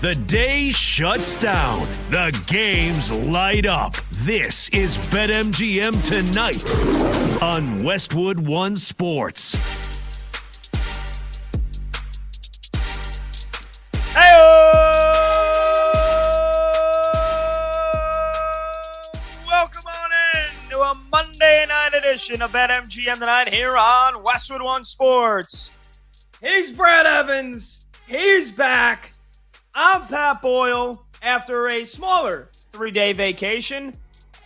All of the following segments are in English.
The day shuts down. The games light up. This is BetMGM Tonight on Westwood One Sports. Welcome on in to a Monday night edition of BetMGM Tonight here on Westwood One Sports. He's Brad Evans. He's back. I'm Pat Boyle. After a smaller 3-day vacation,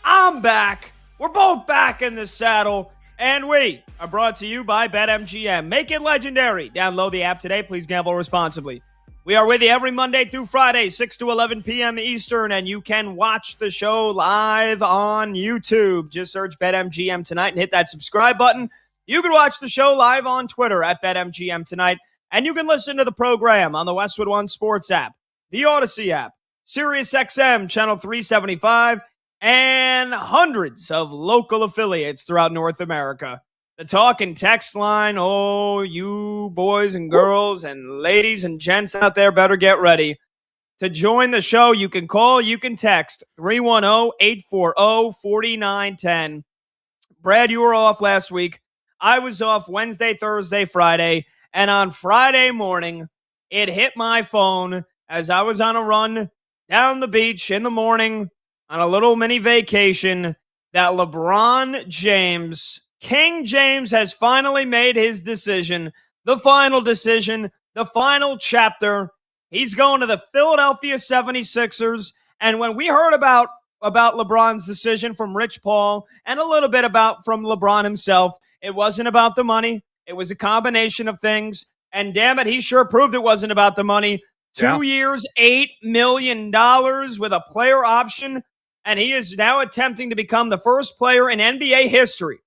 I'm back. We're both back in the saddle, and we are brought to you by BetMGM. Make it legendary. Download the app today. Please gamble responsibly. We are with you every Monday through Friday, 6 to 11 p.m. Eastern, and you can watch the show live on YouTube. Just search BetMGM Tonight and hit that subscribe button. You can watch the show live on Twitter at BetMGM Tonight, and you can listen to the program on the Westwood One Sports app, the Odyssey app, SiriusXM Channel 375, and hundreds of local affiliates throughout North America. The talk and text line, oh, you boys and girls and ladies and gents out there better get ready. To join the show, you can call, you can text 310-840-4910. Brad, you were off last week. I was off Wednesday, Thursday, Friday, and on Friday morning, it hit my phone as I was on a run down the beach in the morning on a little mini vacation that LeBron James, King James, has finally made his decision, the final decision, the final chapter. He's going to the Philadelphia 76ers. And when we heard about LeBron's decision from Rich Paul and a little bit from LeBron himself, it wasn't about the money. It was a combination of things. And damn it, he sure proved it wasn't about the money. 2 years, $8 million with a player option. And he is now attempting to become the first player in NBA history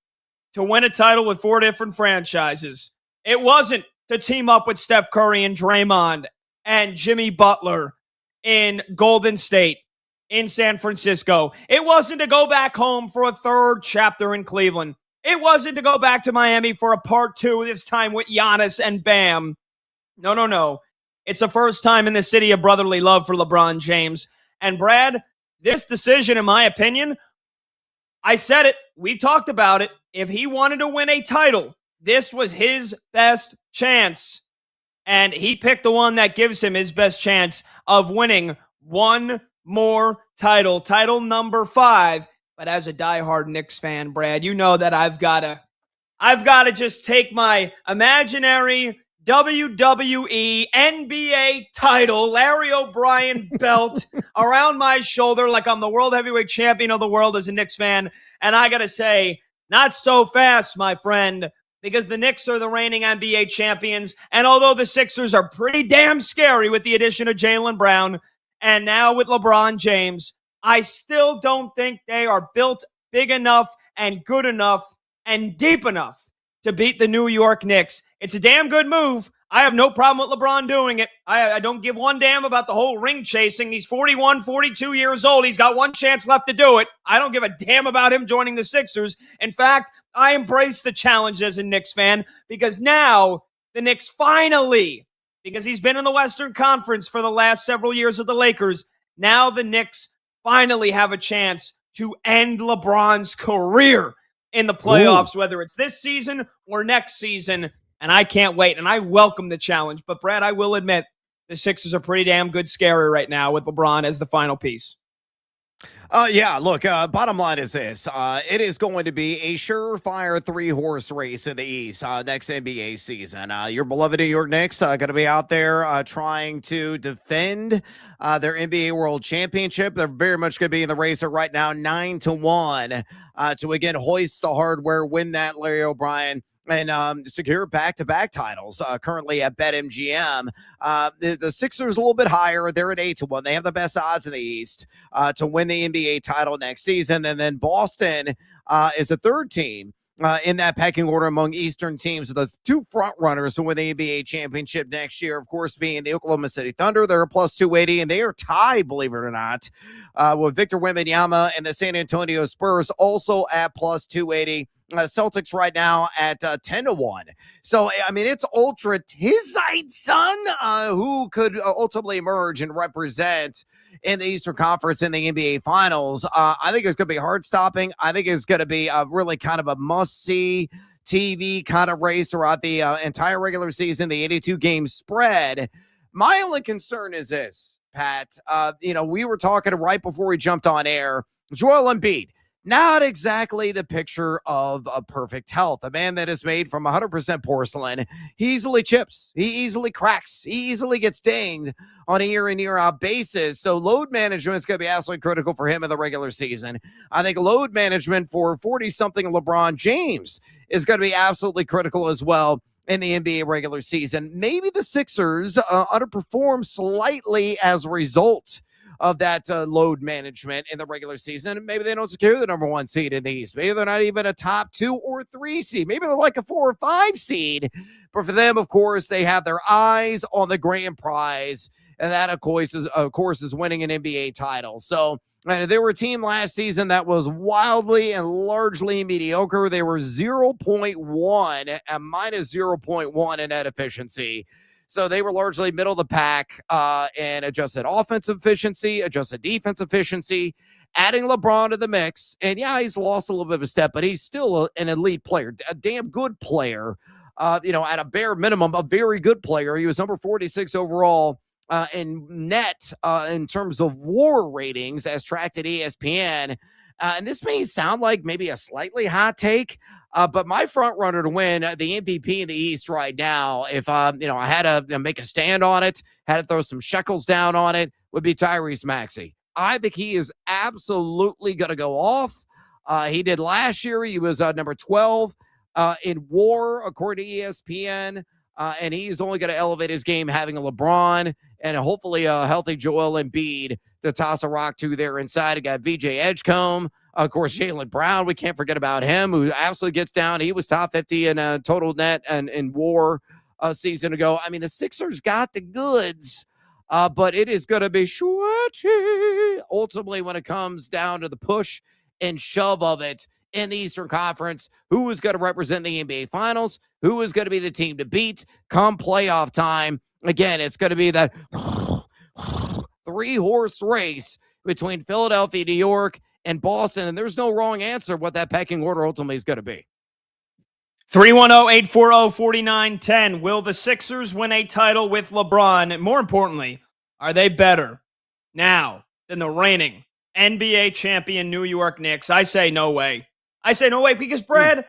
to win a title with 4 different franchises. It wasn't to team up with Steph Curry and Draymond and Jimmy Butler in Golden State, in San Francisco. It wasn't to go back home for a third chapter in Cleveland. It wasn't to go back to Miami for a part 2, this time with Giannis and Bam. No. It's the first time in the city of brotherly love for LeBron James. And Brad, this decision, in my opinion, I said it, we talked about it. If he wanted to win a title, this was his best chance. And he picked the one that gives him his best chance of winning one more title number 5. But as a diehard Knicks fan, Brad, you know that I've got to just take my imaginary WWE NBA title, Larry O'Brien belt around my shoulder like I'm the world heavyweight champion of the world as a Knicks fan. And I got to say, not so fast, my friend, because the Knicks are the reigning NBA champions. And although the Sixers are pretty damn scary with the addition of Jaylen Brown and now with LeBron James, I still don't think they are built big enough and good enough and deep enough to beat the New York Knicks. It's a damn good move. I have no problem with LeBron doing it. I don't give one damn about the whole ring chasing. He's 41, 42 years old. He's got one chance left to do it. I don't give a damn about him joining the Sixers. In fact, I embrace the challenge as a Knicks fan because now the Knicks finally, because he's been in the Western Conference for the last several years with the Lakers, now the Knicks finally have a chance to end LeBron's career in the playoffs, whether it's this season or next season. And I can't wait. And I welcome the challenge. But Brad, I will admit the Sixers are pretty damn good scary right now with LeBron as the final piece. Look, bottom line is this. It is going to be a surefire 3-horse race in the East next NBA season. Your beloved New York Knicks going to be out there trying to defend their NBA World Championship. They're very much going to be in the race right now, 9-1 to again hoist the hardware, win that Larry O'Brien, and secure back-to-back titles currently at BetMGM. The Sixers a little bit higher. They're at 8-1. They have the best odds in the East to win the NBA title next season. And then Boston is the third team in that pecking order among Eastern teams. The 2 front runners to win the NBA championship next year, of course, being the Oklahoma City Thunder. They're a plus 280, and they are tied, believe it or not, with Victor Wembanyama and the San Antonio Spurs also at plus 280. Celtics right now at 10-1. So, I mean, it's ultra tizite, son, who could ultimately emerge and represent in the Eastern Conference in the NBA Finals. I think it's going to be hard stopping. I think it's going to be really kind of a must-see TV kind of race throughout the entire regular season, the 82-game spread. My only concern is this, Pat. We were talking right before we jumped on air. Joel Embiid, not exactly the picture of a perfect health. A man that is made from 100% porcelain. He easily chips. He easily cracks. He easily gets dinged on a year in, year out basis. So load management is going to be absolutely critical for him in the regular season. I think load management for 40-something LeBron James is going to be absolutely critical as well in the NBA regular season. Maybe the Sixers underperform slightly as a result of that load management in the regular season. Maybe they don't secure the number 1 seed in the East. Maybe they're not even a top 2 or 3 seed. Maybe they're like a 4 or 5 seed. But for them, of course, they have their eyes on the grand prize. And that, of course, is winning an NBA title. So they were a team last season that was wildly and largely mediocre. They were 0.1 and minus 0.1 in net efficiency. So they were largely middle of the pack in adjusted offensive efficiency, adjusted defensive efficiency, adding LeBron to the mix. And yeah, he's lost a little bit of a step, but he's still an elite player, a damn good player. At a bare minimum, a very good player. He was number 46 overall in net in terms of WAR ratings as tracked at ESPN. And this may sound like maybe a slightly hot take, but my front runner to win the MVP in the East right now, if I had to make a stand on it, had to throw some shekels down on it, would be Tyrese Maxey. I think he is absolutely going to go off. He did last year. He was number 12 in WAR, according to ESPN. And he's only going to elevate his game having a LeBron and hopefully a healthy Joel Embiid to toss a rock to there inside. I got VJ Edgecombe. Of course, Jaylen Brown, we can't forget about him, who absolutely gets down. He was top 50 in total net and in WAR a season ago. I mean, the Sixers got the goods, but it is going to be sweaty ultimately when it comes down to the push and shove of it in the Eastern Conference. Who is going to represent the NBA Finals? Who is going to be the team to beat come playoff time? Again, it's going to be that 3-horse race between Philadelphia, New York, and Boston, and there's no wrong answer what that pecking order ultimately is going to be. 310-840-4910. Will the Sixers win a title with LeBron? And more importantly, are they better now than the reigning NBA champion New York Knicks? I say no way. I say no way because, Brad,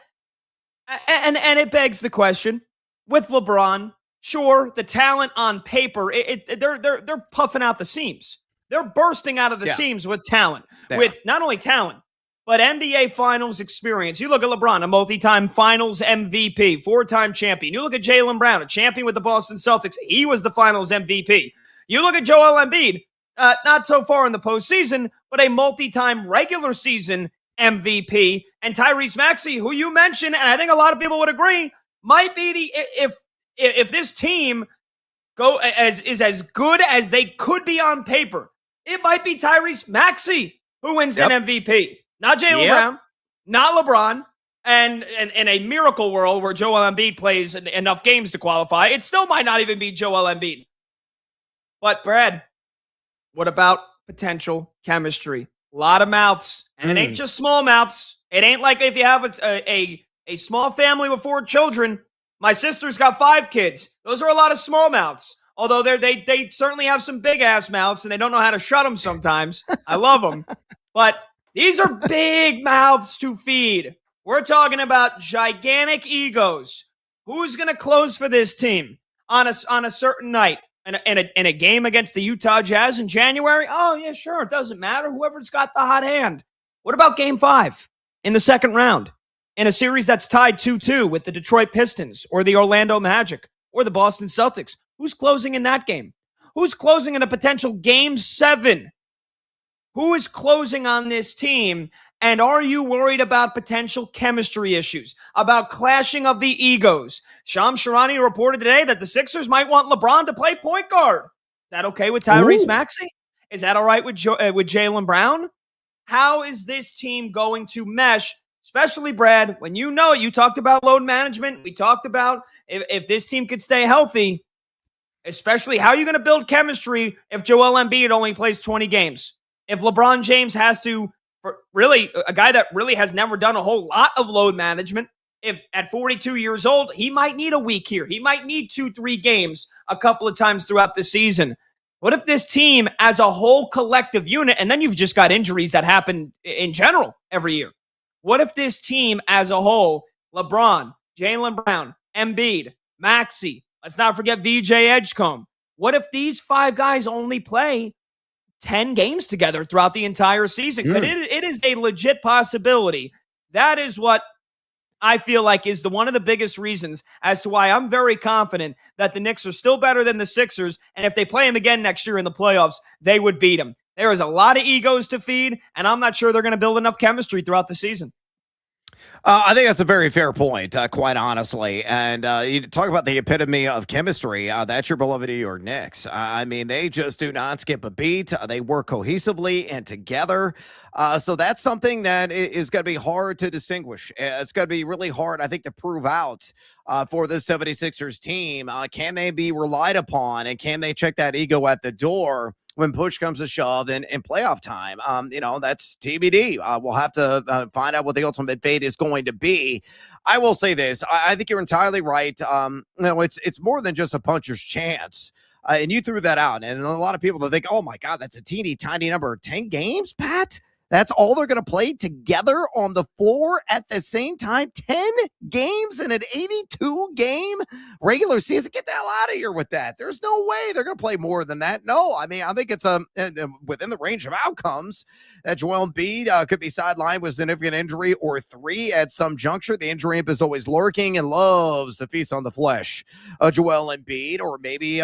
and it begs the question, with LeBron, sure, the talent on paper, they're puffing out the seams. They're bursting out of the seams with talent, with not only talent, but NBA Finals experience. You look at LeBron, a multi-time Finals MVP, 4-time champion. You look at Jaylen Brown, a champion with the Boston Celtics. He was the Finals MVP. You look at Joel Embiid, not so far in the postseason, but a multi-time regular season MVP. And Tyrese Maxey, who you mentioned, and I think a lot of people would agree, might be the if this team is as good as they could be on paper, it might be Tyrese Maxey who wins an MVP. Not Jaylen Brown, not LeBron, and in a miracle world where Joel Embiid plays enough games to qualify, it still might not even be Joel Embiid. But, Brad, what about potential chemistry? A lot of mouths, and it ain't just small mouths. It ain't like if you have a small family with 4 children. My sister's got 5 kids. Those are a lot of small mouths. Although they certainly have some big-ass mouths, and they don't know how to shut them sometimes. I love them. But these are big mouths to feed. We're talking about gigantic egos. Who's going to close for this team on a certain night? In a game against the Utah Jazz in January? Oh, yeah, sure. It doesn't matter. Whoever's got the hot hand. What about Game 5 in the second round? In a series that's tied 2-2 with the Detroit Pistons or the Orlando Magic or the Boston Celtics? Who's closing in that game? Who's closing in a potential Game 7? Who is closing on this team? And are you worried about potential chemistry issues, about clashing of the egos? Shams Charania reported today that the Sixers might want LeBron to play point guard. Is that okay with Tyrese Maxey? Is that all right with Jaylen Brown? How is this team going to mesh especially Brad, when you talked about load management. We talked about if this team could stay healthy, especially how are you going to build chemistry if Joel Embiid only plays 20 games? If LeBron James has to, really, a guy that really has never done a whole lot of load management, if at 42 years old, he might need a week here. He might need 2-3 games a couple of times throughout the season. What if this team as a whole collective unit, and then you've just got injuries that happen in general every year. What if this team as a whole, LeBron, Jaylen Brown, Embiid, Maxey, let's not forget VJ Edgecombe. What if these 5 guys only play 10 games together throughout the entire season? It is a legit possibility. That is what I feel like is one of the biggest reasons as to why I'm very confident that the Knicks are still better than the Sixers. And if they play them again next year in the playoffs, they would beat them. There is a lot of egos to feed, and I'm not sure they're going to build enough chemistry throughout the season. I think that's a very fair point, quite honestly. And you talk about the epitome of chemistry. That's your beloved New York Knicks. I mean, they just do not skip a beat. They work cohesively and together. So that's something that is going to be hard to distinguish. It's going to be really hard, I think, to prove out for the 76ers team. Can they be relied upon, and can they check that ego at the door when push comes to shove in playoff time? That's TBD. We'll have to find out what the ultimate fate is going to be. I will say this. I think you're entirely right. It's more than just a puncher's chance. And you threw that out. And a lot of people that think, oh, my God, that's a teeny tiny number. 10 games, Pat? That's all they're going to play together on the floor at the same time. 10 games in an 82-game regular season. Get the hell out of here with that. There's no way they're going to play more than that. No, I mean, I think it's within the range of outcomes that Joel Embiid could be sidelined with significant injury or 3 at some juncture. The injury imp is always lurking and loves to feast on the flesh of Joel Embiid, or maybe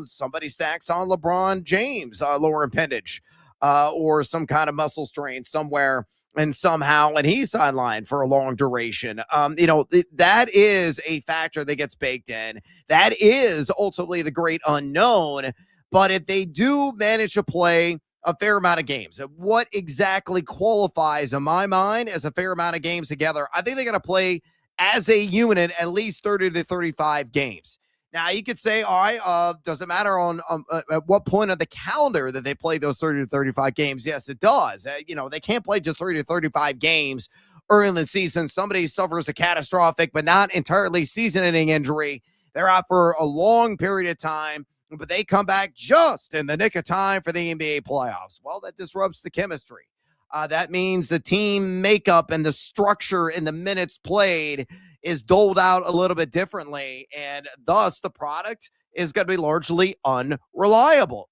somebody stacks on LeBron James lower appendage. Or some kind of muscle strain somewhere and somehow, and he's sidelined for a long duration. That is a factor that gets baked in. That is ultimately the great unknown. But if they do manage to play a fair amount of games, what exactly qualifies in my mind as a fair amount of games together? I think they're going to play as a unit at least 30 to 35 games. Now, you could say, all right, does it matter on at what point of the calendar that they play those 30 to 35 games? Yes, it does. They can't play just 30 to 35 games early in the season. Somebody suffers a catastrophic but not entirely season-ending injury. They're out for a long period of time, but they come back just in the nick of time for the NBA playoffs. Well, that disrupts the chemistry. That means the team makeup and the structure and the minutes played is doled out a little bit differently, and thus the product is going to be largely unreliable.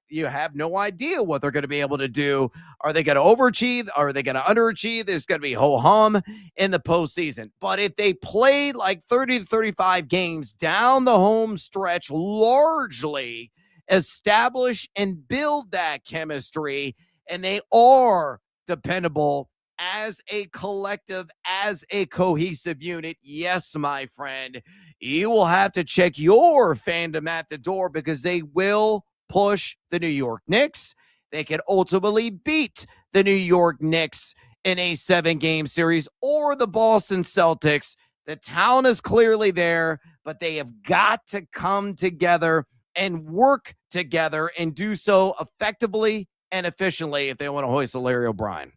You have no idea what they're going to be able to do. Are they going to overachieve? Are they going to underachieve? There's going to be ho-hum in the postseason. But if they play like 30 to 35 games down the home stretch, largely establish and build that chemistry, and they are dependable as a collective, as a cohesive unit, yes, my friend, you will have to check your fandom at the door, because they will push the New York Knicks. They can ultimately beat the New York Knicks in a 7-game series, or the Boston Celtics. The talent is clearly there, but they have got to come together and work together and do so effectively and efficiently if they want to hoist Larry O'Brien.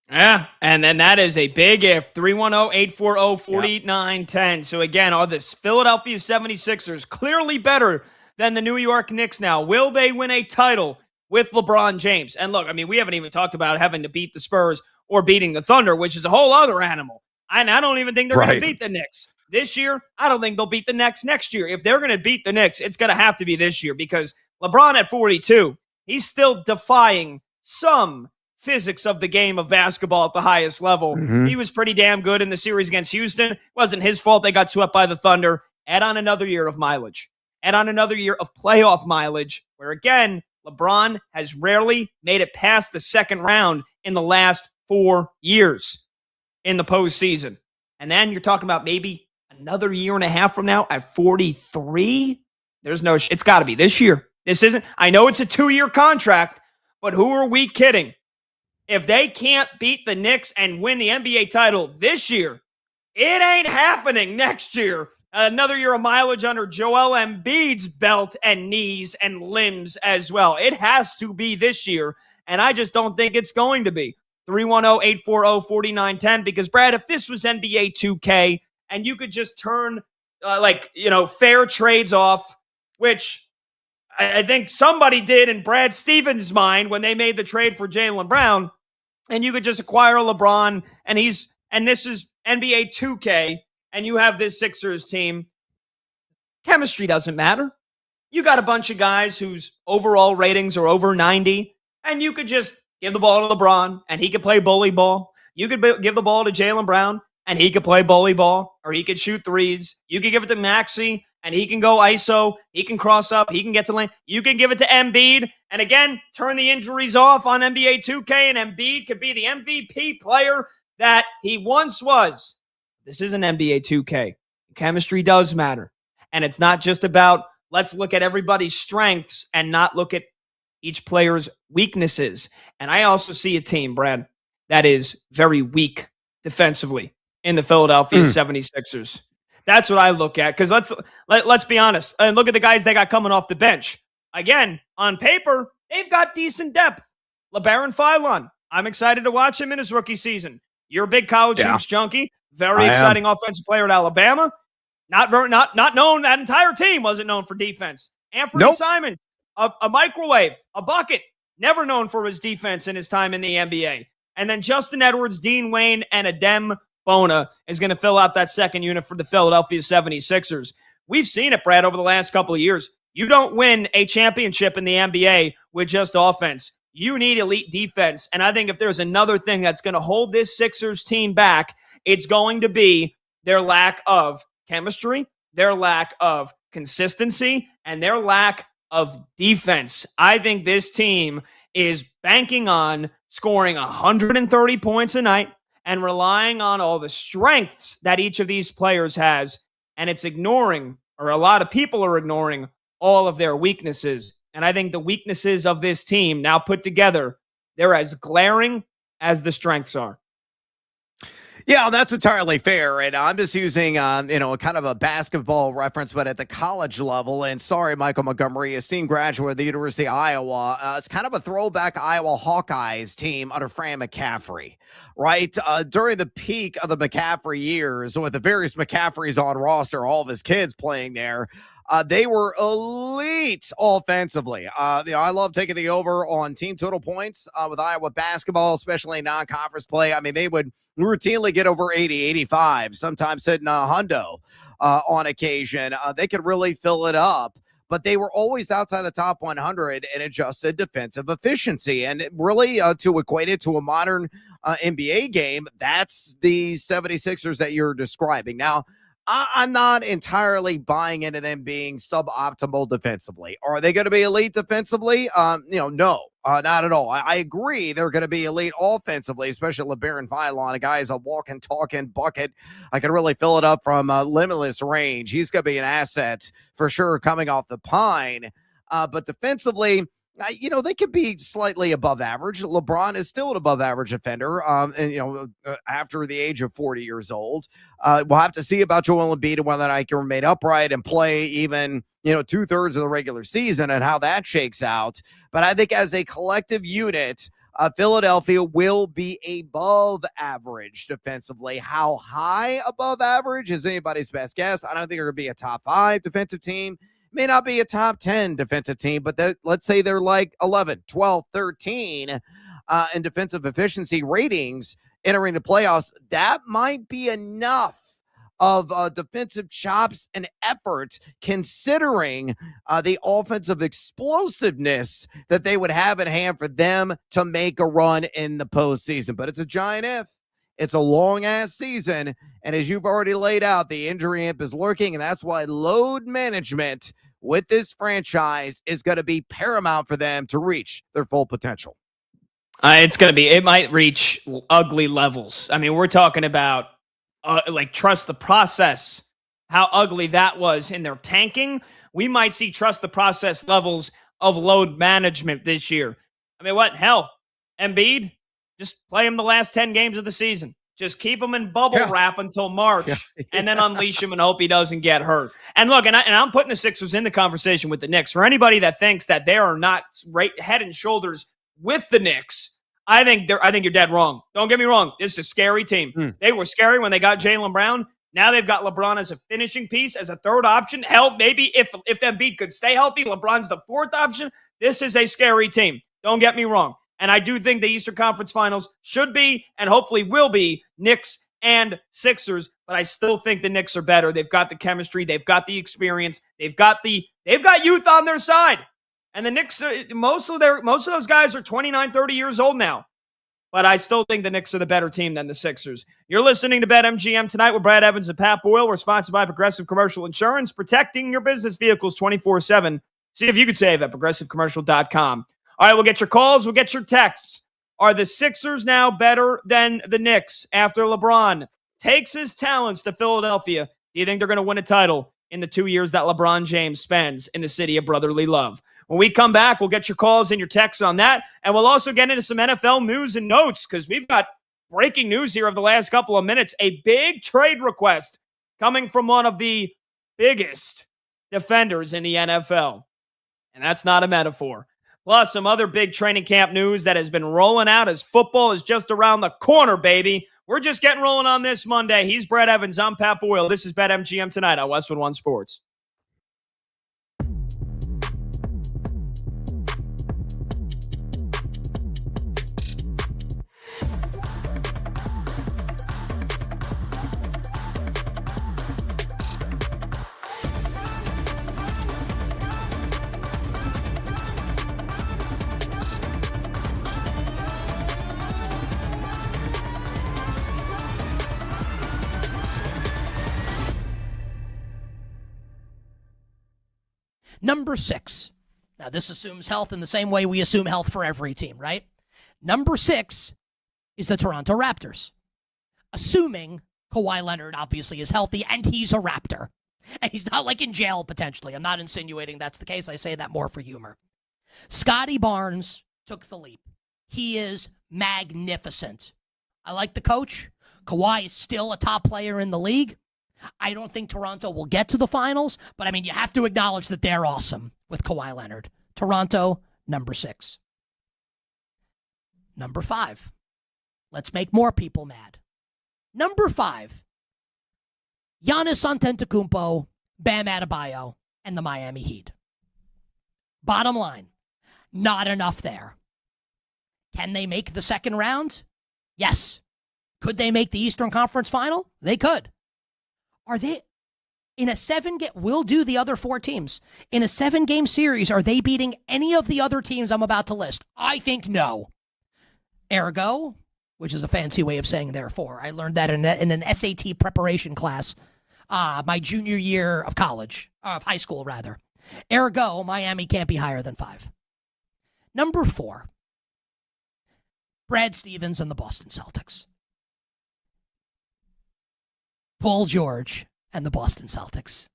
Yeah, and then that is a big if. 310-840-4910. So again, are the Philadelphia 76ers clearly better than the New York Knicks now? Will they win a title with LeBron James? And look, I mean, we haven't even talked about having to beat the Spurs or beating the Thunder, which is a whole other animal. And I don't even think they're going to beat the Knicks this year. I don't think they'll beat the Knicks next year. If they're going to beat the Knicks, it's going to have to be this year, because LeBron at 42, he's still defying some physics of the game of basketball at the highest level. Mm-hmm. He was pretty damn good in the series against Houston. It wasn't his fault they got swept by the Thunder. Add on another year of mileage. Add on another year of playoff mileage, where again, LeBron has rarely made it past the second round in the last 4 years in the postseason. And then you're talking about maybe another year and a half from now at 43. There's no, it's got to be this year. This isn't, I know it's a 2-year contract, but who are we kidding? if they can't beat the Knicks and win the NBA title this year, it ain't happening next year. Another year of mileage under Joel Embiid's belt and knees and limbs as well. It has to be this year, and I just don't think it's going to be. 310-840-4910, because, Brad, if this was NBA 2K and you could just turn, fair trades off, which I think somebody did in Brad Stevens' mind when they made the trade for Jaylen Brown, and you could just acquire LeBron, and this is NBA 2K, and you have this Sixers team. Chemistry doesn't matter. You got a bunch of guys whose overall ratings are over 90, and you could just give the ball to LeBron, and he could play bully ball. You could give the ball to Jaylen Brown, and he could play bully ball, or he could shoot threes. You could give it to Maxey, and he can go ISO. He can cross up. He can get to lane. You can give it to Embiid, and again, turn the injuries off on NBA 2K, and Embiid could be the MVP player that he once was. This isn't NBA 2K. Chemistry does matter. And it's not just about let's look at everybody's strengths and not look at each player's weaknesses. And I also see a team, Brad, that is very weak defensively in the Philadelphia 76ers. That's what I look at. Because let's be honest. And look at the guys they got coming off the bench. Again, on paper, they've got decent depth. LeBaron Philon. I'm excited to watch him in his rookie season. You're a big college hoops junkie. Very exciting offensive player at Alabama. Not known. That entire team wasn't known for defense. Anthony Simons, a microwave, a bucket. Never known for his defense in his time in the NBA. And then Justin Edwards, Dean Wayne, and Adem Bona is going to fill out that second unit for the Philadelphia 76ers. We've seen it, Brad, over the last couple of years. You don't win a championship in the NBA with just offense. You need elite defense. And I think if there's another thing that's going to hold this Sixers team back, it's going to be their lack of chemistry, their lack of consistency, and their lack of defense. I think this team is banking on scoring 130 points a night and relying on all the strengths that each of these players has. And it's ignoring, or a lot of people are ignoring, all of their weaknesses. And I think the weaknesses of this team now put together, they're as glaring as the strengths are. Yeah, that's entirely fair. And I'm just using, kind of a basketball reference, but at the college level. And sorry, Michael Montgomery, esteemed graduate of the University of Iowa. It's kind of a throwback Iowa Hawkeyes team under Fran McCaffrey, right? During the peak of the McCaffrey years, with the various McCaffreys on roster, all of his kids playing there, they were elite offensively. I love taking the over on team total points with Iowa basketball, especially non-conference play. I mean, they would routinely get over 80, 85, sometimes hitting a hundo on occasion. They could really fill it up, but they were always outside the top 100 in adjusted defensive efficiency. And really, to equate it to a modern NBA game, that's the 76ers that you're describing. Now, I'm not entirely buying into them being suboptimal defensively. Are they going to be elite defensively? No, not at all. I agree they're going to be elite offensively, especially LeBaron Philon, a guy is a walking, talking bucket. I can really fill it up from limitless range. He's going to be an asset for sure coming off the pine. But defensively, they could be slightly above average. LeBron is still an above average defender, after the age of 40 years old. We'll have to see about Joel Embiid and whether or not he can remain upright and play even, 2/3 of the regular season and how that shakes out. But I think as a collective unit, Philadelphia will be above average defensively. How high above average is anybody's best guess. I don't think they're going to be a top 5 defensive team. May not be a top 10 defensive team, but let's say they're like 11, 12, 13 in defensive efficiency ratings entering the playoffs. That might be enough of defensive chops and effort, considering the offensive explosiveness that they would have at hand for them to make a run in the postseason. But it's a giant if. It's a long-ass season, and as you've already laid out, the injury imp is lurking, and that's why load management with this franchise is going to be paramount for them to reach their full potential. It might reach ugly levels. I mean, we're talking about, trust the process, how ugly that was in their tanking. We might see trust the process levels of load management this year. I mean, Embiid? Just play them the last 10 games of the season. Just keep him in bubble wrap until March and then unleash him and hope he doesn't get hurt. And look, and I'm putting the Sixers in the conversation with the Knicks. For anybody that thinks that they are not right head and shoulders with the Knicks, I think you're dead wrong. Don't get me wrong. This is a scary team. They were scary when they got Jaylen Brown. Now they've got LeBron as a finishing piece, as a third option. Hell, maybe if Embiid could stay healthy, LeBron's the fourth option. This is a scary team. Don't get me wrong. And I do think the Eastern Conference Finals should be and hopefully will be Knicks and Sixers, but I still think the Knicks are better. They've got the chemistry, they've got the experience, they've got youth on their side. And the Knicks, most of those guys are 29, 30 years old now. But I still think the Knicks are the better team than the Sixers. You're listening to BetMGM tonight with Brad Evans and Pat Boyle. We're sponsored by Progressive Commercial Insurance, protecting your business vehicles 24/7. See if you could save at progressivecommercial.com. All right, we'll get your calls. We'll get your texts. Are the Sixers now better than the Knicks after LeBron takes his talents to Philadelphia? Do you think they're going to win a title in the 2 years that LeBron James spends in the city of brotherly love? When we come back, we'll get your calls and your texts on that. And we'll also get into some NFL news and notes because we've got breaking news here of the last couple of minutes. A big trade request coming from one of the biggest defenders in the NFL. And that's not a metaphor. Plus, some other big training camp news that has been rolling out as football is just around the corner, baby. We're just getting rolling on this Monday. He's Brad Evans. I'm Pat Boyle. This is BetMGM tonight on Westwood One Sports. Number 6. Now, this assumes health in the same way we assume health for every team, right? Number 6 is the Toronto Raptors. Assuming Kawhi Leonard obviously is healthy and he's a Raptor. And he's not like in jail potentially. I'm not insinuating that's the case. I say that more for humor. Scotty Barnes took the leap. He is magnificent. I like the coach. Kawhi is still a top player in the league. I don't think Toronto will get to the finals, but I mean, you have to acknowledge that they're awesome with Kawhi Leonard. Toronto, number 6. Number 5. Let's make more people mad. Number 5. Giannis Antetokounmpo, Bam Adebayo, and the Miami Heat. Bottom line, not enough there. Can they make the second round? Yes. Could they make the Eastern Conference Final? They could. Are they in a 7-game? We'll do the other 4 teams. In a 7-game series, are they beating any of the other teams I'm about to list? I think no. Ergo, which is a fancy way of saying therefore. I learned that in an SAT preparation class my junior year of college, of high school rather. Ergo, Miami can't be higher than 5. Number 4, Brad Stevens and the Boston Celtics. Paul George and the Boston Celtics.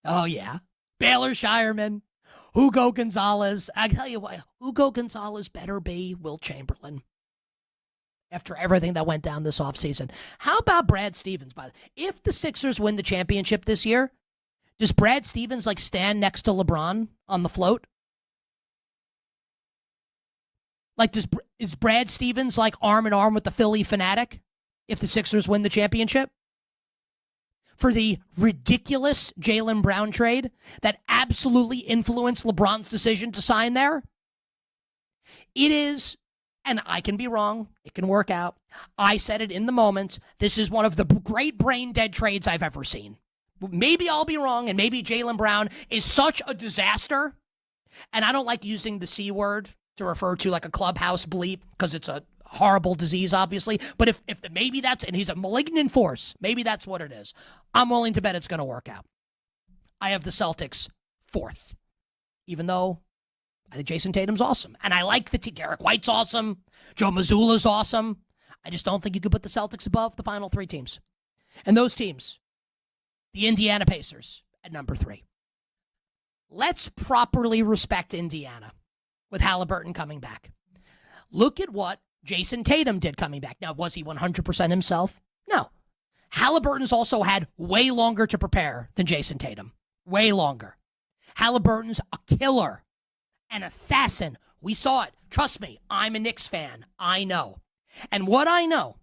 Oh, yeah. Baylor Shireman, Hugo Gonzalez. I tell you what, Hugo Gonzalez better be Will Chamberlain after everything that went down this offseason. How about Brad Stevens, by the way? If the Sixers win the championship this year, does Brad Stevens, like, stand next to LeBron on the float? Like, is Brad Stevens, like, arm in arm with the Philly Fanatic if the Sixers win the championship? For the ridiculous Jaylen Brown trade that absolutely influenced LeBron's decision to sign there? It is, and I can be wrong, it can work out. I said it in the moment. This is one of the great brain dead trades I've ever seen. Maybe I'll be wrong, and maybe Jaylen Brown is such a disaster. And I don't like using the C word to refer to like a clubhouse bleep because it's a horrible disease, obviously. But if maybe that's, and he's a malignant force, maybe that's what it is. I'm willing to bet it's going to work out. I have the Celtics 4th, even though I think Jason Tatum's awesome. And I like the Derek White's awesome. Joe Mazzulla's awesome. I just don't think you could put the Celtics above the final 3 teams. And those teams, the Indiana Pacers at number 3. Let's properly respect Indiana with Halliburton coming back. Look at what Jason Tatum did coming back. Now, was he 100% himself? No. Halliburton's also had way longer to prepare than Jason Tatum. Way longer. Halliburton's a killer, an assassin. We saw it. Trust me, I'm a Knicks fan. I know. And what I know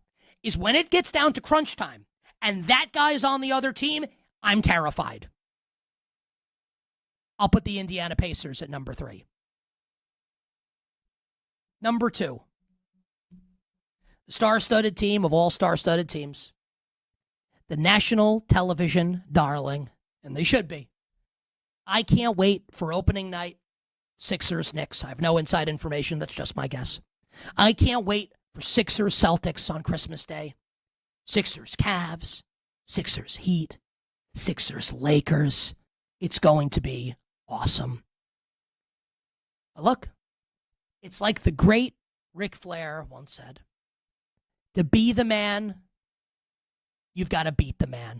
is when it gets down to crunch time and that guy's on the other team, I'm terrified. I'll put the Indiana Pacers at number 3. Number 2. The star-studded team of all star-studded teams. The national television darling, and they should be. I can't wait for opening night, Sixers-Knicks. I have no inside information. That's just my guess. I can't wait for Sixers-Celtics on Christmas Day. Sixers-Cavs. Sixers-Heat. Sixers-Lakers. It's going to be awesome. But look, it's like the great Ric Flair once said, to be the man, you've got to beat the man.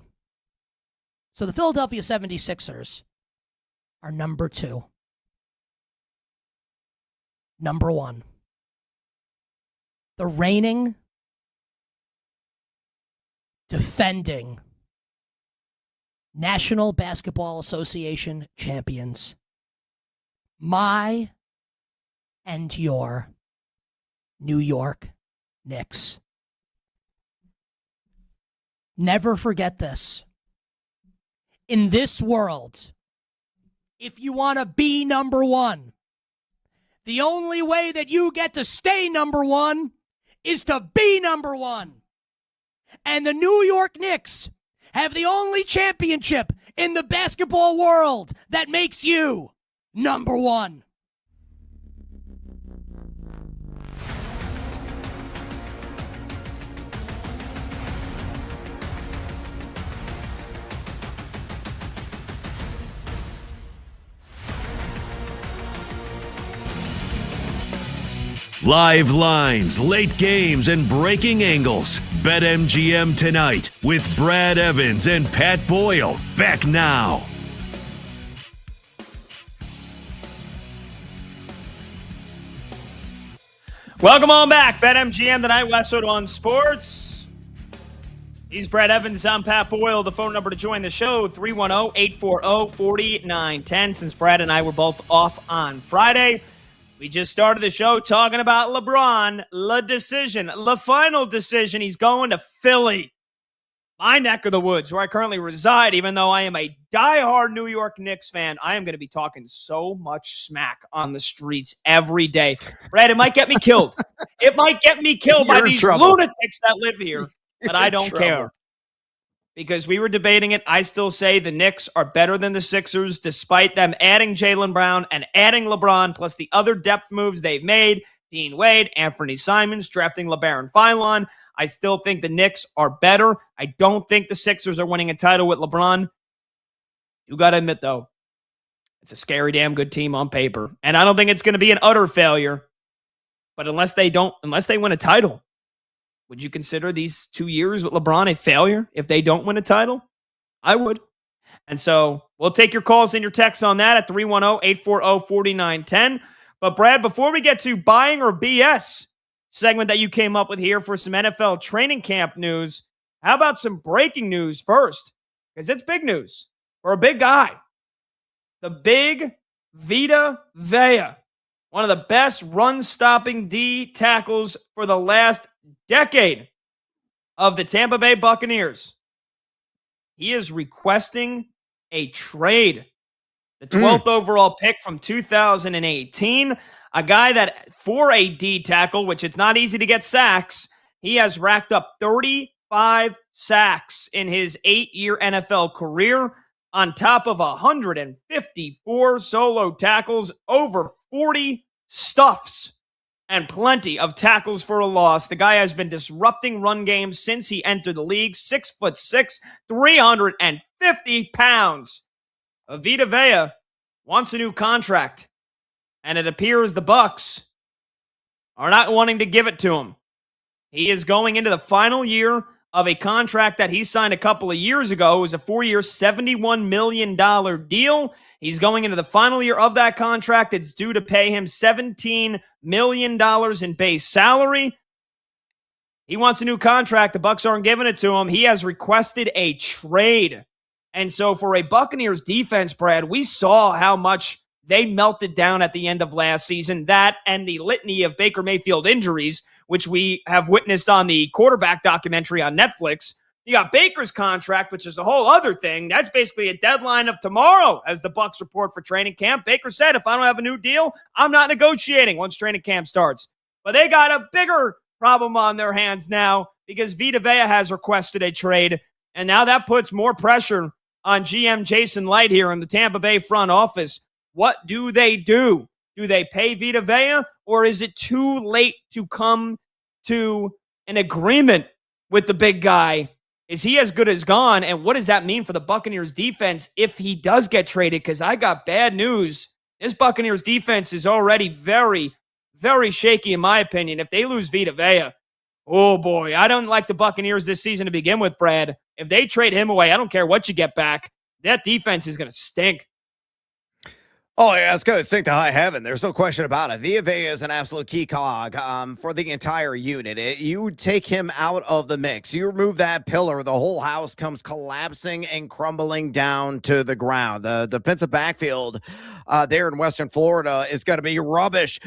So the Philadelphia 76ers are number 2. Number 1. The reigning, defending National Basketball Association champions. My and your New York Knicks. Never forget this. In this world, if you want to be number 1, the only way that you get to stay number 1 is to be number 1. And the New York Knicks have the only championship in the basketball world that makes you number 1. Live lines, late games, and breaking angles. BetMGM tonight with Brad Evans and Pat Boyle. Back now. Welcome on back. BetMGM tonight, Westwood on Sports. He's Brad Evans. I'm Pat Boyle. The phone number to join the show, 310-840-4910. Since Brad and I were both off on Friday, we just started the show talking about LeBron, the final decision. He's going to Philly, my neck of the woods, where I currently reside. Even though I am a diehard New York Knicks fan, I am going to be talking so much smack on the streets every day. Brad, it might get me killed. It might get me killed by these lunatics that live here, but I don't care. Because we were debating it, I still say the Knicks are better than the Sixers, despite them adding Jaylen Brown and adding LeBron, plus the other depth moves they've made, Dean Wade, Anthony Simons, drafting LeBaron Philon. I still think the Knicks are better. I don't think the Sixers are winning a title with LeBron. You got to admit, though, it's a scary damn good team on paper. And I don't think it's going to be an utter failure. But unless they win a title, would you consider these 2 years with LeBron a failure if they don't win a title? I would. And so we'll take your calls and your texts on that at 310-840-4910. But Brad, before we get to buying or BS segment that you came up with here for some NFL training camp news, how about some breaking news first? Because it's big news for a big guy. The big Vita Vea, one of the best run-stopping D tackles for the last decade of the Tampa Bay Buccaneers. He is requesting a trade. The 12th overall pick from 2018. A guy that, for a D tackle, which it's not easy to get sacks, he has racked up 35 sacks in his 8-year NFL career, on top of 154 solo tackles, over 40 stuffs, and plenty of tackles for a loss. The guy has been disrupting run games since he entered the league. 6'6", 350 pounds. Vita Vea wants a new contract, and it appears the Bucs are not wanting to give it to him. He is going into the final year of a contract that he signed a couple of years ago. It was a 4-year, $71 million deal. He's going into the final year of that contract. It's due to pay him $17 million in base salary. He wants a new contract. The Bucs aren't giving it to him. He has requested a trade. And so for a Buccaneers defense, Brad, we saw how much they melted down at the end of last season. That and the litany of Baker Mayfield injuries, which we have witnessed on the quarterback documentary on Netflix. You got Baker's contract, which is a whole other thing. That's basically a deadline of tomorrow as the Bucs report for training camp. Baker said, if I don't have a new deal, I'm not negotiating once training camp starts. But they got a bigger problem on their hands now because Vita Vea has requested a trade. And now that puts more pressure on GM Jason Light here in the Tampa Bay front office. What do? Do they pay Vita Vea, or is it too late to come to an agreement with the big guy? Is he as good as gone? And what does that mean for the Buccaneers defense if he does get traded? Because I got bad news. This Buccaneers defense is already very, very shaky, in my opinion. If they lose Vita Vea, oh boy, I don't like the Buccaneers this season to begin with, Brad. If they trade him away, I don't care what you get back. That defense is going to stink. Oh, yeah, it's going to sink to high heaven. There's no question about it. Vita Vea is an absolute key cog for the entire unit. You take him out of the mix. You remove that pillar, the whole house comes collapsing and crumbling down to the ground. The defensive backfield there in Western Florida is going to be rubbish.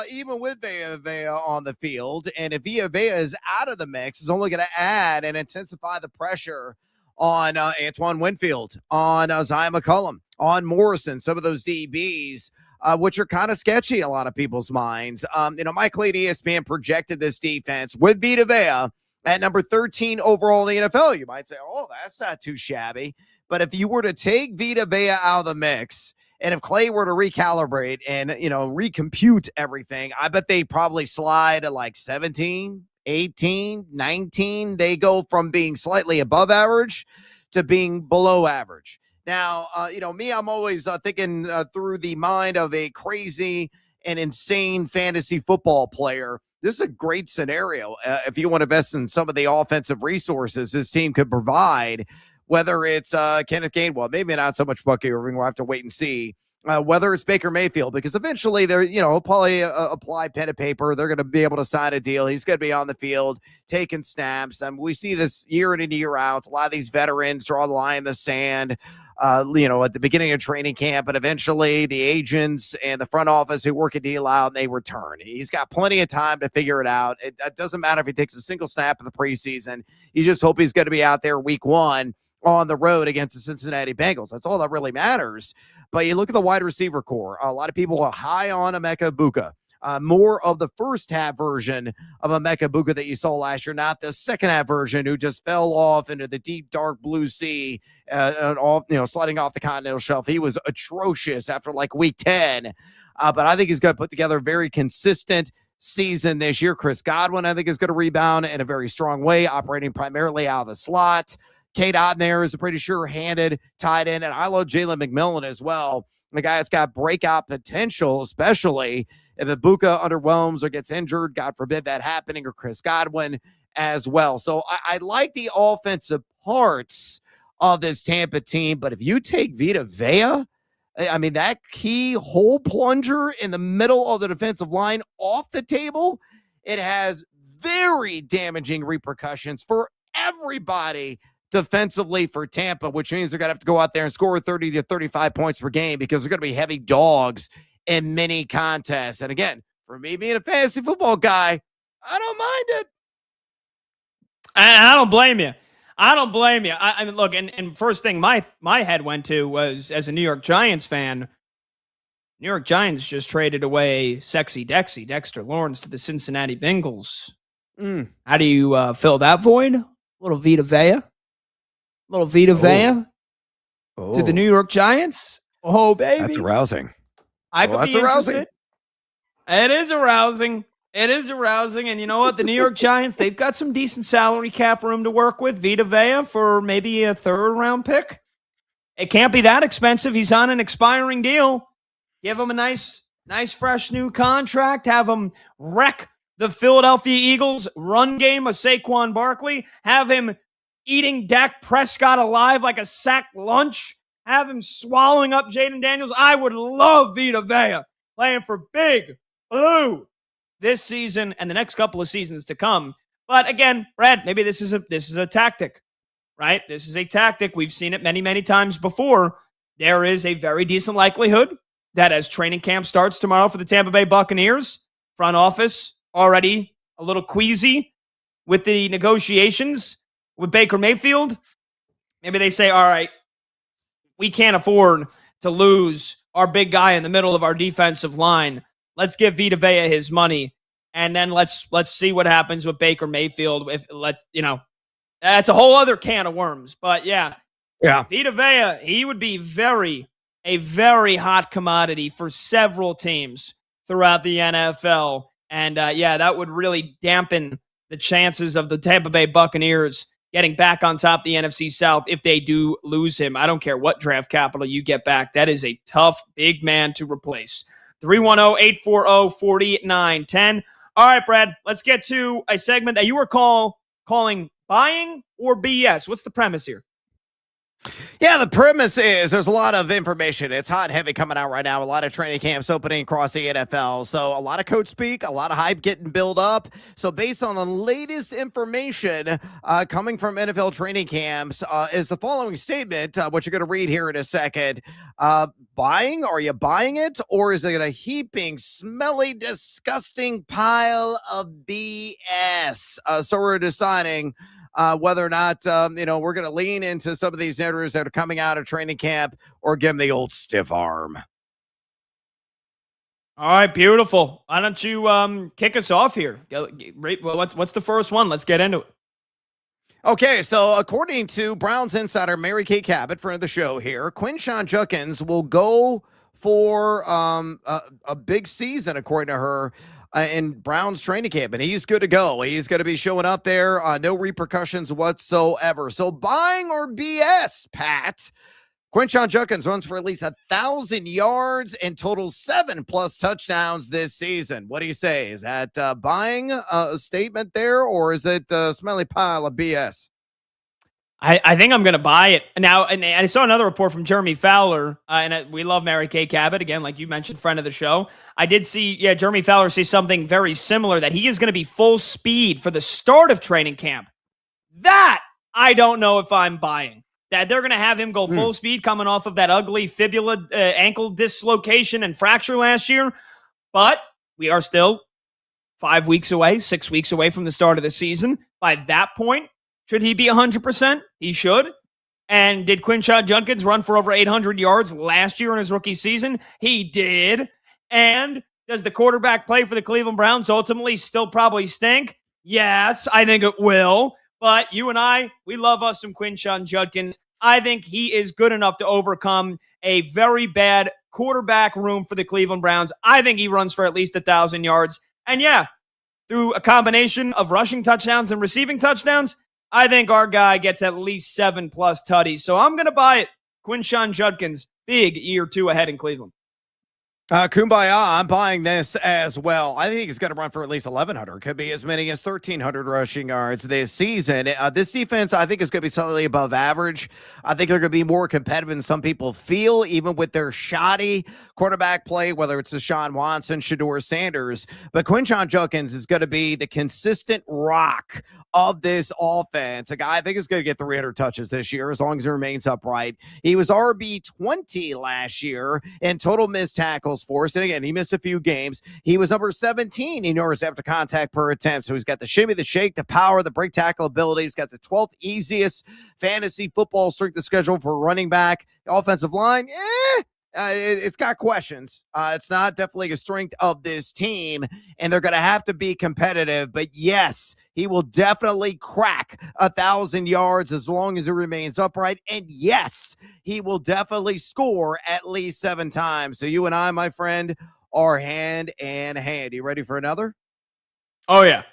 Even with Vita Vea on the field. And if Vita Vea is out of the mix, it's only going to add and intensify the pressure on Antoine Winfield, on Zion McCollum, on Morrison, some of those DBs, which are kind of sketchy in a lot of people's minds. Mike Lee at ESPN projected this defense with Vita Vea at number 13 overall in the NFL. You might say, oh, that's not too shabby. But if you were to take Vita Vea out of the mix, and if Clay were to recalibrate and, recompute everything, I bet they probably slide to like 17, 18, 19. They go from being slightly above average to being below average. Now, I'm always thinking through the mind of a crazy and insane fantasy football player. This is a great scenario. If you want to invest in some of the offensive resources this team could provide, whether it's Kenneth Gainwell, maybe not so much Bucky Irving, we'll have to wait and see. Whether it's Baker Mayfield, because eventually they're, he'll probably apply pen and paper. They're going to be able to sign a deal. He's going to be on the field taking snaps. We see this year in and year out. A lot of these veterans draw the line in the sand, at the beginning of training camp, but eventually the agents and the front office who work a deal out, and they return. He's got plenty of time to figure it out. It doesn't matter if he takes a single snap in the preseason. You just hope he's going to be out there week one on the road against the Cincinnati Bengals. That's all that really matters. But you look at the wide receiver core. A lot of people are high on Emeka Egbuka. More of the first half version of Emeka Egbuka that you saw last year, not the second half version who just fell off into the deep, dark blue sea, sliding off the continental shelf. He was atrocious after like week 10. But I think he's going to put together a very consistent season this year. Chris Godwin, I think, is going to rebound in a very strong way, operating primarily out of the slot. Kate Otten there is a pretty sure-handed tight end, and I love Jalen McMillan as well. The guy that's got breakout potential, especially if Egbuka underwhelms or gets injured. God forbid that happening, or Chris Godwin as well. So I like the offensive parts of this Tampa team, but if you take Vita Vea, that key hole plunger in the middle of the defensive line off the table, it has very damaging repercussions for everybody defensively for Tampa, which means they're going to have to go out there and score 30 to 35 points per game because they're going to be heavy dogs in many contests. And again, for me being a fantasy football guy, I don't mind it. And I don't blame you. I mean, look, and first thing my head went to was, as a New York Giants fan, New York Giants just traded away Sexy Dexter Lawrence to the Cincinnati Bengals. How do you fill that void? Little Vita Vea to the New York Giants. Oh, baby. That's arousing. That's arousing. It is arousing. And you know what? The New York Giants, they've got some decent salary cap room to work with. Vita Vea for maybe a third-round pick. It can't be that expensive. He's on an expiring deal. Give him a nice, fresh new contract. Have him wreck the Philadelphia Eagles run game of Saquon Barkley. Have him eating Dak Prescott alive like a sack lunch. Have him swallowing up Jaden Daniels. I would love Vita Vea playing for Big Blue this season and the next couple of seasons to come. But again, Brad, maybe this is a tactic, right? This is a tactic. We've seen it many, many times before. There is a very decent likelihood that as training camp starts tomorrow for the Tampa Bay Buccaneers, front office already a little queasy with the negotiations with Baker Mayfield. Maybe they say, all right, we can't afford to lose our big guy in the middle of our defensive line. Let's give Vita Vea his money, and then let's see what happens with Baker Mayfield. That's a whole other can of worms. But yeah, Vita Vea, he would be a very hot commodity for several teams throughout the NFL, and that would really dampen the chances of the Tampa Bay Buccaneers getting back on top of the NFC South if they do lose him. I don't care what draft capital you get back. That is a tough, big man to replace. 310-840-4910. All right, Brad, let's get to a segment that you were calling buying or BS. What's the premise here? Yeah, the premise is there's a lot of information. It's hot and heavy coming out right now. A lot of training camps opening across the NFL. So a lot of coach speak, a lot of hype getting built up. So based on the latest information coming from NFL training camps is the following statement, which you're going to read here in a second. Buying? Are you buying it? Or is it a heaping, smelly, disgusting pile of BS? So we're deciding whether or not, we're going to lean into some of these narratives that are coming out of training camp or give them the old stiff arm. All right, beautiful. Why don't you kick us off here? Well, what's the first one? Let's get into it. Okay, so according to Browns insider Mary Kay Cabot, friend of the show here, Quinshon Judkins will go for a big season, according to her, in Browns training camp, and he's good to go. He's going to be showing up there, no repercussions whatsoever. So buying or BS, Pat? Quinshon Judkins runs for at least 1,000 yards and totals 7+ touchdowns this season. What do you say? Is that buying a statement there, or is it a smelly pile of BS? I think I'm going to buy it. Now, and I saw another report from Jeremy Fowler, and we love Mary Kay Cabot, again, like you mentioned, friend of the show. I did see, Jeremy Fowler say something very similar, that he is going to be full speed for the start of training camp. That, I don't know if I'm buying. That they're going to have him go full speed coming off of that ugly fibula ankle dislocation and fracture last year. But we are still 5 weeks away, 6 weeks away from the start of the season. By that point, should he be 100%? He should. And did Quinshon Judkins run for over 800 yards last year in his rookie season? He did. And does the quarterback play for the Cleveland Browns ultimately still probably stink? Yes, I think it will. But you and I, we love us some Quinshon Judkins. I think he is good enough to overcome a very bad quarterback room for the Cleveland Browns. I think he runs for at least 1,000 yards. And through a combination of rushing touchdowns and receiving touchdowns, I think our guy gets at least 7+ tutties. So I'm going to buy it. Quinshon Judkins, big year 2 ahead in Cleveland. Kumbaya, I'm buying this as well. I think he's going to run for at least 1,100. Could be as many as 1,300 rushing yards this season. This defense, I think, is going to be slightly above average. I think they're going to be more competitive than some people feel, even with their shoddy quarterback play, whether it's Deshaun Watson, Shedeur Sanders. But Quinshon Judkins is going to be the consistent rock of this offense. A guy I think is going to get 300 touches this year as long as he remains upright. He was RB20 last year in total missed tackles force. And again, he missed a few games. He was number 17 in yards after contact per attempt. So he's got the shimmy, the shake, the power, the break tackle ability. He's got the 12th easiest fantasy football strength of schedule for running back. The offensive line, it's got questions. It's not definitely a strength of this team, and they're going to have to be competitive. But yes, he will definitely crack 1,000 yards as long as he remains upright. And yes, he will definitely score at least 7 times. So you and I, my friend, are hand in hand. You ready for another? Oh, yeah.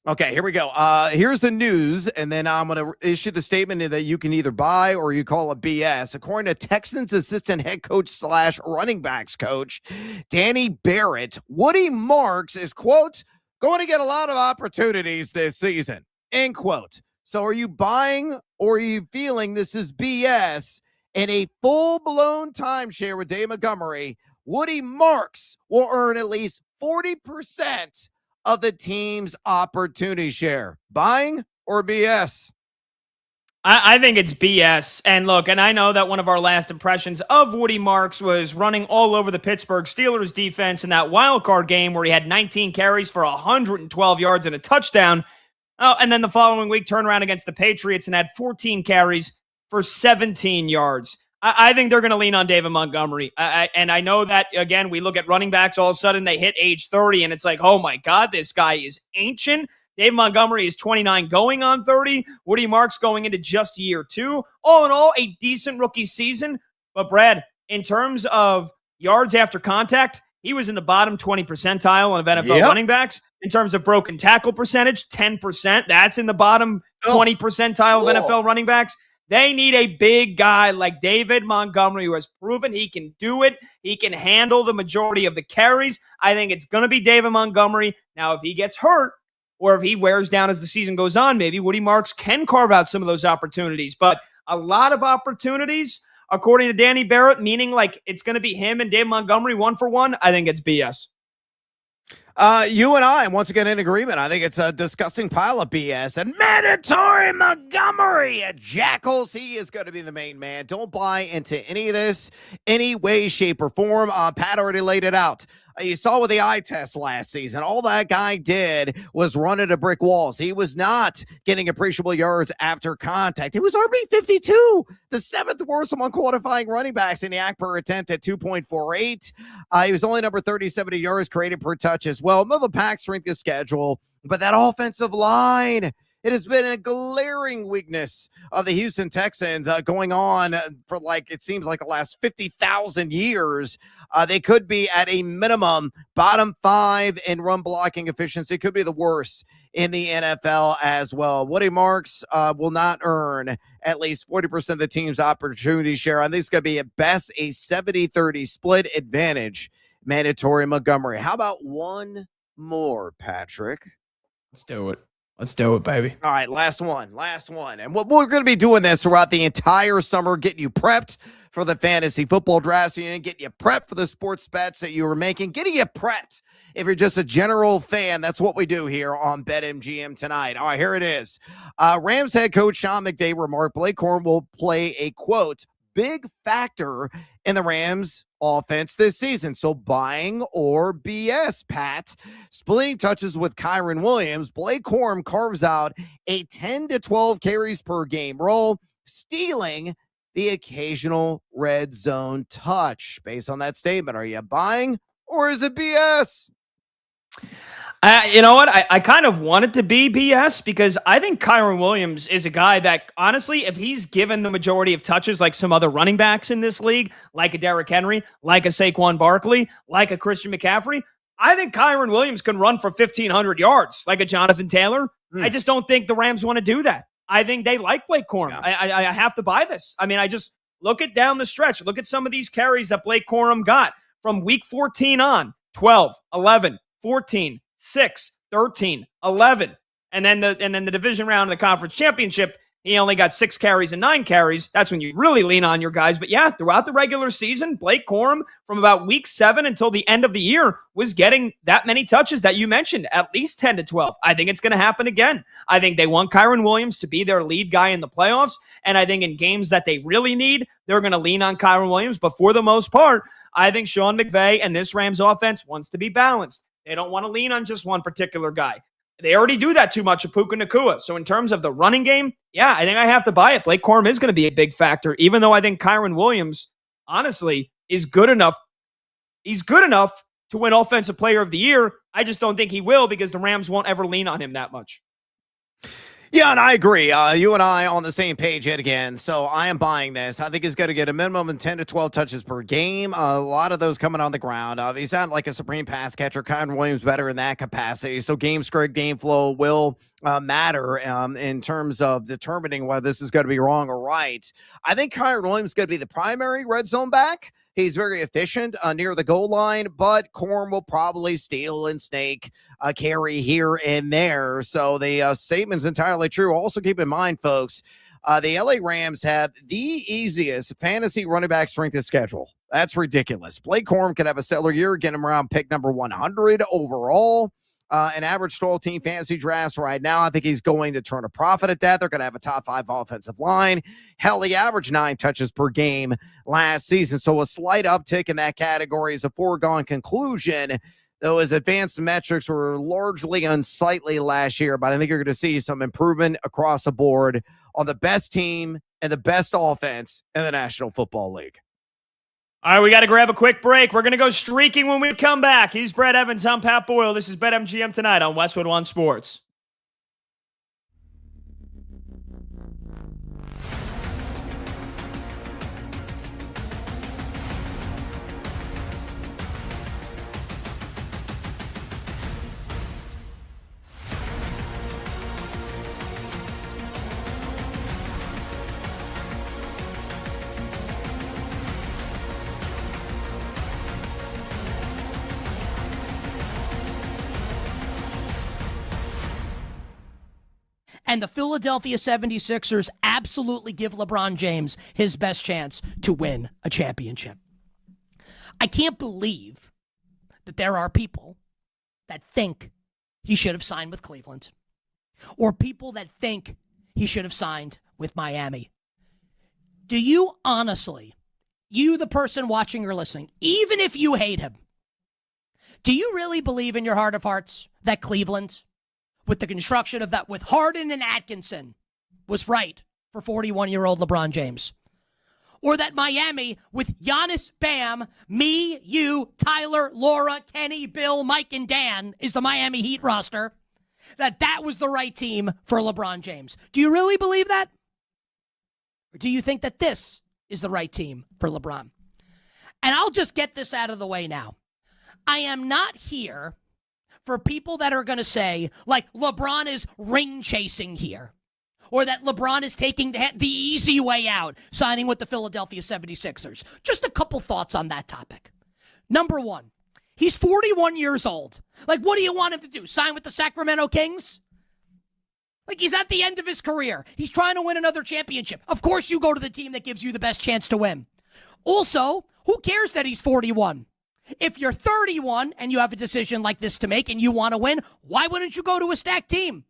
Okay, here we go. Here's the news, and then I'm going to issue the statement that you can either buy or you call it BS. According to Texans assistant head coach / running backs coach Danny Barrett, Woody Marks is, quote, going to get a lot of opportunities this season, end quote. So are you buying or are you feeling this is BS? In a full-blown timeshare with Dave Montgomery, Woody Marks will earn at least 40% of the team's opportunity share. Buying or BS? I think it's BS. And look, and I know that one of our last impressions of Woody Marks was running all over the Pittsburgh Steelers defense in that wild card game where he had 19 carries for 112 yards and a touchdown. Oh, and then the following week, turned around against the Patriots and had 14 carries for 17 yards. I think they're going to lean on David Montgomery. And I know that, again, we look at running backs, all of a sudden they hit age 30, and it's like, oh my God, this guy is ancient. Dave Montgomery is 29 going on 30. Woody Marks going into just year 2. All in all, a decent rookie season. But Brad, in terms of yards after contact, he was in the bottom 20 percentile of NFL running backs. In terms of broken tackle percentage, 10%. That's in the bottom 20 percentile of NFL running backs. They need a big guy like David Montgomery who has proven he can do it. He can handle the majority of the carries. I think it's going to be David Montgomery. Now, if he gets hurt, or if he wears down as the season goes on, maybe Woody Marks can carve out some of those opportunities. But a lot of opportunities, according to Danny Barrett, meaning like it's going to be him and Dave Montgomery 1-for-1, I think it's BS. You and I, once again, in agreement. I think it's a disgusting pile of BS. And mandatory Montgomery at Jackals, he is going to be the main man. Don't buy into any of this, any way, shape, or form. Pat already laid it out. You saw with the eye test last season, all that guy did was run into brick walls. He was not getting appreciable yards after contact. He was RB52, the 7th worst among qualifying running backs in the act per attempt at 2.48. He was only number 37 in yards created per touch as well. Middle of the pack strength of schedule, but that offensive line, it has been a glaring weakness of the Houston Texans going on for it seems like the last 50,000 years. They could be at a minimum bottom 5 in run blocking efficiency. Could be the worst in the NFL as well. Woody Marks will not earn at least 40% of the team's opportunity share. I think it's going to be at best a 70-30 split advantage. Mandatory Montgomery. How about one more, Patrick? Let's do it. Let's do it, baby. All right, last one. And we're going to be doing this throughout the entire summer, getting you prepped for the fantasy football draft season, getting you prepped for the sports bets that you were making, getting you prepped if you're just a general fan. That's what we do here on BetMGM tonight. All right, here it is. Rams head coach Sean McVay remarked Blake Corum will play a, quote, big factor in the Rams offense this season. So buying or BS, Pat. Splitting touches with Kyron Williams, Blake Corum carves out a 10 to 12 carries per game role, stealing the occasional red zone touch. Based on that statement, are you buying or is it BS? You know what? I kind of want it to be BS because I think Kyron Williams is a guy that, honestly, if he's given the majority of touches like some other running backs in this league, like a Derrick Henry, like a Saquon Barkley, like a Christian McCaffrey, I think Kyron Williams can run for 1,500 yards like a Jonathan Taylor. I just don't think the Rams want to do that. I think they like Blake Corum. Yeah. I have to buy this. I mean, I just look at down the stretch. Look at some of these carries that Blake Corum got from week 14 on. 12, 11, 14, 6, 13, 11. And then the division round of the conference championship, he only got 6 carries and 9 carries. That's when you really lean on your guys. But yeah, throughout the regular season, Blake Corum from about week 7 until the end of the year was getting that many touches that you mentioned, at least 10 to 12. I think it's going to happen again. I think they want Kyron Williams to be their lead guy in the playoffs. And I think in games that they really need, they're going to lean on Kyron Williams. But for the most part, I think Sean McVay and this Rams offense wants to be balanced. They don't want to lean on just one particular guy. They already do that too much with Puka Nacua. So in terms of the running game, yeah, I think I have to buy it. Blake Corum is going to be a big factor, even though I think Kyron Williams, honestly, is good enough. He's good enough to win Offensive Player of the Year. I just don't think he will because the Rams won't ever lean on him that much. Yeah, and I agree. You and I on the same page yet again. So I am buying this. I think he's going to get a minimum of 10 to 12 touches per game. A lot of those coming on the ground. He's not like a supreme pass catcher. Kyron Williams better in that capacity. So game script, game flow will matter in terms of determining whether this is going to be wrong or right. I think Kyron Williams is going to be the primary red zone back. He's very efficient near the goal line, but Corum will probably steal and snake a carry here and there. So the statement's entirely true. Also keep in mind, folks, the LA Rams have the easiest fantasy running back strength of schedule. That's ridiculous. Blake Corum could have a stellar year, get him around pick number 100 overall. An average 12-team fantasy drafts right now. I think he's going to turn a profit at that. They're going to have a top 5 offensive line. Hell, he averaged 9 touches per game last season. So a slight uptick in that category is a foregone conclusion, though his advanced metrics were largely unsightly last year. But I think you're going to see some improvement across the board on the best team and the best offense in the National Football League. All right, we got to grab a quick break. We're going to go streaking when we come back. He's Brett Evans. I'm Pat Boyle. This is BetMGM Tonight on Westwood One Sports. And the Philadelphia 76ers absolutely give LeBron James his best chance to win a championship. I can't believe that there are people that think he should have signed with Cleveland, or people that think he should have signed with Miami. Do you honestly, you the person watching or listening, even if you hate him, do you really believe in your heart of hearts that Cleveland, with the construction of that, with Harden and Atkinson, was right for 41-year-old LeBron James? Or that Miami, with Giannis, Bam, me, you, Tyler, Laura, Kenny, Bill, Mike, and Dan, is the Miami Heat roster, that was the right team for LeBron James? Do you really believe that? Or do you think that this is the right team for LeBron? And I'll just get this out of the way now. I am not here for people that are going to say, like, LeBron is ring chasing here, or that LeBron is taking the easy way out, signing with the Philadelphia 76ers. Just a couple thoughts on that topic. Number one, he's 41 years old. Like, what do you want him to do? Sign with the Sacramento Kings? Like, he's at the end of his career. He's trying to win another championship. Of course you go to the team that gives you the best chance to win. Also, who cares that he's 41? If you're 31 and you have a decision like this to make and you want to win, why wouldn't you go to a stacked team?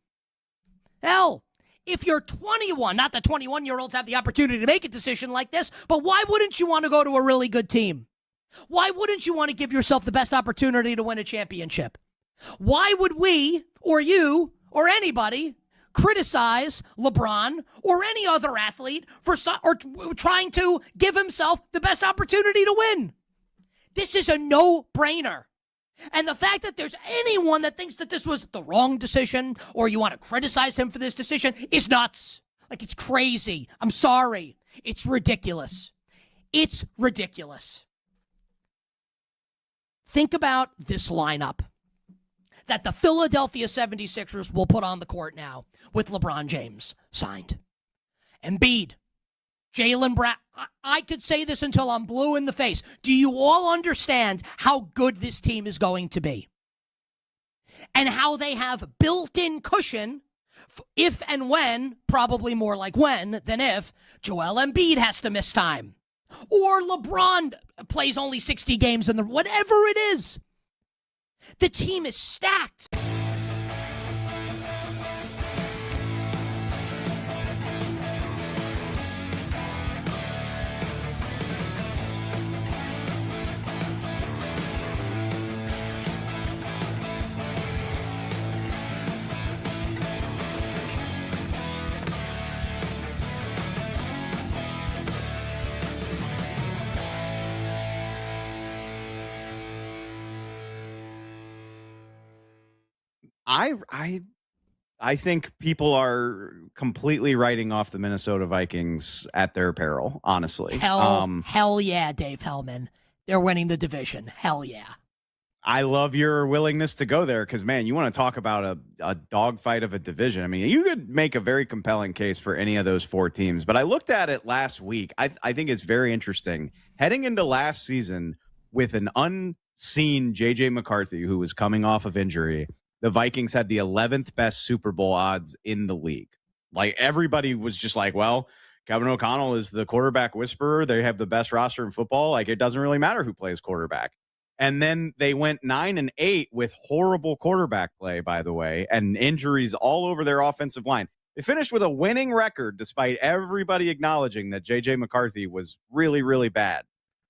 Hell, if you're 21, not that 21-year-olds have the opportunity to make a decision like this, but why wouldn't you want to go to a really good team? Why wouldn't you want to give yourself the best opportunity to win a championship? Why would we, or you, or anybody criticize LeBron or any other athlete for trying to give himself the best opportunity to win? This is a no-brainer. And the fact that there's anyone that thinks that this was the wrong decision or you want to criticize him for this decision is nuts. Like, it's crazy. I'm sorry. It's ridiculous. It's ridiculous. Think about this lineup that the Philadelphia 76ers will put on the court now with LeBron James signed. Embiid, Jaylen Brown. I could say this until I'm blue in the face. Do you all understand how good this team is going to be? And how they have built-in cushion if and when, probably more like when than if, Joel Embiid has to miss time. Or LeBron plays only 60 games in whatever it is. The team is stacked. I think people are completely writing off the Minnesota Vikings at their peril, honestly. Hell yeah, Dave Hellman. They're winning the division. Hell yeah. I love your willingness to go there because, man, you want to talk about a dogfight of a division. I mean, you could make a very compelling case for any of those four teams. But I looked at it last week. I think it's very interesting. Heading into last season with an unseen J.J. McCarthy, who was coming off of injury, the Vikings had the 11th best Super Bowl odds in the league. Like, everybody was just like, well, Kevin O'Connell is the quarterback whisperer. They have the best roster in football. Like, it doesn't really matter who plays quarterback. And then they went 9-8 with horrible quarterback play, by the way, and injuries all over their offensive line. They finished with a winning record despite everybody acknowledging that J.J. McCarthy was really, really bad.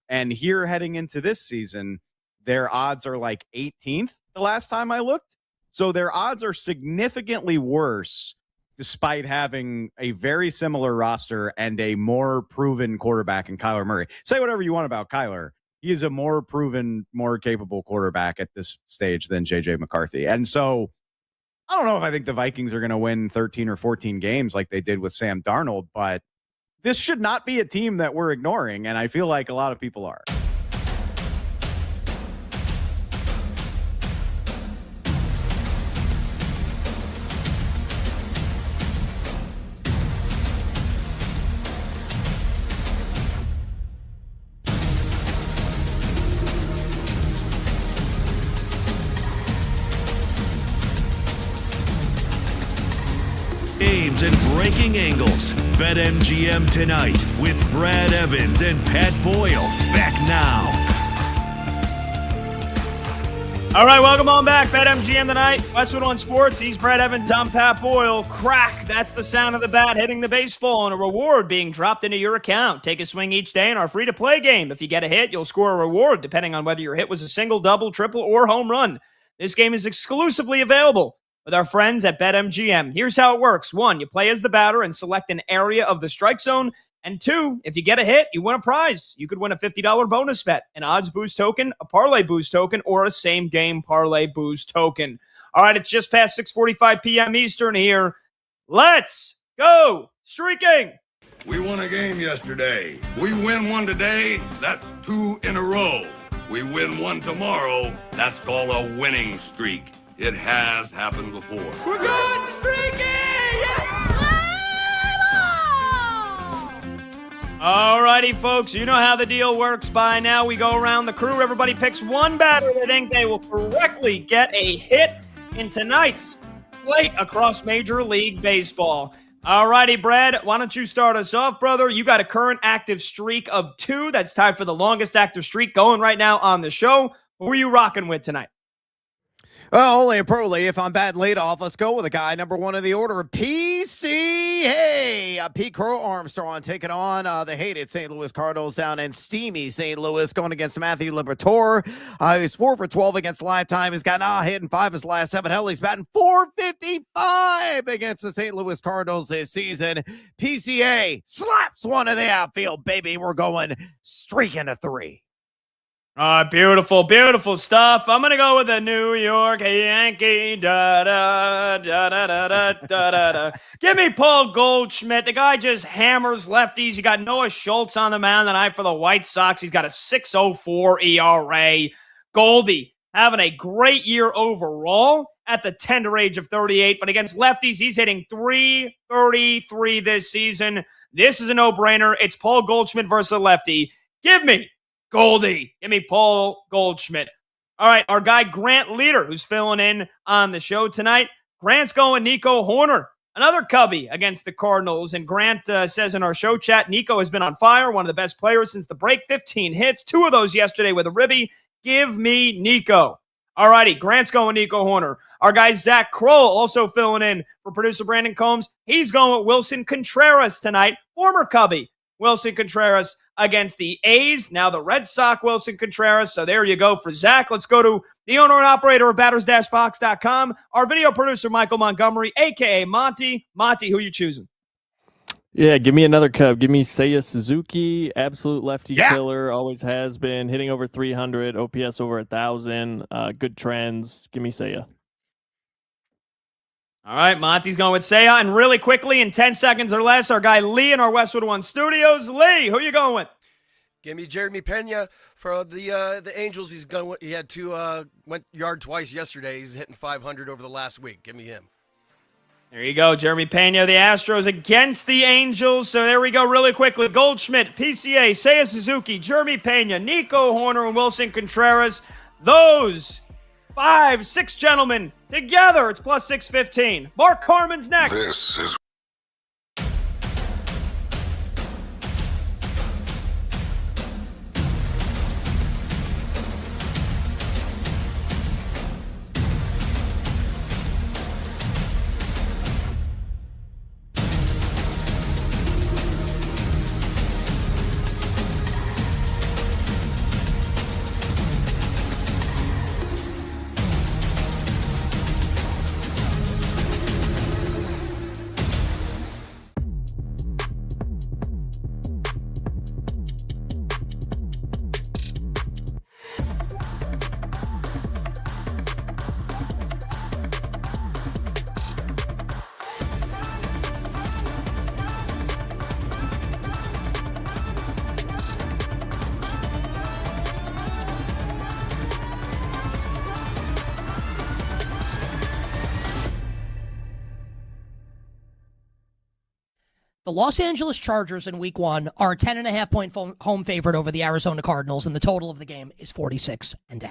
And here heading into this season, their odds are like 18th the last time I looked. So their odds are significantly worse despite having a very similar roster and a more proven quarterback in Kyler Murray. Say whatever you want about Kyler. He is a more proven, more capable quarterback at this stage than J.J. McCarthy. And so I don't know if I think the Vikings are going to win 13 or 14 games like they did with Sam Darnold, but this should not be a team that we're ignoring, and I feel like a lot of people are. Games and breaking angles. BetMGM tonight with Brad Evans and Pat Boyle. Back now. All right, welcome on back. BetMGM tonight. Westwood One Sports. He's Brad Evans. I'm Pat Boyle. Crack. That's the sound of the bat hitting the baseball and a reward being dropped into your account. Take a swing each day in our free-to-play game. If you get a hit, you'll score a reward depending on whether your hit was a single, double, triple, or home run. This game is exclusively available with our friends at BetMGM. Here's how it works. 1, you play as the batter and select an area of the strike zone. And 2, if you get a hit, you win a prize. You could win a $50 bonus bet, an odds boost token, a parlay boost token, or a same-game parlay boost token. All right, it's just past 6:45 p.m. Eastern here. Let's go streaking. We won a game yesterday. We win one today, that's 2 in a row. We win one tomorrow, that's called a winning streak. It has happened before. We're good streaking! All righty, folks. You know how the deal works by now. We go around the crew. Everybody picks one batter they think they will correctly get a hit in tonight's slate across Major League Baseball. All righty, Brad, why don't you start us off, brother? You got a current active streak of 2. That's tied for the longest active streak going right now on the show. Who are you rocking with tonight? Well, only appropriately if I'm batting leadoff. Let's go with a guy number 1 in the order, PC. Hey, Pete Crow Armstrong taking on the hated St. Louis Cardinals down in steamy St. Louis, going against Matthew Liberatore. He's 4 for 12 against Lifetime. He's got a hit in 5 of his last 7. Hell, he's batting .455 against the St. Louis Cardinals this season. PCA slaps one in the outfield, baby. We're going streaking to 3. Beautiful, beautiful stuff. I'm going to go with the New York Yankee. Give me Paul Goldschmidt. The guy just hammers lefties. You got Noah Schultz on the mound tonight for the White Sox. He's got a 6.04 ERA. Goldie having a great year overall at the tender age of 38. But against lefties, he's hitting .333 this season. This is a no-brainer. It's Paul Goldschmidt versus a lefty. Give me Goldie. Give me Paul Goldschmidt. All right, our guy Grant Leader, who's filling in on the show tonight. Grant's going Nico Horner, another Cubby against the Cardinals. And Grant says in our show chat, Nico has been on fire, one of the best players since the break. 15 hits, 2 of those yesterday with a ribby. Give me Nico. All righty, Grant's going Nico Horner. Our guy Zach Kroll also filling in for producer Brandon Combs. He's going with Wilson Contreras tonight, former Cubby. Wilson Contreras against the A's. Now the Red Sox, Wilson Contreras. So there you go for Zach. Let's go to the owner and operator of batters-box.com, our video producer, Michael Montgomery, a.k.a. Monty. Monty, who you choosing? Yeah, give me another Cub. Give me Seiya Suzuki, absolute lefty killer, always has been, hitting over 300, OPS over 1,000, good trends. Give me Seiya. All right, Monty's going with Seiya. And really quickly, in 10 seconds or less, our guy Lee in our Westwood One Studios. Lee, who you going with? Give me Jeremy Pena for the Angels. He had 2 went yard twice yesterday. He's hitting 500 over the last week. Give me him. There you go, Jeremy Pena, the Astros against the Angels. So there we go really quickly. Goldschmidt, PCA, Seiya Suzuki, Jeremy Pena, Nico Horner, and Wilson Contreras. Those 5-6 gentlemen together. It's plus 615. Mark Carman's next. This is The Los Angeles Chargers in week 1 are a 10.5-point home favorite over the Arizona Cardinals, and the total of the game is 46.5.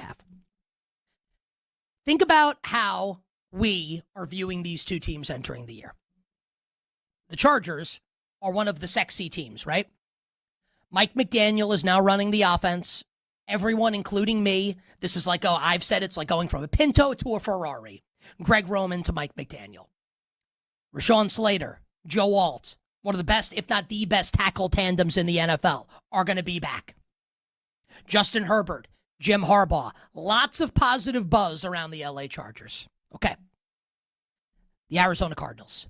Think about how we are viewing these two teams entering the year. The Chargers are one of the sexy teams, right? Mike McDaniel is now running the offense. Everyone, including me, this is like, I've said it's like going from a Pinto to a Ferrari. Greg Roman to Mike McDaniel. Rashawn Slater, Joe Alt, one of the best, if not the best tackle tandems in the NFL, are going to be back. Justin Herbert, Jim Harbaugh, lots of positive buzz around the LA Chargers. Okay. The Arizona Cardinals,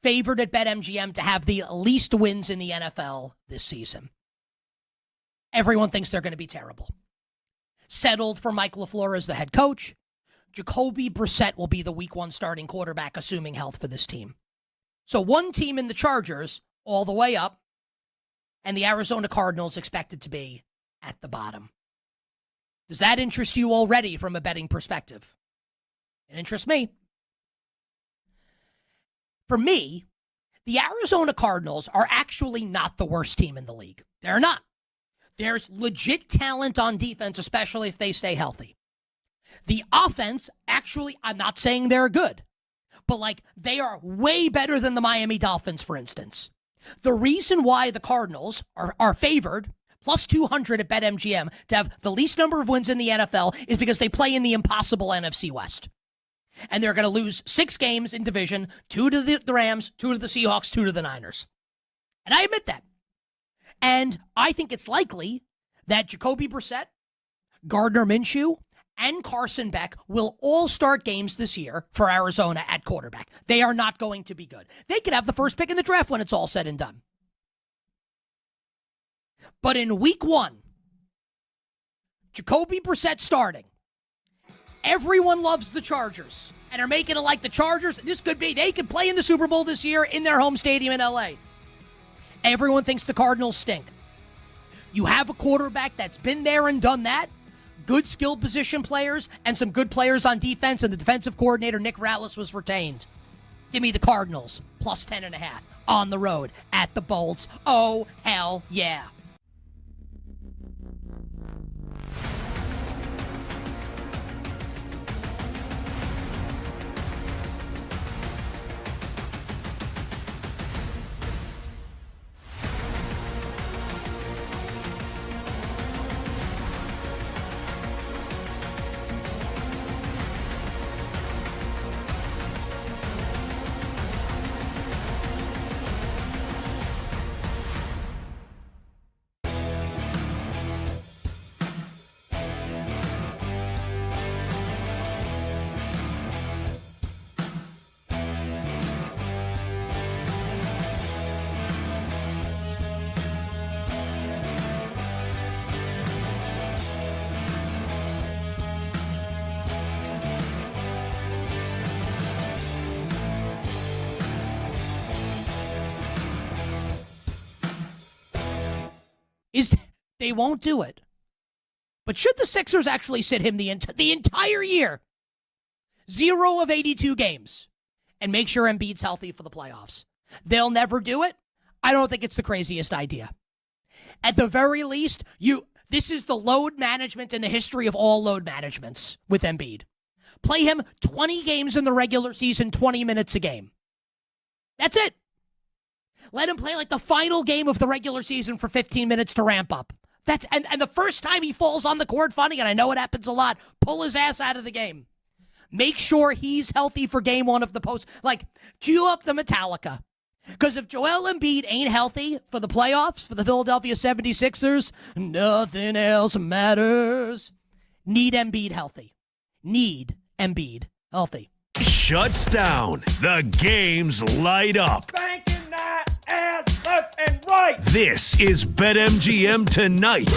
favored at BetMGM to have the least wins in the NFL this season. Everyone thinks they're going to be terrible. Settled for Mike LaFleur as the head coach. Jacoby Brissett will be the week 1 starting quarterback, assuming health for this team. So one team in the Chargers all the way up, and the Arizona Cardinals expected to be at the bottom. Does that interest you already from a betting perspective? It interests me. For me, the Arizona Cardinals are actually not the worst team in the league. They're not. There's legit talent on defense, especially if they stay healthy. The offense, actually, I'm not saying they're good, but they are way better than the Miami Dolphins, for instance. The reason why the Cardinals are favored, plus 200 at BetMGM, to have the least number of wins in the NFL is because they play in the impossible NFC West. And they're going to lose 6 games in division, 2 to the Rams, 2 to the Seahawks, 2 to the Niners. And I admit that. And I think it's likely that Jacoby Brissett, Gardner Minshew, and Carson Beck will all start games this year for Arizona at quarterback. They are not going to be good. They could have the first pick in the draft when it's all said and done. But in week 1, Jacoby Brissett starting. Everyone loves the Chargers and are making it like the Chargers. They could play in the Super Bowl this year in their home stadium in LA. Everyone thinks the Cardinals stink. You have a quarterback that's been there and done that. Good skilled position players and some good players on defense, and the defensive coordinator, Nick Rallis, was retained. Give me the Cardinals, plus 10.5 on the road at the Bolts. Oh, hell yeah. They won't do it. But should the Sixers actually sit him the entire year, 0 of 82 games, and make sure Embiid's healthy for the playoffs? They'll never do it. I don't think it's the craziest idea. At the very least, this is the load management in the history of all load managements with Embiid. Play him 20 games in the regular season, 20 minutes a game. That's it. Let him play the final game of the regular season for 15 minutes to ramp up. And the first time he falls on the court, funny, and I know it happens a lot, pull his ass out of the game. Make sure he's healthy for game 1 of the post. Cue up the Metallica. Because if Joel Embiid ain't healthy for the playoffs, for the Philadelphia 76ers, nothing else matters. Need Embiid healthy. Shuts down. The games light up. Banking that ass left and right. This is BetMGM Tonight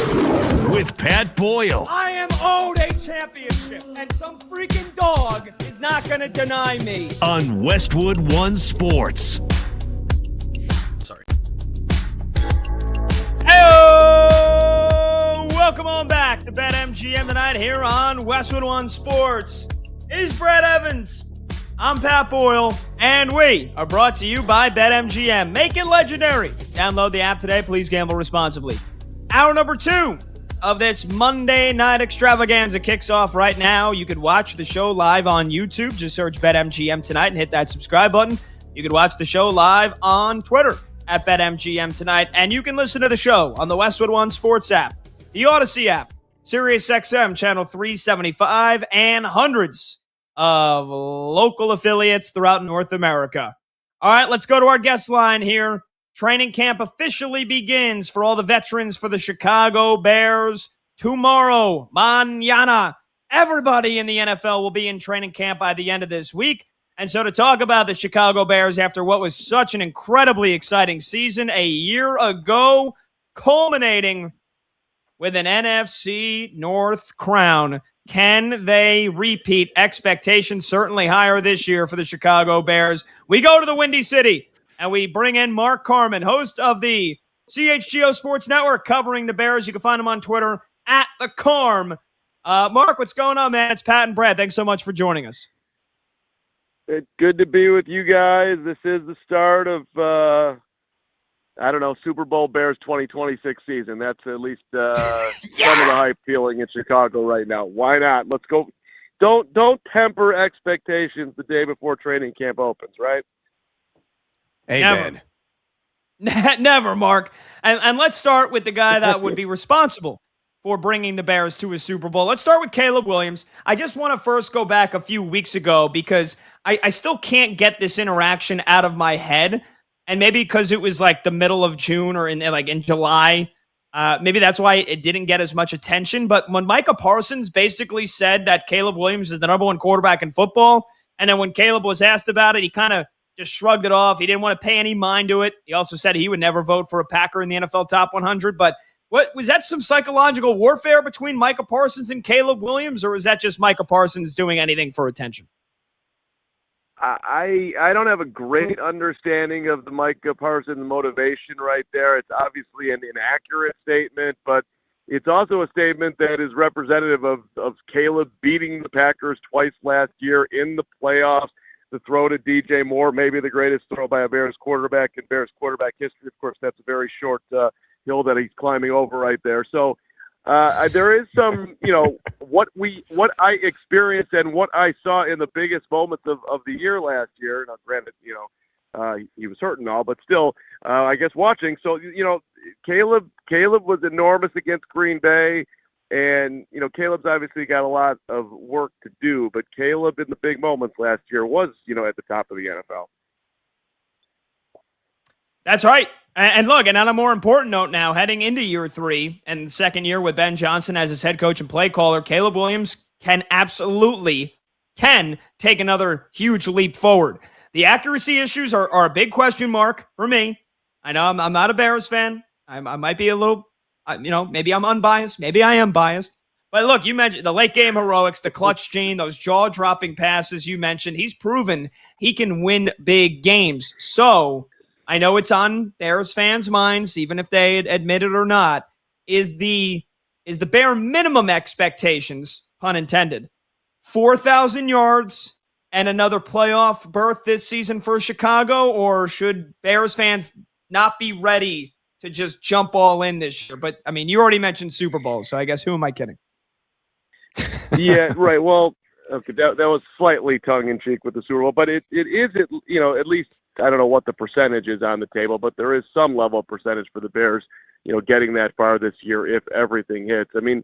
with Pat Boyle. I am owed a championship, and some freaking dog is not going to deny me. On Westwood One Sports. Sorry. Hey, welcome on back to BetMGM Tonight here on Westwood One Sports. Is Brett Evans. I'm Pat Boyle, and we are brought to you by BetMGM. Make it legendary. Download the app today. Please gamble responsibly. Hour number 2 of this Monday night extravaganza kicks off right now. You could watch the show live on YouTube. Just search BetMGM tonight and hit that subscribe button. You could watch the show live on Twitter at BetMGM tonight. And you can listen to the show on the Westwood One Sports app, the Odyssey app, SiriusXM channel 375, and hundreds of local affiliates throughout North America. All right, let's go to our guest line here. Training camp officially begins for all the veterans for the Chicago Bears tomorrow, mañana. Everybody in the NFL will be in training camp by the end of this week. And so to talk about the Chicago Bears after what was such an incredibly exciting season a year ago, culminating with an NFC North crown, can they repeat? Expectations certainly higher this year for the Chicago Bears. We go to the Windy City. And we bring in Mark Carman, host of the CHGO Sports Network, covering the Bears. You can find him on Twitter at the Carm. Mark, what's going on, man? It's Pat and Brad. Thanks so much for joining us. It's good to be with you guys. This is the start of, Super Bowl Bears 2026 season. That's at least some of the hype feeling in Chicago right now. Why not? Let's go. Don't temper expectations the day before training camp opens, right? Amen. Never, Mark. And let's start with the guy that would be responsible for bringing the Bears to a Super Bowl. Let's start with Caleb Williams. I just want to first go back a few weeks ago because I still can't get this interaction out of my head. And maybe because it was like the middle of June or in July, maybe that's why it didn't get as much attention. But when Micah Parsons basically said that Caleb Williams is the number one quarterback in football, and then when Caleb was asked about it, he kind of just shrugged it off. He didn't want to pay any mind to it. He also said he would never vote for a Packer in the NFL Top 100. But what was that, some psychological warfare between Micah Parsons and Caleb Williams, or was that just Micah Parsons doing anything for attention? I don't have a great understanding of the Micah Parsons motivation right there. It's obviously an inaccurate statement, but it's also a statement that is representative of Caleb beating the Packers twice last year in the playoffs. The throw to DJ Moore, maybe the greatest throw by a Bears quarterback in Bears quarterback history. Of course, that's a very short hill that he's climbing over right there. So there is some, what I experienced and what I saw in the biggest moments of the year last year. Now, granted, he was hurt and all, but still, I guess watching. So, Caleb was enormous against Green Bay. And, Caleb's obviously got a lot of work to do, but Caleb in the big moments last year was, at the top of the NFL. That's right. And look, and on a more important note now, heading into year 3 and the second year with Ben Johnson as his head coach and play caller, Caleb Williams can take another huge leap forward. The accuracy issues are a big question mark for me. I know I'm not a Bears fan. I might be a little... maybe I'm unbiased. Maybe I am biased. But look, you mentioned the late game heroics, the clutch gene, those jaw-dropping passes you mentioned. He's proven he can win big games. So I know it's on Bears fans' minds, even if they admit it or not, is the bare minimum expectations, pun intended, 4,000 yards and another playoff berth this season for Chicago? Or should Bears fans not be ready to just jump all in this year? But, I mean, you already mentioned Super Bowl, so I guess who am I kidding? Yeah, right. Well, okay, that was slightly tongue-in-cheek with the Super Bowl, but it is, at least, I don't know what the percentage is on the table, but there is some level of percentage for the Bears, getting that far this year if everything hits. I mean,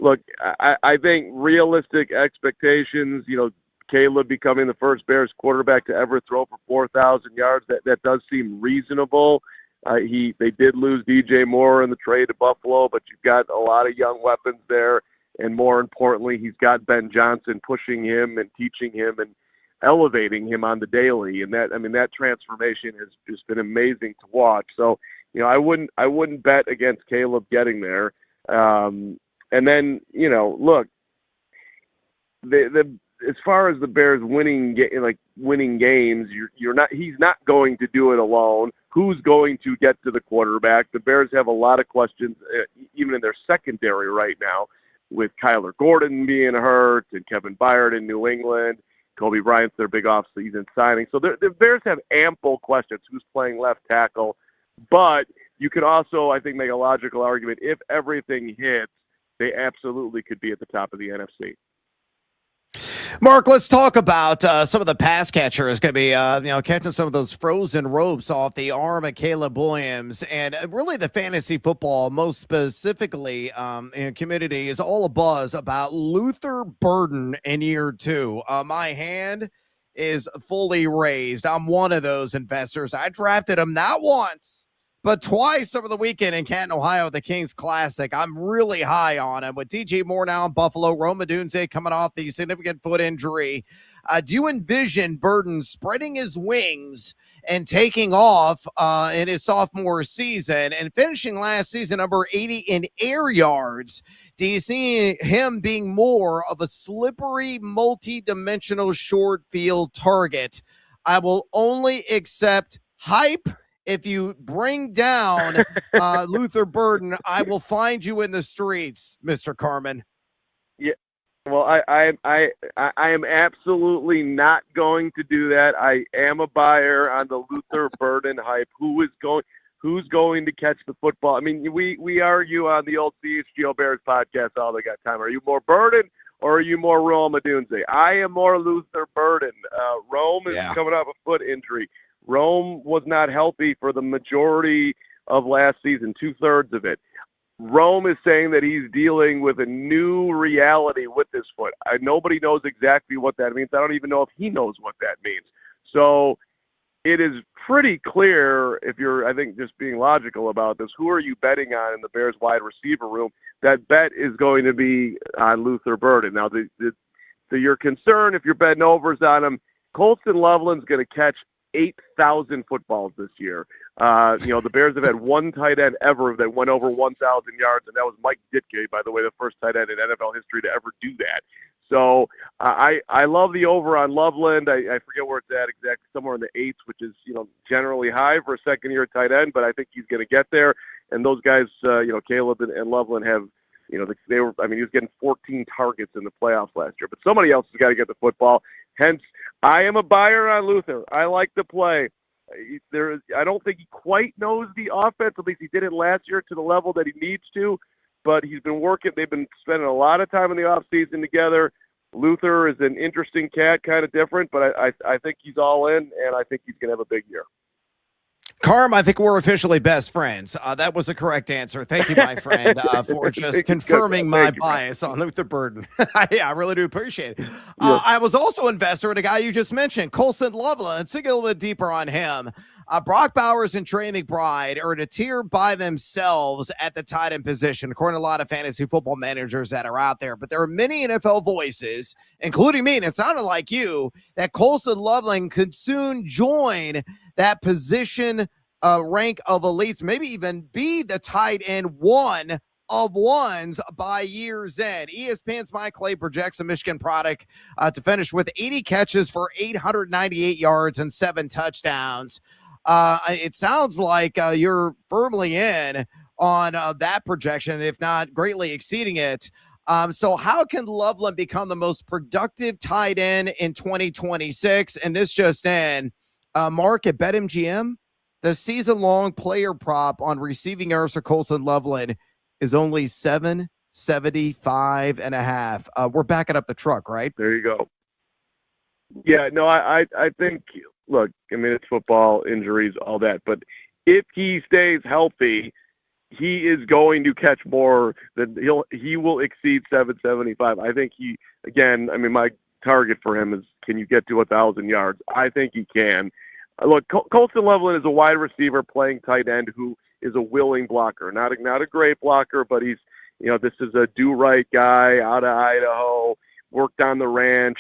look, I think realistic expectations, Caleb becoming the first Bears quarterback to ever throw for 4,000 yards, that does seem reasonable. They did lose DJ Moore in the trade to Buffalo, but you've got a lot of young weapons there. And more importantly, he's got Ben Johnson pushing him and teaching him and elevating him on the daily. And that transformation has just been amazing to watch. So, I wouldn't bet against Caleb getting there. And then, look, as far as the Bears winning games, he's not going to do it alone. Who's going to get to the quarterback? The Bears have a lot of questions, even in their secondary right now, with Kyler Gordon being hurt and Kevin Byard in New England. Kobe Bryant's their big off-season signing. So the Bears have ample questions. Who's playing left tackle? But you could also, I think, make a logical argument. If everything hits, they absolutely could be at the top of the NFC. Mark, let's talk about some of the pass catchers going to be, catching some of those frozen ropes off the arm of Caleb Williams. And really the fantasy football, most specifically in community, is all abuzz about Luther Burden in year 2. My hand is fully raised. I'm one of those investors. I drafted him not once, but twice over the weekend in Canton, Ohio, the Kings Classic. I'm really high on him. With DJ Moore now in Buffalo, Rome Odunze coming off the significant foot injury. Do you envision Burden spreading his wings and taking off in his sophomore season and finishing last season number 80 in air yards? Do you see him being more of a slippery, multi-dimensional short field target? I will only accept hype. If you bring down Luther Burden, I will find you in the streets, Mr. Carmen. Yeah, well, I am absolutely not going to do that. I am a buyer on the Luther Burden hype. Who's going to catch the football? I mean, we argue on the old CHGO Bears podcast all they got time. Are you more Burden or are you more Rome Odunze? I am more Luther Burden. Rome is coming off a foot injury. Rome was not healthy for the majority of last season, 2/3 of it. Rome is saying that he's dealing with a new reality with his foot. Nobody knows exactly what that means. I don't even know if he knows what that means. So it is pretty clear, if you're, I think, just being logical about this, who are you betting on in the Bears wide receiver room? That bet is going to be on Luther Burden. Now, so your concern, if you're betting overs on him, Colston Loveland's going to catch 8,000 footballs this year. The Bears have had one tight end ever that went over 1,000 yards, and that was Mike Ditka, by the way, the first tight end in NFL history to ever do that. So I love the over on Loveland. I forget where it's at exactly, somewhere in the 8s, which is generally high for a second-year tight end, but I think he's going to get there. And those guys, Caleb and Loveland have, he was getting 14 targets in the playoffs last year. But somebody else has got to get the football. Hence, I am a buyer on Luther. I like the play. I don't think he quite knows the offense. At least he did it last year to the level that he needs to. But he's been working. They've been spending a lot of time in the offseason together. Luther is an interesting cat, kind of different, but I think he's all in, and I think he's going to have a big year. Carm, I think we're officially best friends. That was a correct answer. Thank you, my friend, for just confirming my bias on Luther Burden. Yeah, I really do appreciate it. I was also an investor in a guy you just mentioned, Colston Loveland. Let's dig a little bit deeper on him. Brock Bowers and Trey McBride are in a tier by themselves at the tight end position, according to a lot of fantasy football managers that are out there. But there are many NFL voices, including me, and it sounded like you, that Colston Loveland could soon join that position rank of elites, maybe even be the tight end one of ones by year's end. ESPN's Mike Clay projects a Michigan product to finish with 80 catches for 898 yards and 7 touchdowns. It sounds like you're firmly in on that projection, if not greatly exceeding it. So how can Loveland become the most productive tight end in 2026? And this just in, Mark, at BetMGM, the season-long player prop on receiving yards for Colston Loveland is only 775.5. We're backing up the truck, right? There you go. Yeah, no, I think, look, I mean, it's football, injuries, all that. But if he stays healthy, he is going to catch more than he will exceed 775. I think my target for him is, can you get to 1,000 yards? I think he can. Look, Colston Loveland is a wide receiver playing tight end who is a willing blocker. Not a great blocker, but he's, this is a do-right guy out of Idaho, worked on the ranch,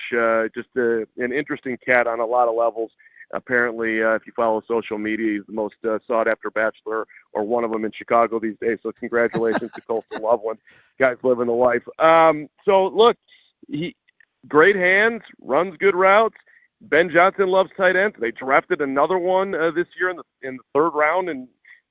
just an interesting cat on a lot of levels. Apparently, if you follow social media, he's the most sought-after bachelor or one of them in Chicago these days. So congratulations to Colston Loveland. Guy's living the life. So, look, he great hands, runs good routes. Ben Johnson loves tight ends. They drafted another one this year in the 3rd round, and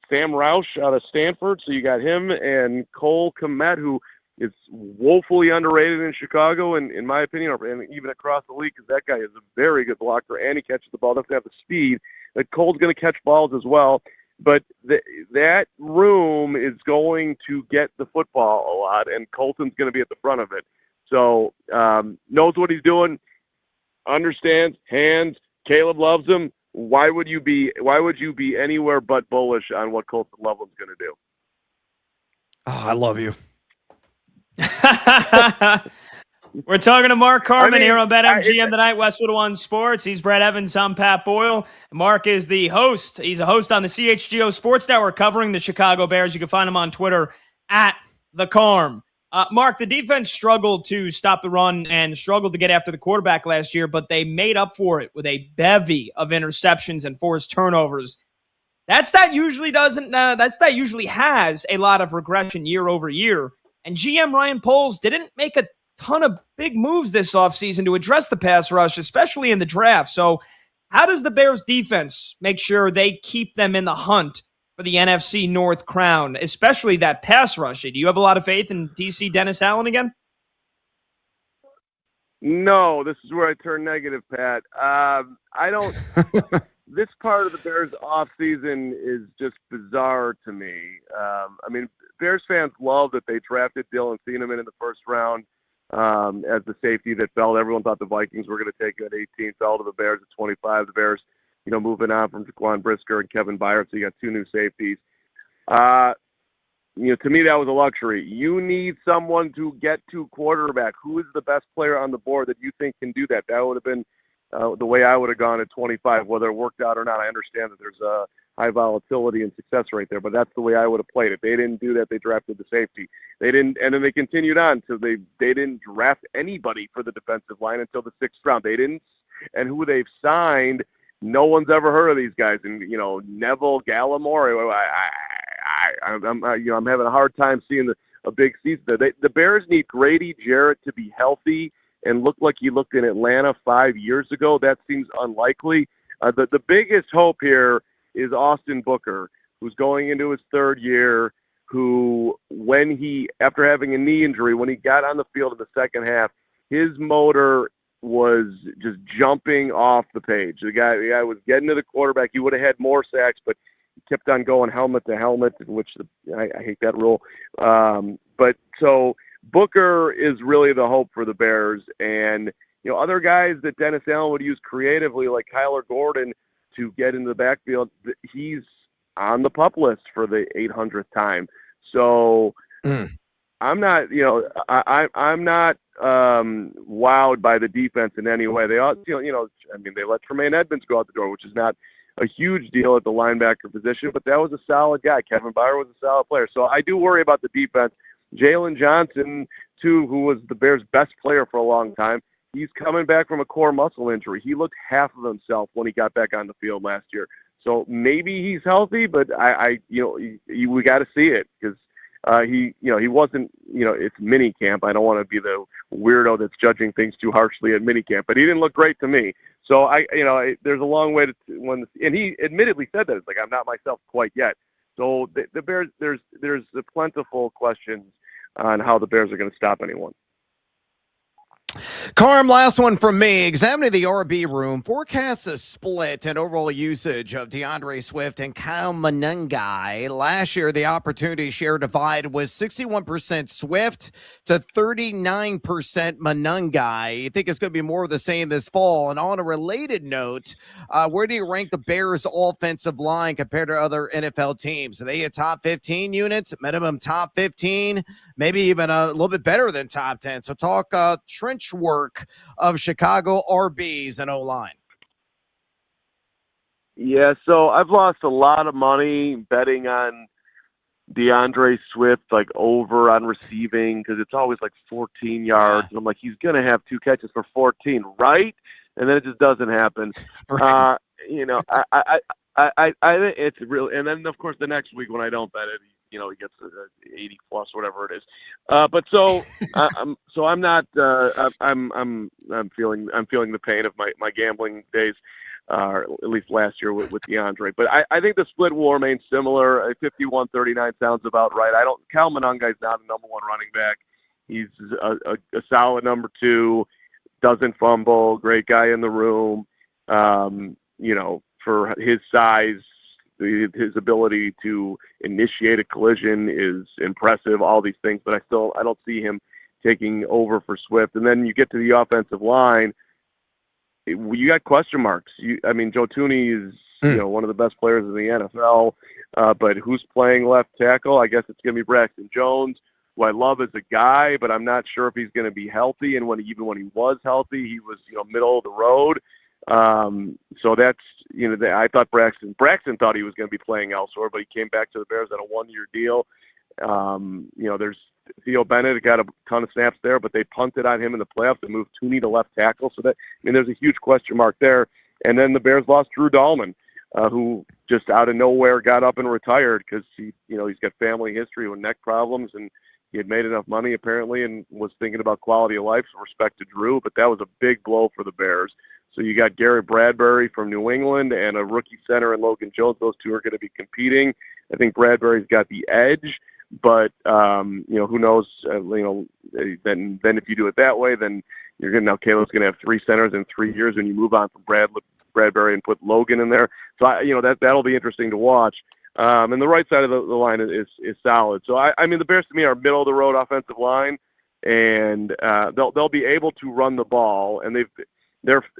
Sam Roush out of Stanford. So you got him and Cole Kmet, who is woefully underrated in Chicago, and in my opinion, and even across the league, because that guy is a very good blocker and he catches the ball. Doesn't have the speed. But Cole's going to catch balls as well. But that room is going to get the football a lot, and Colton's going to be at the front of it. So knows what he's doing, understands, hands. Caleb loves him. Why would you be anywhere but bullish on what Colton Loveland's going to do? Oh, I love you. We're talking to Mark Carman here on BetMGM tonight, Westwood One Sports. He's Brett Evans. I'm Pat Boyle. Mark is the host. He's a host on the CHGO Sports Network covering the Chicago Bears. You can find him on Twitter at The Carm. Mark, the defense struggled to stop the run and struggled to get after the quarterback last year, but they made up for it with a bevy of interceptions and forced turnovers. That usually has a lot of regression year over year. And GM Ryan Poles didn't make a ton of big moves this offseason to address the pass rush, especially in the draft. So how does the Bears defense make sure they keep them in the hunt for the NFC North crown, especially that pass rush? Do you have a lot of faith in DC Dennis Allen again? No, this is where I turn negative, Pat. I don't. This part of the Bears offseason is just bizarre to me. Bears fans love that they drafted Dylan Thieneman in the first round as the safety that fell. Everyone thought the Vikings were going to take it at 18, fell to the Bears at 25. The Bears, moving on from Jaquan Brisker and Kevin Byard, so you got two new safeties. To me, that was a luxury. You need someone to get to quarterback. Who is the best player on the board that you think can do that? That would have been the way I would have gone at 25, whether it worked out or not. I understand that there's a high volatility and success rate there, but that's the way I would have played it. They didn't do that. They drafted the safety. They didn't, and then they continued on. So they didn't draft anybody for the defensive line until the 6th round. They didn't, and who they've signed, no one's ever heard of these guys. And Neville Gallimore, I'm having a hard time seeing a big season there. The Bears need Grady Jarrett to be healthy and look like he looked in Atlanta 5 years ago. That seems unlikely. The biggest hope here is Austin Booker, who's going into his 3rd year, who, after having a knee injury, when he got on the field in the second half, his motor was just jumping off the page. The guy was getting to the quarterback. He would have had more sacks, but he kept on going helmet to helmet, which I hate that rule. But so Booker is really the hope for the Bears. And, other guys that Dennis Allen would use creatively, like Kyler Gordon, to get into the backfield, he's on the PUP list for the 800th time. So I'm not, I'm not wowed by the defense in any way. They all, they let Tremaine Edmonds go out the door, which is not a huge deal at the linebacker position, but that was a solid guy. Kevin Byard was a solid player. So I do worry about the defense. Jalen Johnson, too, who was the Bears' best player for a long time, he's coming back from a core muscle injury. He looked half of himself when he got back on the field last year. So maybe he's healthy, but we got to see it because he wasn't, it's mini camp. I don't want to be the weirdo that's judging things too harshly at mini camp, but he didn't look great to me. So there's a long way and he admittedly said that it's like, I'm not myself quite yet. So the Bears, there's a plentiful questions on how the Bears are going to stop anyone. Carm, last one from me. Examining the RB room, forecasts a split in overall usage of DeAndre Swift and Kyle Monangai. Last year, the opportunity share divide was 61% Swift to 39% Monangai. You think it's going to be more of the same this fall? And on a related note, where do you rank the Bears' offensive line compared to other NFL teams? Are they a top 15 units, minimum top 15, maybe even a little bit better than top 10? So talk trench work of Chicago RBs and O-line. Yeah, so I've lost a lot of money betting on DeAndre Swift, like over on receiving, because it's always like 14 yards. And I'm like, he's going to have 2 catches for 14, right? And then it just doesn't happen. Right. I think it's real. And then, of course, the next week when I don't bet it, he gets 80 plus, whatever it is. But so I'm not. I'm feeling the pain of my gambling days, or at least last year with DeAndre. But I think the split will remain similar. 51-39 sounds about right. Cal Monangai's not a number 1 running back. He's a solid number 2, doesn't fumble, great guy in the room. For his size, his ability to initiate a collision is impressive, all these things, but I don't see him taking over for Swift. And then you get to the offensive line, you got question marks. Joe Tooney is one of the best players in the NFL, but who's playing left tackle? I guess it's going to be Braxton Jones, who I love as a guy, but I'm not sure if he's going to be healthy. And even when he was healthy, he was middle of the road. So that's I thought Braxton thought he was going to be playing elsewhere, but he came back to the Bears at a 1-year deal. There's Theo Bennett got a ton of snaps there, but they punted on him in the playoffs and moved Tooney to left tackle. So there's a huge question mark there. And then the Bears lost Drew Dahlman, who just out of nowhere got up and retired because he's got family history with neck problems, and he had made enough money apparently and was thinking about quality of life. So respect to Drew, but that was a big blow for the Bears. So you got Garrett Bradbury from New England and a rookie center in Logan Jones. Those two are going to be competing. I think Bradbury's got the edge, but who knows? Then if you do it that way, then you're going to now Caleb's going to have 3 centers in 3 years when you move on from Bradbury and put Logan in there. So that'll be interesting to watch. And the right side of the line is solid. So the Bears to me are middle of the road offensive line, and they'll be able to run the ball, and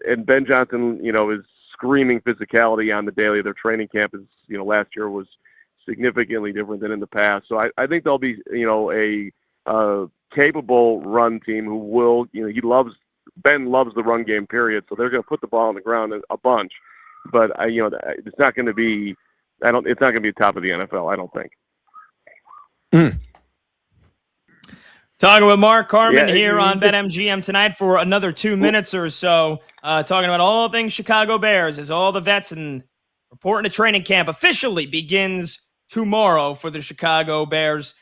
and Ben Johnson, is screaming physicality on the daily. Their training camp is, last year was significantly different than in the past. So I think they'll be, a capable run team who will, Ben loves the run game, period. So they're going to put the ball on the ground a bunch, but it's not going to be, it's not going to be top of the NFL, I don't think. Talking with Mark Carman here on BetMGM tonight for another 2 minutes or so, talking about all things Chicago Bears as all the vets and reporting to training camp officially begins tomorrow for the Chicago Bears.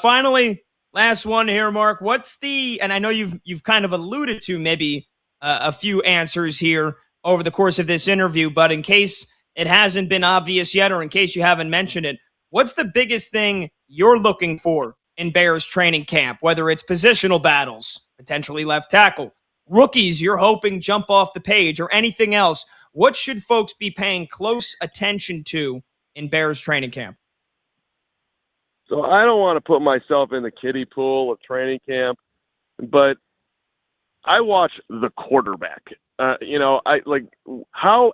Finally, last one here, Mark. And I know you've kind of alluded to maybe a few answers here over the course of this interview, but in case it hasn't been obvious yet, or in case you haven't mentioned it, what's the biggest thing you're looking for in Bears training camp, whether it's positional battles, potentially left tackle, rookies you're hoping jump off the page, or anything else? What should folks be paying close attention to in Bears training camp? So I don't want to put myself in the kiddie pool of training camp, but I watch the quarterback. How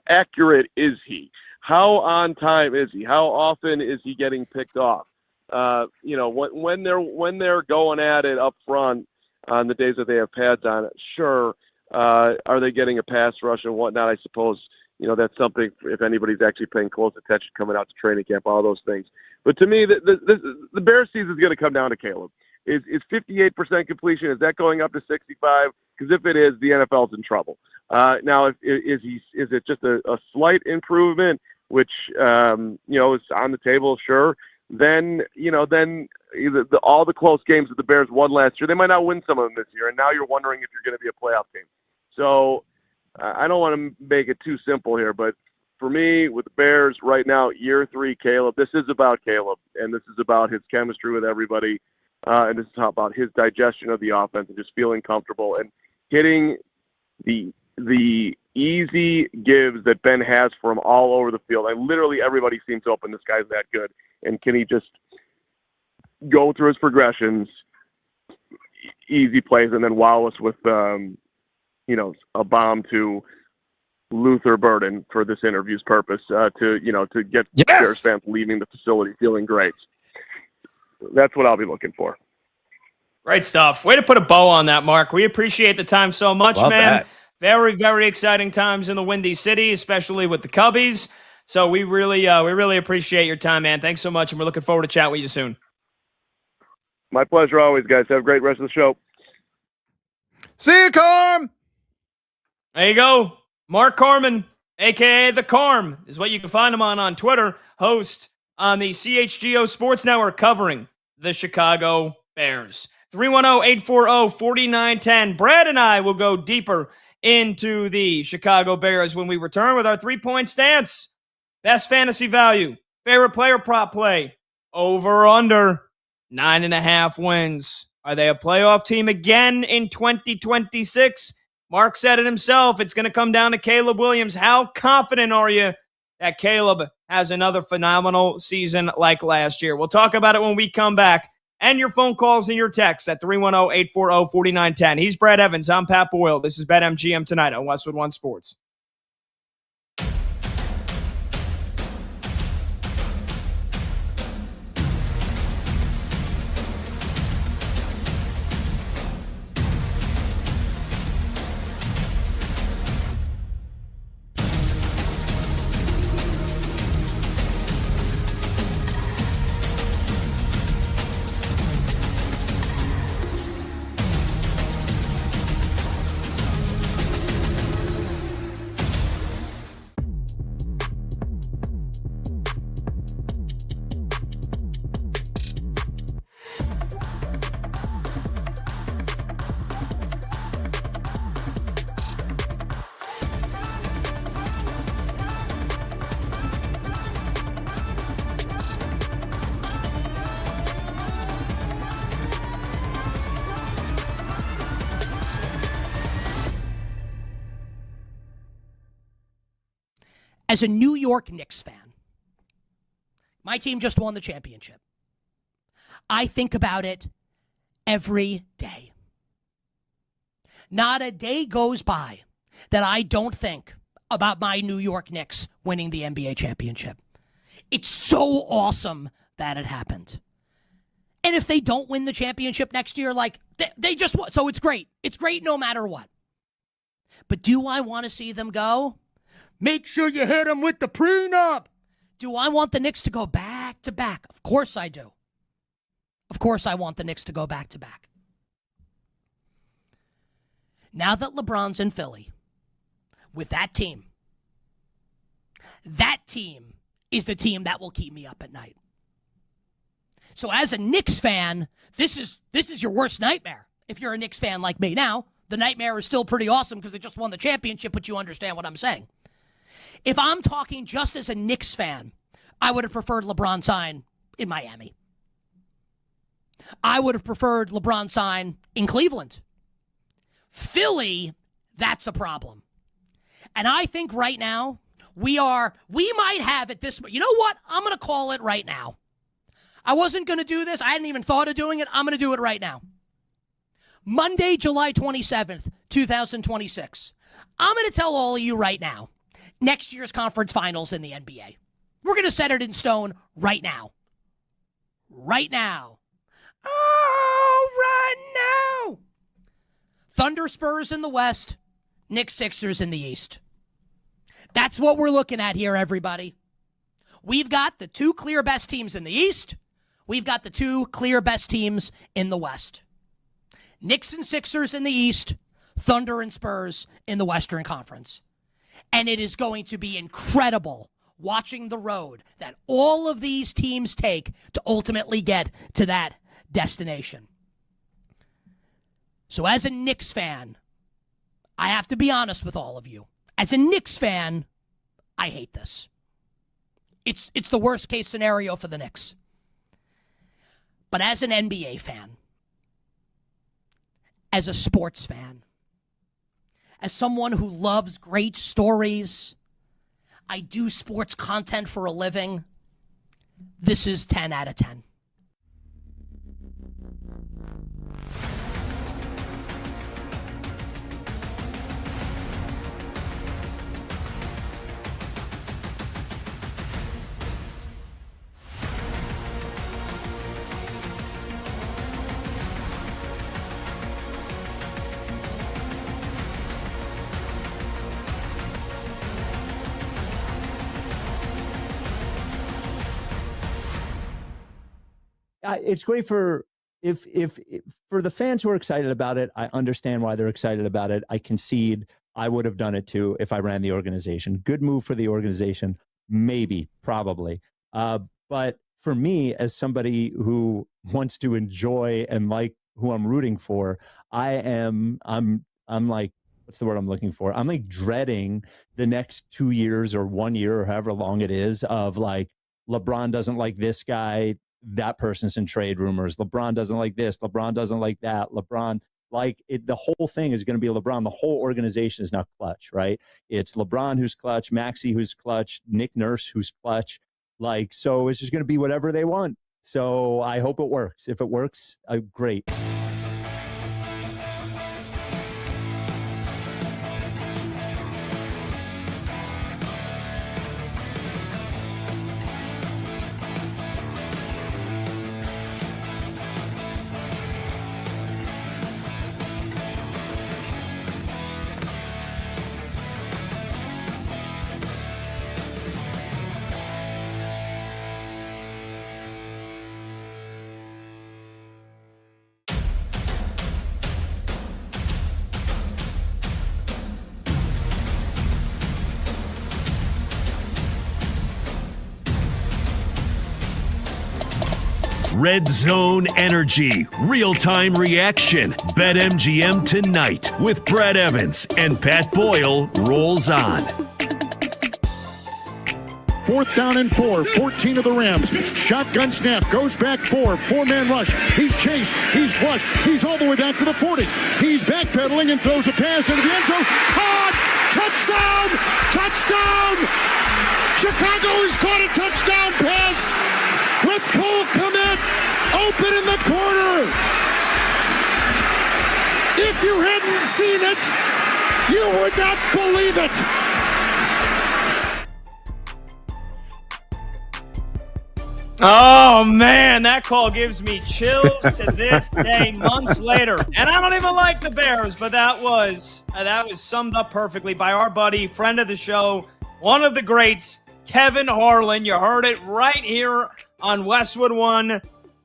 accurate is he? How on time is he? How often is he getting picked off? When they're going at it up front on the days that they have pads on, sure. Are they getting a pass rush and whatnot? I suppose, that's something if anybody's actually paying close attention coming out to training camp, all those things. But to me, the Bears season is going to come down to Caleb. Is 58% completion? Is that going up to 65? Because if it is, the NFL's in trouble. Now, is it just a slight improvement, which is on the table? Sure. Then all the close games that the Bears won last year, they might not win some of them this year, and now you're wondering if you're going to be a playoff team. So I don't want to make it too simple here, but for me, with the Bears right now, year 3, Caleb, this is about Caleb, and this is about his chemistry with everybody, and this is about his digestion of the offense and just feeling comfortable and hitting the easy gives that Ben has for him all over the field. And literally everybody seems open. This guy's that good. And can he just go through his progressions, easy plays, and then wow us with, a bomb to Luther Burden for this interview's purpose, to get Bears fans leaving the facility feeling great. That's what I'll be looking for. Great stuff. Way to put a bow on that, Mark. We appreciate the time so much, man. That. Very, very exciting times in the Windy City, especially with the Cubbies. So we really appreciate your time, man. Thanks so much, and we're looking forward to chatting with you soon. My pleasure always, guys. Have a great rest of the show. See you, Carm. There you go. Mark Carman, a.k.a. The Carm, is what you can find him on Twitter, host on the CHGO Sports Network covering the Chicago Bears. 310-840-4910. Brad and I will go deeper into the Chicago Bears when we return with our 3-point stance. Best fantasy value, favorite player prop play, over under 9.5 wins. Are they a playoff team again in 2026? Mark said it himself. It's going to come down to Caleb Williams. How confident are you that Caleb has another phenomenal season like last year? We'll talk about it when we come back. And your phone calls and your texts at 310-840-4910. He's Brad Evans. I'm Pat Boyle. This is BetMGM tonight on Westwood One Sports. As a New York Knicks fan, my team just won the championship. I think about it every day. Not a day goes by that I don't think about my New York Knicks winning the NBA championship. It's so awesome that it happened. And if they don't win the championship next year, like they just won. So it's great. It's great no matter what. But do I want to see them go? Make sure you hit them with the prenup. Do I want the Knicks to go back to back? Of course I do. Of course I want the Knicks to go back to back. Now that LeBron's in Philly with that team is the team that will keep me up at night. So as a Knicks fan, this is your worst nightmare if you're a Knicks fan like me. Now, the nightmare is still pretty awesome because they just won the championship, but you understand what I'm saying. If I'm talking just as a Knicks fan, I would have preferred LeBron sign in Miami. I would have preferred LeBron sign in Cleveland. Philly, that's a problem. And I think right now, we might have at this, you know what? I'm going to call it right now. I wasn't going to do this. I hadn't even thought of doing it. I'm going to do it right now. Monday, July 27th, 2026. I'm going to tell all of you right now, next year's conference finals in the NBA. We're going to set it in stone right now. Right now. Oh, right now. Thunder Spurs in the West, Knicks Sixers in the East. That's what we're looking at here, everybody. We've got the two clear best teams in the East. We've got the two clear best teams in the West. Knicks and Sixers in the East, Thunder and Spurs in the Western Conference. And it is going to be incredible watching the road that all of these teams take to ultimately get to that destination. So as a Knicks fan, I have to be honest with all of you. As a Knicks fan, I hate this. It's the worst case scenario for the Knicks. But as an NBA fan, as a sports fan, as someone who loves great stories, I do sports content for a living, this is 10 out of 10. It's great for if for the fans who are excited about it. I understand why they're excited about it. I concede I would have done it too if I ran the organization. Good move for the organization, maybe, probably. But for me, as somebody who wants to enjoy and like who I'm rooting for, I'm like, what's the word I'm looking for? I'm like dreading the next 2 years or 1 year or however long it is of like, LeBron doesn't like this guy, that person's in trade rumors. LeBron doesn't like this. LeBron doesn't like that. LeBron, like it, the whole thing is going to be LeBron. The whole organization is now clutch, right? It's LeBron who's clutch, Maxey who's clutch, Nick Nurse who's clutch. Like, so it's just going to be whatever they want. So I hope it works. If it works, great. Red Zone Energy, real-time reaction. BetMGM tonight with Brad Evans and Pat Boyle rolls on. 4th down and 4, 14 of the Rams. Shotgun snap, goes back 4-man rush. He's chased, he's flushed, he's all the way back to the 40. He's backpedaling and throws a pass into the end zone. Caught! Touchdown! Touchdown! Chicago has caught a touchdown pass with Cole Kmet open in the corner. If you hadn't seen it, you would not believe it. Oh, man, that call gives me chills to this day, months later. And I don't even like the Bears, but that was summed up perfectly by our buddy, friend of the show, one of the greats, Kevin Harlan. You heard it right here on Westwood One.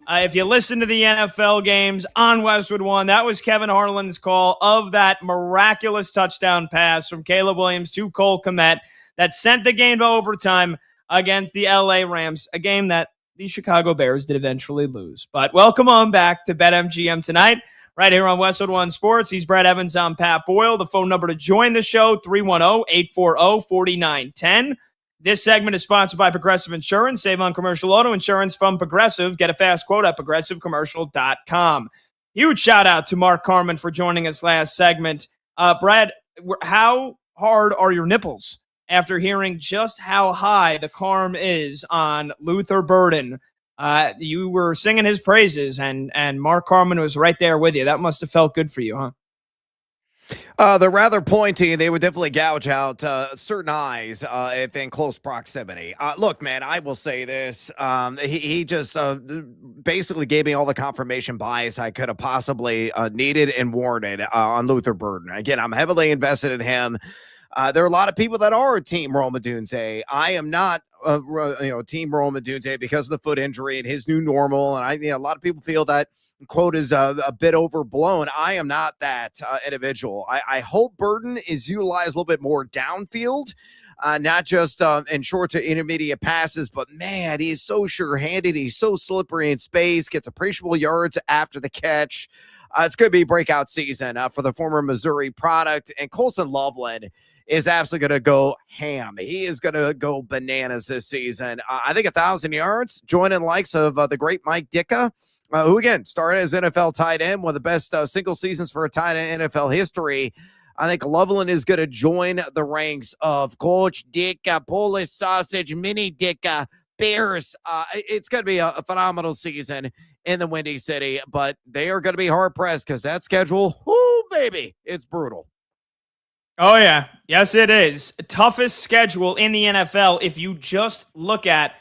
If you listen to the NFL games on Westwood One, that was Kevin Harlan's call of that miraculous touchdown pass from Caleb Williams to Cole Kmet that sent the game to overtime against the LA Rams, a game that the Chicago Bears did eventually lose. But welcome on back to BetMGM tonight, right here on Westwood One Sports. He's Brad Evans. I'm Pat Boyle. The phone number to join the show, 310-840-4910. This segment is sponsored by Progressive Insurance. Save on commercial auto insurance from Progressive. Get a fast quote at progressivecommercial.com. Huge shout out to Mark Carman for joining us last segment. Brad, how hard are your nipples after hearing just how high the Carm is on Luther Burden? You were singing his praises, and Mark Carman was right there with you. That must have felt good for you, huh? They're rather pointy. They would definitely gouge out certain eyes if in close proximity. Look, man, I will say this. He just basically gave me all the confirmation bias I could have possibly needed and warranted on Luther Burden. Again, I'm heavily invested in him. There are a lot of people that are Team Rome Odunze. I am not, Team Rome Odunze because of the foot injury and his new normal. And a lot of people feel that quote is a bit overblown. I am not that individual. I hope Burden is utilized a little bit more downfield, not just in short to intermediate passes, but man, he's so sure-handed. He's so slippery in space, gets appreciable yards after the catch. It's going to be a breakout season for the former Missouri product. And Colson Loveland is absolutely going to go ham. He is going to go bananas this season. I think 1,000 yards, joining likes of the great Mike Ditka, who, again, started as NFL tight end, one of the best single seasons for a tight end in NFL history. I think Loveland is going to join the ranks of Coach Ditka, Polish Sausage, Mini Ditka, Bears. It's going to be a phenomenal season in the Windy City, but they are going to be hard-pressed because that schedule, whoo, baby, it's brutal. Oh, yeah. Yes, it is. Toughest schedule in the NFL if you just look at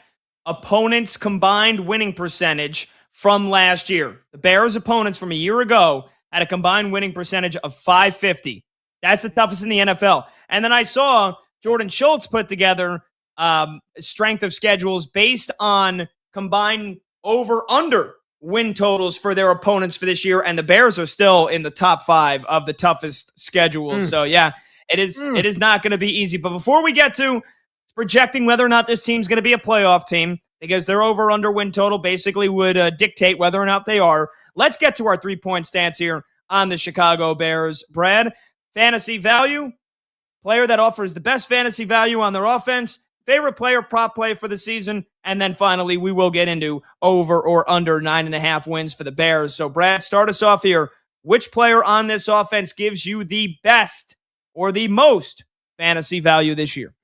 opponents' combined winning percentage from last year. The Bears' opponents from a year ago had a combined winning percentage of .550. That's the toughest in the NFL. And then I saw Jordan Schultz put together strength of schedules based on combined over-under win totals for their opponents for this year, and the Bears are still in the top 5 of the toughest schedules. So, yeah, it is not going to be easy. But before we get to projecting whether or not this team's going to be a playoff team, because their over-under win total basically would dictate whether or not they are, let's get to our three-point stance here on the Chicago Bears. Brad, fantasy value, player that offers the best fantasy value on their offense, favorite player prop play for the season, and then finally we will get into over or under 9.5 wins for the Bears. So Brad, start us off here. Which player on this offense gives you the best or the most fantasy value this year?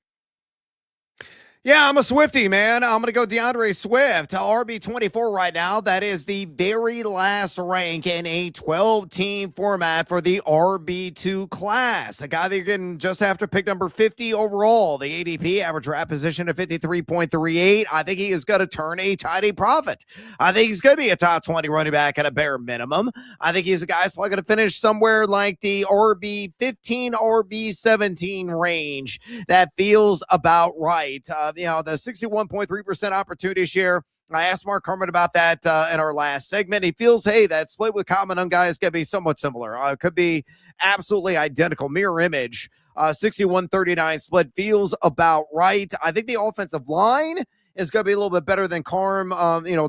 Yeah, I'm a Swiftie, man. I'm going to go DeAndre Swift, RB24 right now. That is the very last rank in a 12-team format for the RB2 class. A guy that you're getting just after pick number 50 overall. The ADP, average draft position of 53.38. I think he is going to turn a tidy profit. I think he's going to be a top 20 running back at a bare minimum. I think he's a guy who's probably going to finish somewhere like the RB15, RB17 range. That feels about right. The 61.3% opportunity share. I asked Mark Herman about that in our last segment. He feels, hey, that split with common on guys going to be somewhat similar. It could be absolutely identical, mirror image. 61-39 split feels about right. I think the offensive line is going to be a little bit better than Carm,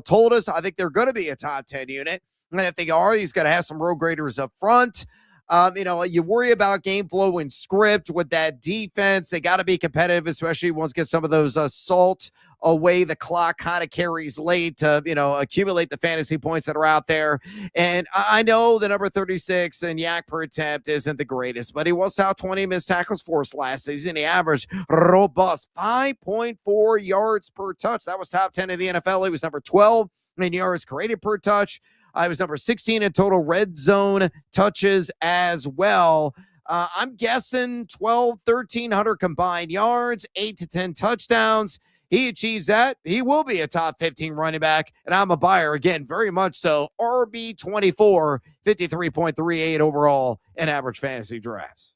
told us. I think they're going to be a top 10 unit. And if they are, he's going to have some road graders up front. You worry about game flow and script with that defense. They got to be competitive, especially once get some of those salt away. The clock kind of carries late to, accumulate the fantasy points that are out there. And I know the number 36 and yak per attempt isn't the greatest, but he was top 20 missed tackles force last season. He averaged robust 5.4 yards per touch. That was top 10 in the NFL. He was number 12 in yards created per touch. I was number 16 in total red zone touches as well. I'm guessing 1,300 combined yards, 8 to 10 touchdowns. He achieves that. He will be a top 15 running back, and I'm a buyer again, very much so. RB24, 53.38 overall in average fantasy drafts.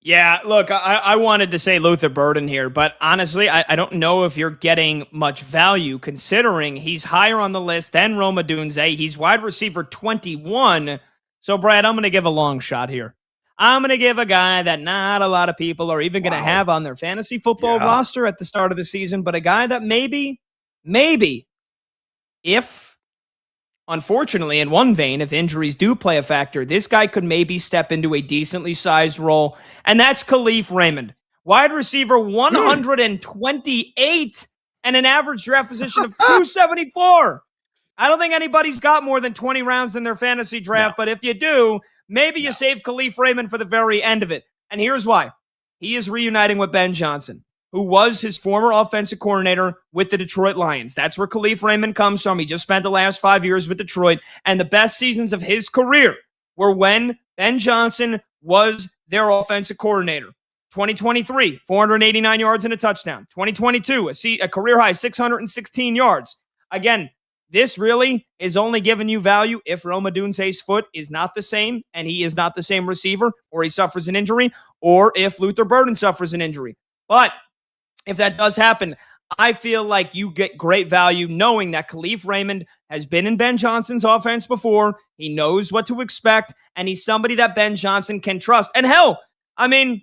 Yeah, look, I wanted to say Luther Burden here, but honestly, I don't know if you're getting much value considering he's higher on the list than Roma Dunze. He's wide receiver 21. So, Brad, I'm going to give a long shot here. I'm going to give a guy that not a lot of people are even going to have on their fantasy football roster at the start of the season, but a guy that maybe, if, unfortunately, in one vein, if injuries do play a factor, this guy could maybe step into a decently sized role, and that's Khalif Raymond. Wide receiver 128 and an average draft position of 274. I don't think anybody's got more than 20 rounds in their fantasy draft, but if you do, maybe you save Khalif Raymond for the very end of it. And here's why. He is reuniting with Ben Johnson, who was his former offensive coordinator with the Detroit Lions. That's where Khalif Raymond comes from. He just spent the last 5 years with Detroit, and the best seasons of his career were when Ben Johnson was their offensive coordinator. 2023, 489 yards and a touchdown. 2022, a career high 616 yards. Again, this really is only giving you value if Roma Dunze's foot is not the same and he is not the same receiver, or he suffers an injury, or if Luther Burden suffers an injury. But if that does happen, I feel like you get great value knowing that Khalif Raymond has been in Ben Johnson's offense before. He knows what to expect, and he's somebody that Ben Johnson can trust. And hell, I mean,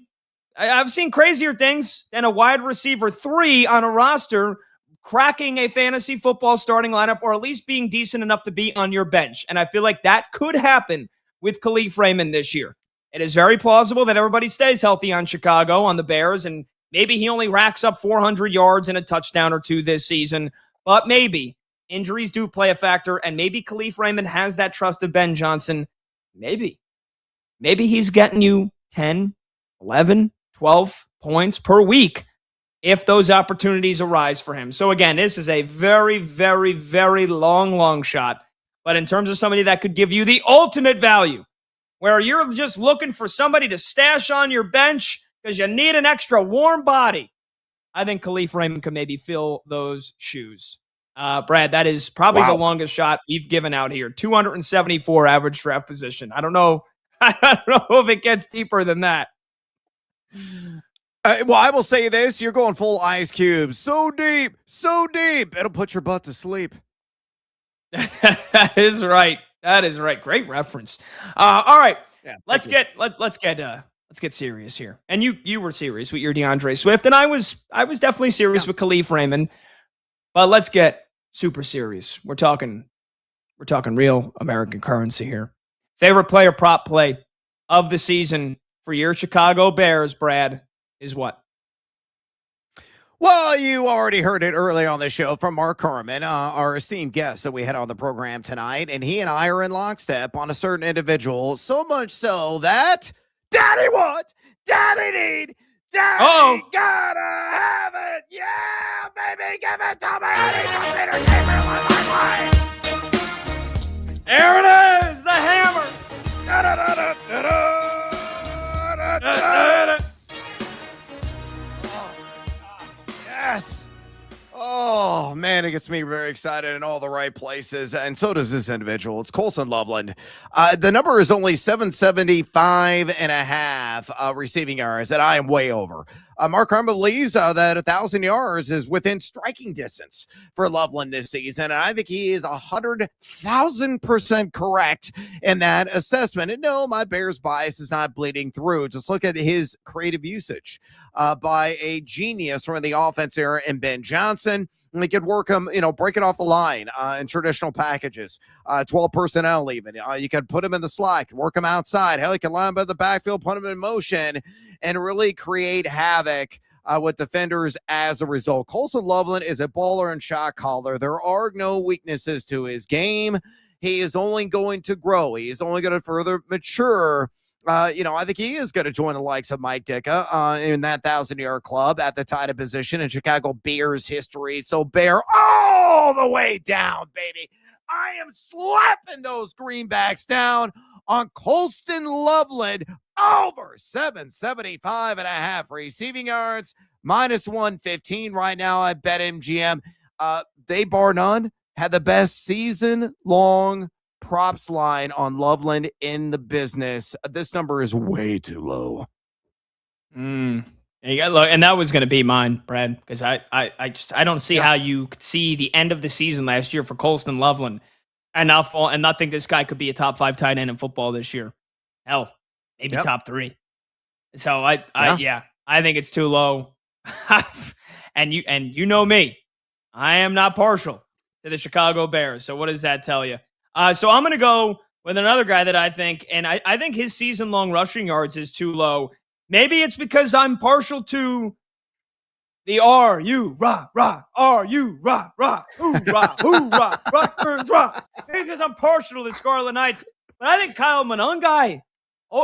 I've seen crazier things than a wide receiver 3 on a roster cracking a fantasy football starting lineup, or at least being decent enough to be on your bench. And I feel like that could happen with Khalif Raymond this year. It is very plausible that everybody stays healthy on Chicago, on the Bears, and maybe he only racks up 400 yards and a touchdown or two this season. But maybe injuries do play a factor, and maybe Khalif Raymond has that trust of Ben Johnson. Maybe he's getting you 10, 11, 12 points per week if those opportunities arise for him. So again, this is a very, very, very long shot. But in terms of somebody that could give you the ultimate value, where you're just looking for somebody to stash on your bench because you need an extra warm body, I think Khalif Raymond could maybe fill those shoes. Brad, that is probably the longest shot we've given out here. 274 average draft position. I don't know if it gets deeper than that. I will say this. You're going full Ice Cube. So deep. It'll put your butt to sleep. That is right. Great reference. All right. Yeah, let's get serious here. And you were serious with your DeAndre Swift, and I was definitely serious with Khalif Raymond. But let's get super serious. We're talking real American currency here. Favorite player prop play of the season for your Chicago Bears, Brad, is what? Well, you already heard it early on the show from Mark Herman, our esteemed guest that we had on the program tonight, and he and I are in lockstep on a certain individual, so much so that Daddy what? Daddy need? Daddy gotta have it! Yeah, baby, give it to me! I need some entertainment on my life! There it is, the hammer! Yes. Oh, man, it gets me very excited in all the right places. And so does this individual. It's Colson Loveland. The number is only 775 and a half receiving yards, and I am way over. Mark Herman believes that 1,000 yards is within striking distance for Loveland this season. And I think he is 100,000% correct in that assessment. And no, my Bears bias is not bleeding through. Just look at his creative usage by a genius from the offense era in Ben Johnson. And they could work him, break it off the line in traditional packages, 12 personnel even. You could put him in the slot, work him outside. Hell, you can line him by the backfield, put him in motion, and really create havoc with defenders as a result. Colson Loveland is a baller and shot caller. There are no weaknesses to his game. He is only going to grow. He is only going to further mature. I think he is going to join the likes of Mike Ditka in that 1,000-yard club at the tight end position in Chicago Bears history. So Bear all the way down, baby. I am slapping those greenbacks down on Colston Loveland over 775 and a half receiving yards, minus 115 right now at BetMGM. They, bar none, had the best season-long props line on Loveland in the business. This number is way too low. You got look, and that was going to be mine, Brad, because I don't see how you could see the end of the season last year for Colston Loveland and not think this guy could be a top 5 tight end in football this year. Hell, maybe top 3. So I think it's too low. and you know me, I am not partial to the Chicago Bears. So what does that tell you? So I'm going to go with another guy that I think, and I think his season-long rushing yards is too low. Maybe it's because I'm partial to the R-U-Rah, R-U-Rah, hoorah, hoorah, Rutgers, rah. Maybe it's because I'm partial to the Scarlet Knights. But I think Kyle Monangai,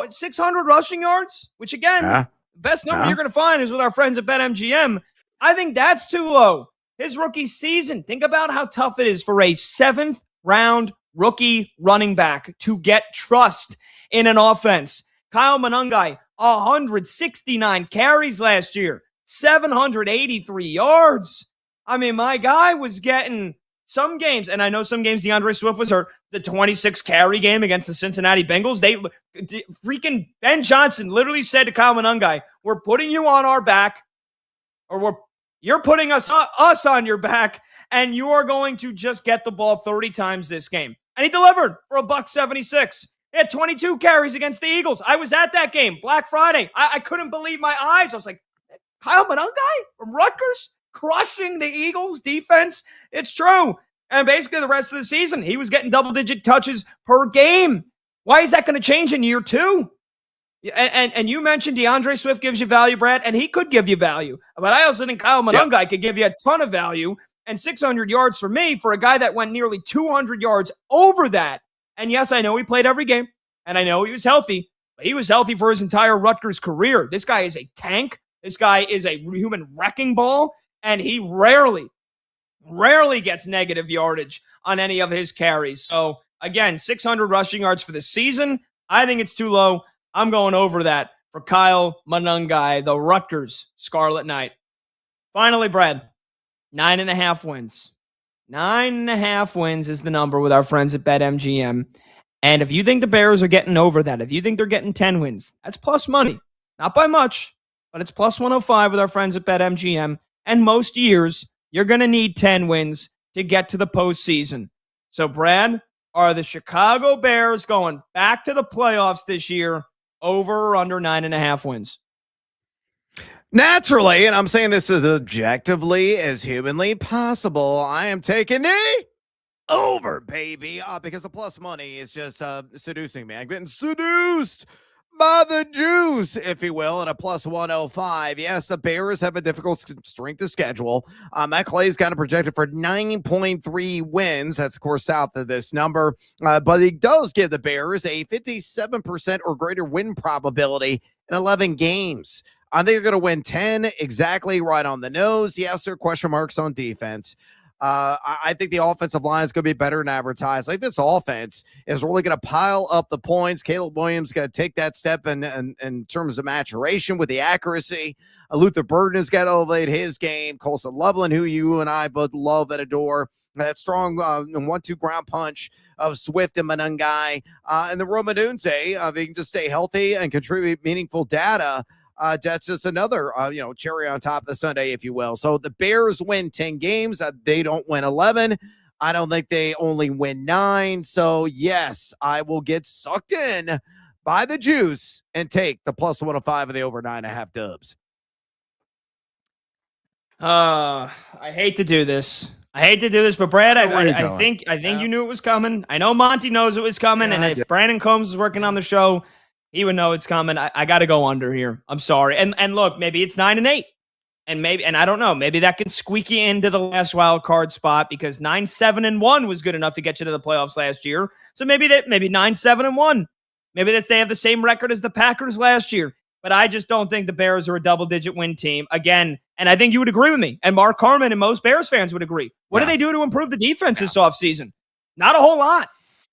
600 rushing yards, which again, best number you're going to find is with our friends at BetMGM. I think that's too low. His rookie season, think about how tough it is for a 7th-round rookie running back to get trust in an offense. Kyle Monangai, 169 carries last year, 783 yards. I mean, my guy was getting some games, and I know some games DeAndre Swift was hurt. The 26 carry game against the Cincinnati Bengals, freaking Ben Johnson literally said to Kyle Monangai, "We're putting you on our back, or you're putting us on your back, and you are going to just get the ball 30 times this game." And he delivered for $176. He had 22 carries against the Eagles. I was at that game, Black Friday. I couldn't believe my eyes. I was like, Kyle Monangai from Rutgers crushing the Eagles defense? It's true. And basically the rest of the season, he was getting double-digit touches per game. Why is that going to change in year 2? And you mentioned DeAndre Swift gives you value, Brad, and he could give you value. But I also think Kyle Monangai could give you a ton of value. And 600 yards for me, for a guy that went nearly 200 yards over that. And yes, I know he played every game, and I know he was healthy, but he was healthy for his entire Rutgers career. This guy is a tank. This guy is a human wrecking ball, and he rarely gets negative yardage on any of his carries. So, again, 600 rushing yards for the season. I think it's too low. I'm going over that for Kyle Monangai, the Rutgers Scarlet Knight. Finally, Brad. 9.5 wins. 9.5 wins is the number with our friends at BetMGM. And if you think the Bears are getting over that, if you think they're getting 10 wins, that's plus money. Not by much, but it's plus 105 with our friends at BetMGM. And most years, you're going to need 10 wins to get to the postseason. So, Brad, are the Chicago Bears going back to the playoffs this year, over or under 9.5 wins? Naturally, and I'm saying this as objectively as humanly possible, I am taking the over, baby, because the plus money is just seducing me. I'm getting seduced by the juice, if you will, at a plus 105. Yes, the Bears have a difficult strength of schedule. Matt Clay's got it projected for 9.3 wins. That's, of course, south of this number. But he does give the Bears a 57% or greater win probability in 11 games. I think they're going to win 10, exactly right on the nose. Yes, there are question marks on defense. I think the offensive line is going to be better than advertised. Like, this offense is really going to pile up the points. Caleb Williams is going to take that step in terms of maturation with the accuracy. Luther Burden has got to elevate his game. Colson Loveland, who you and I both love and adore. That strong 1-2 ground punch of Swift and Manungai. And the Roma Dunze, if he can just stay healthy and contribute meaningful data, that's just another, cherry on top of the sundae, if you will. So the Bears win 10 games. They don't win 11. I don't think they only win 9. So, yes, I will get sucked in by the juice and take the plus 105 of the over 9.5 dubs. I hate to do this. But Brad, I think you knew it was coming. I know Monty knows it was coming, and if Brandon Combs is working on the show, he would know it's coming. I got to go under here. I'm sorry. And look, maybe it's 9-8, and I don't know. Maybe that can squeak you into the last wild card spot because 9-7-1 was good enough to get you to the playoffs last year. So maybe 9-7-1. Maybe they have the same record as the Packers last year. But I just don't think the Bears are a double-digit win team again. And I think you would agree with me. And Mark Carman and most Bears fans would agree. What do they do to improve the defense this offseason? Not a whole lot.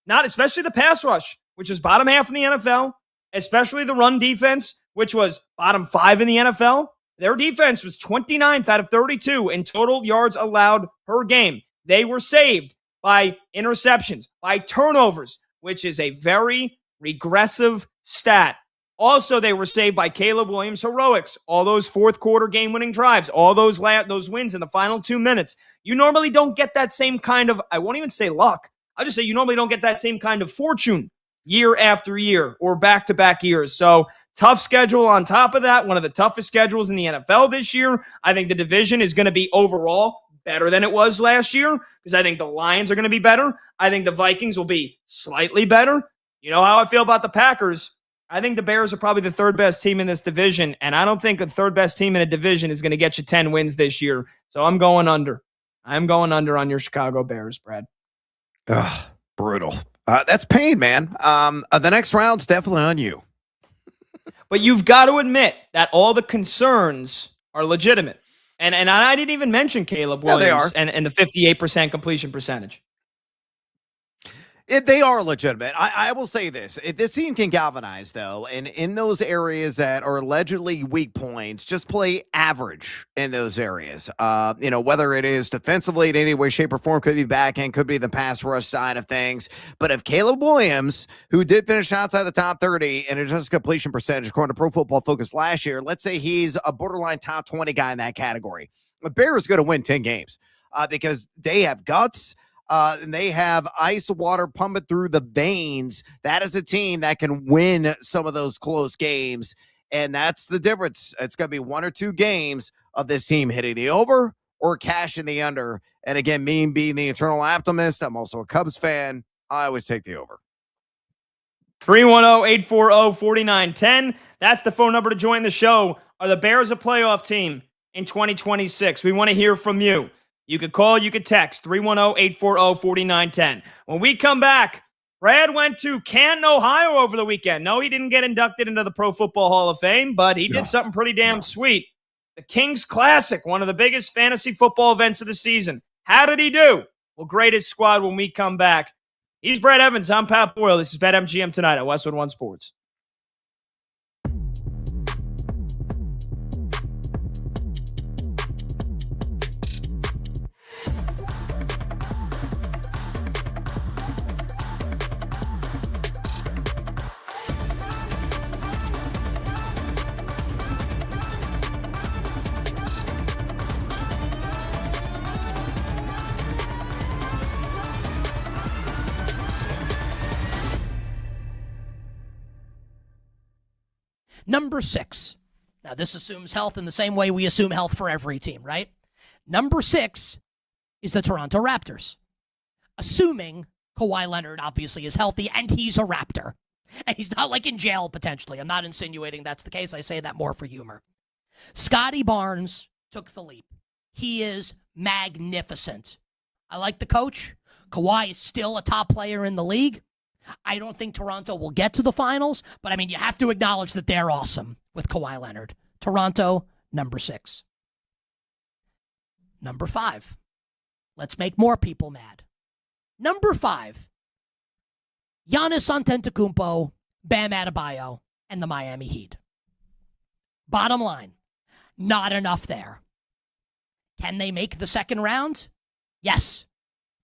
Not especially the pass rush, which is bottom half in the NFL. Especially the run defense, which was bottom 5 in the NFL. Their defense was 29th out of 32 in total yards allowed per game. They were saved by interceptions, by turnovers, which is a very regressive stat. Also, they were saved by Caleb Williams' heroics, all those fourth quarter game-winning drives, all those wins in the final 2 minutes. You normally don't get that same kind of, I won't even say luck. I'll just say you normally don't get that same kind of fortune year after year or back-to-back years. So tough schedule on top of that, one of the toughest schedules in the NFL this year. I think the division is going to be overall better than it was last year because I think the Lions are going to be better. I think the Vikings will be slightly better. You know how I feel about the Packers. I think the Bears are probably the third best team in this division, and I don't think a third best team in a division is going to get you 10 wins this year. So I'm going under. I'm going under on your Chicago Bears, Brad. Ugh, brutal. That's pain, man. The next round's definitely on you. But you've got to admit that all the concerns are legitimate. And I didn't even mention Caleb Williams and the 58% completion percentage. They are legitimate. I will say this. This team can galvanize, though, and in those areas that are allegedly weak points, just play average in those areas. Whether it is defensively in any way, shape, or form, could be back end, could be the pass rush side of things. But if Caleb Williams, who did finish outside the top 30 and adjusted completion percentage, according to Pro Football Focus last year, let's say he's a borderline top 20 guy in that category, the Bears are going to win 10 games because they have guts. And they have ice water pumping through the veins. That is a team that can win some of those close games. And that's the difference. It's going to be 1 or 2 games of this team hitting the over or cashing the under. And again, me being the eternal optimist, I'm also a Cubs fan. I always take the over. 310-840-4910. That's the phone number to join the show. Are the Bears a playoff team in 2026? We want to hear from you. You could call, you could text, 310-840-4910. When we come back, Brad went to Canton, Ohio over the weekend. No, he didn't get inducted into the Pro Football Hall of Fame, but he did something pretty damn sweet. The Kings Classic, one of the biggest fantasy football events of the season. How did he do? We'll grade his squad when we come back. He's Brad Evans. I'm Pat Boyle. This is BetMGM tonight at Westwood One Sports. Number 6. Now, this assumes health in the same way we assume health for every team, right? Number 6 is the Toronto Raptors. Assuming Kawhi Leonard obviously is healthy and he's a Raptor. And he's not like in jail potentially. I'm not insinuating that's the case. I say that more for humor. Scotty Barnes took the leap. He is magnificent. I like the coach. Kawhi is still a top player in the league. I don't think Toronto will get to the finals, but I mean, you have to acknowledge that they're awesome with Kawhi Leonard. Toronto, number 6. Number 5. Let's make more people mad. Number 5. Giannis Antetokounmpo, Bam Adebayo, and the Miami Heat. Bottom line, not enough there. Can they make the second round? Yes.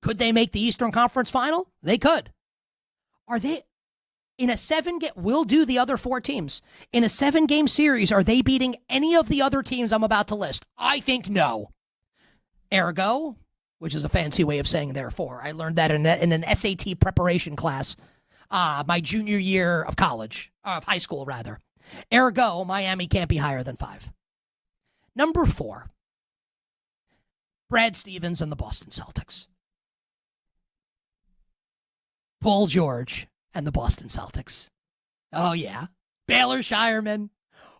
Could they make the Eastern Conference Final? They could. Are they in a 7-game? We'll do the other 4 teams. In a 7-game series, are they beating any of the other teams I'm about to list? I think no. Ergo, which is a fancy way of saying therefore. I learned that in an SAT preparation class my junior year of college, of high school rather. Ergo, Miami can't be higher than 5. Number 4, Brad Stevens and the Boston Celtics. Paul George and the Boston Celtics. Oh, yeah. Baylor Shireman,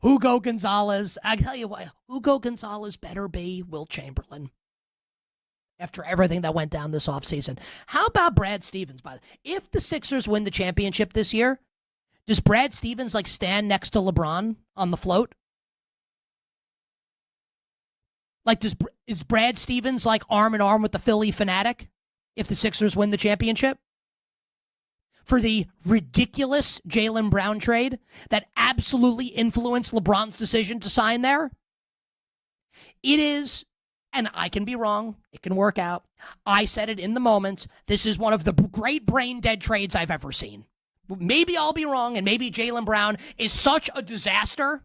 Hugo Gonzalez. I tell you what, Hugo Gonzalez better be Wilt Chamberlain after everything that went down this offseason. How about Brad Stevens, by the way? If the Sixers win the championship this year, does Brad Stevens like stand next to LeBron on the float? Like, is Brad Stevens like arm in arm with the Philly Fanatic if the Sixers win the championship? For the ridiculous Jaylen Brown trade that absolutely influenced LeBron's decision to sign there? It is, and I can be wrong, it can work out. I said it in the moment. This is one of the great brain dead trades I've ever seen. Maybe I'll be wrong, and maybe Jaylen Brown is such a disaster.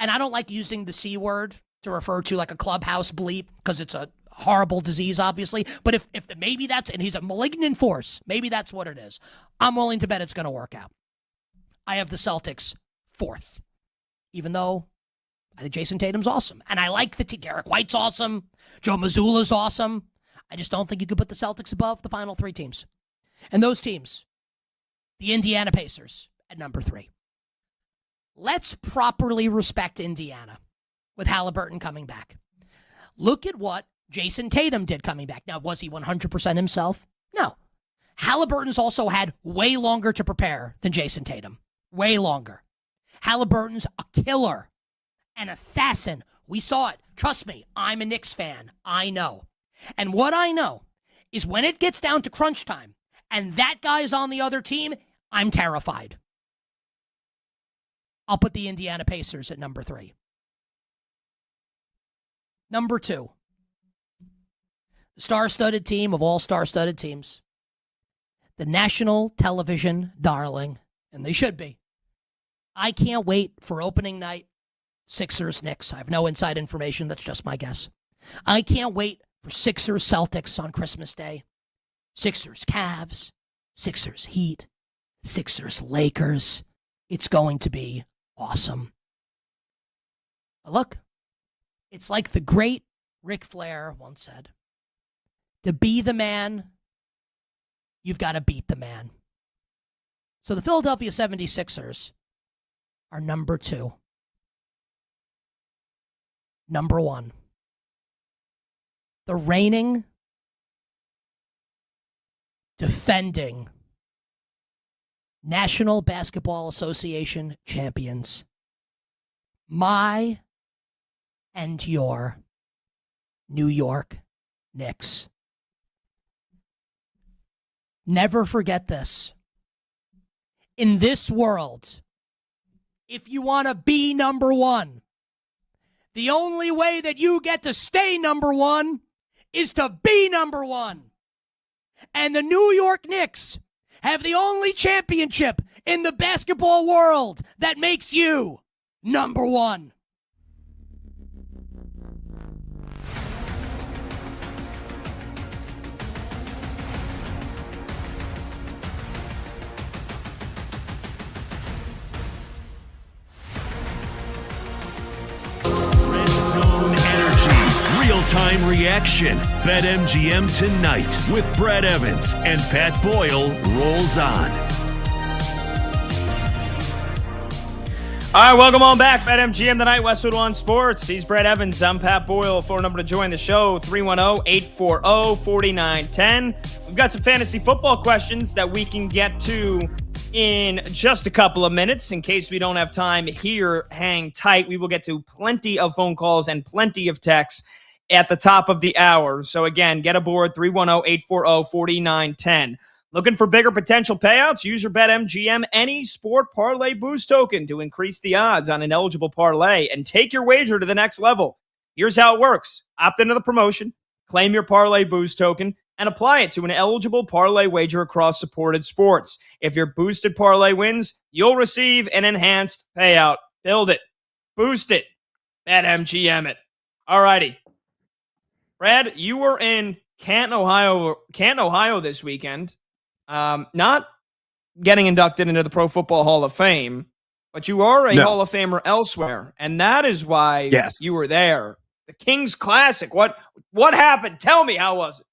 And I don't like using the C word to refer to like a clubhouse bleep because it's a horrible disease, obviously. But if maybe that's, and he's a malignant force, maybe that's what it is. I'm willing to bet it's going to work out. I have the Celtics 4th, even though I think Jason Tatum's awesome. And I like the Derek White's awesome. Joe Mazzulla's awesome. I just don't think you could put the Celtics above the final 3 teams. And those teams, the Indiana Pacers at number 3. Let's properly respect Indiana with Halliburton coming back. Look at what Jason Tatum did coming back. Now, was he 100% himself? No. Halliburton's also had way longer to prepare than Jason Tatum. Way longer. Halliburton's a killer, an assassin. We saw it. Trust me, I'm a Knicks fan. I know. And what I know is when it gets down to crunch time and that guy's on the other team, I'm terrified. I'll put the Indiana Pacers at number 3. Number 2, the star-studded team of all star-studded teams, the national television darling, and they should be. I can't wait for opening night, Sixers-Knicks. I have no inside information. That's just my guess. I can't wait for Sixers-Celtics on Christmas Day, Sixers-Cavs, Sixers-Heat, Sixers-Lakers. It's going to be awesome. Look. It's like the great Ric Flair once said, to be the man, you've got to beat the man. So the Philadelphia 76ers are number 2. Number 1. The reigning, defending National Basketball Association champions. My and your New York Knicks. Never forget this. In this world, if you want to be number 1, the only way that you get to stay number 1 is to be number 1. And the New York Knicks have the only championship in the basketball world that makes you number 1. Real-time reaction. BetMGM tonight with Brad Evans and Pat Boyle rolls on. All right, welcome on back. BetMGM tonight, Westwood One Sports. He's Brett Evans. I'm Pat Boyle. Phone number to join the show, 310-840-4910. We've got some fantasy football questions that we can get to in just a couple of minutes. In case we don't have time here, hang tight. We will get to plenty of phone calls and plenty of texts at the top of the hour. So again, get aboard, 310-840-4910. Looking for bigger potential payouts? Use your BetMGM Any Sport Parlay Boost token to increase the odds on an eligible parlay and take your wager to the next level. Here's how it works. Opt into the promotion, claim your Parlay Boost token, and apply it to an eligible parlay wager across supported sports. If your boosted parlay wins, you'll receive an enhanced payout. Build it. Boost it. BetMGM it. All righty. Brad, you were in Canton, Ohio this weekend. Not getting inducted into the Pro Football Hall of Fame, but you are a Hall of Famer elsewhere, and that is why you were there. The King's Classic. What happened? Tell me, how was it?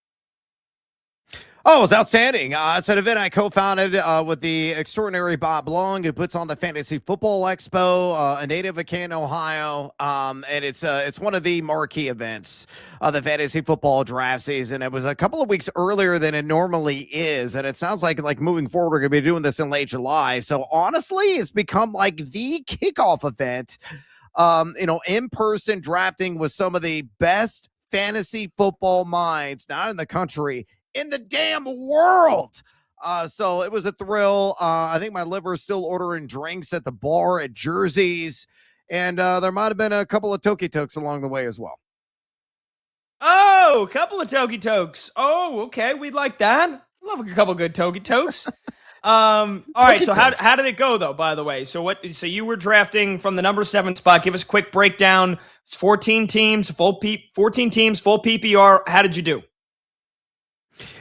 Oh, it was outstanding. It's an event I co-founded with the extraordinary Bob Long, who puts on the Fantasy Football Expo, a native of Canton, Ohio. And it's one of the marquee events of the fantasy football draft season. It was a couple of weeks earlier than it normally is, and it sounds like moving forward, we're going to be doing this in late July. So honestly, it's become like the kickoff event. In-person drafting with some of the best fantasy football minds, not in the country, in the damn world. So it was a thrill. I think my liver is still ordering drinks at the bar at Jersey's, and there might have been a couple of Toki Tokes along the way as well. Oh, a couple of Toki Tokes. Oh, okay. We'd like that. Love a couple of good Toki Tokes. All right. So how did it go though, by the way? So you were drafting from the number 7 spot. Give us a quick breakdown. It's 14 teams, full PPR. How did you do?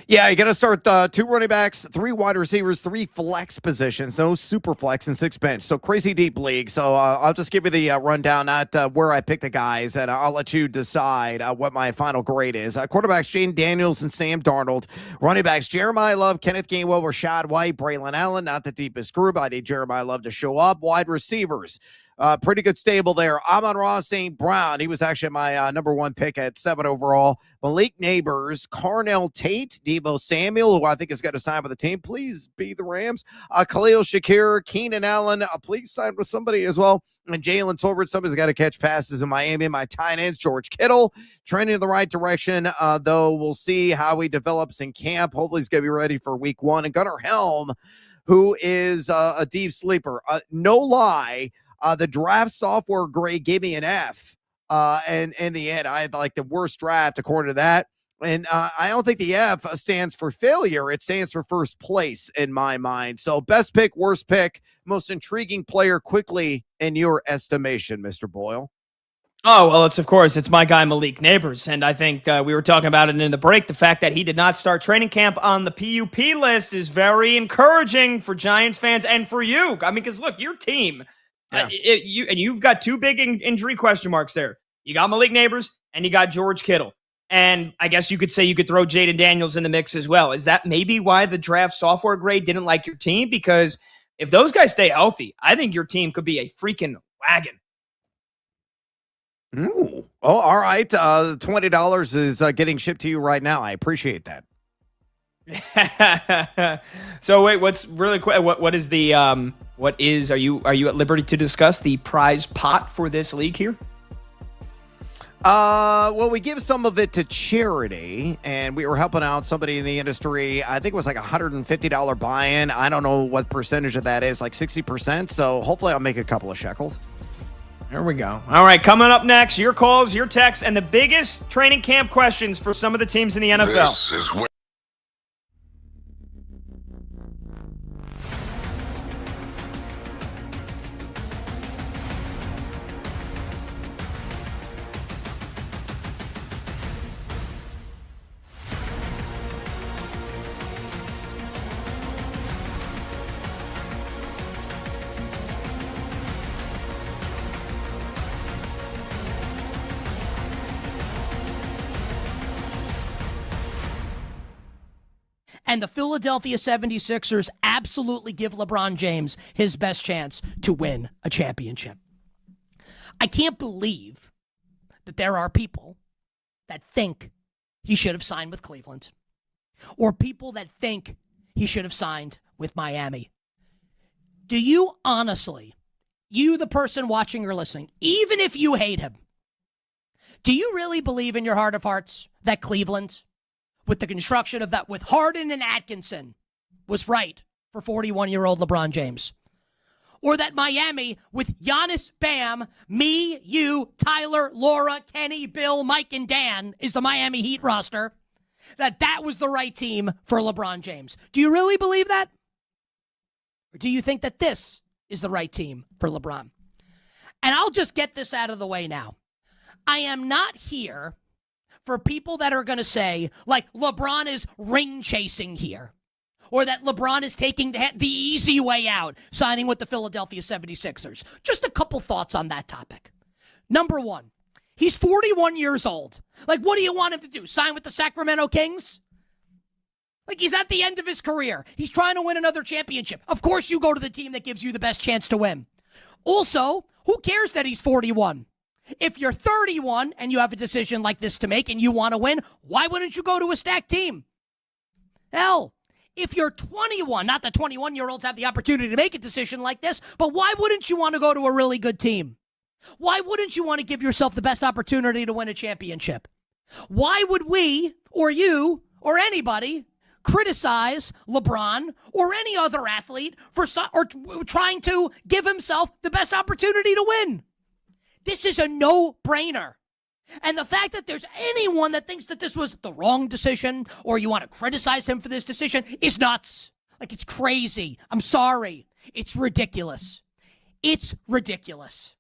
Yeah, you got to start 2 running backs, 3 wide receivers, 3 flex positions, no super flex, and 6 bench. So crazy deep league. So I'll just give you the rundown, not where I picked the guys, and I'll let you decide what my final grade is. Quarterbacks, Jaden Daniels and Sam Darnold. Running backs, Jeremiah Love, Kenneth Gainwell, Rashad White, Braylon Allen. Not the deepest group. I need Jeremiah Love to show up. Wide receivers. Pretty good stable there. Amon-Ra St. Brown. He was actually my number 1 pick at 7 overall. Malik Neighbors, Carnell Tate, Deebo Samuel, who I think is going to sign with the team. Please be the Rams. Khalil Shakir, Keenan Allen. Please sign with somebody as well. And Jalen Tolbert. Somebody's got to catch passes in Miami. My tight ends, George Kittle, trending in the right direction, though we'll see how he develops in camp. Hopefully he's going to be ready for week 1. And Gunnar Helm, who is a deep sleeper. No lie. The draft software grade gave me an F. And in the end, I had the worst draft according to that. And I don't think the F stands for failure. It stands for first place in my mind. So best pick, worst pick, most intriguing player quickly in your estimation, Mr. Boyle. Oh, well, it's my guy, Malik Neighbors. And I think we were talking about it in the break. The fact that he did not start training camp on the PUP list is very encouraging for Giants fans and for you. I mean, because look, your team, you've got 2 big injury question marks there. You got Malik Neighbors and you got George Kittle. And I guess you could say you could throw Jaden Daniels in the mix as well. Is that maybe why the draft software grade didn't like your team? Because if those guys stay healthy, I think your team could be a freaking wagon. Ooh. Oh, all right. $20 is getting shipped to you right now. I appreciate that. So wait, what's really quick? What is the are you at liberty to discuss the prize pot for this league here? Well, we give some of it to charity, and we were helping out somebody in the industry. I think it was like $150 buy-in. I don't know what percentage of that is, like 60%. So hopefully I'll make a couple of shekels. There we go. All right, coming up next, your calls, your texts, and the biggest training camp questions for some of the teams in the NFL. This is where And the Philadelphia 76ers absolutely give LeBron James his best chance to win a championship. I can't believe that there are people that think he should have signed with Cleveland, or people that think he should have signed with Miami. Do you honestly, you the person watching or listening, even if you hate him, do you really believe in your heart of hearts that Cleveland, with the construction of that, with Harden and Atkinson, was right for 41-year-old LeBron James? Or that Miami, with Giannis, Bam, me, you, Tyler, Laura, Kenny, Bill, Mike, and Dan, is the Miami Heat roster, that was the right team for LeBron James? Do you really believe that? Or do you think that this is the right team for LeBron? And I'll just get this out of the way now. I am not here for people that are going to say, like, LeBron is ring chasing here, or that LeBron is taking the easy way out, signing with the Philadelphia 76ers. Just a couple thoughts on that topic. Number one, he's 41 years old. Like, what do you want him to do? Sign with the Sacramento Kings? Like, he's at the end of his career. He's trying to win another championship. Of course you go to the team that gives you the best chance to win. Also, who cares that he's 41? If you're 31 and you have a decision like this to make and you want to win, why wouldn't you go to a stacked team? Hell, if you're 21, not that 21-year-olds have the opportunity to make a decision like this, but why wouldn't you want to go to a really good team? Why wouldn't you want to give yourself the best opportunity to win a championship? Why would we, or you, or anybody criticize LeBron or any other athlete for trying to give himself the best opportunity to win? This is a no-brainer. And the fact that there's anyone that thinks that this was the wrong decision or you want to criticize him for this decision is nuts. Like, it's crazy. I'm sorry. It's ridiculous. It's ridiculous.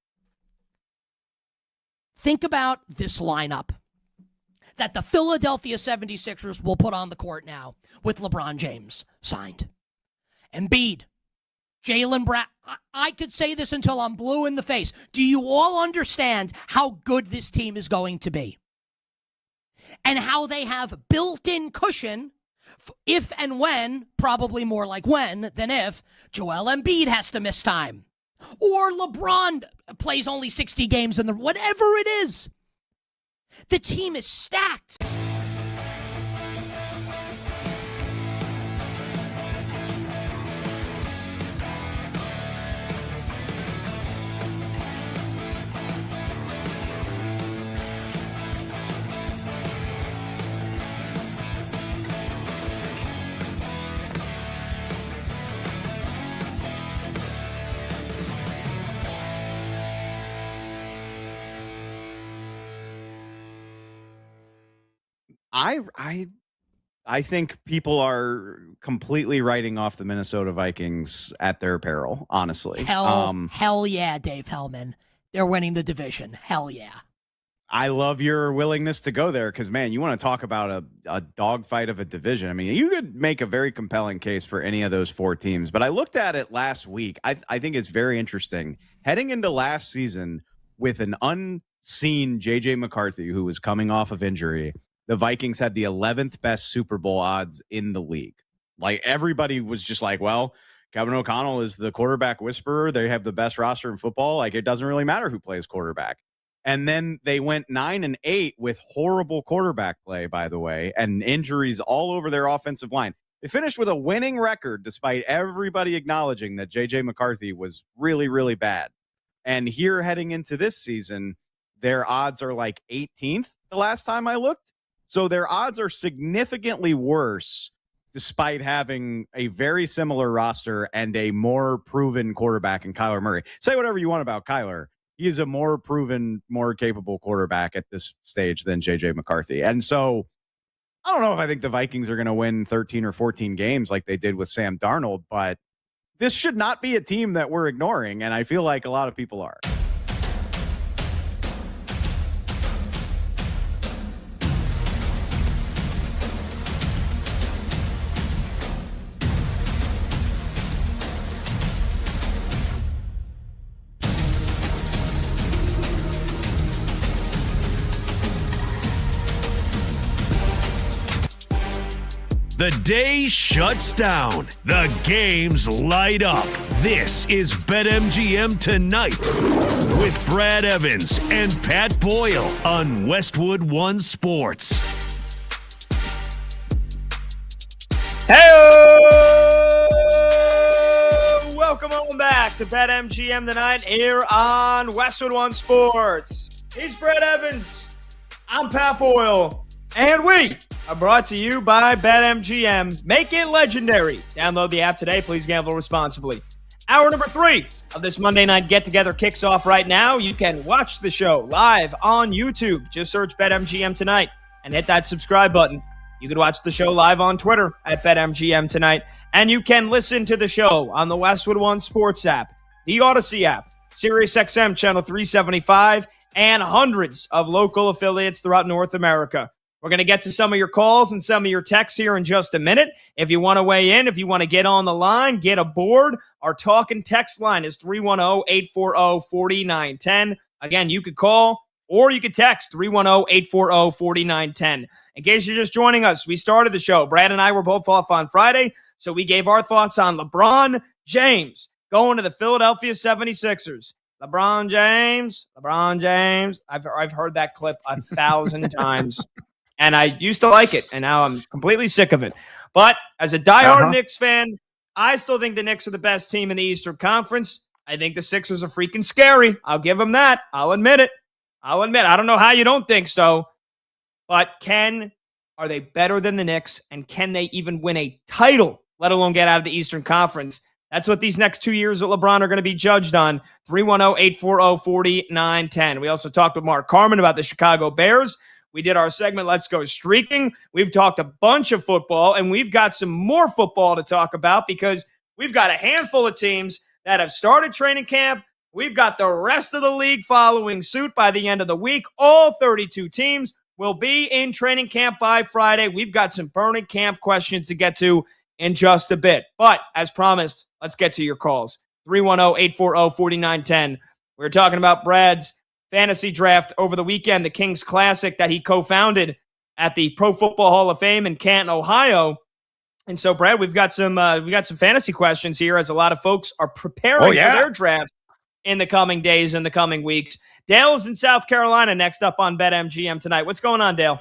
Think about this lineup that the Philadelphia 76ers will put on the court now with LeBron James signed. Embiid, Jaylen Brown. I could say this until I'm blue in the face. Do you all understand how good this team is going to be? And how they have built-in cushion if and when, probably more like when than if, Joel Embiid has to miss time. Or LeBron plays only 60 games in whatever it is. The team is stacked. I think people are completely writing off the Minnesota Vikings at their peril, honestly. Hell yeah, Dave Hellman. They're winning the division. Hell yeah. I love your willingness to go there because, man, you want to talk about a dogfight of a division. I mean, you could make a very compelling case for any of those four teams. But I looked at it last week. I think it's very interesting. Heading into last season with an unseen J.J. McCarthy, who was coming off of injury, the Vikings had the 11th best Super Bowl odds in the league. Like, everybody was just like, well, Kevin O'Connell is the quarterback whisperer. They have the best roster in football. Like, it doesn't really matter who plays quarterback. And then they went 9-8 with horrible quarterback play, by the way, and injuries all over their offensive line. They finished with a winning record despite everybody acknowledging that J.J. McCarthy was really, really bad. And here heading into this season, their odds are like 18th the last time I looked. So their odds are significantly worse despite having a very similar roster and a more proven quarterback in Kyler Murray. Say whatever you want about Kyler. He is a more proven, more capable quarterback at this stage than J.J. McCarthy. And so I don't know if I think the Vikings are going to win 13 or 14 games like they did with Sam Darnold, but this should not be a team that we're ignoring, and I feel like a lot of people are. The day shuts down. The games light up. This is BetMGM Tonight with Brad Evans and Pat Boyle on Westwood One Sports. Hey, welcome on back to BetMGM Tonight here on Westwood One Sports. He's Brad Evans. I'm Pat Boyle. And we are brought to you by BetMGM. Make it legendary. Download the app today. Please gamble responsibly. Hour number 3 of this Monday night get-together kicks off right now. You can watch the show live on YouTube. Just search BetMGM Tonight and hit that subscribe button. You can watch the show live on Twitter at BetMGM Tonight. And you can listen to the show on the Westwood One Sports app, the Odyssey app, SiriusXM Channel 375, and hundreds of local affiliates throughout North America. We're going to get to some of your calls and some of your texts here in just a minute. If you want to weigh in, if you want to get on the line, get aboard. Our talk and text line is 310-840-4910. Again, you could call or you could text 310-840-4910. In case you're just joining us, we started the show. Brad and I were both off on Friday, so we gave our thoughts on LeBron James going to the Philadelphia 76ers. LeBron James. I've heard that clip 1,000 times. And I used to like it, and now I'm completely sick of it. But as a diehard Knicks fan, I still think the Knicks are the best team in the Eastern Conference. I think the Sixers are freaking scary. I'll give them that. I'll admit it. I don't know how you don't think so. But are they better than the Knicks, and can they even win a title, let alone get out of the Eastern Conference? That's what these next 2 years with LeBron are going to be judged on. 310-840-4910. We also talked with Mark Carman about the Chicago Bears. We did our segment, Let's Go Streaking. We've talked a bunch of football, and we've got some more football to talk about because we've got a handful of teams that have started training camp. We've got the rest of the league following suit by the end of the week. All 32 teams will be in training camp by Friday. We've got some burning camp questions to get to in just a bit. But as promised, let's get to your calls. 310-840-4910. We were talking about Brad's fantasy draft over the weekend, the Kings Classic that he co-founded at the Pro Football Hall of Fame in Canton, Ohio. And so, Brad, we've got some fantasy questions here as a lot of folks are preparing for their draft in the coming days and the coming weeks. Dale's in South Carolina next up on BetMGM Tonight. What's going on, Dale?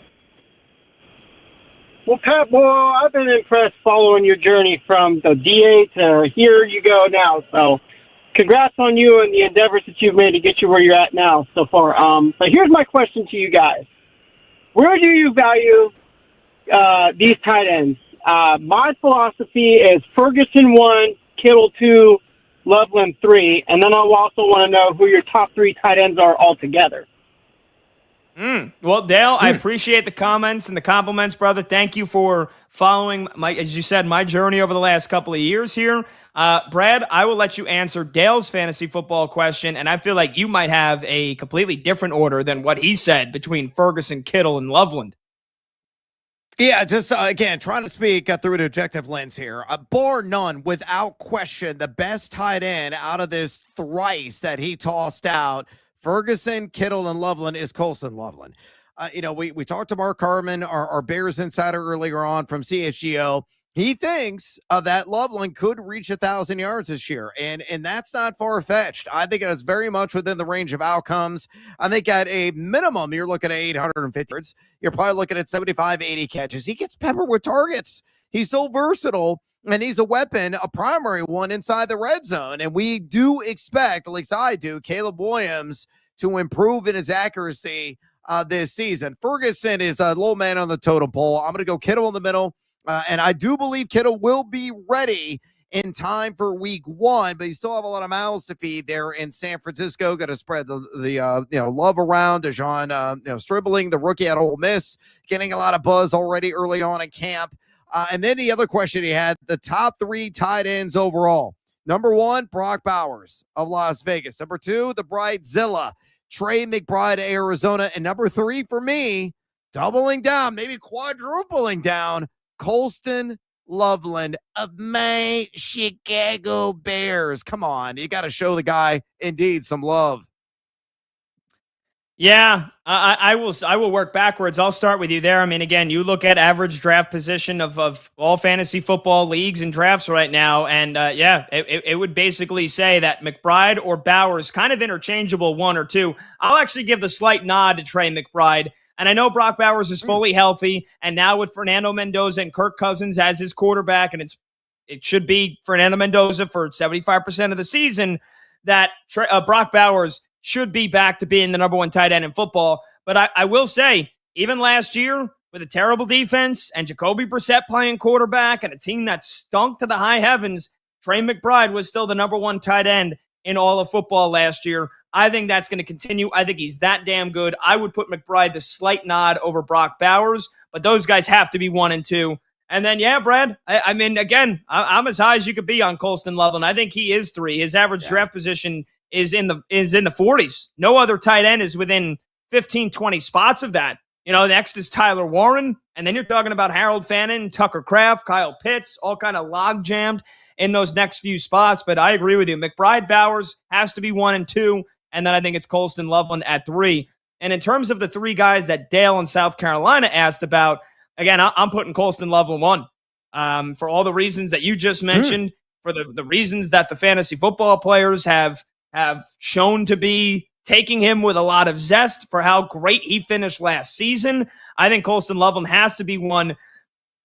Well, Pat Boyle, I've been impressed following your journey from the DA to here you go now. So congrats on you and the endeavors that you've made to get you where you're at now so far. But here's my question to you guys. Where do you value these tight ends? My philosophy is Ferguson 1, Kittle 2, Loveland 3, and then I'll also want to know who your top 3 tight ends are altogether. Well, Dale, I appreciate the comments and the compliments, brother. Thank you for following, as you said, my journey over the last couple of years here. Brad, I will let you answer Dale's fantasy football question, and I feel like you might have a completely different order than what he said between Ferguson, Kittle, and Loveland. Yeah, just again, trying to speak through an objective lens here. Bar none, without question, the best tight end out of this thrice that he tossed out, Ferguson, Kittle, and Loveland, is Colson Loveland. We talked to Mark Carman, our Bears insider earlier on from CHGO. He thinks that Loveland could reach 1,000 yards this year, and that's not far-fetched. I think it is very much within the range of outcomes. I think at a minimum, you're looking at 850 yards. You're probably looking at 75, 80 catches. He gets peppered with targets. He's so versatile, and he's a weapon, a primary one inside the red zone. And we do expect, at least I do, Caleb Williams to improve in his accuracy this season. Ferguson is a low man on the totem pole. I'm going to go Kittle in the middle. And I do believe Kittle will be ready in time for week 1, but you still have a lot of mouths to feed there in San Francisco. Got to spread the love around. DeJohn, Stribling, the rookie at Ole Miss, getting a lot of buzz already early on in camp. And then the other question he had, the top 3 tight ends overall. Number 1, Brock Bowers of Las Vegas. Number 2, the Bridezilla, Trey McBride, Arizona. And number 3 for me, doubling down, maybe quadrupling down, Colston Loveland of my Chicago Bears. Come on, you got to show the guy indeed some love. Yeah, I will. I will work backwards. I'll start with you there. I mean, again, you look at average draft position of all fantasy football leagues and drafts right now, and it would basically say that McBride or Bowers, kind of interchangeable, one or two. I'll actually give the slight nod to Trey McBride. And I know Brock Bowers is fully healthy, and now with Fernando Mendoza and Kirk Cousins as his quarterback, and it should be Fernando Mendoza for 75% of the season, that Brock Bowers should be back to being the number one tight end in football. But I will say, even last year, with a terrible defense and Jacoby Brissett playing quarterback and a team that stunk to the high heavens, Trey McBride was still the number one tight end in all of football last year. I think that's going to continue. I think he's that damn good. I would put McBride the slight nod over Brock Bowers, but those guys have to be 1 and 2. And then, yeah, Brad, I mean, again, I'm as high as you could be on Colston Loveland. I think he is 3. His average draft position is in the 40s. No other tight end is within 15, 20 spots of that. You know, next is Tyler Warren, and then you're talking about Harold Fannin, Tucker Kraft, Kyle Pitts, all kind of log jammed in those next few spots. But I agree with you. McBride Bowers has to be 1 and 2, and then I think it's Colston Loveland at 3. And in terms of the 3 guys that Dale in South Carolina asked about, again, I'm putting Colston Loveland 1 for all the reasons that you just mentioned, for the reasons that the fantasy football players have shown to be taking him with a lot of zest for how great he finished last season. I think Colston Loveland has to be 1.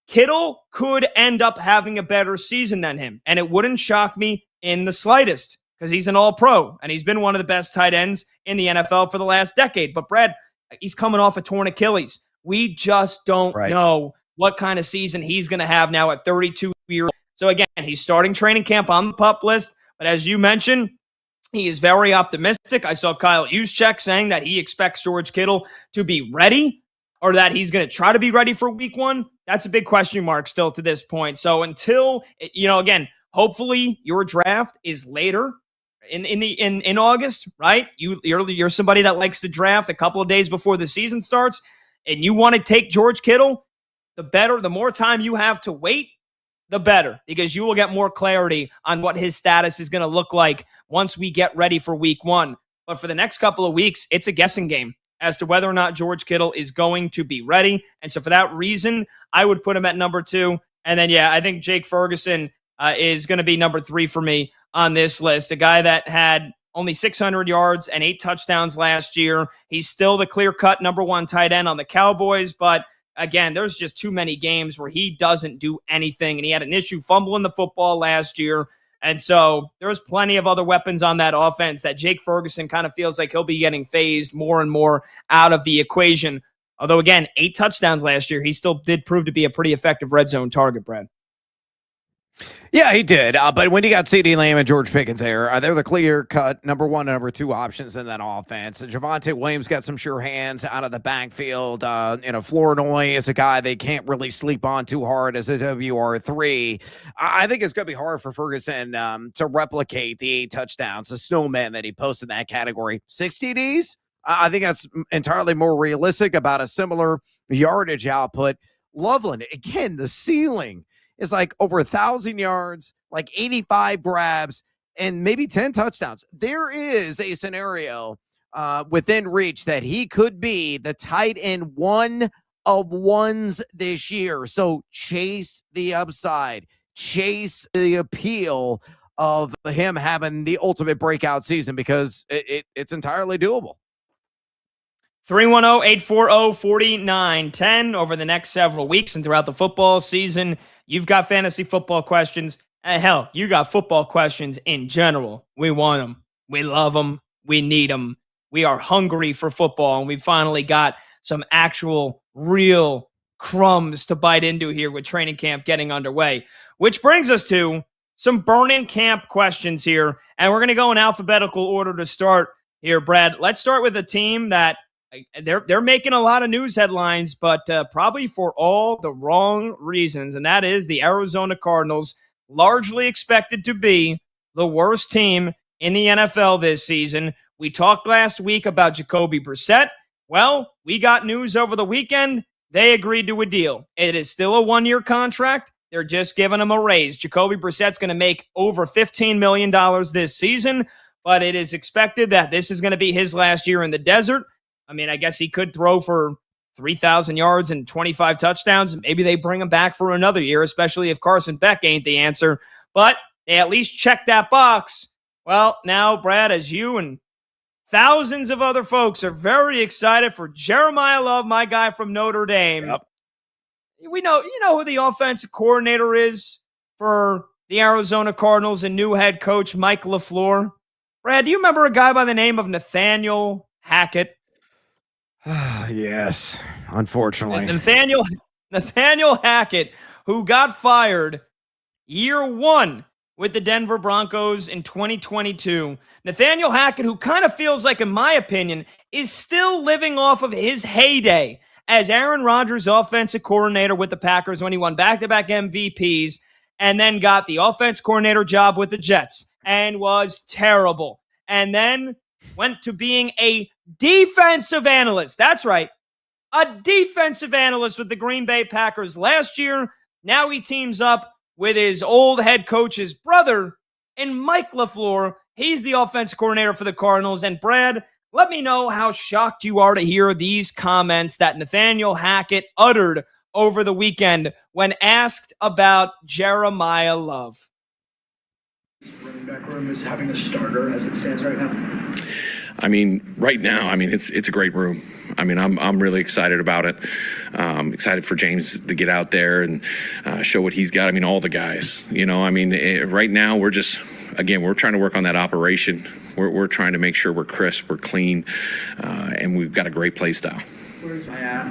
Kittle could end up having a better season than him, and it wouldn't shock me in the slightest because he's an all-pro, and he's been one of the best tight ends in the NFL for the last decade. But, Brad, he's coming off a torn Achilles. We just don't know what kind of season he's going to have now at 32 years old. So, again, he's starting training camp on the PUP list, but as you mentioned, he is very optimistic. I saw Kyle Juszczyk saying that he expects George Kittle to be ready, or that he's going to try to be ready for week 1. That's a big question mark still to this point. So until, again, hopefully your draft is later in August, right? You're somebody that likes to draft a couple of days before the season starts, and you want to take George Kittle, the more time you have to wait, the better, because you will get more clarity on what his status is going to look like once we get ready for week 1. But for the next couple of weeks, it's a guessing game as to whether or not George Kittle is going to be ready. And so for that reason, I would put him at number 2. And then, I think Jake Ferguson is going to be number 3 for me on this list. A guy that had only 600 yards and 8 touchdowns last year. He's still the clear-cut number 1 tight end on the Cowboys, but again, there's just too many games where he doesn't do anything, and he had an issue fumbling the football last year. And so there's plenty of other weapons on that offense that Jake Ferguson kind of feels like he'll be getting phased more and more out of the equation. Although, again, 8 touchdowns last year, he still did prove to be a pretty effective red zone target, Brad. Yeah, he did. But when you got CeeDee Lamb and George Pickens there, they're the clear-cut number 1 and number 2 options in that offense. And Javonte Williams got some sure hands out of the backfield. Flournoy is a guy they can't really sleep on too hard as a WR3. I think it's going to be hard for Ferguson to replicate the 8 touchdowns, the snowman that he posted in that category. 6 TDs? I think that's entirely more realistic, about a similar yardage output. Loveland, again, the ceiling is like over 1,000 yards, like 85 grabs, and maybe 10 touchdowns. There is a scenario within reach that he could be the tight end 1 of 1s this year. So chase the upside, chase the appeal of him having the ultimate breakout season, because it's entirely doable. 310-840-4910 over the next several weeks and throughout the football season. You've got fantasy football questions. Hell, you got football questions in general. We want them. We love them. We need them. We are hungry for football, and we finally got some actual, real crumbs to bite into here with training camp getting underway. Which brings us to some burning camp questions here, and we're going to go in alphabetical order to start here, Brad. Let's start with a team that they're making a lot of news headlines, but probably for all the wrong reasons, and that is the Arizona Cardinals, largely expected to be the worst team in the NFL this season. We talked last week about Jacoby Brissett. Well, we got news over the weekend. They agreed to a deal. It is still a 1-year contract. They're just giving him a raise. Jacoby Brissett's going to make over $15 million this season, but it is expected that this is going to be his last year in the desert. I mean, I guess he could throw for 3,000 yards and 25 touchdowns. Maybe they bring him back for another year, especially if Carson Beck ain't the answer. But they at least check that box. Well, now, Brad, as you and thousands of other folks are very excited for Jeremiah Love, my guy from Notre Dame. Yep. You know who the offensive coordinator is for the Arizona Cardinals and new head coach Mike LaFleur? Brad, do you remember a guy by the name of Nathaniel Hackett? Yes, unfortunately. Nathaniel Hackett, who got fired year one with the Denver Broncos in 2022. Nathaniel Hackett, who kind of feels like, in my opinion, is still living off of his heyday as Aaron Rodgers' offensive coordinator with the Packers when he won back-to-back MVPs and then got the offense coordinator job with the Jets and was terrible. And then went to being a defensive analyst. That's right. A defensive analyst with the Green Bay Packers last year. Now he teams up with his old head coach's brother and Mike LaFleur. He's the offensive coordinator for the Cardinals. And Brad, let me know how shocked you are to hear these comments that Nathaniel Hackett uttered over the weekend when asked about Jeremiah Love. Running back room is having a starter as it stands right now. I mean, right now, I mean, it's a great room. I mean, I'm really excited about it. Excited for James to get out there and show what he's got. I mean, all the guys, I mean, right now we're trying to work on that operation. We're trying to make sure we're crisp, we're clean, and we've got a great play style. Where's my at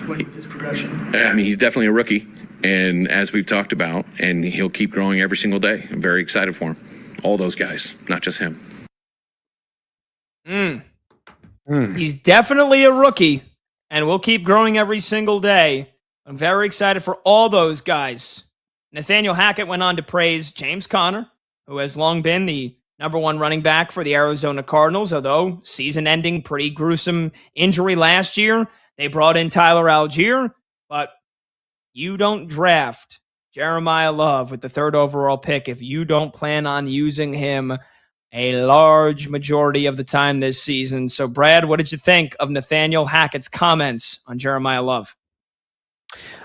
with his progression? I mean, he's definitely a rookie, and as we've talked about, and he'll keep growing every single day. I'm very excited for him. All those guys, not just him. He's definitely a rookie, and will keep growing every single day. I'm very excited for all those guys. Nathaniel Hackett went on to praise James Conner, who has long been the number one running back for the Arizona Cardinals, although season-ending, pretty gruesome injury last year. They brought in Tyler Algier, but you don't draft Jeremiah Love with the third overall pick if you don't plan on using him a large majority of the time this season. So, Brad, what did you think of Nathaniel Hackett's comments on Jeremiah Love?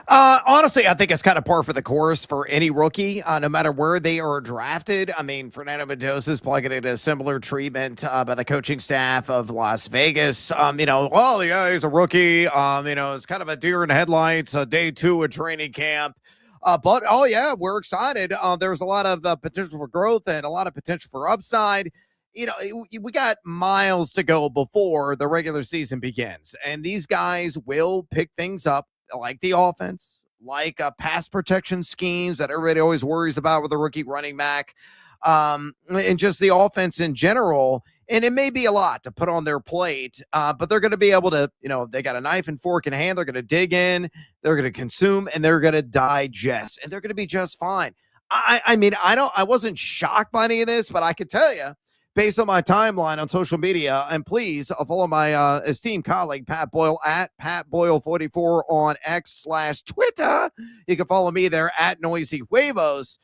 Honestly, I think it's kind of par for the course for any rookie, no matter where they are drafted. I mean, Fernando Mendoza is probably going to get a similar treatment by the coaching staff of Las Vegas. Well, yeah, he's a rookie. It's kind of a deer in headlights, day two of training camp. But, oh, yeah, we're excited. There's a lot of potential for growth and a lot of potential for upside. We got miles to go before the regular season begins, and these guys will pick things up, like the offense, like pass protection schemes that everybody always worries about with a rookie running back, and just the offense in general. And it may be a lot to put on their plate, but they're going to be able to, they got a knife and fork in hand. They're going to dig in, they're going to consume, and they're going to digest, and they're going to be just fine. I wasn't shocked by any of this, but I could tell you, based on my timeline on social media, and please follow my esteemed colleague, Pat Boyle, at Pat Boyle44 on X/Twitter. You can follow me there at Noisy Huevos.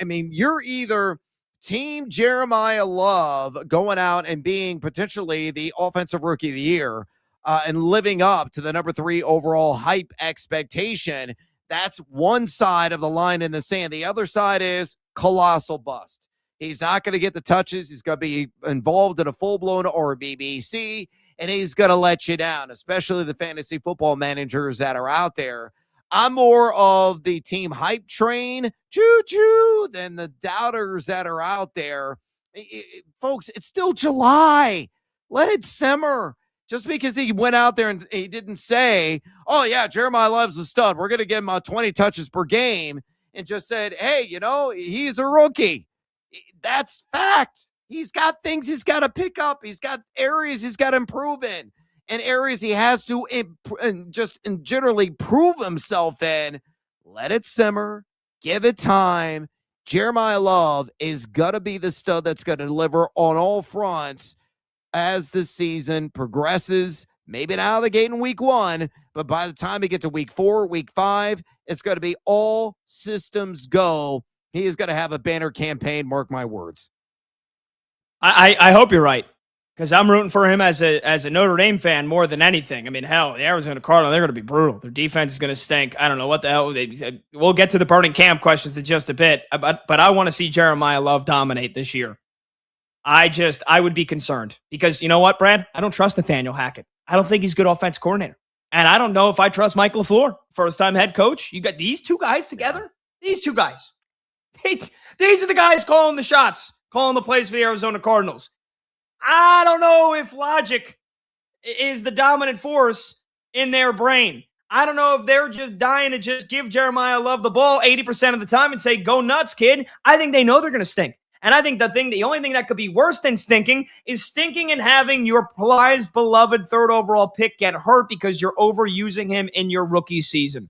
You're either Team Jeremiah Love going out and being potentially the offensive rookie of the year and living up to the number 3 overall hype expectation. That's one side of the line in the sand. The other side is colossal bust. He's not going to get the touches. He's going to be involved in a full-blown RBBC, and he's going to let you down, especially the fantasy football managers that are out there. I'm more of the team hype train, choo-choo, than the doubters that are out there. Folks, it's still July. Let it simmer. Just because he went out there and he didn't say, oh, yeah, Jeremiah Love's a stud, we're going to give him 20 touches per game, and just said, hey, he's a rookie. That's fact. He's got things he's got to pick up. He's got areas he's got to improve in, and areas he has to generally prove himself in. Let it simmer. Give it time. Jeremiah Love is going to be the stud that's going to deliver on all fronts as the season progresses. Maybe not out of the gate in week 1, but by the time we get to week 4, week 5, it's going to be all systems go. He is going to have a banner campaign, mark my words. I hope you're right. because I'm rooting for him as a Notre Dame fan more than anything. I mean, hell, the Arizona Cardinals, they're going to be brutal. Their defense is going to stink. I don't know what the hell. We'll get to the burning camp questions in just a bit, but I want to see Jeremiah Love dominate this year. I would be concerned because you know what, Brad? I don't trust Nathaniel Hackett. I don't think he's a good offense coordinator. And I don't know if I trust Mike LaFleur, first-time head coach. You got these two guys together? These two guys. These are the guys calling the shots, calling the plays for the Arizona Cardinals. I don't know if logic is the dominant force in their brain. I don't know if they're just dying to just give Jeremiah Love the ball 80% of the time and say, go nuts, kid. I think they know they're going to stink. And I think the only thing that could be worse than stinking is stinking and having your prized, beloved third overall pick get hurt because you're overusing him in your rookie season.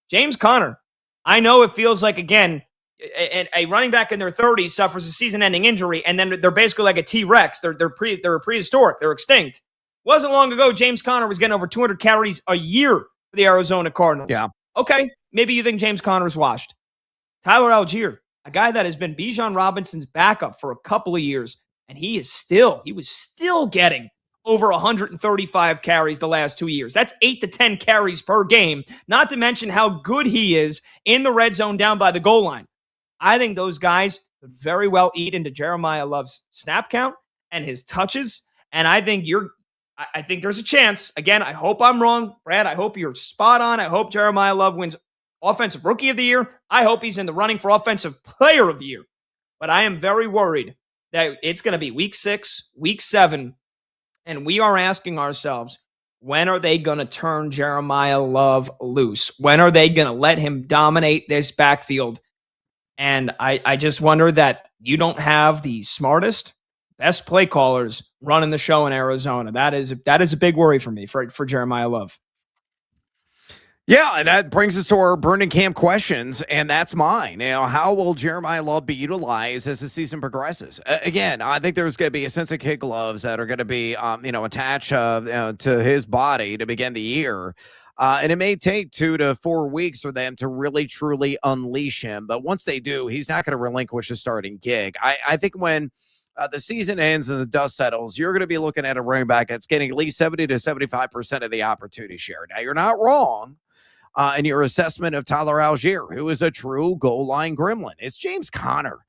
James Conner, I know it feels like, again, a running back in their 30s suffers a season-ending injury, and then they're basically like a T-Rex. They're prehistoric. They're extinct. Wasn't long ago, James Conner was getting over 200 carries a year for the Arizona Cardinals. Yeah. Okay, maybe you think James Conner's washed. Tyler Algier, a guy that has been Bijan Robinson's backup for a couple of years, and he was still getting over 135 carries the last 2 years. That's 8 to 10 carries per game, not to mention how good he is in the red zone down by the goal line. I think those guys could very well eat into Jeremiah Love's snap count and his touches, and I think there's a chance. Again, I hope I'm wrong. Brad, I hope you're spot on. I hope Jeremiah Love wins Offensive Rookie of the Year. I hope he's in the running for Offensive Player of the Year. But I am very worried that it's going to be week 6, week 7, and we are asking ourselves, when are they going to turn Jeremiah Love loose? When are they going to let him dominate this backfield? And I just wonder that you don't have the smartest, best play callers running the show in Arizona. That is a big worry for me for Jeremiah Love. Yeah, and that brings us to our burning camp questions, and that's mine. How will Jeremiah Love be utilized as the season progresses? Again, I think there's going to be a sense of kid gloves that are going to be, attached to his body to begin the year. And it may take 2 to 4 weeks for them to really, truly unleash him. But once they do, he's not going to relinquish a starting gig. I think when the season ends and the dust settles, you're going to be looking at a running back that's getting at least 70 to 75% of the opportunity share. Now, you're not wrong in your assessment of Tyler Algier, who is a true goal line gremlin. It's James Conner.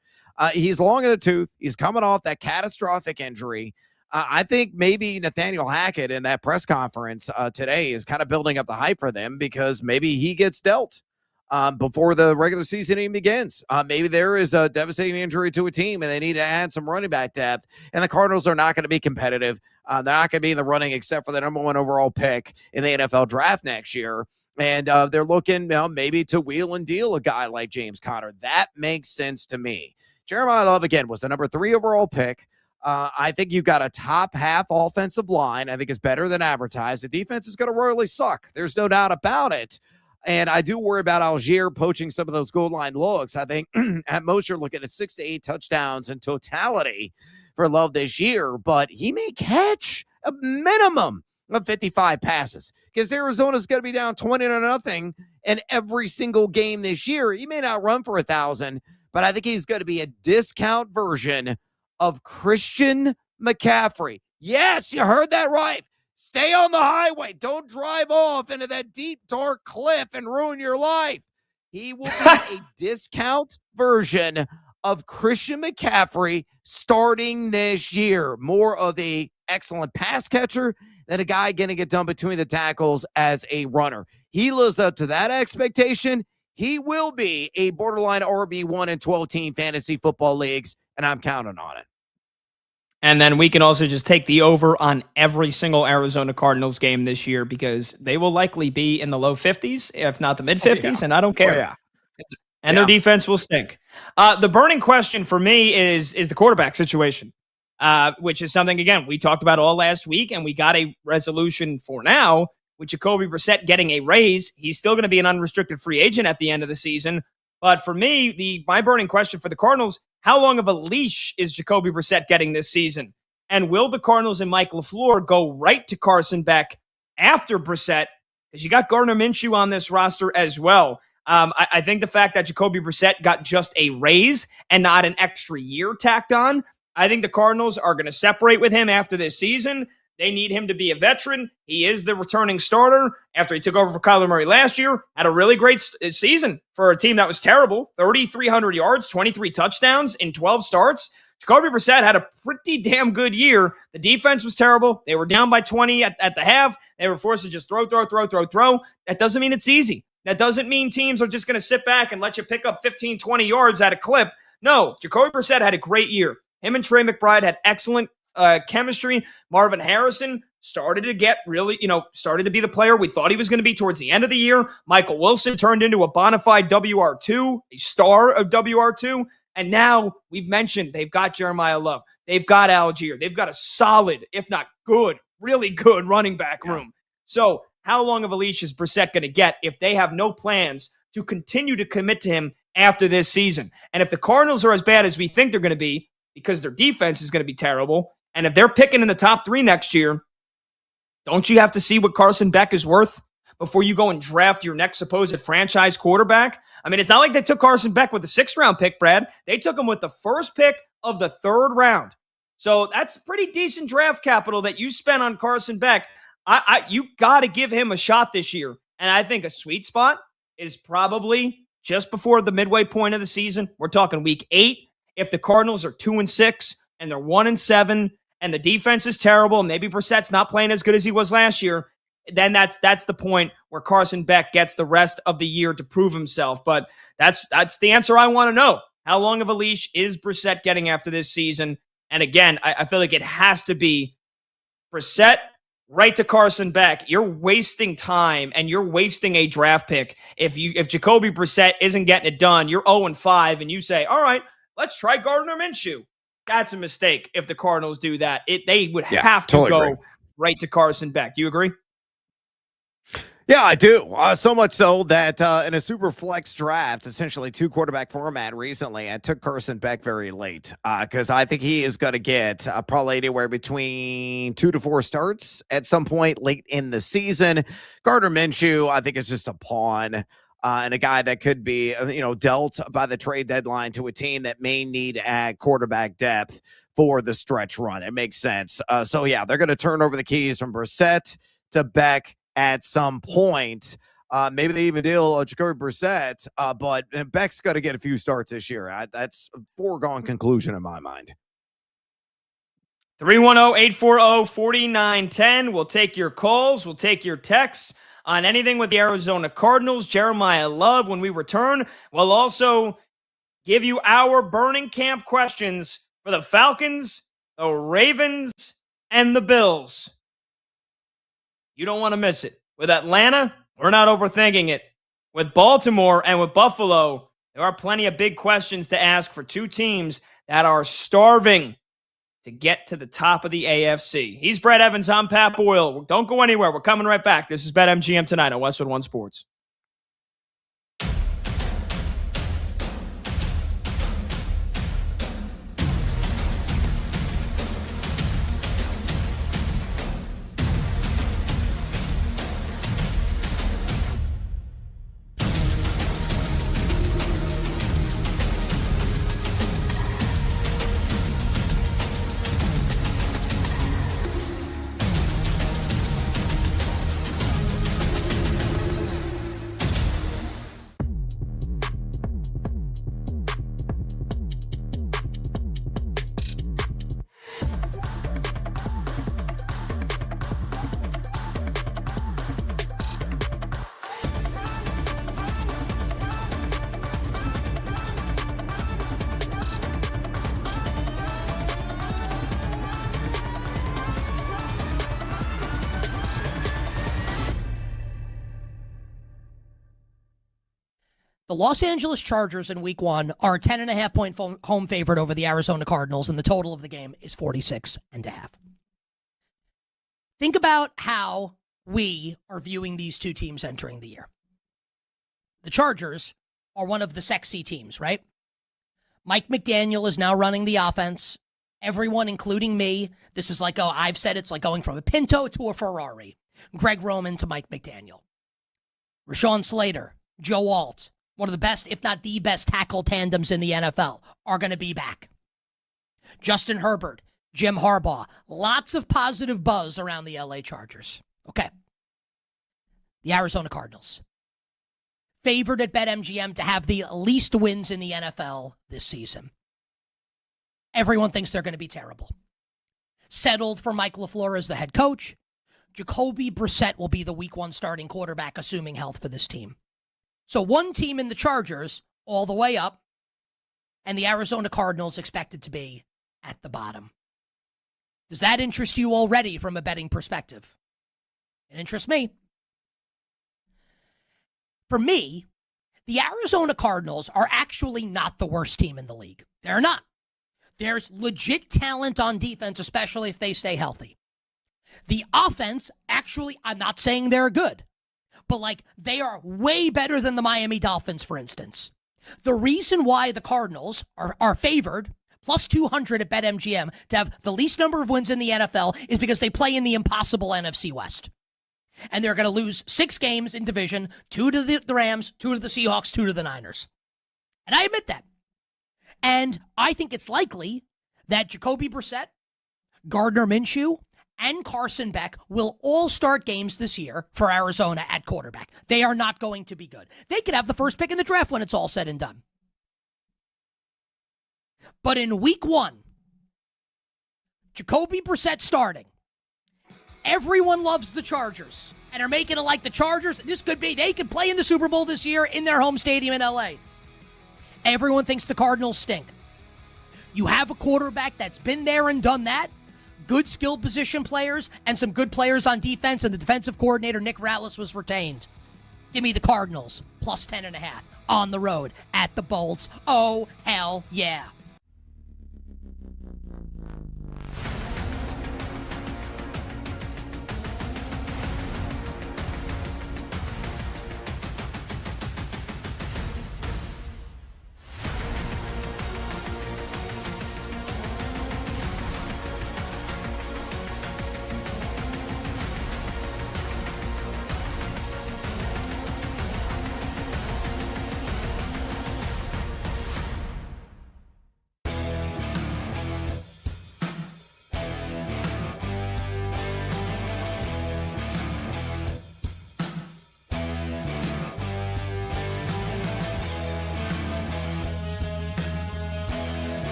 He's long in the tooth. He's coming off that catastrophic injury. I think maybe Nathaniel Hackett in that press conference today is kind of building up the hype for them because maybe he gets dealt before the regular season even begins. Maybe there is a devastating injury to a team and they need to add some running back depth, and the Cardinals are not going to be competitive. They're not going to be in the running except for the number 1 overall pick in the NFL draft next year. And they're looking maybe to wheel and deal a guy like James Conner. That makes sense to me. Jeremiah Love, again, was the number 3 overall pick. I think you've got a top half offensive line. I think it's better than advertised. The defense is going to royally suck. There's no doubt about it. And I do worry about Algier poaching some of those goal line looks. I think at most you're looking at 6 to 8 touchdowns in totality for Love this year, but he may catch a minimum of 55 passes because Arizona's going to be down 20-0 in every single game this year. He may not run for 1,000, but I think he's going to be a discount version of Christian McCaffrey. Yes, you heard that right. Stay on the highway. Don't drive off into that deep, dark cliff and ruin your life. He will be a discount version of Christian McCaffrey starting this year. More of a excellent pass catcher than a guy going to get done between the tackles as a runner. He lives up to that expectation. He will be a borderline RB1 in 12-team fantasy football leagues, and I'm counting on it. And then we can also just take the over on every single Arizona Cardinals game this year because they will likely be in the low 50s, if not the mid 50s, and I don't care. And their defense will stink. The burning question for me is the quarterback situation, which is something, again, we talked about all last week, and we got a resolution for now with Jacoby Brissett getting a raise. He's still going to be an unrestricted free agent at the end of the season. But for me, my burning question for the Cardinals, how long of a leash is Jacoby Brissett getting this season? And will the Cardinals and Mike LaFleur go right to Carson Beck after Brissett? Because you got Gardner Minshew on this roster as well. I think the fact that Jacoby Brissett got just a raise and not an extra year tacked on I think the Cardinals are going to separate with him after this season. They need him to be a veteran. He is the returning starter after he took over for Kyler Murray last year. Had a really great season for a team that was terrible. 3,300 yards, 23 touchdowns in 12 starts. Jacoby Brissett had a pretty damn good year. The defense was terrible. They were down by 20 at the half. They were forced to just throw. That doesn't mean it's easy. That doesn't mean teams are just going to sit back and let you pick up 15, 20 yards at a clip. No, Jacoby Brissett had a great year. Him and Trey McBride had excellent chemistry. Marvin Harrison started to get really, started to be the player we thought he was going to be towards the end of the year. Michael Wilson turned into a bona fide WR2, a star of WR2. And now we've mentioned they've got Jeremiah Love. They've got Algier. They've got a solid, if not good, really good running back room. So how long of a leash is Brissett going to get if they have no plans to continue to commit to him after this season? And if the Cardinals are as bad as we think they're going to be, because their defense is going to be terrible, and if they're picking in the top 3 next year, don't you have to see what Carson Beck is worth before you go and draft your next supposed franchise quarterback? I mean, it's not like they took Carson Beck with the 6th-round pick, Brad. They took him with the first pick of the 3rd round. So that's pretty decent draft capital that you spent on Carson Beck. You got to give him a shot this year. And I think a sweet spot is probably just before the midway point of the season. We're talking week 8. If the Cardinals are 2-6 and they're 1-7 and the defense is terrible, and maybe Brissett's not playing as good as he was last year, then that's the point where Carson Beck gets the rest of the year to prove himself. But that's the answer I want to know. How long of a leash is Brissett getting after this season? And again, I feel like it has to be Brissett right to Carson Beck. You're wasting time and you're wasting a draft pick. If Jacoby Brissett isn't getting it done, you're 0-5 and you say, all right, let's try Gardner Minshew. That's a mistake if the Cardinals do that. They would have to go agree. right to Carson Beck. Do you agree? Yeah, I do. So much so that in a super flex draft, essentially 2 quarterback format recently, I took Carson Beck very late because I think he is going to get probably anywhere between 2 to 4 starts at some point late in the season. Gardner Minshew, I think, is just a pawn. And a guy that could be, dealt by the trade deadline to a team that may need to add quarterback depth for the stretch run. It makes sense. So, yeah, they're going to turn over the keys from Brissett to Beck at some point. Maybe they even deal Jacoby Brissett, but Beck's got to get a few starts this year. That's a foregone conclusion in my mind. 310-840-4910. We'll take your calls. We'll take your texts on anything with the Arizona Cardinals. Jeremiah Love, when we return, we'll also give you our burning camp questions for the Falcons, the Ravens, and the Bills. You don't want to miss it. With Atlanta, we're not overthinking it. With Baltimore and with Buffalo, there are plenty of big questions to ask for 2 teams that are starving to get to the top of the AFC. He's Brad Evans. I'm Pat Boyle. Don't go anywhere. We're coming right back. This is BetMGM tonight on Westwood One Sports. The Los Angeles Chargers in Week 1 are a 10.5-point home favorite over the Arizona Cardinals, and the total of the game is 46.5. Think about how we are viewing these 2 teams entering the year. The Chargers are one of the sexy teams, right? Mike McDaniel is now running the offense. Everyone, including me, this is like, I've said it's like going from a Pinto to a Ferrari. Greg Roman to Mike McDaniel. Rashawn Slater, Joe Alt, one of the best, if not the best tackle tandems in the NFL, are going to be back. Justin Herbert, Jim Harbaugh. Lots of positive buzz around the LA Chargers. Okay. The Arizona Cardinals. Favored at BetMGM to have the least wins in the NFL this season. Everyone thinks they're going to be terrible. Settled for Mike LaFleur as the head coach. Jacoby Brissett will be the week 1 starting quarterback, assuming health for this team. So one team in the Chargers all the way up, and the Arizona Cardinals expected to be at the bottom. Does that interest you already from a betting perspective? It interests me. For me, the Arizona Cardinals are actually not the worst team in the league. They're not. There's legit talent on defense, especially if they stay healthy. The offense, actually, I'm not saying they're good, but they are way better than the Miami Dolphins, for instance. The reason why the Cardinals are favored, plus 200 at BetMGM, to have the least number of wins in the NFL is because they play in the impossible NFC West. And they're going to lose 6 games in division, 2 to the Rams, 2 to the Seahawks, 2 to the Niners. And I admit that. And I think it's likely that Jacoby Brissett, Gardner Minshew, and Carson Beck will all start games this year for Arizona at quarterback. They are not going to be good. They could have the first pick in the draft when it's all said and done. But in week 1, Jacoby Brissett starting. Everyone loves the Chargers and are making it like the Chargers. This could be, they could play in the Super Bowl this year in their home stadium in LA. Everyone thinks the Cardinals stink. You have a quarterback that's been there and done that, good skill position players, and some good players on defense, and the defensive coordinator, Nick Rallis, was retained. Give me the Cardinals, plus 10.5, on the road, at the Bolts. Oh, hell yeah.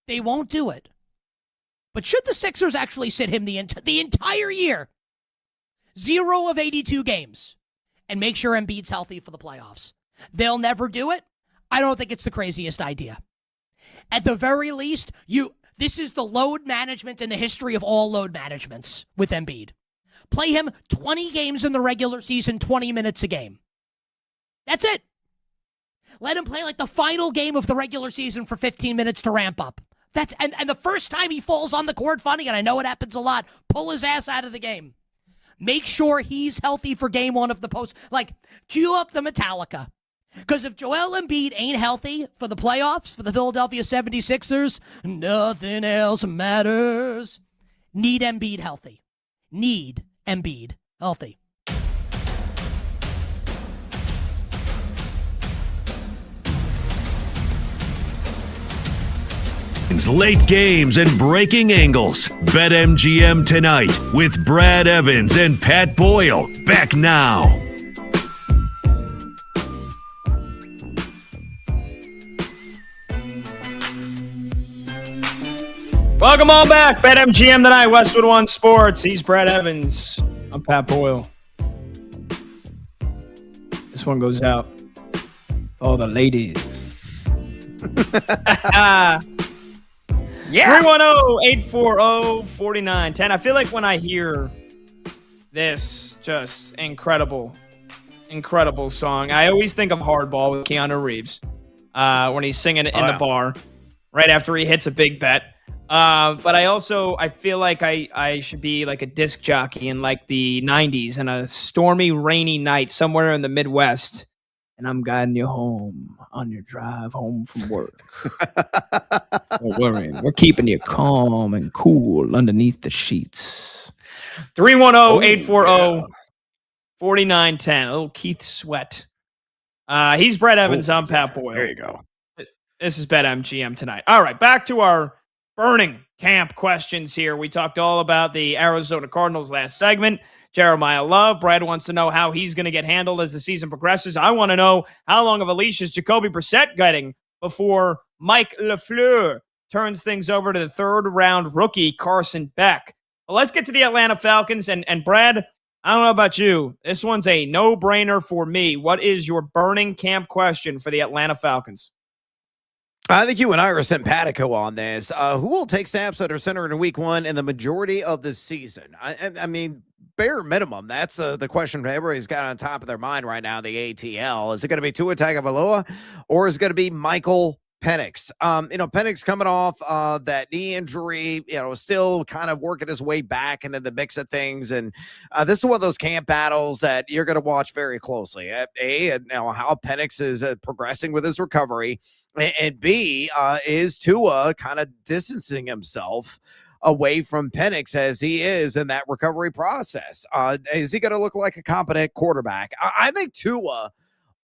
They won't do it. But should the Sixers actually sit him the entire year, 0 of 82 games, and make sure Embiid's healthy for the playoffs? They'll never do it. I don't think it's the craziest idea. At the very least, this is the load management in the history of all load managements with Embiid. Play him 20 games in the regular season, 20 minutes a game. That's it. Let him play the final game of the regular season for 15 minutes to ramp up. And the first time he falls on the court, funny, and I know it happens a lot, pull his ass out of the game. Make sure he's healthy for game 1 of the post. Cue up the Metallica. Because if Joel Embiid ain't healthy for the playoffs, for the Philadelphia 76ers, nothing else matters. Need Embiid healthy. Need Embiid healthy. Late games and breaking angles. BetMGM tonight with Brad Evans and Pat Boyle. Back now. Welcome all back. BetMGM tonight, Westwood One Sports. He's Brad Evans. I'm Pat Boyle. This one goes out to all the ladies. Yeah. 310-840-4910. I feel like when I hear this just incredible song, I always think of Hardball with Keanu Reeves when he's singing it in the bar right after he hits a big bet. But I feel like I should be like a disc jockey in the 90s on a stormy, rainy night somewhere in the Midwest. and I'm guiding you home on your drive home from work. Don't worry, we're keeping you calm and cool underneath the sheets. 310-840-4910. A little Keith Sweat. He's Brett Evans. I'm Pat Boyle. There you go. This is BetMGM tonight. All right, back to our burning camp questions here. We talked all about the Arizona Cardinals last segment. Jeremiah Love. Brad wants to know how he's going to get handled as the season progresses. I want to know how long of a leash is Jacoby Brissett getting before Mike LaFleur turns things over to the third-round rookie Carson Beck. Well, let's get to the Atlanta Falcons. And Brad, I don't know about you. This one's a no-brainer for me. What is your burning camp question for the Atlanta Falcons? I think you and I are simpatico on this. Who will take snaps under center in week one in the majority of the season? I mean, bare minimum, that's the question everybody's got on top of their mind right now, the ATL. Is it going to be Tua Tagovailoa or is it going to be Michael Penix? Penix coming off that knee injury, still kind of working his way back into the mix of things. And this is one of those camp battles that you're going to watch very closely. How Penix is progressing with his recovery. And B, is Tua kind of distancing himself away from Penix as he is in that recovery process? Is he going to look like a competent quarterback? I think Tua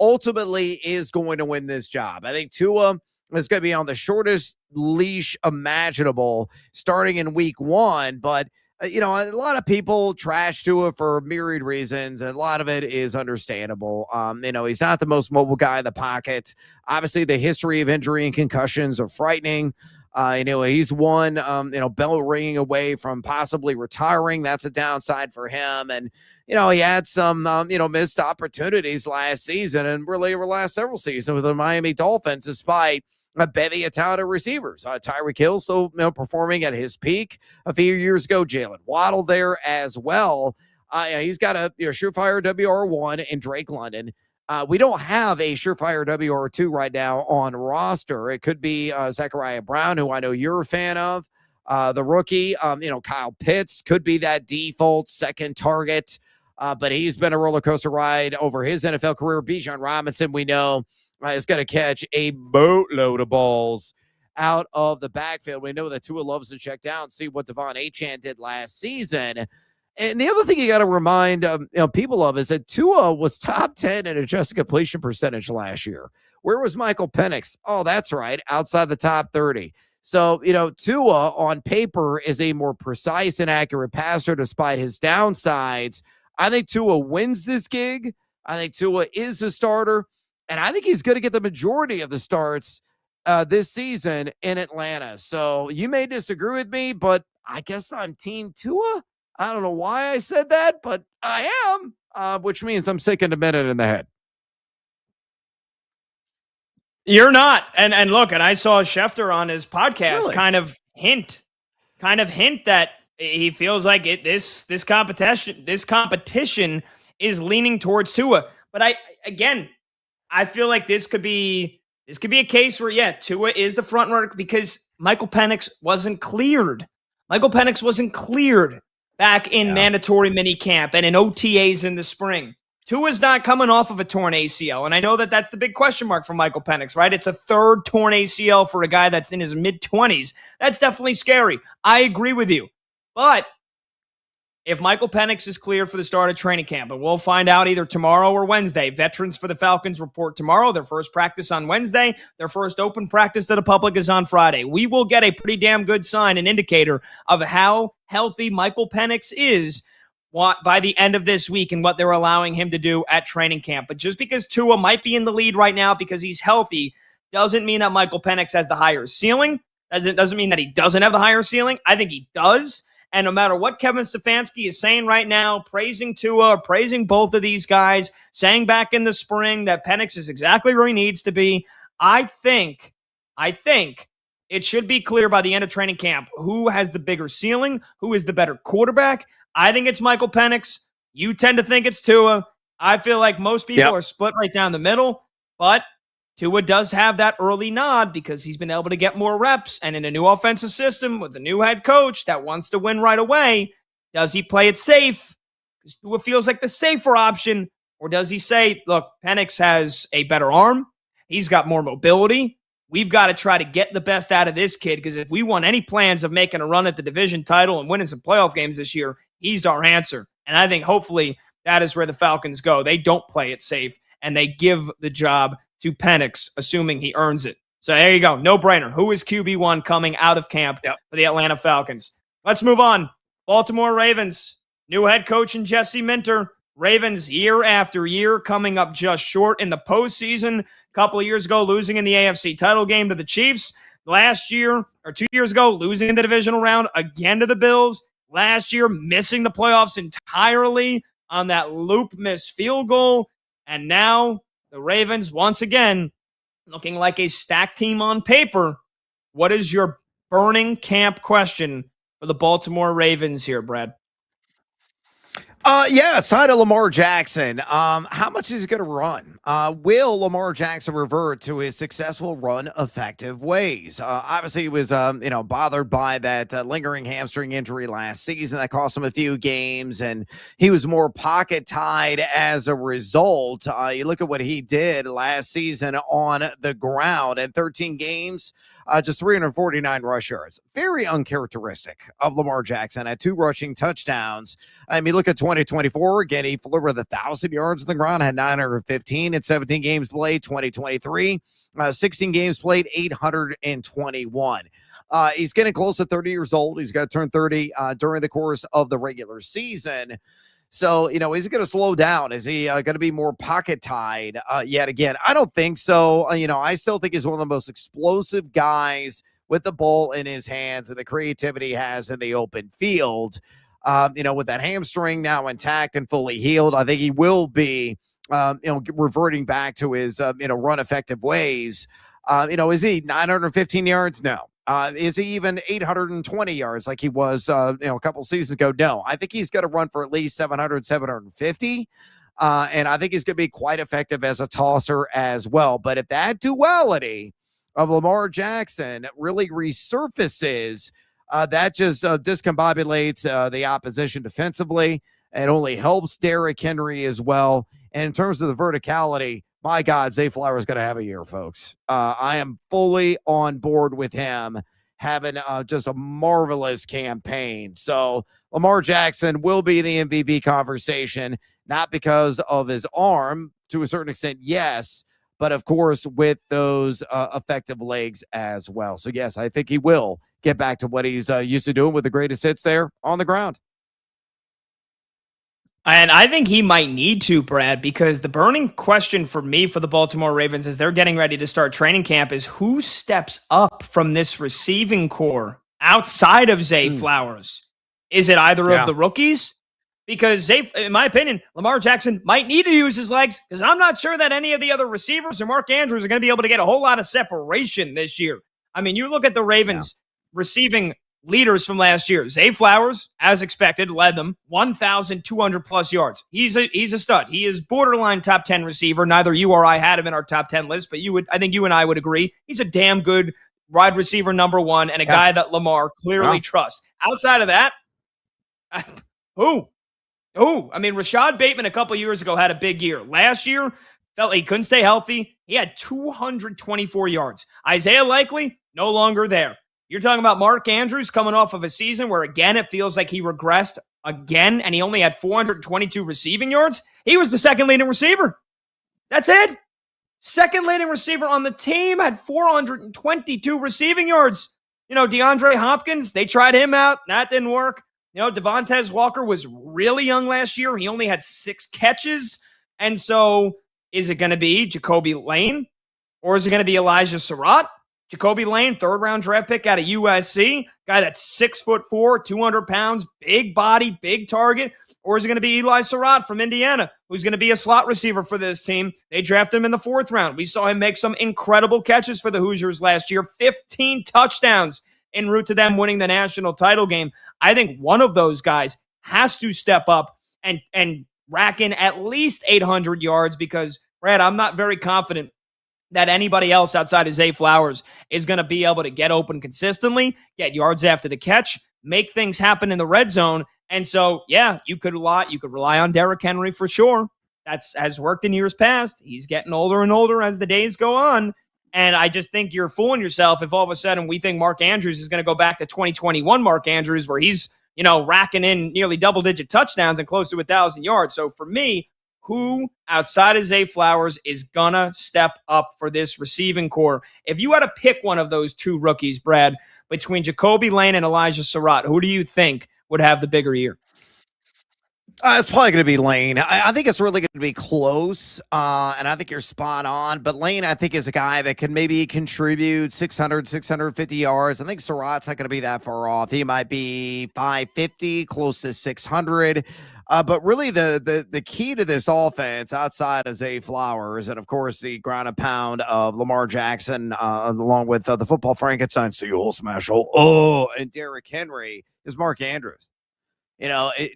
ultimately is going to win this job. I think Tua is going to be on the shortest leash imaginable starting in week one. But, a lot of people trash Tua for myriad reasons, and a lot of it is understandable. He's not the most mobile guy in the pocket. Obviously, the history of injury and concussions are frightening. He's one, bell ringing away from possibly retiring. That's a downside for him. And, he had some, missed opportunities last season and really over the last several seasons with the Miami Dolphins, despite a bevy of talented receivers. Tyreek Hill still performing at his peak a few years ago. Jalen Waddle there as well. He's got a surefire WR1 in Drake London. We don't have a surefire WR2 right now on roster. It could be Zechariah Brown, who I know you're a fan of. The rookie, Kyle Pitts could be that default second target, but he's been a roller coaster ride over his NFL career. Bijan Robinson, we know, is going to catch a boatload of balls out of the backfield. We know that Tua loves to check down, see what Devon Achane did last season. And the other thing you got to remind people of is that Tua was top 10 in adjusted completion percentage last year. Where was Michael Penix? Oh, that's right, outside the top 30. So, Tua on paper is a more precise and accurate passer despite his downsides. I think Tua wins this gig. I think Tua is a starter. And I think he's going to get the majority of the starts this season in Atlanta. So you may disagree with me, but I guess I'm Team Tua. I don't know why I said that, but I am, which means I'm sick and demented in the head. You're not. And look, and I saw Schefter on his podcast Really? kind of hint that he feels like this competition is leaning towards Tua. But I feel like this could be a case where, Tua is the front runner because Michael Penix wasn't cleared. Michael Penix wasn't cleared back in mandatory minicamp and in OTAs in the spring. Tua's not coming off of a torn ACL, and I know that that's the big question mark for Michael Penix, right? It's a third torn ACL for a guy that's in his mid-20s. That's definitely scary. I agree with you. But if Michael Penix is cleared for the start of training camp, and we'll find out either tomorrow or Wednesday. Veterans for the Falcons report tomorrow. Their first practice on Wednesday. Their first open practice to the public is on Friday. We will get a pretty damn good sign, an indicator of how healthy Michael Penix is by the end of this week and what they're allowing him to do at training camp. But just because Tua might be in the lead right now because he's healthy doesn't mean that Michael Penix has the higher ceiling. Doesn't mean that he doesn't have the higher ceiling. I think he does. And no matter what Kevin Stefanski is saying right now, praising Tua, praising both of these guys, saying back in the spring that Penix is exactly where he needs to be, I think it should be clear by the end of training camp who has the bigger ceiling, who is the better quarterback. I think it's Michael Penix. You tend to think it's Tua. I feel like most people are split right down the middle, but Tua does have that early nod because he's been able to get more reps, and in a new offensive system with a new head coach that wants to win right away, does he play it safe? Because Tua feels like the safer option, Or does he say, look, Penix has a better arm. He's got more mobility. We've got to try to get the best out of this kid because if we want any plans of making a run at the division title and winning some playoff games this year, he's our answer. And I think hopefully that is where the Falcons go. They don't play it safe, and they give the job to Penix, assuming he earns it. So there you go. No-brainer. Who is QB1 coming out of camp for the Atlanta Falcons? Let's move on. Baltimore Ravens. New head coach in Jesse Minter. Ravens year after year coming up just short in the postseason. A couple of years ago, losing in the AFC title game to the Chiefs. Last year, or 2 years ago, losing in the divisional round again to the Bills. Last year, missing the playoffs entirely on that loop missed field goal. And now the Ravens, once again, looking like a stacked team on paper. What is your burning camp question for the Baltimore Ravens here, Brad? Side of Lamar Jackson. How much is he going to run? Will Lamar Jackson revert to his successful run effective ways? Obviously, he was, bothered by that lingering hamstring injury last season that cost him a few games, and he was more pocket tied as a result. You look at what he did last season on the ground in 13 games. Just 349 rush yards. Very uncharacteristic of Lamar Jackson at 2 rushing touchdowns. I mean, look at 2024. Again, he flew with 1,000 yards on the ground, had 915 in 17 games played. 2023, 16 games played, 821. He's getting close to 30 years old. He's got to turn 30 during the course of the regular season. So, is he going to slow down? Is he going to be more pocket tied yet again? I don't think so. I still think he's one of the most explosive guys with the ball in his hands and the creativity he has in the open field. With that hamstring now intact and fully healed, I think he will be, reverting back to his, run effective ways. Is he 915 yards? No. Is he even 820 yards like he was, a couple seasons ago? No, I think he's going to run for at least 700, 750. And I think he's going to be quite effective as a tosser as well. But if that duality of Lamar Jackson really resurfaces, that just discombobulates the opposition defensively. It only helps Derrick Henry as well. And in terms of the verticality, my God, Zay Flowers going to have a year, folks. I am fully on board with him having just a marvelous campaign. So Lamar Jackson will be in the MVP conversation, not because of his arm, to a certain extent, yes, but of course with those effective legs as well. So yes, I think he will get back to what he's used to doing with the greatest hits there on the ground. And I think he might need to, Brad, because the burning question for me for the Baltimore Ravens as they're getting ready to start training camp is who steps up from this receiving core outside of Zay Flowers? Is it either of the rookies? Because in my opinion, Lamar Jackson might need to use his legs because I'm not sure that any of the other receivers or Mark Andrews are going to be able to get a whole lot of separation this year. I mean, you look at the Ravens receiving leaders from last year. Zay Flowers, as expected, led them 1,200 plus yards. He's a stud. He is borderline top 10 receiver. Neither you or I had him in our top 10 list, but I think you and I would agree. He's a damn good wide receiver number one and a guy that Lamar clearly trusts. Outside of that, who? I mean, Rashad Bateman a couple years ago had a big year. Last year, felt like he couldn't stay healthy. He had 224 yards. Isaiah Likely, no longer there. You're talking about Mark Andrews coming off of a season where, again, it feels like he regressed again, and he only had 422 receiving yards. He was the second leading receiver. That's it. Second leading receiver on the team had 422 receiving yards. DeAndre Hopkins, they tried him out. That didn't work. Devontae Walker was really young last year. He only had 6 catches. And so is it going to be Jacoby Lane or is it going to be Elijah Surratt? Jacoby Lane, 3rd-round draft pick out of USC, guy that's 6'4", 200 pounds, big body, big target. Or is it going to be Eli Surratt from Indiana, who's going to be a slot receiver for this team? They drafted him in the 4th round. We saw him make some incredible catches for the Hoosiers last year, 15 touchdowns en route to them winning the national title game. I think one of those guys has to step up and rack in at least 800 yards because, Brad, I'm not very confident that anybody else outside of Zay Flowers is going to be able to get open consistently, get yards after the catch, make things happen in the red zone. And so, yeah, you could rely on Derrick Henry for sure. That's has worked in years past. He's getting older and older as the days go on. And I just think you're fooling yourself if all of a sudden we think Mark Andrews is going to go back to 2021 Mark Andrews, where he's, racking in nearly double-digit touchdowns and close to 1,000 yards. So for me, who outside of Zay Flowers is going to step up for this receiving core? If you had to pick one of those two rookies, Brad, between Jacoby Lane and Elijah Surratt, who do you think would have the bigger year? It's probably going to be Lane. I think it's really going to be close, and I think you're spot on. But Lane, I think, is a guy that can maybe contribute 600, 650 yards. I think Surratt's not going to be that far off. He might be 550, close to 600. But really, the key to this offense, outside of Zay Flowers, and of course the ground and pound of Lamar Jackson, along with the football Frankenstein, and Derrick Henry, is Mark Andrews.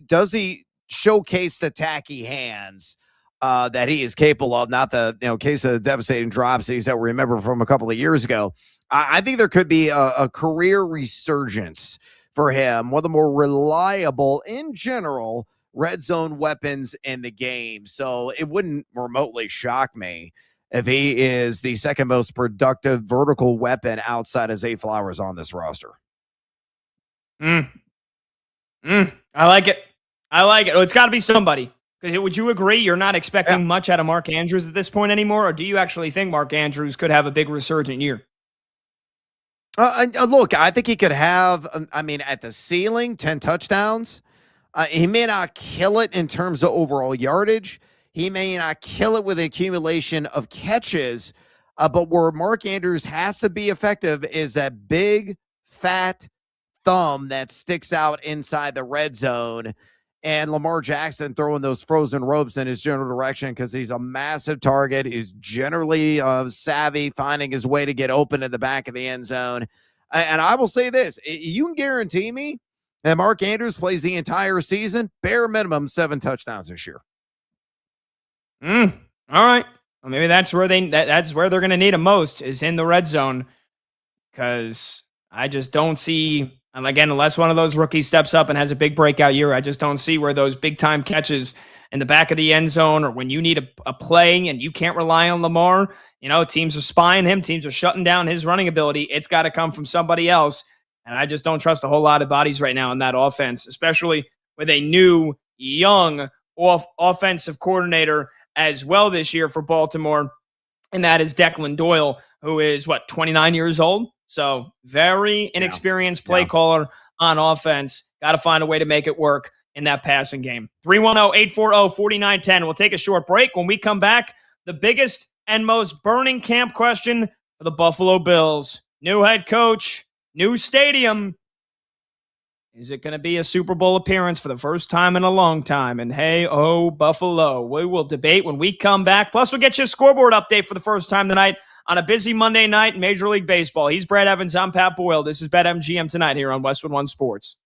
Does he showcase the tacky hands that he is capable of, not the case of the devastating dropsies that we remember from a couple of years ago. I think there could be a career resurgence for him, one of the more reliable in general red zone weapons in the game. So it wouldn't remotely shock me if he is the second most productive vertical weapon outside of Zay Flowers on this roster. I like it. Oh, it's got to be somebody. Because would you agree you're not expecting much out of Mark Andrews at this point anymore? Or do you actually think Mark Andrews could have a big resurgent year? Look, I think he could have, at the ceiling, 10 touchdowns. He may not kill it in terms of overall yardage. He may not kill it with an accumulation of catches. But where Mark Andrews has to be effective is that big, fat thumb that sticks out inside the red zone. And Lamar Jackson throwing those frozen ropes in his general direction because he's a massive target. He's generally savvy, finding his way to get open in the back of the end zone. And I will say this, you can guarantee me that Mark Andrews plays the entire season, bare minimum 7 touchdowns this year. All right. Well, maybe that's where that's where they're going to need him most, is in the red zone. Because I just don't see, and again, unless one of those rookies steps up and has a big breakout year, I just don't see where those big-time catches in the back of the end zone, or when you need a play and you can't rely on Lamar, teams are spying him, teams are shutting down his running ability. It's got to come from somebody else, and I just don't trust a whole lot of bodies right now in that offense, especially with a new, young offensive coordinator as well this year for Baltimore, and that is Declan Doyle, who is, 29 years old? So very inexperienced play caller on offense. Got to find a way to make it work in that passing game. 310-840-4910. We'll take a short break. When we come back, the biggest and most burning camp question for the Buffalo Bills. New head coach, new stadium. Is it going to be a Super Bowl appearance for the first time in a long time? And hey, Buffalo. We will debate when we come back. Plus, we'll get you a scoreboard update for the first time tonight on a busy Monday night in Major League Baseball. He's Brad Evans. I'm Pat Boyle. This is BetMGM tonight here on Westwood One Sports.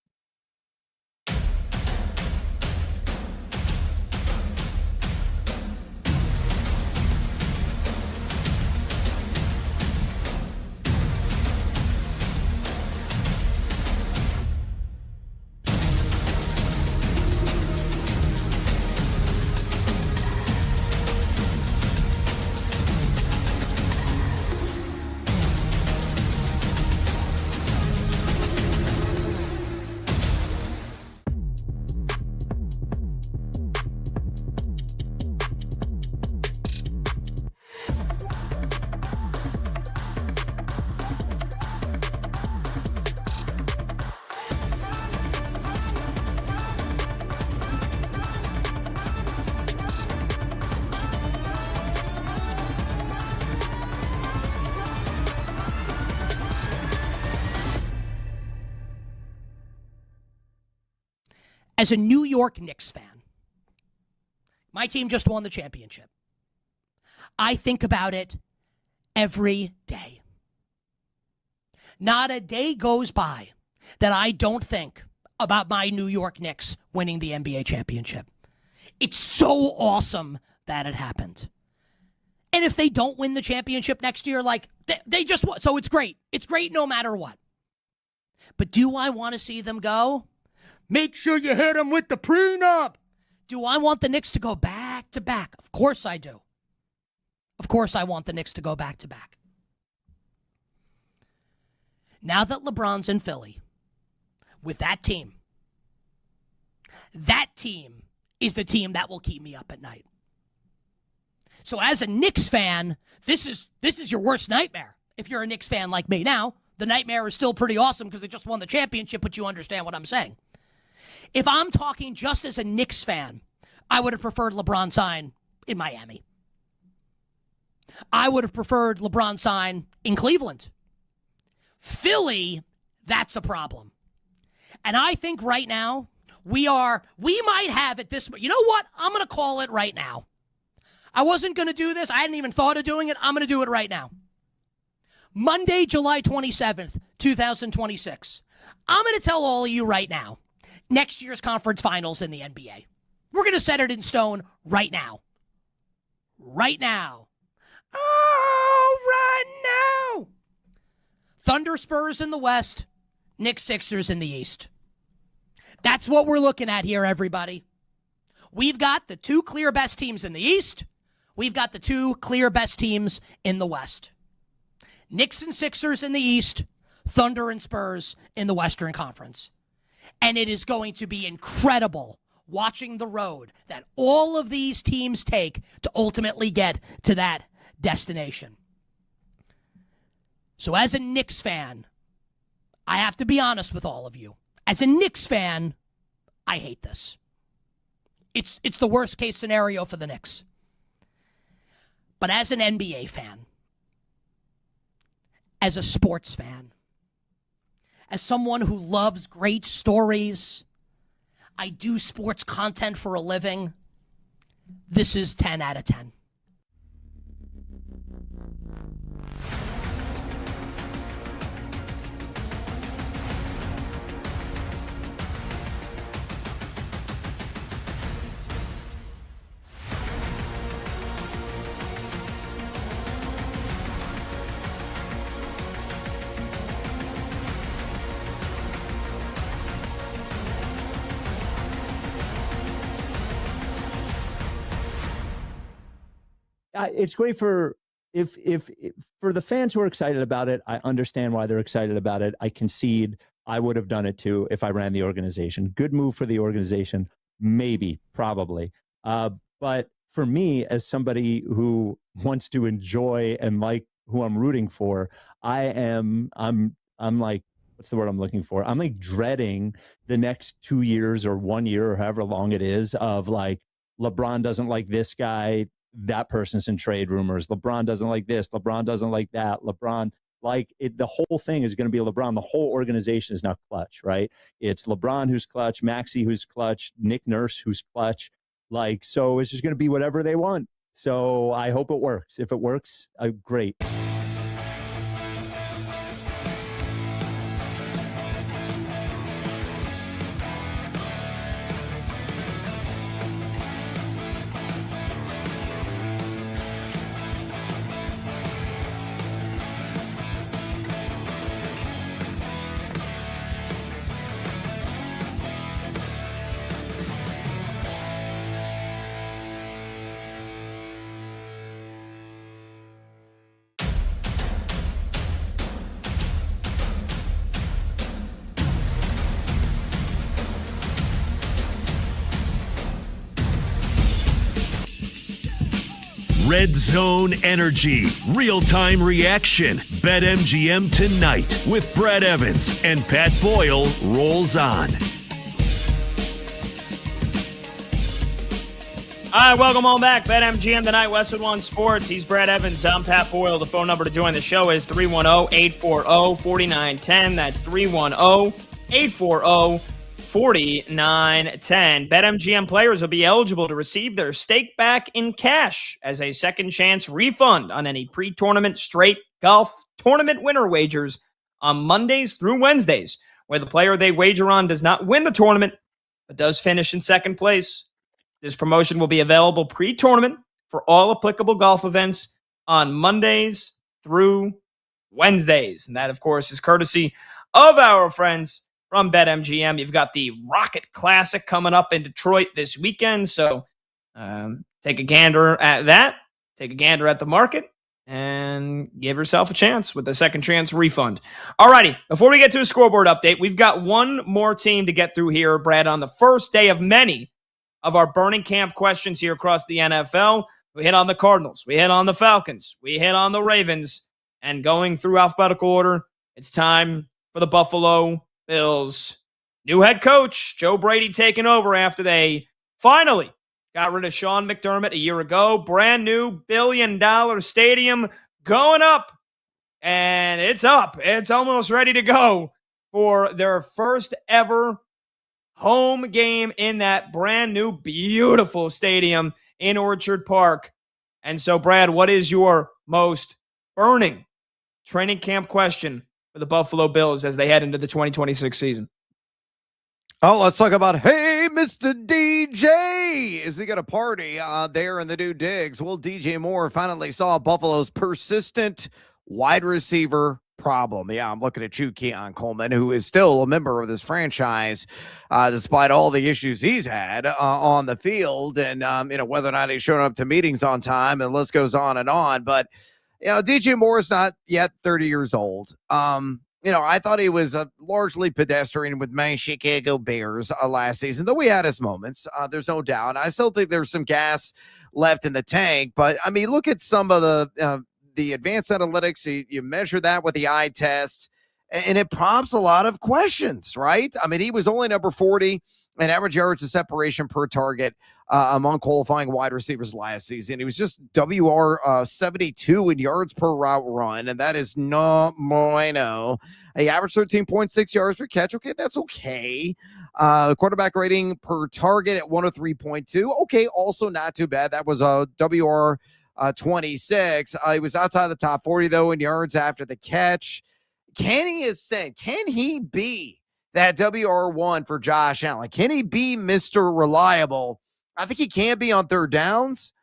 As a New York Knicks fan, my team just won the championship. I think about it every day. Not a day goes by that I don't think about my New York Knicks winning the NBA championship. It's so awesome that it happened. And if they don't win the championship next year, they just won. So it's great. It's great no matter what. But do I want to see them go? Make sure you hit them with the prenup. Do I want the Knicks to go back to back? Of course I do. Of course I want the Knicks to go back to back. Now that LeBron's in Philly with that team is the team that will keep me up at night. So as a Knicks fan, this is your worst nightmare if you're a Knicks fan like me. Now, the nightmare is still pretty awesome because they just won the championship, but you understand what I'm saying. If I'm talking just as a Knicks fan, I would have preferred LeBron sign in Miami. I would have preferred LeBron sign in Cleveland. Philly, that's a problem. And I think right now, we might have at this, you know what? I'm going to call it right now. I wasn't going to do this. I hadn't even thought of doing it. I'm going to do it right now. Monday, July 27th, 2026. I'm going to tell all of you right now, next year's conference finals in the NBA. We're going to set it in stone right now. Right now. Oh, right now. Thunder Spurs in the West, Knicks Sixers in the East. That's what we're looking at here, everybody. We've got the two clear best teams in the East. We've got the two clear best teams in the West. Knicks and Sixers in the East, Thunder and Spurs in the Western Conference. And it is going to be incredible watching the road that all of these teams take to ultimately get to that destination. So as a Knicks fan, I have to be honest with all of you. As a Knicks fan, I hate this. It's the worst case scenario for the Knicks. But as an NBA fan, as a sports fan, as someone who loves great stories, I do sports content for a living, this is 10 out of 10. It's great for if for the fans who are excited about it. I understand why they're excited about it. I concede I would have done it too if I ran the organization. Good move for the organization, maybe, probably. But for me, as somebody who wants to enjoy and like who I'm rooting for, I'm like, what's the word I'm looking for? I'm like dreading the next 2 years or 1 year or however long it is of like, LeBron doesn't like this guy, that person's in trade rumors. LeBron doesn't like this. LeBron doesn't like that. LeBron, like it, the whole thing is going to be LeBron. The whole organization is now clutch, right? It's LeBron who's clutch, Maxey who's clutch, Nick Nurse who's clutch. Like, so it's just going to be whatever they want. So I hope it works. If it works, great. Red Zone Energy, real-time reaction. BetMGM tonight with Brad Evans and Pat Boyle rolls on. All right, welcome on back. BetMGM tonight, Westwood One Sports. He's Brad Evans. I'm Pat Boyle. The phone number to join the show is 310-840-4910. That's 310-840-4910. BetMGM players will be eligible to receive their stake back in cash as a second chance refund on any pre-tournament straight golf tournament winner wagers on Mondays through Wednesdays, where the player they wager on does not win the tournament but does finish in second place. This promotion will be available pre-tournament for all applicable golf events on Mondays through Wednesdays. And that, of course, is courtesy of our friends from BetMGM. You've got the Rocket Classic coming up in Detroit this weekend. So take a gander at that. Take a gander at the market and give yourself a chance with the second chance refund. All righty. Before we get to a scoreboard update, we've got one more team to get through here, Brad, on the first day of many of our Burning Camp questions here across the NFL. We hit on the Cardinals. We hit on the Falcons. We hit on the Ravens. And going through alphabetical order, it's time for the Buffalo Bills. New head coach, Joe Brady, taking over after they finally got rid of Sean McDermott a year ago. Brand new $1 billion stadium going up. And it's up. It's almost ready to go for their first ever home game in that brand new, beautiful stadium in Orchard Park. And so, Brad, what is your most burning training camp question for the Buffalo Bills as they head into the 2026 season? Oh, let's talk about, hey, Mr. DJ. Is he going to party there in the new digs? Well, DJ Moore finally saw Buffalo's persistent wide receiver problem. Yeah, I'm looking at you, Keon Coleman, who is still a member of this franchise, despite all the issues he's had on the field and, whether or not he's showing up to meetings on time, and the list goes on and on. But, DJ Moore is not yet 30 years old. I thought he was largely pedestrian with my Chicago Bears last season, though we had his moments. There's no doubt. I still think there's some gas left in the tank. But, I mean, look at some of the advanced analytics. You measure that with the eye test, and it prompts a lot of questions, right? I mean, he was only number 40 in average yards of separation per target among qualifying wide receivers last season. He was just WR 72 in yards per route run, and that is no bueno. He averaged 13.6 yards per catch. Okay, that's okay. Quarterback rating per target at 103.2. Okay, also not too bad. That was a WR 26. He was outside the top 40, though, in yards after the catch. Can he be that WR1 for Josh Allen? Can he be Mr. Reliable? I think he can be on third downs.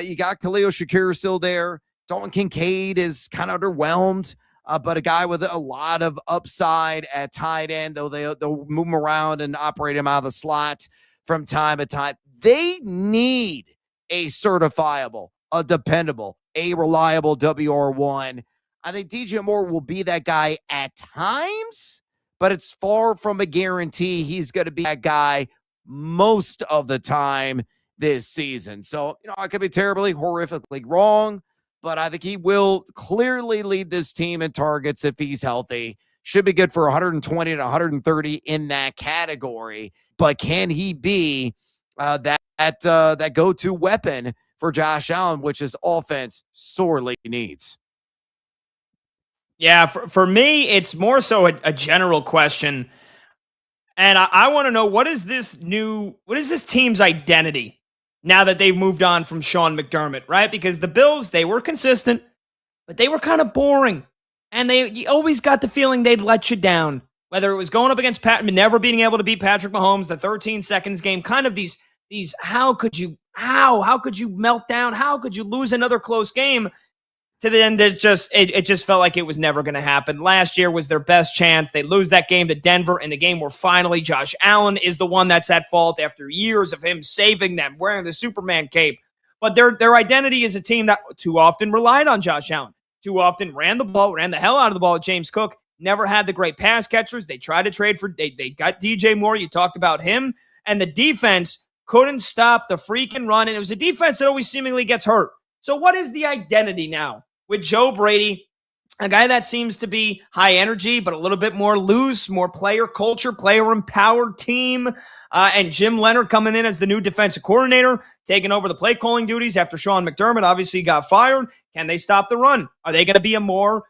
You got Khalil Shakir still there. Dalton Kincaid is kind of underwhelmed, but a guy with a lot of upside at tight end, though they'll move him around and operate him out of the slot from time to time. They need a certifiable, a dependable, a reliable WR1. I think DJ Moore will be that guy at times, but it's far from a guarantee he's going to be that guy most of the time this season. So, I could be terribly, horrifically wrong, but I think he will clearly lead this team in targets if he's healthy. Should be good for 120 to 130 in that category. But can he be that go-to weapon for Josh Allen, which his offense sorely needs? Yeah, for me, it's more so a general question. And I want to know, what is this team's identity now that they've moved on from Sean McDermott, right? Because the Bills, they were consistent, but they were kind of boring. And you always got the feeling they'd let you down, whether it was going up against never being able to beat Patrick Mahomes, the 13 seconds game, kind of these how could you melt down? How could you lose another close game? To the end, it just felt like it was never going to happen. Last year was their best chance. They lose that game to Denver, in the game where finally Josh Allen is the one that's at fault after years of him saving them, wearing the Superman cape. But their identity is a team that too often relied on Josh Allen, too often ran the hell out of the ball with James Cook, never had the great pass catchers. They tried to trade they got DJ Moore. You talked about him. And the defense couldn't stop the freaking run, and it was a defense that always seemingly gets hurt. So what is the identity now with Joe Brady, a guy that seems to be high energy, but a little bit more loose, more player culture, player-empowered team, and Jim Leonard coming in as the new defensive coordinator, taking over the play calling duties after Sean McDermott obviously got fired? Can they stop the run? Are they going to be a more,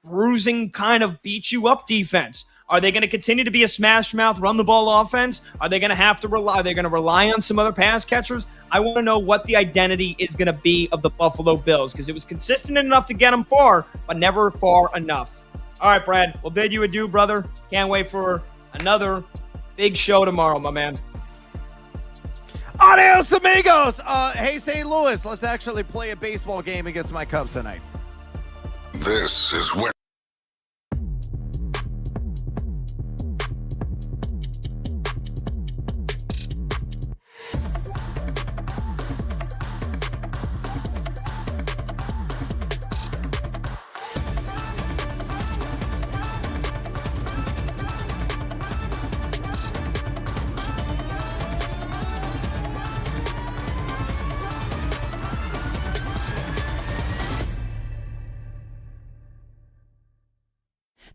bruising kind of beat-you-up defense? Are they going to continue to be a smash-mouth, run-the-ball offense? Are they going to have to rely? Are they going to rely on some other pass catchers? I want to know what the identity is going to be of the Buffalo Bills, because it was consistent enough to get them far, but never far enough. All right, Brad, we'll bid you adieu, brother. Can't wait for another big show tomorrow, my man. Adios, amigos. Hey, St. Louis, let's actually play a baseball game against my Cubs tonight. This is where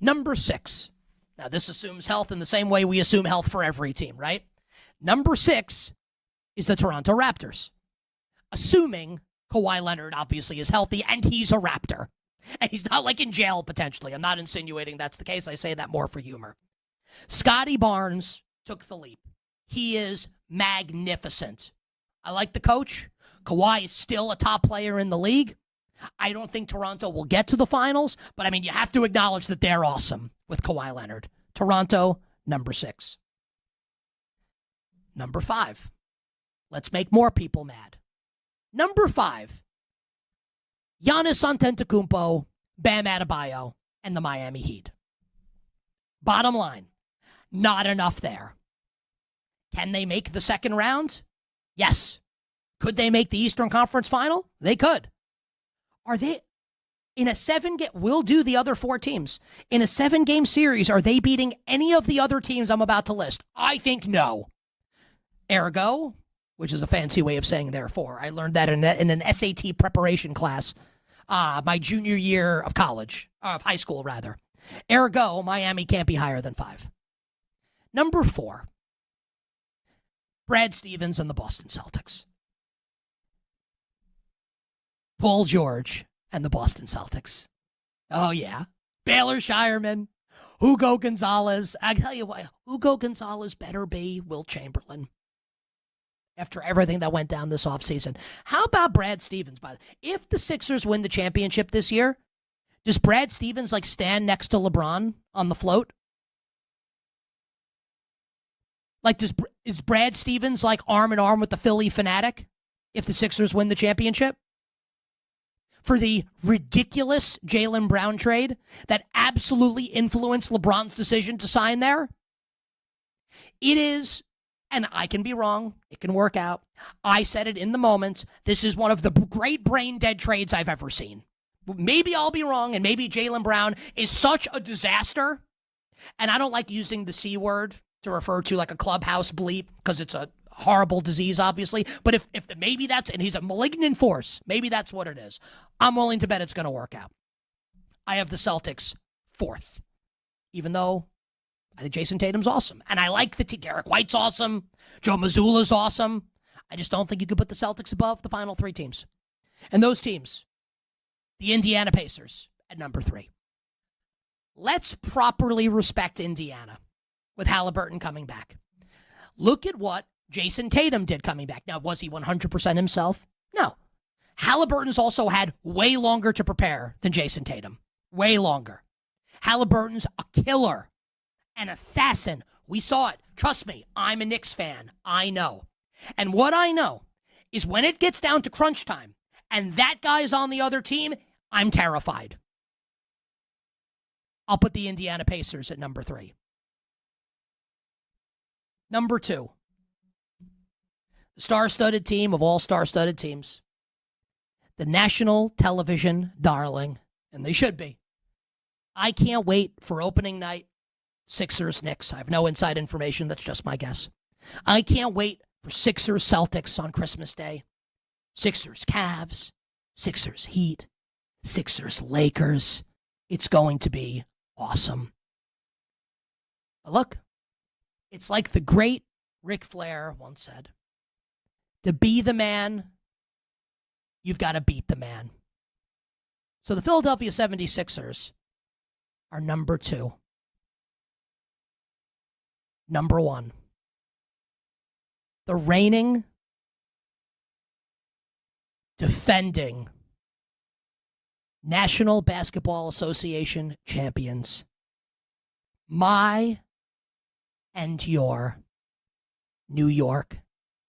Number 6. Now, this assumes health in the same way we assume health for every team, right? Number 6 is the Toronto Raptors. Assuming Kawhi Leonard obviously is healthy and he's a Raptor. And he's not like in jail potentially. I'm not insinuating that's the case. I say that more for humor. Scotty Barnes took the leap. He is magnificent. I like the coach. Kawhi is still a top player in the league. I don't think Toronto will get to the finals, but I mean, you have to acknowledge that they're awesome with Kawhi Leonard. Toronto, number 6. Number 5. Let's make more people mad. Number 5. Giannis Antetokounmpo, Bam Adebayo, and the Miami Heat. Bottom line, not enough there. Can they make the second round? Yes. Could they make the Eastern Conference Final? They could. Are they in a 7-game? We'll do the other 4 teams. In a 7-game series, are they beating any of the other teams I'm about to list? I think no. Ergo, which is a fancy way of saying therefore. I learned that in an SAT preparation class my junior year of college, of high school rather. Ergo, Miami can't be higher than 5. Number 4, Brad Stevens and the Boston Celtics. Paul George and the Boston Celtics. Oh, yeah. Baylor Shireman, Hugo Gonzalez. I tell you what, Hugo Gonzalez better be Wilt Chamberlain after everything that went down this offseason. How about Brad Stevens, by the way? If the Sixers win the championship this year, does Brad Stevens, like, stand next to LeBron on the float? Like, is Brad Stevens, like, arm in arm with the Philly Fanatic if the Sixers win the championship? For the ridiculous Jaylen Brown trade that absolutely influenced LeBron's decision to sign there? It is, and I can be wrong, it can work out. I said it in the moment. This is one of the great brain dead trades I've ever seen. Maybe I'll be wrong, and maybe Jaylen Brown is such a disaster. And I don't like using the C word to refer to like a clubhouse bleep because it's a horrible disease, obviously. But if maybe that's, and he's a malignant force, maybe that's what it is. I'm willing to bet it's going to work out. I have the Celtics 4th, even though I think Jason Tatum's awesome. And I like the Derek White's awesome. Joe Mazzulla's awesome. I just don't think you could put the Celtics above the final 3 teams. And those teams, the Indiana Pacers at number 3. Let's properly respect Indiana with Halliburton coming back. Look at what Jason Tatum did coming back. Now, was he 100% himself? No. Halliburton's also had way longer to prepare than Jason Tatum. Way longer. Halliburton's a killer, an assassin. We saw it. Trust me, I'm a Knicks fan. I know. And what I know is when it gets down to crunch time and that guy is on the other team, I'm terrified. I'll put the Indiana Pacers at number 3. Number 2. The star-studded team of all star-studded teams. The national television darling, and they should be. I can't wait for opening night, Sixers-Knicks. I have no inside information. That's just my guess. I can't wait for Sixers-Celtics on Christmas Day. Sixers-Cavs. Sixers-Heat. Sixers-Lakers. It's going to be awesome. But look, it's like the great Ric Flair once said, to be the man, you've got to beat the man. So the Philadelphia 76ers are number 2. Number 1. The reigning, defending National Basketball Association champions. My and your New York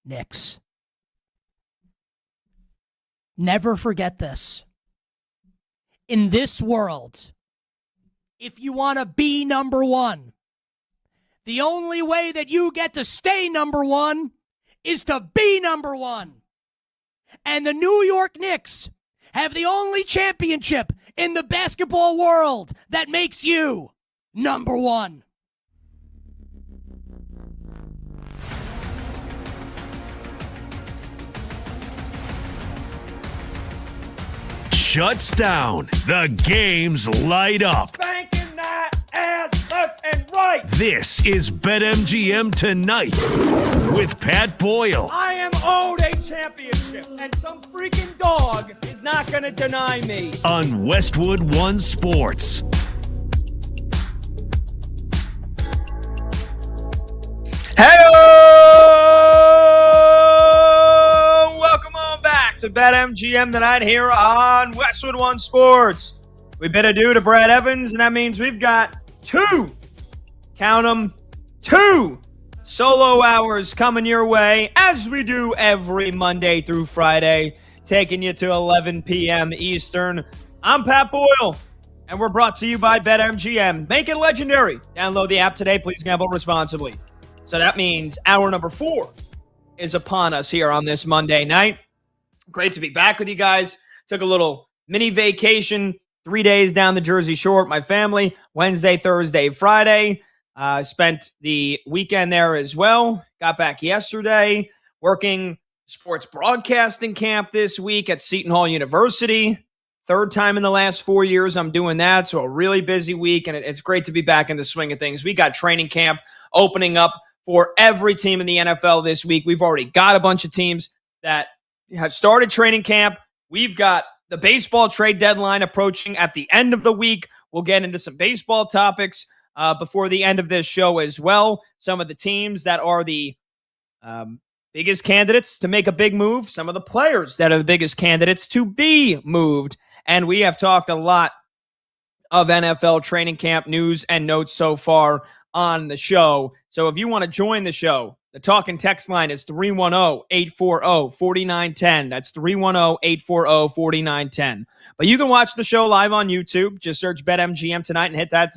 Knicks. Never forget this. In this world, if you want to be number 1, the only way that you get to stay number 1 is to be number 1. And the New York Knicks have the only championship in the basketball world that makes you number 1. Shuts down. The games light up. Spanking that right. This is BetMGM Tonight with Pat Boyle I am owed a championship, and some freaking dog is not going to deny me. on Westwood One Sports. Hey-o! Welcome on back to BetMGM Tonight here on Westwood One Sports. We bid adieu to Brad Evans, and that means we've got two, count them, two solo hours coming your way, as we do every Monday through Friday, taking you to 11 p.m. Eastern. I'm Pat Boyle, and we're brought to you by BetMGM. Make it legendary. Download the app today. Please gamble responsibly. So that means hour number 4 is upon us here on this Monday night. Great to be back with you guys. Took a little mini vacation, 3 days down the Jersey Shore with my family, Wednesday, Thursday, Friday. Spent the weekend there as well. Got back yesterday, working sports broadcasting camp this week at Seton Hall University. Third time in the last 4 years I'm doing that, so a really busy week, and it's great to be back in the swing of things. We got training camp opening up for every team in the NFL this week. We've already got a bunch of teams that have started training camp. We've got the baseball trade deadline approaching at the end of the week. We'll get into some baseball topics before the end of this show as well. Some of the teams that are the biggest candidates to make a big move, some of the players that are the biggest candidates to be moved. And we have talked a lot of NFL training camp news and notes so far on the show. So if you want to join the show, the talk and text line is 310-840-4910. That's 310-840-4910. But you can watch the show live on YouTube. Just search BetMGM Tonight and hit that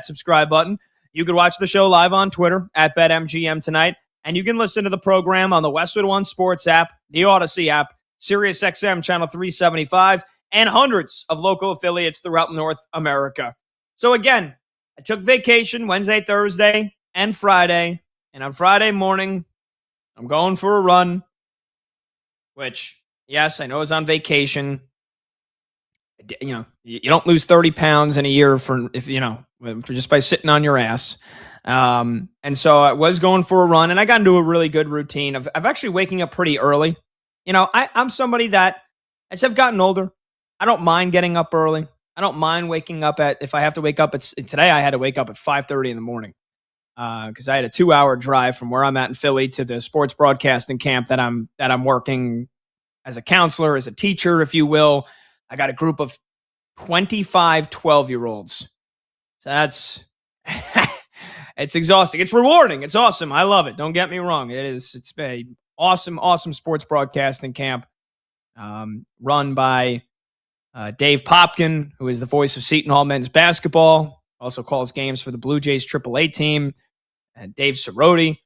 subscribe button. You can watch the show live on Twitter at BetMGM Tonight. And you can listen to the program on the Westwood One Sports app, the Odyssey app, SiriusXM Channel 375, and hundreds of local affiliates throughout North America. So again, I took vacation Wednesday, Thursday, and Friday. And on Friday morning, I'm going for a run, which, yes, I know is on vacation. You know, you don't lose 30 pounds in a year for just by sitting on your ass. And so I was going for a run, and I got into a really good routine of actually waking up pretty early. You know, I'm somebody that, as I've gotten older, I don't mind getting up early. I don't mind waking up if I have to wake up today I had to wake up at 5:30 in the morning because I had a 2-hour drive from where I'm at in Philly to the sports broadcasting camp that I'm working as a counselor, as a teacher, if you will. I got a group of 25 12-year-olds. So that's it's exhausting. It's rewarding. It's awesome. I love it. Don't get me wrong. It's a awesome sports broadcasting camp run by Dave Popkin, who is the voice of Seton Hall men's basketball, also calls games for the Blue Jays AAA team, and Dave Cerroti,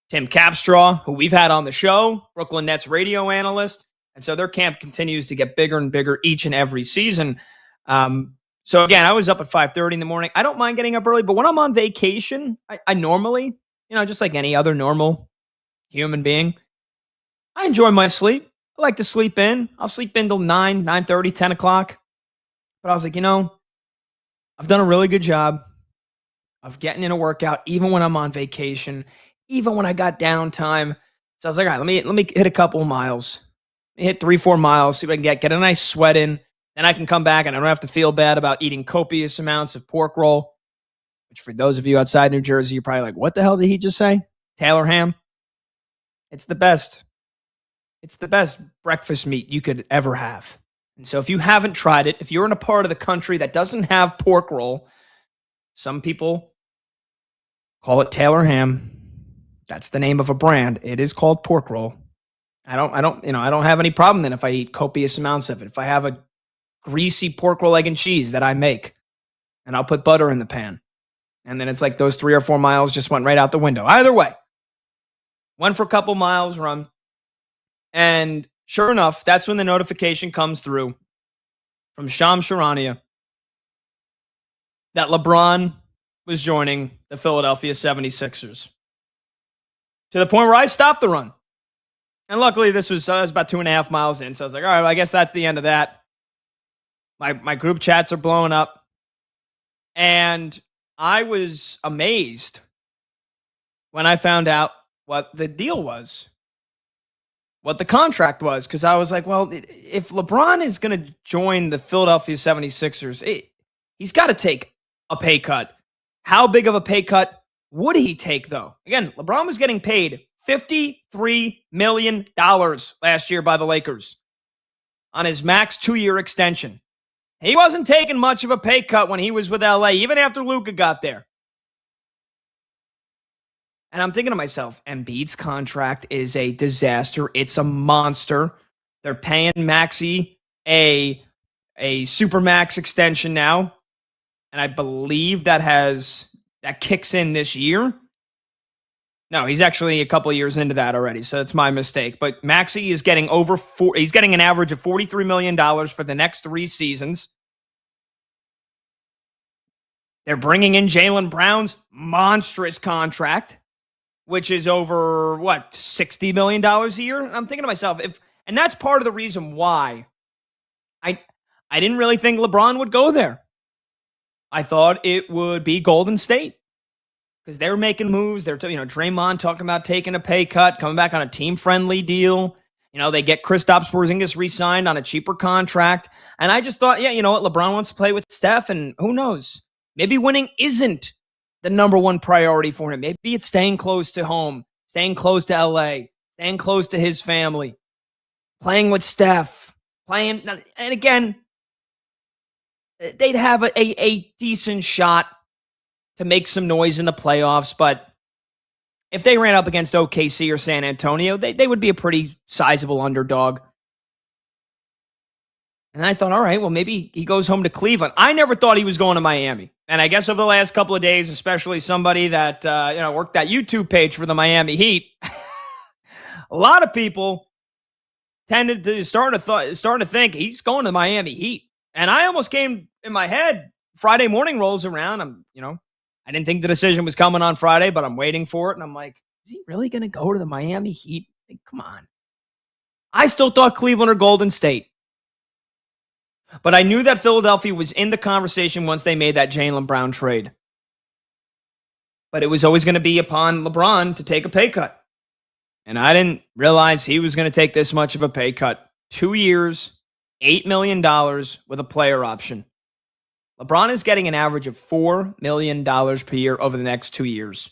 Tim Capstraw, who we've had on the show, Brooklyn Nets radio analyst. And so their camp continues to get bigger and bigger each and every season. So again, I was up at 5:30 in the morning. I don't mind getting up early, but when I'm on vacation, I normally, just like any other normal human being, I enjoy my sleep. I like to sleep in. I'll sleep in till 9, 9:30, 10 o'clock. But I was like, I've done a really good job of getting in a workout, even when I'm on vacation, even when I got downtime. So I was like, all right, let me hit a couple of miles. Let me hit 3-4 miles, see if I can get a nice sweat in. Then I can come back and I don't have to feel bad about eating copious amounts of pork roll, which for those of you outside New Jersey, you're probably like, what the hell did he just say? Taylor ham? It's the best. It's the best breakfast meat you could ever have. And so if you haven't tried it, if you're in a part of the country that doesn't have pork roll, some people call it Taylor ham. That's the name of a brand. It is called pork roll. I don't have any problem then if I eat copious amounts of it. If I have a greasy pork roll, egg, and cheese that I make, and I'll put butter in the pan. And then it's like those 3 or 4 miles just went right out the window. Either way, went for a couple miles run. And sure enough, that's when the notification comes through from Shams Charania that LeBron was joining the Philadelphia 76ers. To the point where I stopped the run. And luckily, this was about 2.5 miles in. So I was like, all right, well, I guess that's the end of that. My group chats are blowing up. And I was amazed when I found out what the deal was, what the contract was, because I was like, well, if LeBron is going to join the Philadelphia 76ers, he's got to take a pay cut. How big of a pay cut would he take, though? Again, LeBron was getting paid $53 million last year by the Lakers on his max 2-year extension. He wasn't taking much of a pay cut when he was with LA, even after Luka got there. And I'm thinking to myself, Embiid's contract is a disaster. It's a monster. They're paying Maxey a supermax extension now. And I believe that kicks in this year. No, he's actually a couple of years into that already, so it's my mistake. But Maxey is getting he's getting an average of $43 million for the next 3 seasons. They're bringing in Jaylen Brown's monstrous contract, which is over, $60 million a year? And I'm thinking to myself, and that's part of the reason why I didn't really think LeBron would go there. I thought it would be Golden State because they were making moves. They're, Draymond talking about taking a pay cut, coming back on a team-friendly deal. They get Kristaps Porzingis re-signed on a cheaper contract. And I just thought, you know what? LeBron wants to play with Steph, and who knows? Maybe winning isn't the number one priority for him. Maybe it's staying close to home, staying close to LA, staying close to his family, playing with Steph, and again, they'd have a decent shot to make some noise in the playoffs, but if they ran up against OKC or San Antonio, they would be a pretty sizable underdog. And I thought, all right, well, maybe he goes home to Cleveland. I never thought he was going to Miami. And I guess over the last couple of days, especially somebody that worked that YouTube page for the Miami Heat, a lot of people tended to starting to think he's going to the Miami Heat. And I almost came in my head, Friday morning rolls around. I didn't think the decision was coming on Friday, but I'm waiting for it. And I'm like, is he really going to go to the Miami Heat? Like, come on. I still thought Cleveland or Golden State. But I knew that Philadelphia was in the conversation once they made that Jaylen Brown trade. But it was always going to be upon LeBron to take a pay cut. And I didn't realize he was going to take this much of a pay cut. 2 years, $8 million with a player option. LeBron is getting an average of $4 million per year over the next 2 years.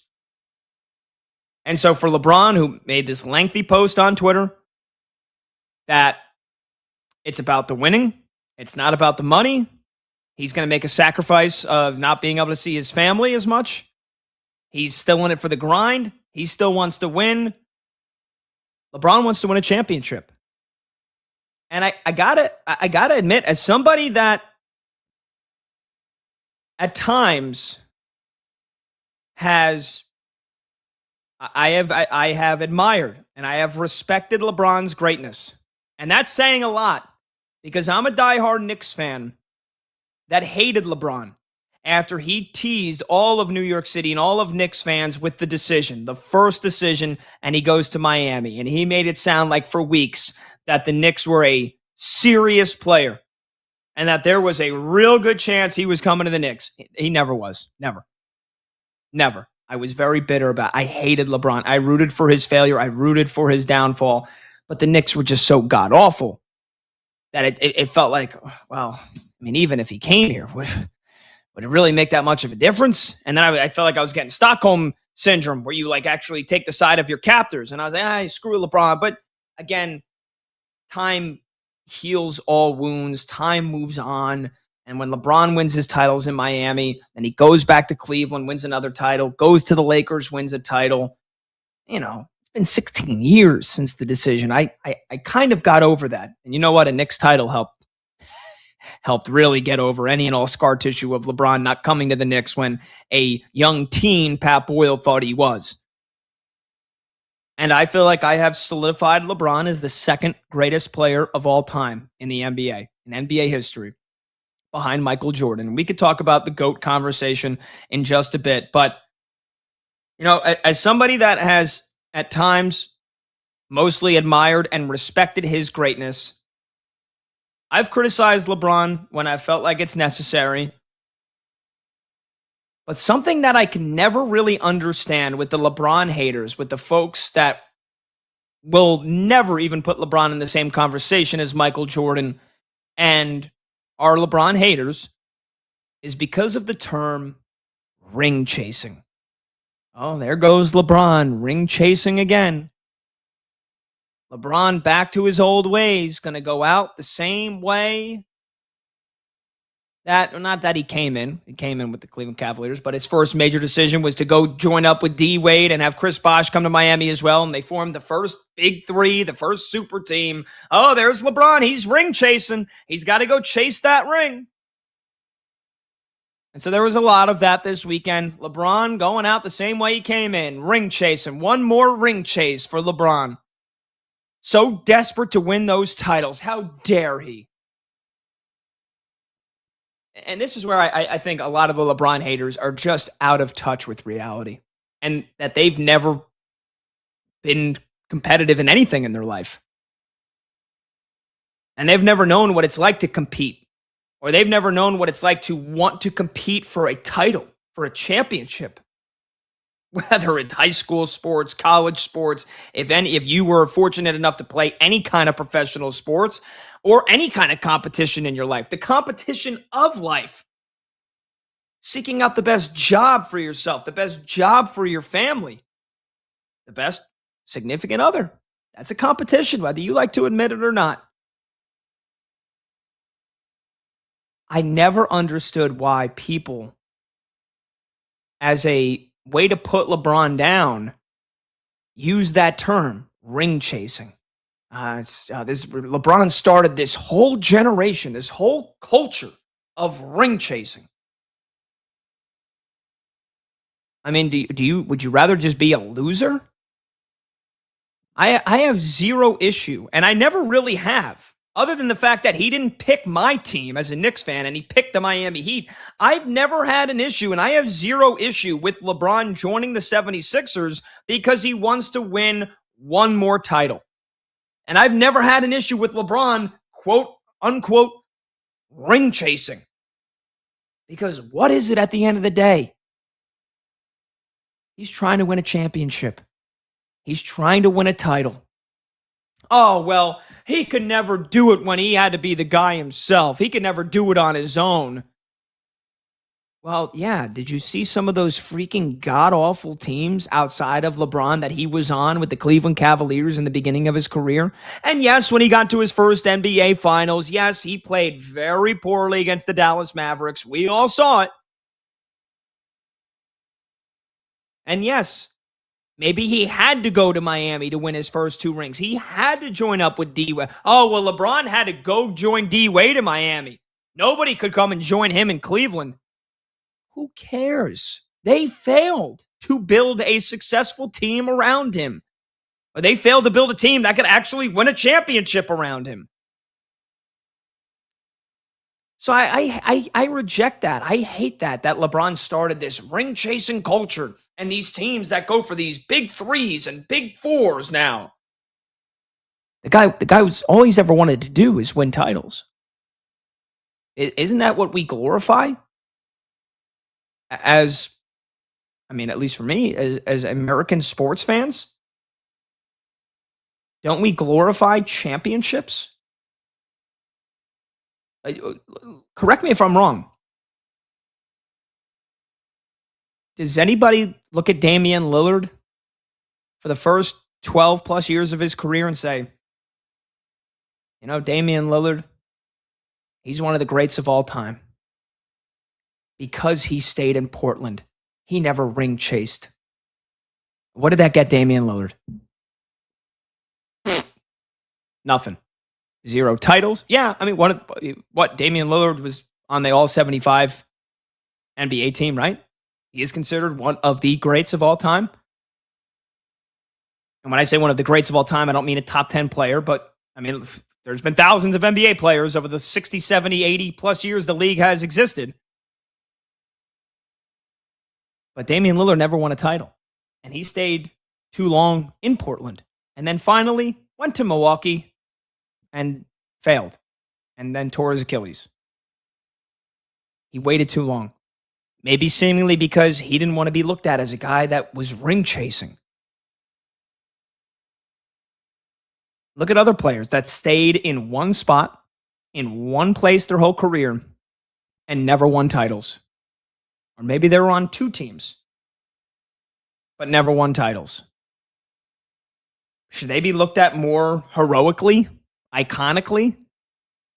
And so for LeBron, who made this lengthy post on Twitter, that it's about the winning, it's not about the money. He's going to make a sacrifice of not being able to see his family as much. He's still in it for the grind. He still wants to win. LeBron wants to win a championship. And I gotta admit, as somebody that at times I have admired and I have respected LeBron's greatness. And that's saying a lot because I'm a diehard Knicks fan that hated LeBron after he teased all of New York City and all of Knicks fans with the decision, the first decision, and he goes to Miami. And he made it sound like for weeks that the Knicks were a serious player and that there was a real good chance he was coming to the Knicks. He never was. Never. I was very bitter about it. I hated LeBron. I rooted for his failure. I rooted for his downfall. But the Knicks were just so god-awful that it felt like, well, I mean, even if he came here, would it really make that much of a difference? And then I felt like I was getting Stockholm syndrome where you like actually take the side of your captors. And I was like, screw LeBron. But again, time heals all wounds. Time moves on. And when LeBron wins his titles in Miami, then he goes back to Cleveland, wins another title, goes to the Lakers, wins a title. It's been 16 years since the decision. I kind of got over that. And you know what? A Knicks title helped really get over any and all scar tissue of LeBron not coming to the Knicks when a young teen Pat Boyle thought he was. And I feel like I have solidified LeBron as the second greatest player of all time in the NBA, in NBA history, behind Michael Jordan. We could talk about the GOAT conversation in just a bit, but as somebody that has at times mostly admired and respected his greatness, I've criticized LeBron when I felt like it's necessary. But something that I can never really understand with the LeBron haters, with the folks that will never even put LeBron in the same conversation as Michael Jordan and are LeBron haters, is because of the term ring chasing. Oh, there goes LeBron, ring chasing again. LeBron back to his old ways, going to go out the same way that, not that he came in with the Cleveland Cavaliers, but his first major decision was to go join up with D Wade and have Chris Bosh come to Miami as well. And they formed the first big three, the first super team. Oh, there's LeBron. He's ring chasing. He's got to go chase that ring. And so there was a lot of that this weekend. LeBron going out the same way he came in, ring chasing. One more ring chase for LeBron. So desperate to win those titles. How dare he? And this is where I think a lot of the LeBron haters are just out of touch with reality. And that they've never been competitive in anything in their life. And they've never known what it's like to compete. Or they've never known what it's like to want to compete for a title, for a championship. Whether in high school sports, college sports, if you were fortunate enough to play any kind of professional sports or any kind of competition in your life, the competition of life, seeking out the best job for yourself, the best job for your family, the best significant other. That's a competition, whether you like to admit it or not. I never understood why people, as a way to put LeBron down, use that term, ring chasing. LeBron started this whole generation, this whole culture of ring chasing. I mean, would you rather just be a loser? I have zero issue, and I never really have, other than the fact that he didn't pick my team as a Knicks fan and he picked the Miami Heat. I've never had an issue, and I have zero issue with LeBron joining the 76ers because he wants to win one more title. And I've never had an issue with LeBron, quote, unquote, ring chasing. Because what is it at the end of the day? He's trying to win a championship. He's trying to win a title. Oh, well, he could never do it when he had to be the guy himself. He could never do it on his own. Well, yeah, did you see some of those freaking god-awful teams outside of LeBron that he was on with the Cleveland Cavaliers in the beginning of his career? And yes, when he got to his first NBA Finals, yes, he played very poorly against the Dallas Mavericks. We all saw it. And yes, maybe he had to go to Miami to win his first two rings. He had to join up with D Wade. Oh, well, LeBron had to go join D Wade in Miami. Nobody could come and join him in Cleveland. Who cares? They failed to build a successful team around him. Or they failed to build a team that could actually win a championship around him. So I reject that. I hate that LeBron started this ring-chasing culture and these teams that go for these big threes and big fours now. The guy was all he's ever wanted to do is win titles. Isn't that what we glorify? At least for me, as American sports fans, don't we glorify championships? Correct me if I'm wrong. Does anybody look at Damian Lillard for the first 12 plus years of his career and say, you know, Damian Lillard, he's one of the greats of all time? Because he stayed in Portland. He never ring chased. What did that get Damian Lillard? Nothing. 0 titles. Yeah, I mean, Damian Lillard was on the All-75 NBA team, right? He is considered one of the greats of all time. And when I say one of the greats of all time, I don't mean a top 10 player, but I mean, there's been thousands of NBA players over the 60, 70, 80 plus years the league has existed. But Damian Lillard never won a title. And he stayed too long in Portland. And then finally went to Milwaukee and failed. And then tore his Achilles. He waited too long. Maybe seemingly because he didn't want to be looked at as a guy that was ring chasing. Look at other players that stayed in one spot, in one place their whole career, and never won titles. Or maybe they were on two teams, but never won titles. Should they be looked at more heroically, iconically,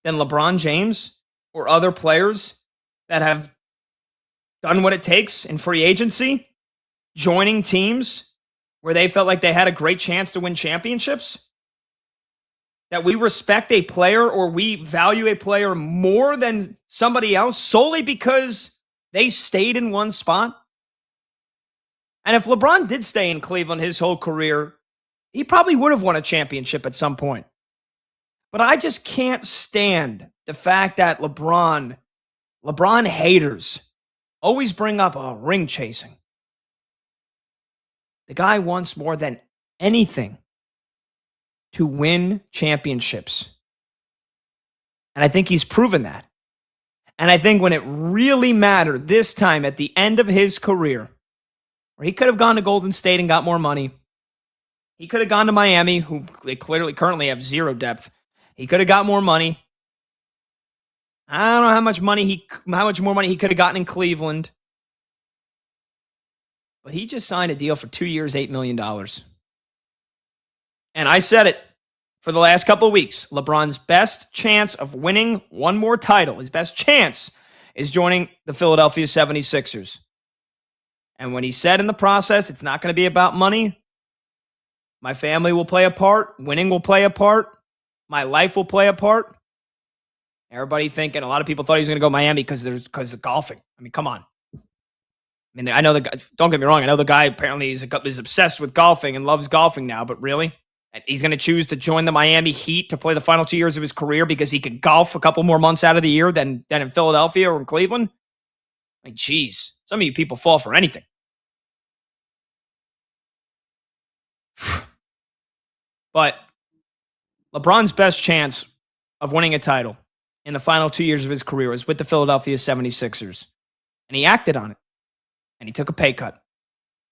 than LeBron James or other players that have done what it takes in free agency, joining teams where they felt like they had a great chance to win championships? That we respect a player or we value a player more than somebody else solely because they stayed in one spot? And if LeBron did stay in Cleveland his whole career, he probably would have won a championship at some point. But I just can't stand the fact that LeBron haters always bring up ring chasing. The guy wants more than anything to win championships. And I think he's proven that. And I think when it really mattered this time at the end of his career, where he could have gone to Golden State and got more money, he could have gone to Miami, who they clearly currently have zero depth. He could have got more money. I don't know how much more money he could have gotten in Cleveland. But he just signed a deal for 2 years, $8 million. And I said it for the last couple of weeks. LeBron's best chance of winning one more title, his best chance, is joining the Philadelphia 76ers. And when he said in the process, it's not going to be about money, my family will play a part, winning will play a part, my life will play a part. Everybody thinking, a lot of people thought he was going to go Miami because of golfing. I mean, come on. I mean, I know the guy, don't get me wrong, I know the guy apparently is obsessed with golfing and loves golfing now, but really? And he's going to choose to join the Miami Heat to play the final 2 years of his career because he can golf a couple more months out of the year than in Philadelphia or in Cleveland? Like, geez, some of you people fall for anything. But LeBron's best chance of winning a title in the final 2 years of his career was with the Philadelphia 76ers. And he acted on it. And he took a pay cut.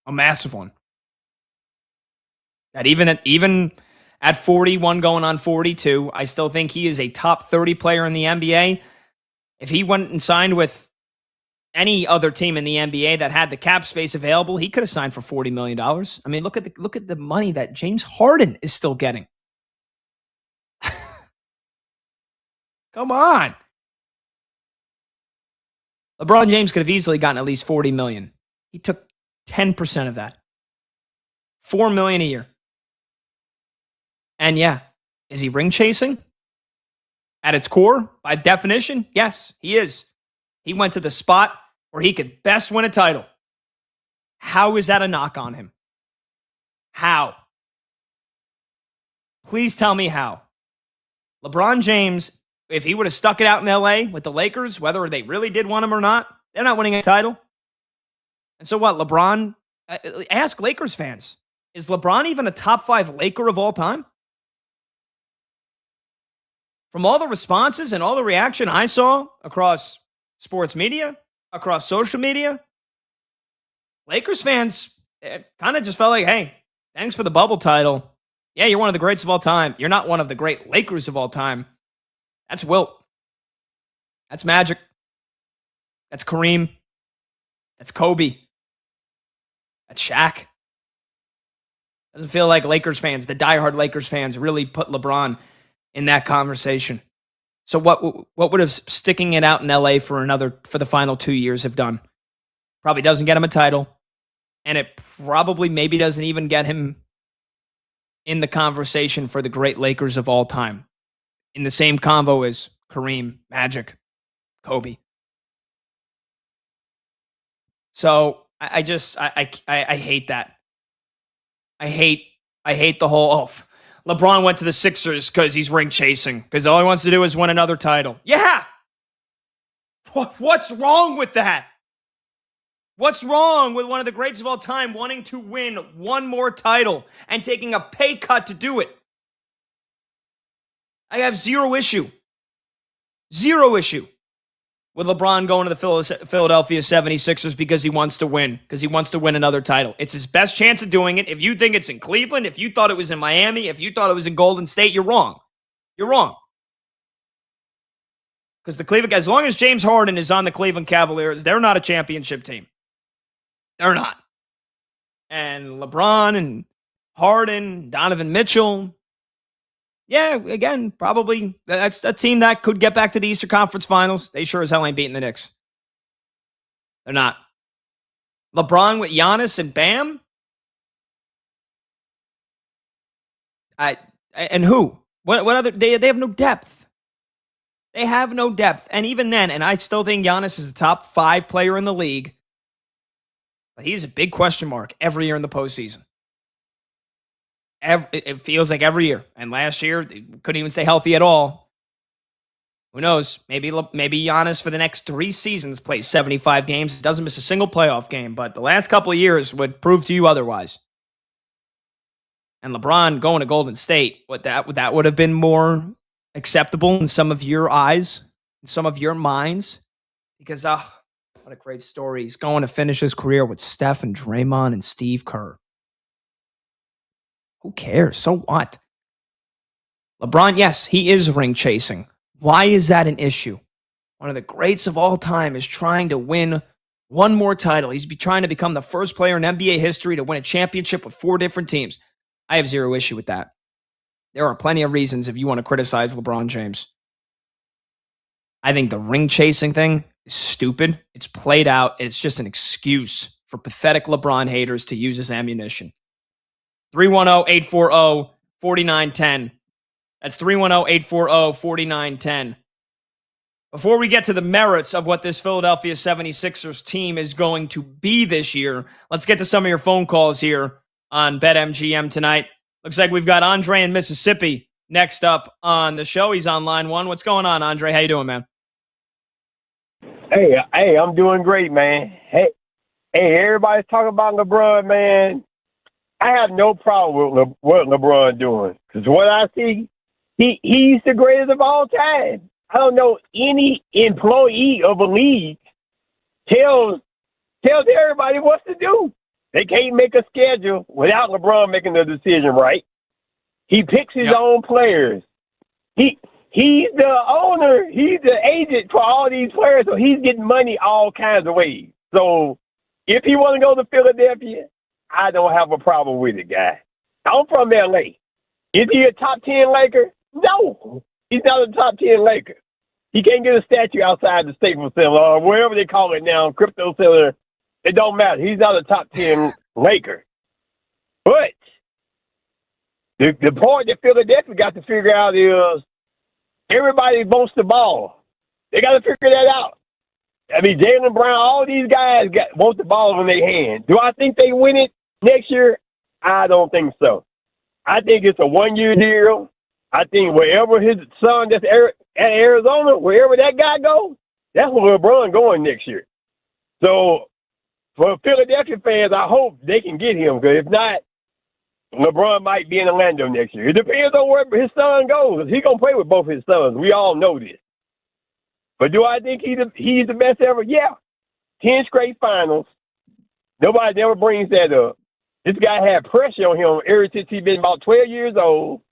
A massive one. That even at 41 going on 42, I still think he is a top 30 player in the NBA. If he went and signed with any other team in the NBA that had the cap space available, he could have signed for $40 million. I mean, look at the money that James Harden is still getting. Come on. LeBron James could have easily gotten at least $40 million. He took 10% of that. $4 million a year. And yeah, is he ring chasing? At its core, by definition, yes, he is. He went to the spot where he could best win a title. How is that a knock on him? How? Please tell me how. LeBron James, if he would have stuck it out in LA with the Lakers, whether they really did want him or not, they're not winning a title. And so what, LeBron? Ask Lakers fans. Is LeBron even a top 5 Laker of all time? From all the responses and all the reaction I saw across sports media, across social media, Lakers fans kind of just felt like, hey, thanks for the bubble title. Yeah, you're one of the greats of all time. You're not one of the great Lakers of all time. That's Wilt. That's Magic. That's Kareem. That's Kobe. That's Shaq. Doesn't feel like Lakers fans, the diehard Lakers fans, really put LeBron in that conversation. So what would have sticking it out in LA for the final 2 years have done? Probably doesn't get him a title. And it probably maybe doesn't even get him in the conversation for the great Lakers of all time. In the same convo as Kareem, Magic, Kobe. So I hate that. I hate the whole, LeBron went to the Sixers because he's ring chasing, because all he wants to do is win another title. Yeah! What's wrong with that? What's wrong with one of the greats of all time wanting to win one more title and taking a pay cut to do it? I have zero issue. Zero issue with LeBron going to the Philadelphia 76ers because he wants to win, because he wants to win another title. It's his best chance of doing it. If you think it's in Cleveland, if you thought it was in Miami, if you thought it was in Golden State, you're wrong. You're wrong. Because the Cleveland, as long as James Harden is on the Cleveland Cavaliers, they're not a championship team. They're not. And LeBron and Harden, Donovan Mitchell, yeah, again, probably that's a team that could get back to the Eastern Conference Finals. They sure as hell ain't beating the Knicks. They're not. LeBron with Giannis and Bam? And who? What other? They have no depth. They have no depth. And even then, and I still think Giannis is the top 5 player in the league, but he's a big question mark every year in the postseason. It feels like every year. And last year, they couldn't even stay healthy at all. Who knows? Maybe Giannis for the next 3 seasons plays 75 games, doesn't miss a single playoff game. But the last couple of years would prove to you otherwise. And LeBron going to Golden State, that would have been more acceptable in some of your eyes, in some of your minds. Because, what a great story. He's going to finish his career with Steph and Draymond and Steve Kerr. Who cares? So what? LeBron, yes, he is ring chasing. Why is that an issue? One of the greats of all time is trying to win one more title. He's trying to become the first player in NBA history to win a championship with 4 different teams. I have zero issue with that. There are plenty of reasons if you want to criticize LeBron James. I think the ring chasing thing is stupid. It's played out. It's just an excuse for pathetic LeBron haters to use as ammunition. 310-840-4910. That's 310-840-4910. Before we get to the merits of what this Philadelphia 76ers team is going to be this year, let's get to some of your phone calls here on BetMGM tonight. Looks like we've got Andre in Mississippi next up on the show. He's on line 1. What's going on, Andre? How you doing, man? Hey, I'm doing great, man. Hey, everybody's talking about LeBron, man. I have no problem with what LeBron doing. Because what I see, he's the greatest of all time. I don't know any employee of a league tells everybody what to do. They can't make a schedule without LeBron making the decision right. He picks his own players. He's the owner. He's the agent for all these players, so he's getting money all kinds of ways. So if he want to go to Philadelphia, I don't have a problem with it, guy. I'm from L.A. Is he a top 10 Laker? No. He's not a top 10 Laker. He can't get a statue outside the Staples Center or wherever they call it now, Crypto Center. It don't matter. He's not a top 10 Laker. But the part that Philadelphia got to figure out is everybody wants the ball. They got to figure that out. I mean, Jaylen Brown, all these guys want the ball in their hand. Do I think they win it next year? I don't think so. I think it's a 1-year deal. I think wherever his son that's at Arizona, wherever that guy goes, that's where LeBron going next year. So for Philadelphia fans, I hope they can get him, because if not, LeBron might be in Orlando next year. It depends on where his son goes. He's going to play with both his sons. We all know this. But do I think he's the best ever? Yeah. 10 straight finals. Nobody never brings that up. This guy had pressure on him ever since he's been about 12 years old.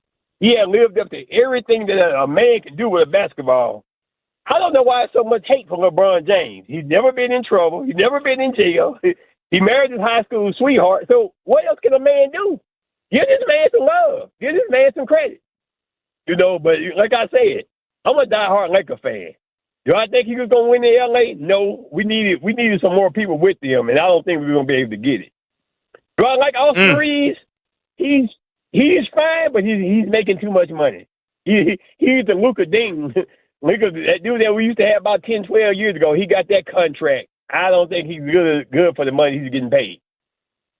He had lived up to everything that a man can do with a basketball. I don't know why there's so much hate for LeBron James. He's never been in trouble. He's never been in jail. He married his high school sweetheart. So what else can a man do? Give this man some love. Give this man some credit. But like I said, I'm a diehard Laker fan. Do I think he was going to win in L.A.? No. We needed some more people with him, and I don't think we were going to be able to get it. Do I like Austin Reeves? He's fine, but he's making too much money. He's the Luka Dean. That dude that we used to have about 10, 12 years ago, he got that contract. I don't think he's good for the money he's getting paid.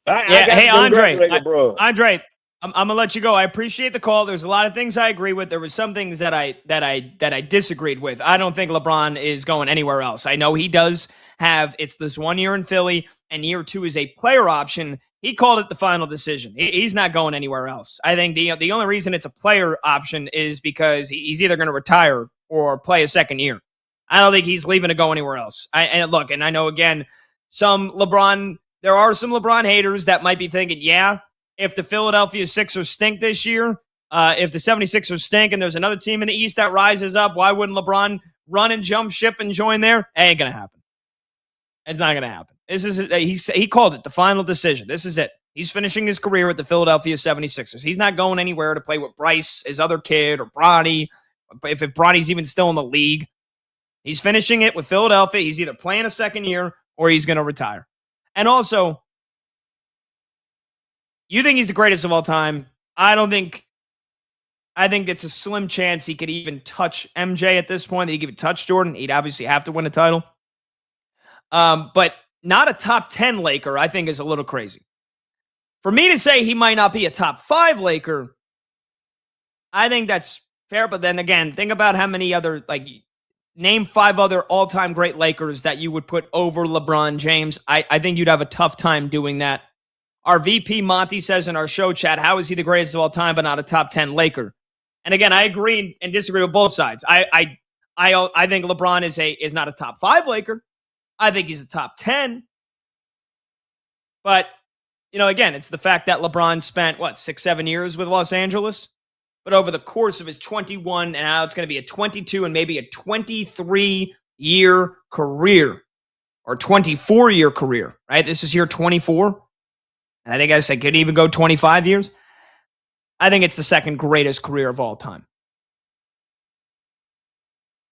Hey, Andre, I'm gonna let you go. I appreciate the call. There's a lot of things I agree with. There was some things that I disagreed with. I don't think LeBron is going anywhere else. I know he does have this 1 year in Philly, and year 2 is a player option. He called it the final decision. He's not going anywhere else. I think the only reason it's a player option is because he's either going to retire or play a second year. I don't think he's leaving to go anywhere else. And I know, again, there are some LeBron haters that might be thinking, yeah, if the Philadelphia Sixers stink this year, if the 76ers stink and there's another team in the East that rises up, why wouldn't LeBron run and jump ship and join there? It ain't going to happen. It's not going to happen. He called it the final decision. This is it. He's finishing his career with the Philadelphia 76ers. He's not going anywhere to play with Bryce, his other kid, or Bronny, if Bronny's even still in the league. He's finishing it with Philadelphia. He's either playing a second year or he's going to retire. And also, you think he's the greatest of all time. I think it's a slim chance he could even touch MJ at this point. That he could even touch Jordan. He'd obviously have to win a title. But not a top 10 Laker, I think, is a little crazy. For me to say he might not be a top 5 Laker, I think that's fair. But then again, think about how many other, name 5 other all-time great Lakers that you would put over LeBron James. I think you'd have a tough time doing that. Our VP Monty says in our show chat, how is he the greatest of all time but not a top 10 Laker? And again, I agree and disagree with both sides. I think LeBron is not a top 5 Laker. I think he's a top 10. But, again, it's the fact that LeBron spent, 6-7 years with Los Angeles? But over the course of his 21, and now it's going to be a 22 and maybe a 23-year career or 24-year career, right? This is year 24. And I think I said could even go 25 years. I think it's the second greatest career of all time.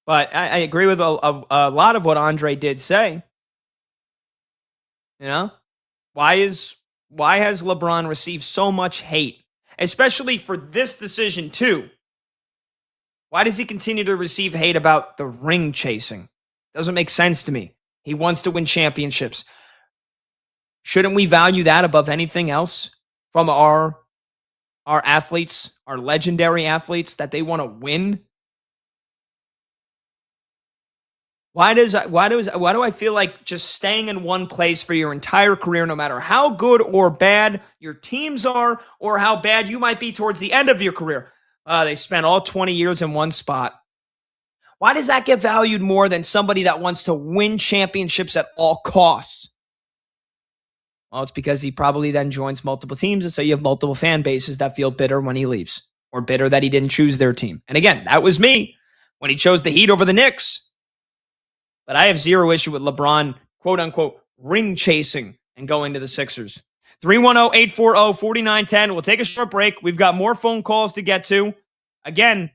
But I agree with a lot of what Andre did say. Why has LeBron received so much hate? Especially for this decision, too. Why does he continue to receive hate about the ring chasing? Doesn't make sense to me. He wants to win championships. Shouldn't we value that above anything else from our athletes, our legendary athletes, that they want to win? Why do I feel like just staying in one place for your entire career, no matter how good or bad your teams are or how bad you might be towards the end of your career? They spent all 20 years in one spot. Why does that get valued more than somebody that wants to win championships at all costs? Well, it's because he probably then joins multiple teams, and so you have multiple fan bases that feel bitter when he leaves or bitter that he didn't choose their team. And again, that was me when he chose the Heat over the Knicks. But I have zero issue with LeBron, quote-unquote, ring chasing and going to the Sixers. 310-840-4910. We'll take a short break. We've got more phone calls to get to. Again,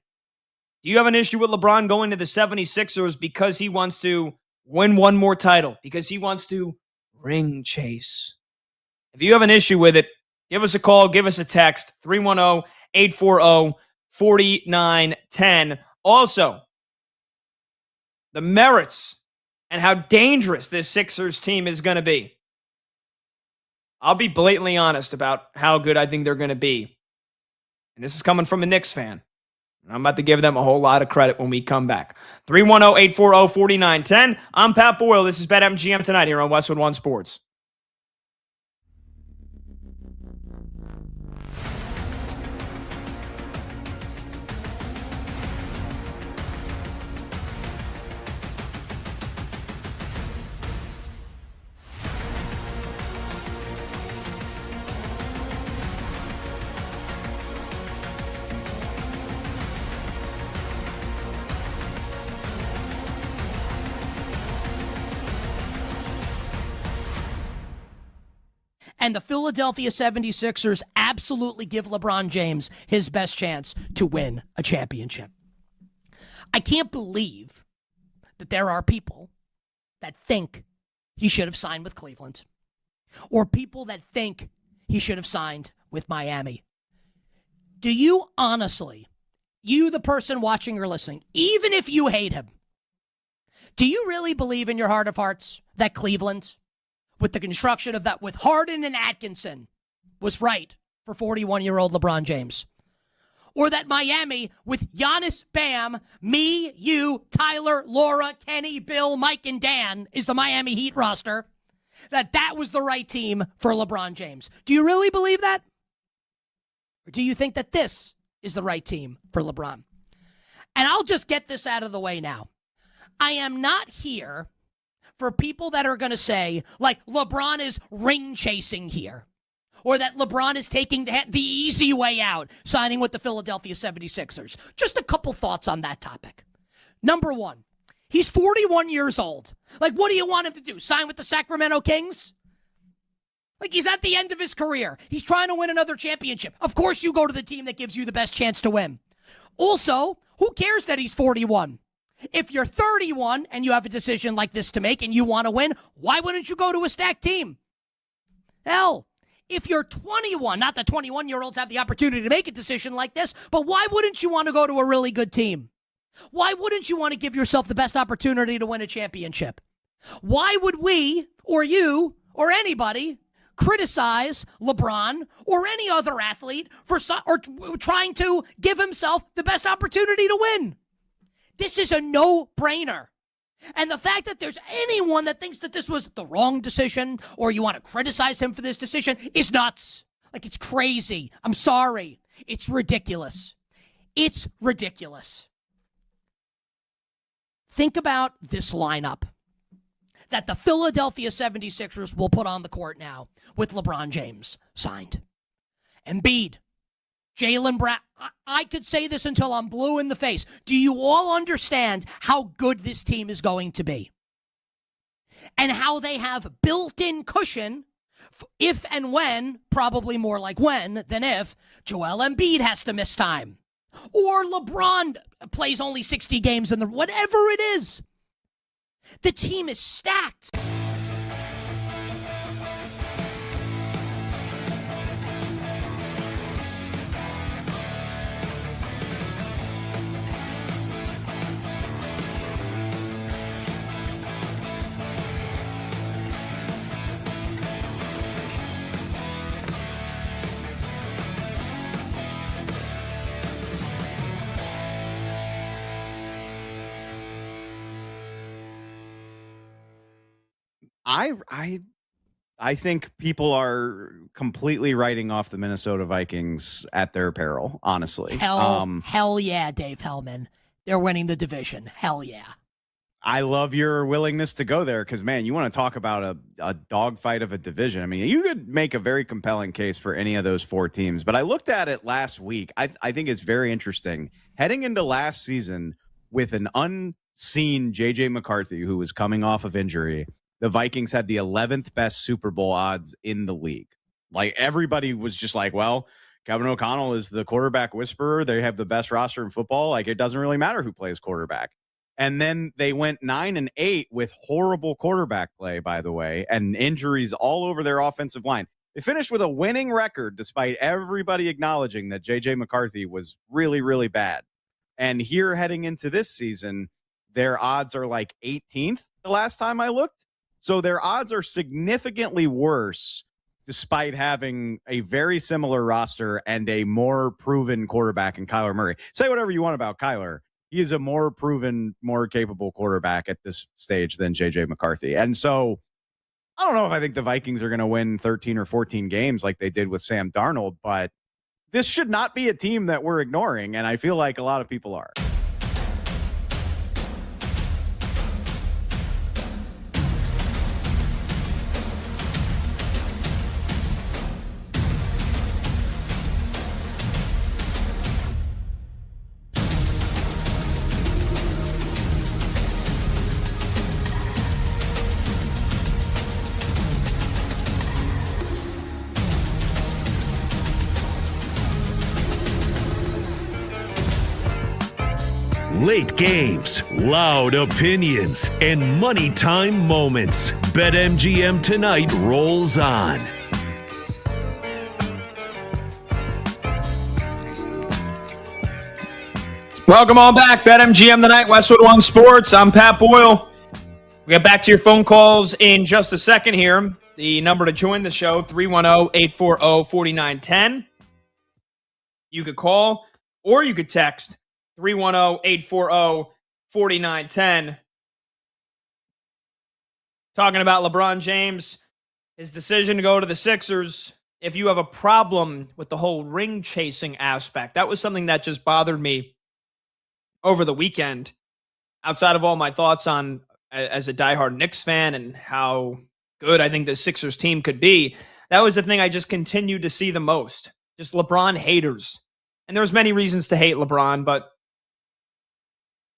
do you have an issue with LeBron going to the 76ers because he wants to win one more title, because he wants to ring chase? If you have an issue with it, give us a call, give us a text, 310-840-4910. Also, the merits and how dangerous this Sixers team is going to be. I'll be blatantly honest about how good I think they're going to be. And this is coming from a Knicks fan. And I'm about to give them a whole lot of credit when we come back. 310-840-4910. I'm Pat Boyle. This is BetMGM tonight here on Westwood One Sports. And the Philadelphia 76ers absolutely give LeBron James his best chance to win a championship. I can't believe that there are people that think he should have signed with Cleveland, or people that think he should have signed with Miami. Do you honestly, you the person watching or listening, even if you hate him, do you really believe in your heart of hearts that Cleveland, with the construction of that, with Harden and Atkinson, was right for 41-year-old LeBron James? Or that Miami, with Giannis, Bam, me, you, Tyler, Laura, Kenny, Bill, Mike, and Dan, is the Miami Heat roster, that was the right team for LeBron James? Do you really believe that? Or do you think that this is the right team for LeBron? And I'll just get this out of the way now. I am not here for people that are going to say, like, LeBron is ring chasing here, or that LeBron is taking the easy way out, signing with the Philadelphia 76ers. Just a couple thoughts on that topic. Number one, he's 41 years old. Like, what do you want him to do? Sign with the Sacramento Kings? Like, he's at the end of his career. He's trying to win another championship. Of course you go to the team that gives you the best chance to win. Also, who cares that he's 41? If you're 31 and you have a decision like this to make and you want to win, why wouldn't you go to a stacked team? Hell, if you're 21, not that 21-year-olds have the opportunity to make a decision like this, but why wouldn't you want to go to a really good team? Why wouldn't you want to give yourself the best opportunity to win a championship? Why would we, or you, or anybody criticize LeBron or any other athlete for trying to give himself the best opportunity to win? This is a no-brainer. And the fact that there's anyone that thinks that this was the wrong decision or you want to criticize him for this decision is nuts. Like, it's crazy. I'm sorry. It's ridiculous. It's ridiculous. Think about this lineup that the Philadelphia 76ers will put on the court now with LeBron James signed. Embiid, Jaylen Brown. I could say this until I'm blue in the face. Do you all understand how good this team is going to be? And how they have built-in cushion if and when, probably more like when than if, Joel Embiid has to miss time. Or LeBron plays only 60 games in whatever it is. The team is stacked. I think people are completely writing off the Minnesota Vikings at their peril, honestly. Hell yeah, Dave Hellman. They're winning the division. Hell yeah. I love your willingness to go there because, man, you want to talk about a dogfight of a division. I mean, you could make a very compelling case for any of those four teams. But I looked at it last week. I think it's very interesting. Heading into last season with an unseen J.J. McCarthy, who was coming off of injury, the Vikings had the 11th best Super Bowl odds in the league. Like, everybody was just like, well, Kevin O'Connell is the quarterback whisperer. They have the best roster in football. Like, it doesn't really matter who plays quarterback. And then they went 9-8 with horrible quarterback play, by the way, and injuries all over their offensive line. They finished with a winning record despite everybody acknowledging that J.J. McCarthy was really, really bad. And here heading into this season, their odds are like 18th the last time I looked. So their odds are significantly worse despite having a very similar roster and a more proven quarterback in Kyler Murray. Say whatever you want about Kyler. He is a more proven, more capable quarterback at this stage than J.J. McCarthy. And so I don't know if I think the Vikings are going to win 13 or 14 games like they did with Sam Darnold, but this should not be a team that we're ignoring, and I feel like a lot of people are. Late games, loud opinions, and money time moments. BetMGM Tonight rolls on. Welcome on back. BetMGM Tonight, Westwood One Sports. I'm Pat Boyle. We'll get back to your phone calls in just a second here. The number to join the show, 310-840-4910. You could call or you could text 310-840-4910. Talking about LeBron James, his decision to go to the Sixers. If you have a problem with the whole ring chasing aspect, that was something that just bothered me over the weekend. outside of all my thoughts on as a diehard Knicks fan and how good I think the Sixers team could be, that was the thing I just continued to see the most. Just LeBron haters. And there's many reasons to hate LeBron, but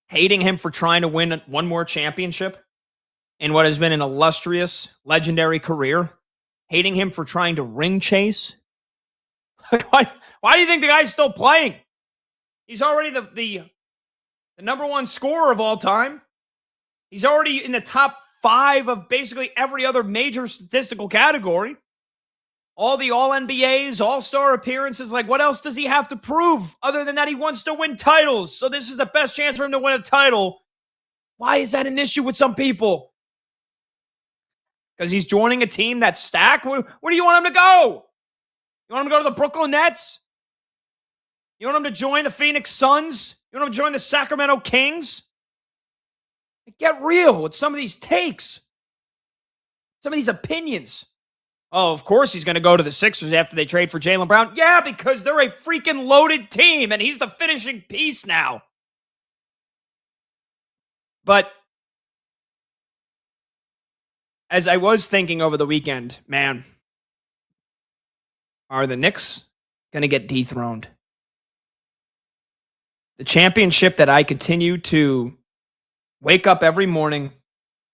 hating him for trying to win one more championship in what has been an illustrious, legendary career, hating him for trying to ring chase. Why do you think the guy's still playing? He's already the number one scorer of all time. He's already in the top 5 of basically every other major statistical category. All the All-NBAs, All-Star appearances. Like, what else does he have to prove other than that he wants to win titles? So this is the best chance for him to win a title. Why is that an issue with some people? Because he's joining a team that's stacked? Where do you want him to go? You want him to go to the Brooklyn Nets? You want him to join the Phoenix Suns? You want him to join the Sacramento Kings? Get real with some of these takes. Some of these opinions. Oh, of course he's going to go to the Sixers after they trade for Jaylen Brown. Yeah, because they're a freaking loaded team, and he's the finishing piece now. But as I was thinking over the weekend, man, are the Knicks going to get dethroned? The championship that I continue to wake up every morning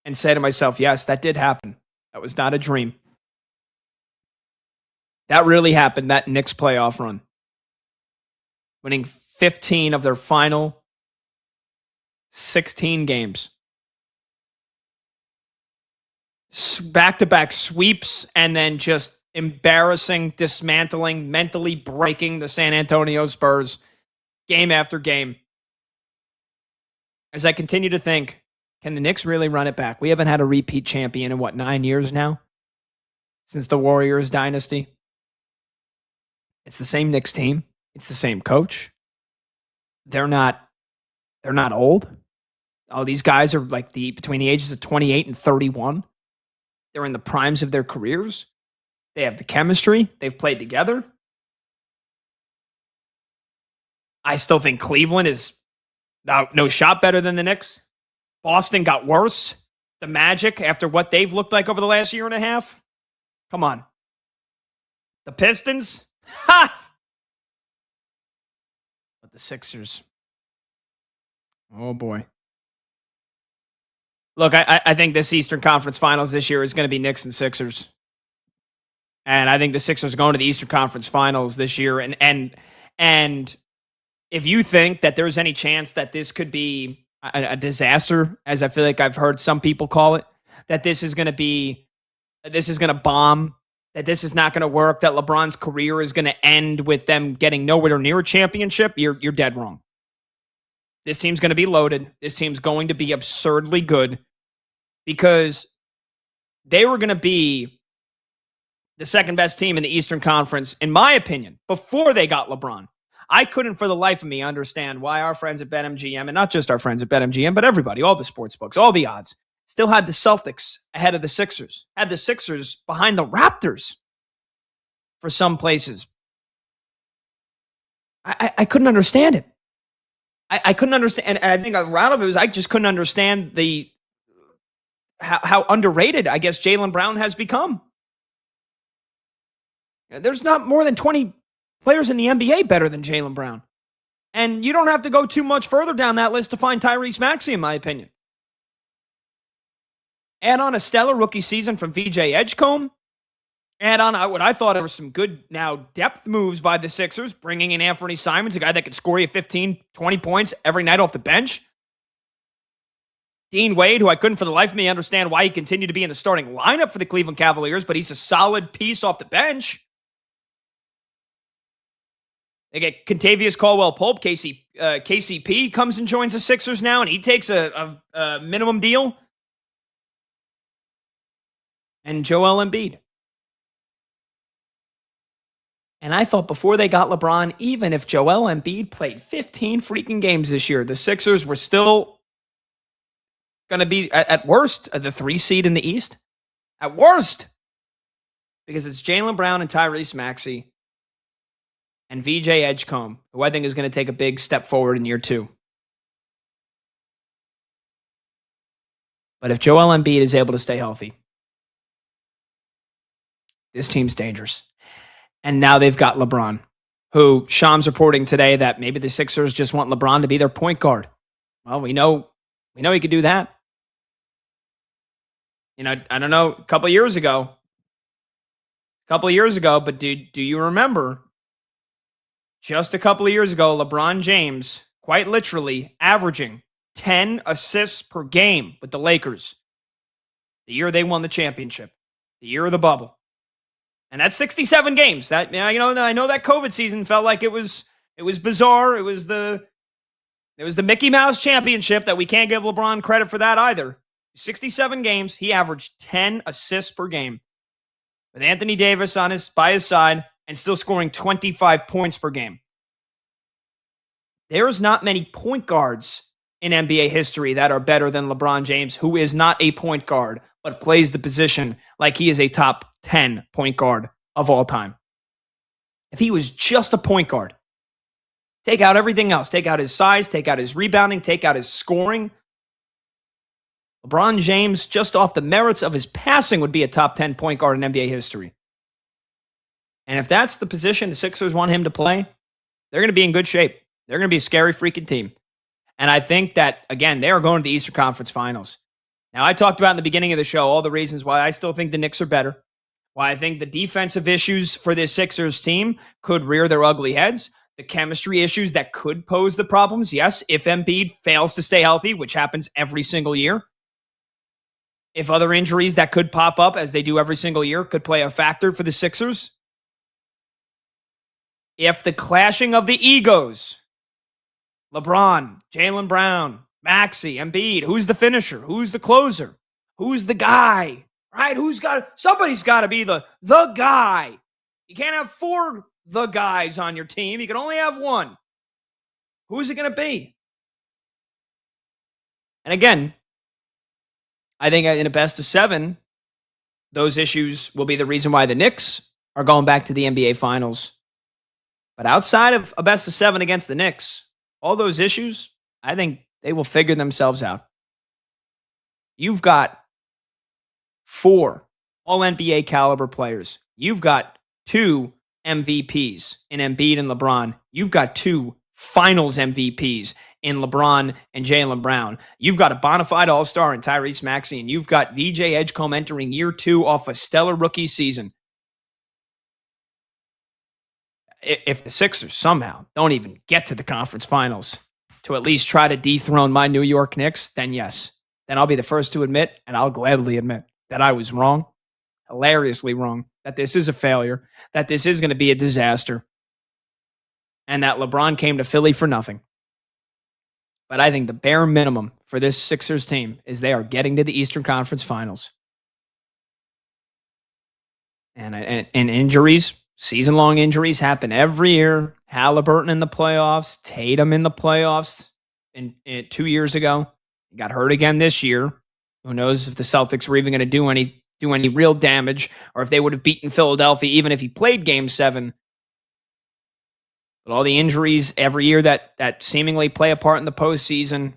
and say to myself, yes, that did happen. That was not a dream. That really happened, that Knicks playoff run. Winning 15 of their final 16 games. Back-to-back sweeps and then just embarrassing, dismantling, mentally breaking the San Antonio Spurs game after game. As I continue to think, can the Knicks really run it back? We haven't had a repeat champion in, 9 years now? Since the Warriors dynasty. It's the same Knicks team. It's the same coach. They're not old. Oh, these guys are like between the ages of 28 and 31. They're in the primes of their careers. They have the chemistry. They've played together. I still think Cleveland is no shot better than the Knicks. Boston got worse. The Magic, after what they've looked like over the last year and a half. Come on. The Pistons? Ha! But the Sixers. Oh, boy. Look, I think this Eastern Conference Finals this year is going to be Knicks and Sixers. And I think the Sixers are going to the Eastern Conference Finals this year. And if you think that there's any chance that this could be a disaster, as I feel like I've heard some people call it, that this is going to bomb, that this is not going to work, that LeBron's career is going to end with them getting nowhere near a championship, you're dead wrong. This team's going to be loaded. This team's going to be absurdly good because they were going to be the second best team in the Eastern Conference, in my opinion, before they got LeBron. I couldn't for the life of me understand why our friends at BetMGM, and not just our friends at BetMGM, but everybody, all the sports books, all the odds, still had the Celtics ahead of the Sixers, had the Sixers behind the Raptors for some places. I couldn't understand it. I couldn't understand, and I think a lot of it was I just couldn't understand how underrated, I guess, Jaylen Brown has become. There's not more than 20 players in the NBA better than Jaylen Brown. And you don't have to go too much further down that list to find Tyrese Maxey, in my opinion. Add on a stellar rookie season from VJ Edgecombe. Add on what I thought were some good now depth moves by the Sixers, bringing in Anthony Simons, a guy that could score you 15, 20 points every night off the bench. Dean Wade, who I couldn't for the life of me understand why he continued to be in the starting lineup for the Cleveland Cavaliers, but he's a solid piece off the bench. They get Kentavious Caldwell-Pope. KCP comes and joins the Sixers now, and he takes a minimum deal. And Joel Embiid. And I thought before they got LeBron, even if Joel Embiid played 15 freaking games this year, the Sixers were still going to be, at worst, the 3 seed in the East. At worst. Because it's Jaylen Brown and Tyrese Maxey and VJ Edgecombe, who I think is going to take a big step forward in year 2. But if Joel Embiid is able to stay healthy, this team's dangerous. And now they've got LeBron, who Shams reporting today that maybe the Sixers just want LeBron to be their point guard. Well, we know he could do that. I don't know, a couple of years ago, but do you remember just a couple of years ago, LeBron James, quite literally averaging 10 assists per game with the Lakers, the year they won the championship, the year of the bubble. And that's 67 games. That, I know that COVID season felt like it was bizarre. It was the Mickey Mouse championship that we can't give LeBron credit for that either. 67 games, he averaged 10 assists per game with Anthony Davis by his side and still scoring 25 points per game. There's not many point guards in NBA history that are better than LeBron James, who is not a point guard, but plays the position like he is a top 10 point guard of all time. If he was just a point guard, take out everything else, take out his size, take out his rebounding, take out his scoring, LeBron James, just off the merits of his passing, would be a top 10 point guard in NBA history. And if that's the position the Sixers want him to play, they're going to be in good shape. They're going to be a scary freaking team. And I think that, again, they are going to the Eastern Conference Finals. Now, I talked about in the beginning of the show all the reasons why I still think the Knicks are better, why I think the defensive issues for this Sixers team could rear their ugly heads, the chemistry issues that could pose the problems, yes, if Embiid fails to stay healthy, which happens every single year. If other injuries that could pop up, as they do every single year, could play a factor for the Sixers. If the clashing of the egos, LeBron, Jaylen Brown, Maxey, Embiid, who's the finisher? Who's the closer? Who's the guy? Right? Somebody's got to be the guy. You can't have 4 the guys on your team. You can only have 1. Who's it going to be? And again, I think in a best of 7, those issues will be the reason why the Knicks are going back to the NBA Finals. But outside of a best of 7 against the Knicks, all those issues, I think they will figure themselves out. You've got 4 all-NBA caliber players. You've got 2 MVPs in Embiid and LeBron. You've got 2 Finals MVPs in LeBron and Jaylen Brown. You've got a bona fide all-star in Tyrese Maxey, and you've got VJ Edgecombe entering year 2 off a stellar rookie season. If the Sixers somehow don't even get to the conference finals to at least try to dethrone my New York Knicks, then yes. Then I'll be the first to admit, and I'll gladly admit, that I was wrong, hilariously wrong, that this is a failure, that this is going to be a disaster, and that LeBron came to Philly for nothing. But I think the bare minimum for this Sixers team is they are getting to the Eastern Conference Finals. And injuries, season-long injuries happen every year. Halliburton in the playoffs, Tatum in the playoffs 2 years ago. He got hurt again this year. Who knows if the Celtics were even going to do any real damage, or if they would have beaten Philadelphia even if he played Game 7. But all the injuries every year that seemingly play a part in the postseason,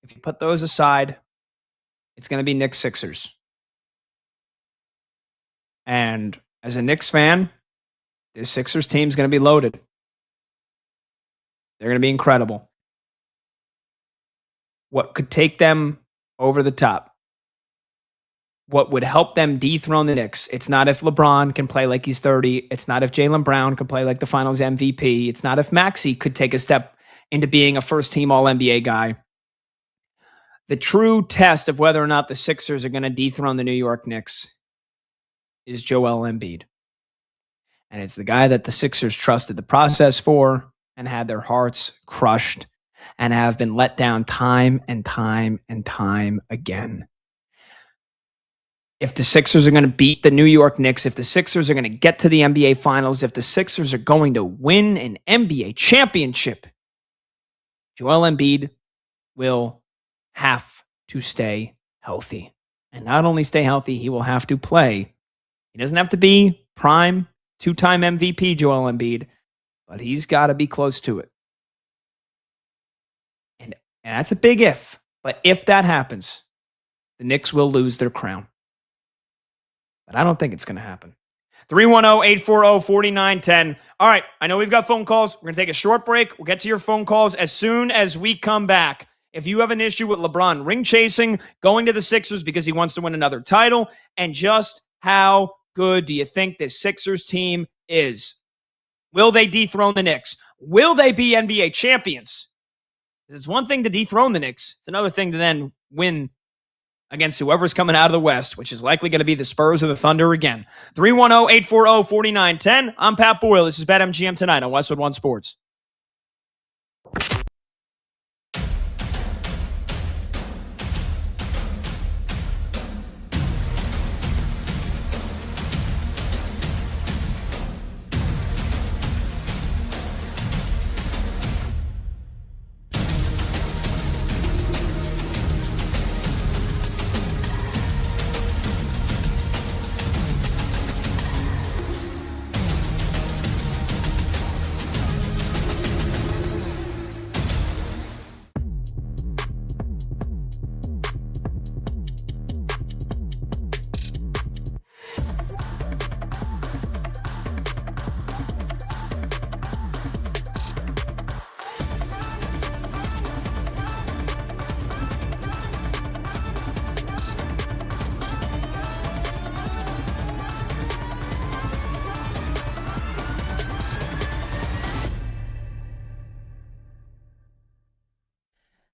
if you put those aside, it's going to be Knicks Sixers. And as a Knicks fan, this Sixers team is going to be loaded. They're going to be incredible. What could take them over the top? What would help them dethrone the Knicks? It's not if LeBron can play like he's 30. It's not if Jaylen Brown can play like the Finals MVP. It's not if Maxey could take a step into being a first-team All-NBA guy. The true test of whether or not the Sixers are going to dethrone the New York Knicks is Joel Embiid. And it's the guy that the Sixers trusted the process for and had their hearts crushed and have been let down time and time and time again. If the Sixers are going to beat the New York Knicks, if the Sixers are going to get to the NBA Finals, if the Sixers are going to win an NBA championship, Joel Embiid will have to stay healthy. And not only stay healthy, he will have to play. He doesn't have to be prime, 2-time MVP Joel Embiid, but he's got to be close to it. And that's a big if. But if that happens, the Knicks will lose their crown. But I don't think it's going to happen. 310-840-4910. All right, I know we've got phone calls. We're going to take a short break. We'll get to your phone calls as soon as we come back. If you have an issue with LeBron ring chasing, going to the Sixers because he wants to win another title, and just how good do you think this Sixers team is? Will they dethrone the Knicks? Will they be NBA champions? Because it's one thing to dethrone the Knicks. It's another thing to then win against whoever's coming out of the West, which is likely going to be the Spurs or the Thunder again. 310-840-4910. I'm Pat Boyle. This is BetMGM tonight on Westwood One Sports.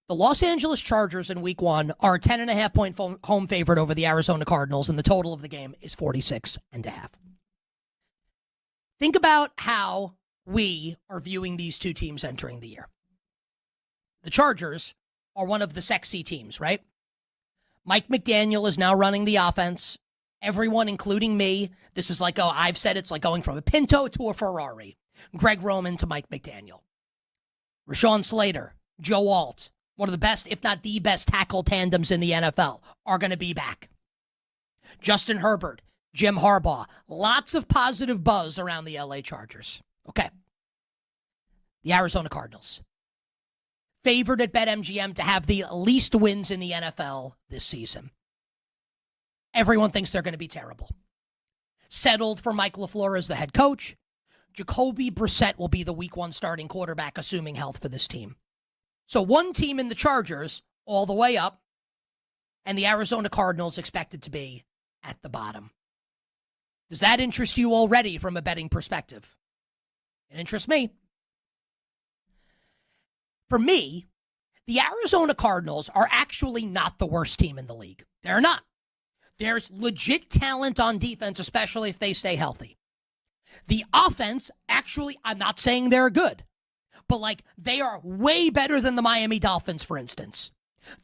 The Los Angeles Chargers in Week 1 are a 10.5-point home favorite over the Arizona Cardinals, and the total of the game is 46.5. Think about how we are viewing these two teams entering the year. The Chargers are one of the sexy teams, right? Mike McDaniel is now running the offense. Everyone, including me, this is like, I've said it's like going from a Pinto to a Ferrari. Greg Roman to Mike McDaniel. Rashawn Slater, Joe Alt, one of the best, if not the best tackle tandems in the NFL, are going to be back. Justin Herbert, Jim Harbaugh, lots of positive buzz around the LA Chargers. Okay. The Arizona Cardinals, favored at BetMGM to have the least wins in the NFL this season. Everyone thinks they're going to be terrible. Settled for Mike LaFleur as the head coach. Jacoby Brissett will be the Week 1 starting quarterback, assuming health for this team. So one team in the Chargers all the way up, and the Arizona Cardinals expected to be at the bottom. Does that interest you already from a betting perspective? It interests me. For me, the Arizona Cardinals are actually not the worst team in the league. They're not. There's legit talent on defense, especially if they stay healthy. The offense, actually, I'm not saying they're good, but they are way better than the Miami Dolphins, for instance.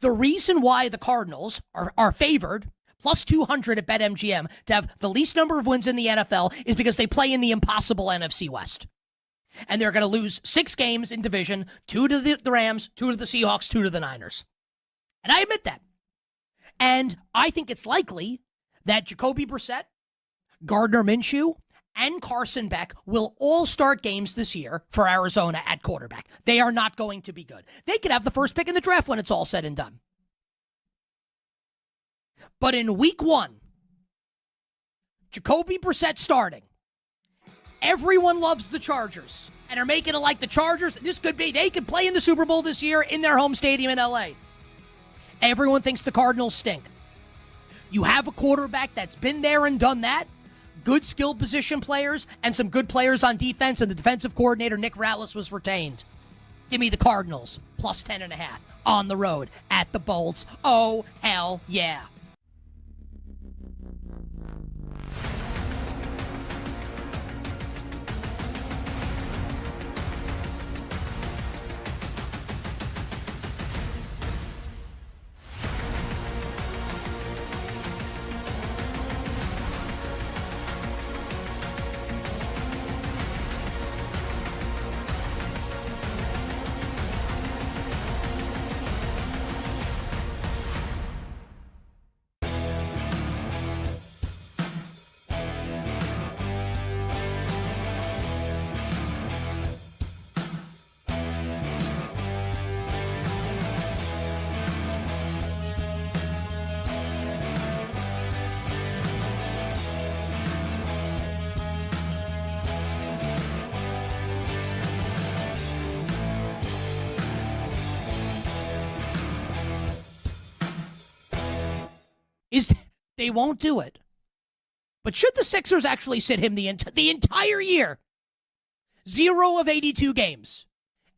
The reason why the Cardinals are favored, plus 200 at BetMGM, to have the least number of wins in the NFL is because they play in the impossible NFC West. And they're going to lose 6 games in division, 2 to the Rams, 2 to the Seahawks, 2 to the Niners. And I admit that. And I think it's likely that Jacoby Brissett, Gardner Minshew, and Carson Beck will all start games this year for Arizona at quarterback. They are not going to be good. They could have the first pick in the draft when it's all said and done. But in Week 1, Jacoby Brissett starting. Everyone loves the Chargers and are making it like the Chargers. This could be, they could play in the Super Bowl this year in their home stadium in LA. Everyone thinks the Cardinals stink. You have a quarterback that's been there and done that. Good skill position players and some good players on defense, and the defensive coordinator, Nick Rallis, was retained. Give me the Cardinals, plus 10.5 on the road at the Bolts. Oh, hell yeah. is they won't do it. But should the Sixers actually sit him the entire year, 0 of 82 games,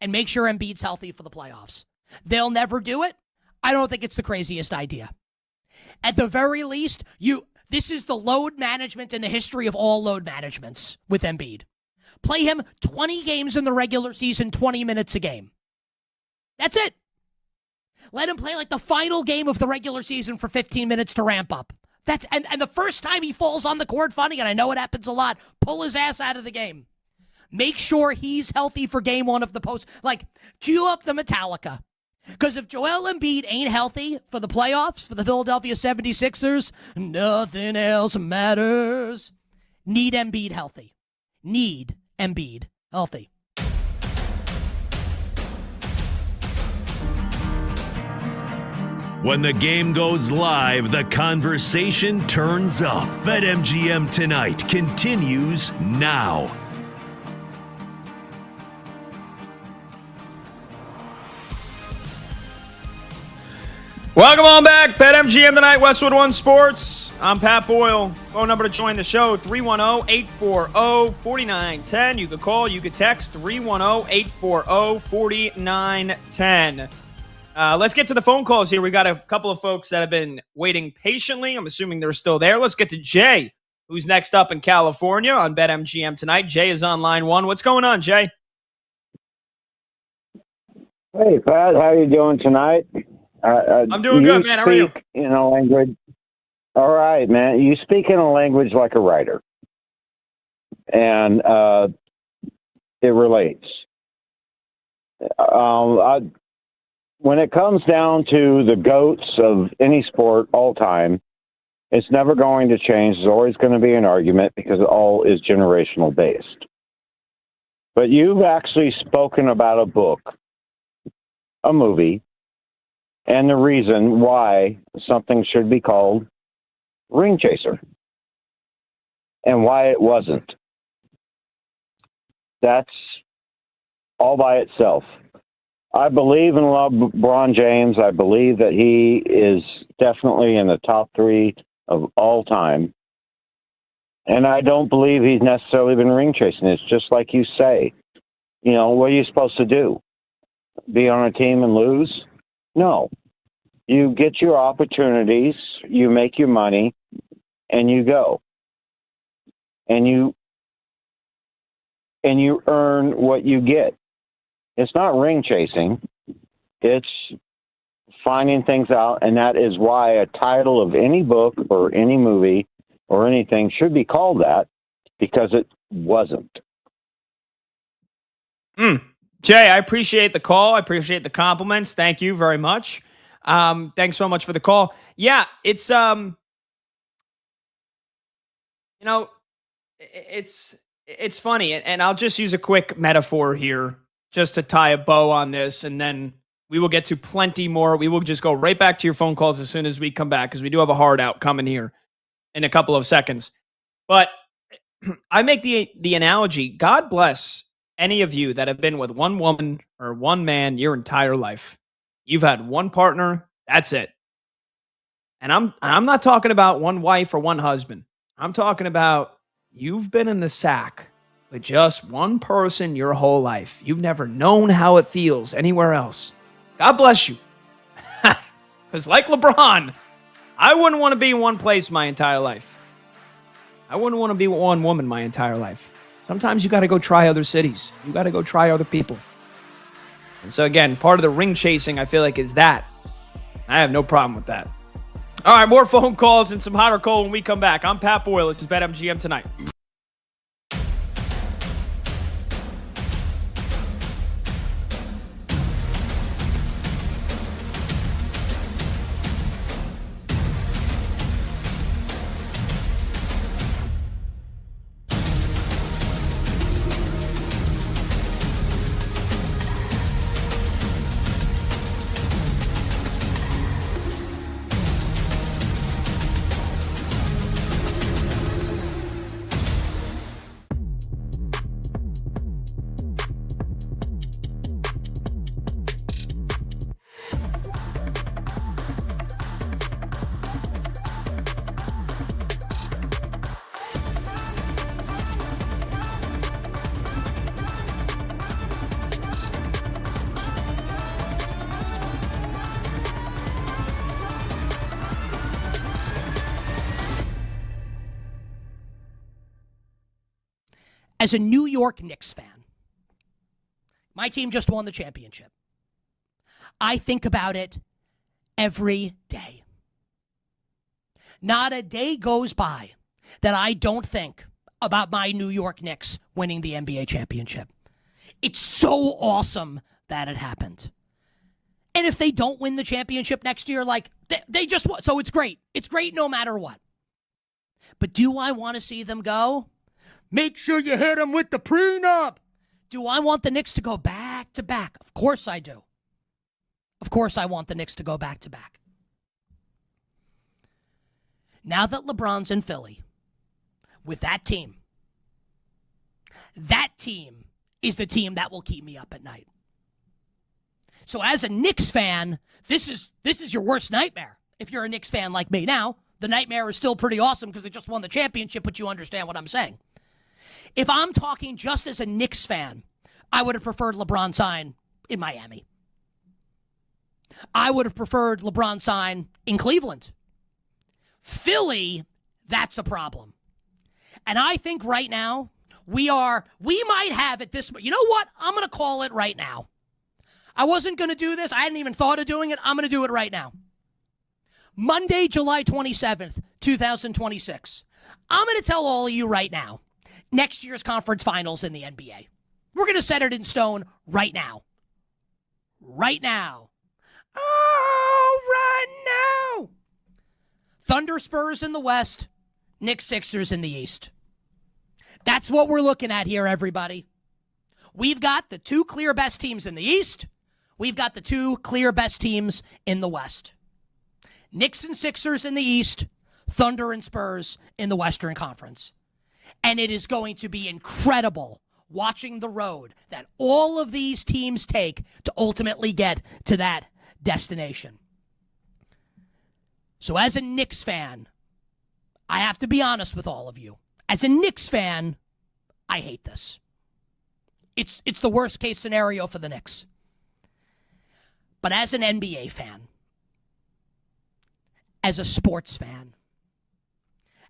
and make sure Embiid's healthy for the playoffs, they'll never do it? I don't think it's the craziest idea. At the very least, this is the load management in the history of all load managements with Embiid. Play him 20 games in the regular season, 20 minutes a game. That's it. Let him play like the final game of the regular season for 15 minutes to ramp up. And the first time he falls on the court, funny, and I know it happens a lot, pull his ass out of the game. Make sure he's healthy for game one of the post. Like, cue up the Metallica. Because if Joel Embiid ain't healthy for the playoffs, for the Philadelphia 76ers, nothing else matters. Need Embiid healthy. Need Embiid healthy. When the game goes live, the conversation turns up. BetMGM Tonight continues now. Welcome on back. BetMGM Tonight, Westwood One Sports. I'm Pat Boyle. Phone number to join the show, 310-840-4910. You could call, you could text, 310-840-4910. Let's get to the phone calls here. We got a couple of folks that have been waiting patiently. I'm assuming they're still there. Let's get to Jay, who's next up in California on BetMGM Tonight. Jay is on line one. What's going on, Jay? Hey, Pat. How you doing tonight? I'm doing good, man. How are you? In a language. All right, man. You speak in a language like a writer, and it relates. When it comes down to the GOATs of any sport all time, it's never going to change. There's always going to be an argument because it all is generational based. But you've actually spoken about a book, a movie, and the reason why something should be called Ring Chaser and why it wasn't. That's all by itself. I believe in LeBron James. I believe that he is definitely in the top 3 of all time. And I don't believe he's necessarily been ring chasing. It's just like you say. You know, what are you supposed to do? Be on a team and lose? No. You get your opportunities, you make your money, and you go. And you earn what you get. It's not ring chasing. It's finding things out, and that is why a title of any book or any movie or anything should be called that, because it wasn't. Jay, I appreciate the call. I appreciate the compliments. Thank you very much. Thanks so much for the call. Yeah, it's it's funny, and I'll just use a quick metaphor here just to tie a bow on this, and then we will get to plenty more. We will just go right back to your phone calls as soon as we come back, because we do have a hard out coming here in a couple of seconds. But I make the analogy, God bless any of you that have been with one woman or one man your entire life. You've had one partner, that's it. And I'm not talking about one wife or one husband. I'm talking about you've been in the sack with just one person your whole life. You've never known how it feels anywhere else. God bless you. Because like LeBron, I wouldn't want to be in one place my entire life. I wouldn't want to be with one woman my entire life. Sometimes you got to go try other cities. You got to go try other people. And so again, part of the ring chasing, I feel like, is that. I have no problem with that. All right, more phone calls and some hot or cold when we come back. I'm Pat Boyle. This is BetMGM Tonight. As a New York Knicks fan, my team just won the championship. I think about it every day. Not a day goes by that I don't think about my New York Knicks winning the NBA championship. It's so awesome that it happened. And if they don't win the championship next year, like they just won. So it's great. It's great no matter what. But do I want to see them go? Make sure you hit them with the prenup. Do I want the Knicks to go back to back? Of course I do. Of course I want the Knicks to go back to back. Now that LeBron's in Philly with that team is the team that will keep me up at night. So as a Knicks fan, this is your worst nightmare if you're a Knicks fan like me. Now, the nightmare is still pretty awesome because they just won the championship, but you understand what I'm saying. If I'm talking just as a Knicks fan, I would have preferred LeBron sign in Miami. I would have preferred LeBron sign in Cleveland. Philly, that's a problem. And I think right now, we might have it this, you know what? I'm going to call it right now. I wasn't going to do this. I hadn't even thought of doing it. I'm going to do it right now. Monday, July 27th, 2026. I'm going to tell all of you right now, next year's conference finals in the NBA. We're going to set it in stone right now. Right now. Oh, right now. Thunder Spurs in the West, Knicks Sixers in the East. That's what we're looking at here, everybody. We've got the two clear best teams in the East. We've got the two clear best teams in the West. Knicks and Sixers in the East, Thunder and Spurs in the Western Conference. And it is going to be incredible watching the road that all of these teams take to ultimately get to that destination. So as a Knicks fan, I have to be honest with all of you. As a Knicks fan, I hate this. It's the worst case scenario for the Knicks. But as an NBA fan, as a sports fan,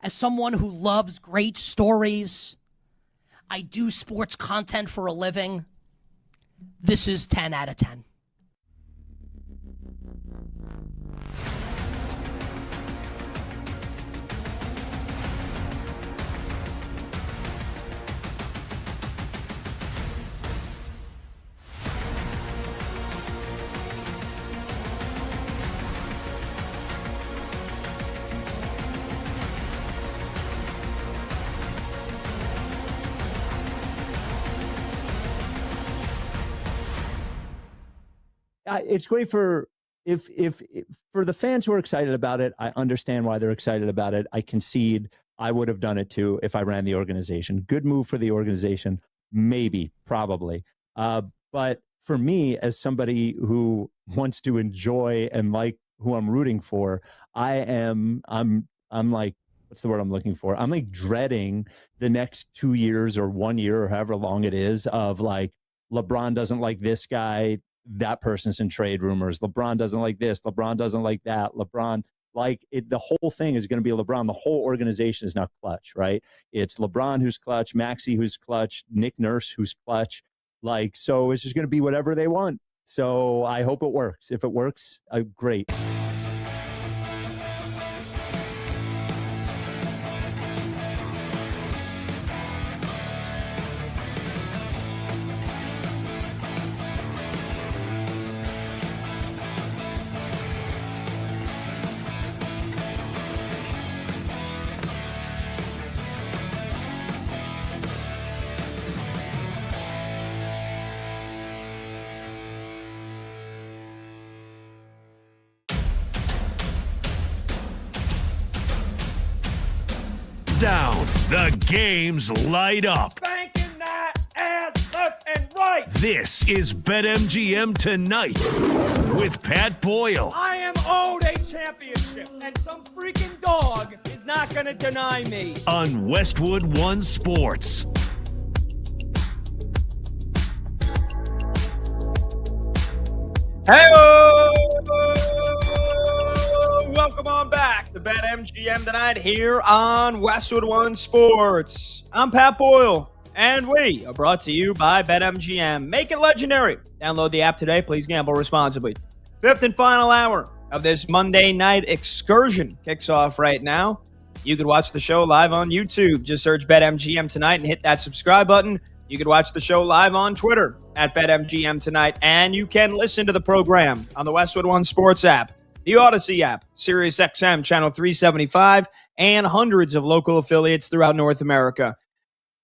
as someone who loves great stories, I do sports content for a living, this is 10 out of 10. It's great for if for the fans who are excited about it. I understand why they're excited about it. I concede I would have done it too if I ran the organization. Good move for the organization, maybe, probably. But for me, as somebody who wants to enjoy and like who I'm rooting for, I'm like, what's the word I'm looking for? I'm like dreading the next 2 years or 1 year or however long it is of like, LeBron doesn't like this guy, that person's in trade rumors. LeBron doesn't like this. LeBron doesn't like that. LeBron, like it, the whole thing is going to be LeBron. The whole organization is now clutch, right? It's LeBron who's clutch, Maxey who's clutch, Nick Nurse who's clutch. Like, so it's just going to be whatever they want. So I hope it works. If it works, great. Down. The games light up. Banking that ass left and right. This is BetMGM Tonight with Pat Boyle. I am owed a championship, and some freaking dog is not going to deny me. On Westwood One Sports. Hey-o! Welcome on back to BetMGM Tonight here on Westwood One Sports. I'm Pat Boyle, And we are brought to you by BetMGM. Make it legendary. Download the app today. Please gamble responsibly. Fifth and final hour of this Monday night excursion kicks off right now. You could watch the show live on YouTube. Just search BetMGM Tonight and hit that subscribe button. You could watch the show live on Twitter at BetMGM Tonight. And you can listen to the program on the Westwood One Sports app, the Odyssey app, Sirius XM Channel 375, and hundreds of local affiliates throughout North America.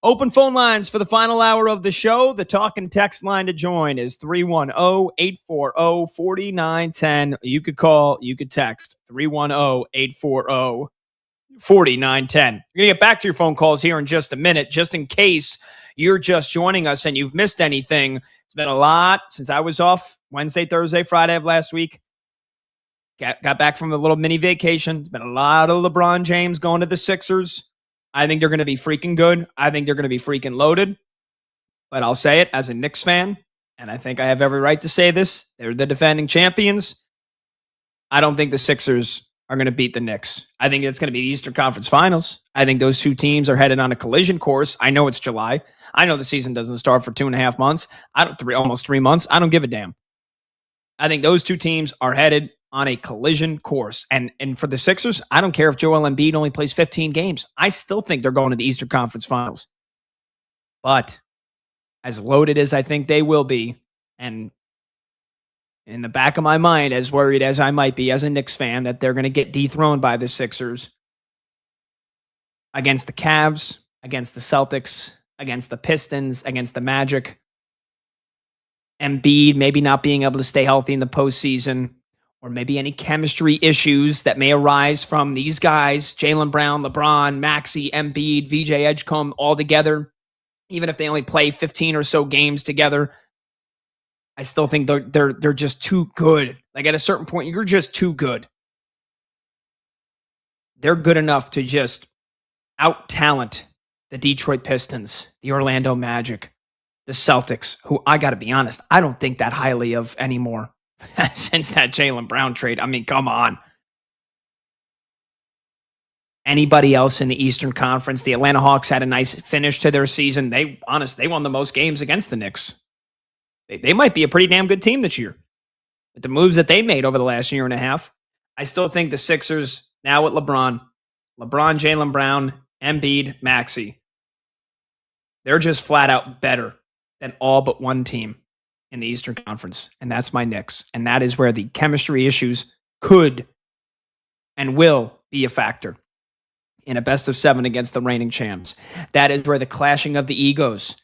Open phone lines for the final hour of the show. The talk and text line to join is 310-840-4910. You could call, you could text 310-840-4910. You're going to get back to your phone calls here in just a minute, just in case you're just joining us and you've missed anything. It's been a lot since I was off Wednesday, Thursday, Friday of last week. Got back from a little mini vacation. It's been a lot of LeBron James going to the Sixers. I think they're going to be freaking good. I think they're going to be freaking loaded. But I'll say it as a Knicks fan, and I think I have every right to say this. They're the defending champions. I don't think the Sixers are going to beat the Knicks. I think it's going to be the Eastern Conference Finals. I think those two teams are headed on a collision course. I know it's July. I know the season doesn't start for 2.5 months. Almost 3 months. I don't give a damn. I think those two teams are headed on a collision course. And for the Sixers, I don't care if Joel Embiid only plays 15 games. I still think they're going to the Eastern Conference Finals. But as loaded as I think they will be, and in the back of my mind, as worried as I might be as a Knicks fan that they're going to get dethroned by the Sixers against the Cavs, against the Celtics, against the Pistons, against the Magic, Embiid maybe not being able to stay healthy in the postseason, or maybe any chemistry issues that may arise from these guys, Jaylen Brown, LeBron, Maxey, Embiid, VJ Edgecombe, all together, even if they only play 15 or so games together. I still think they're just too good. Like at a certain point, you're just too good. They're good enough to just out-talent the Detroit Pistons, the Orlando Magic, the Celtics, who I got to be honest, I don't think that highly of anymore. Since that Jaylen Brown trade. I mean, come on. Anybody else in the Eastern Conference? The Atlanta Hawks had a nice finish to their season. They won the most games against the Knicks. They might be a pretty damn good team this year. With the moves that they made over the last year and a half, I still think the Sixers, now with LeBron, Jaylen Brown, Embiid, Maxey, they're just flat out better than all but one team in the Eastern Conference, and that's my Knicks. And that is where the chemistry issues could and will be a factor in a best of 7 against the reigning champs. That is where the clashing of the egos,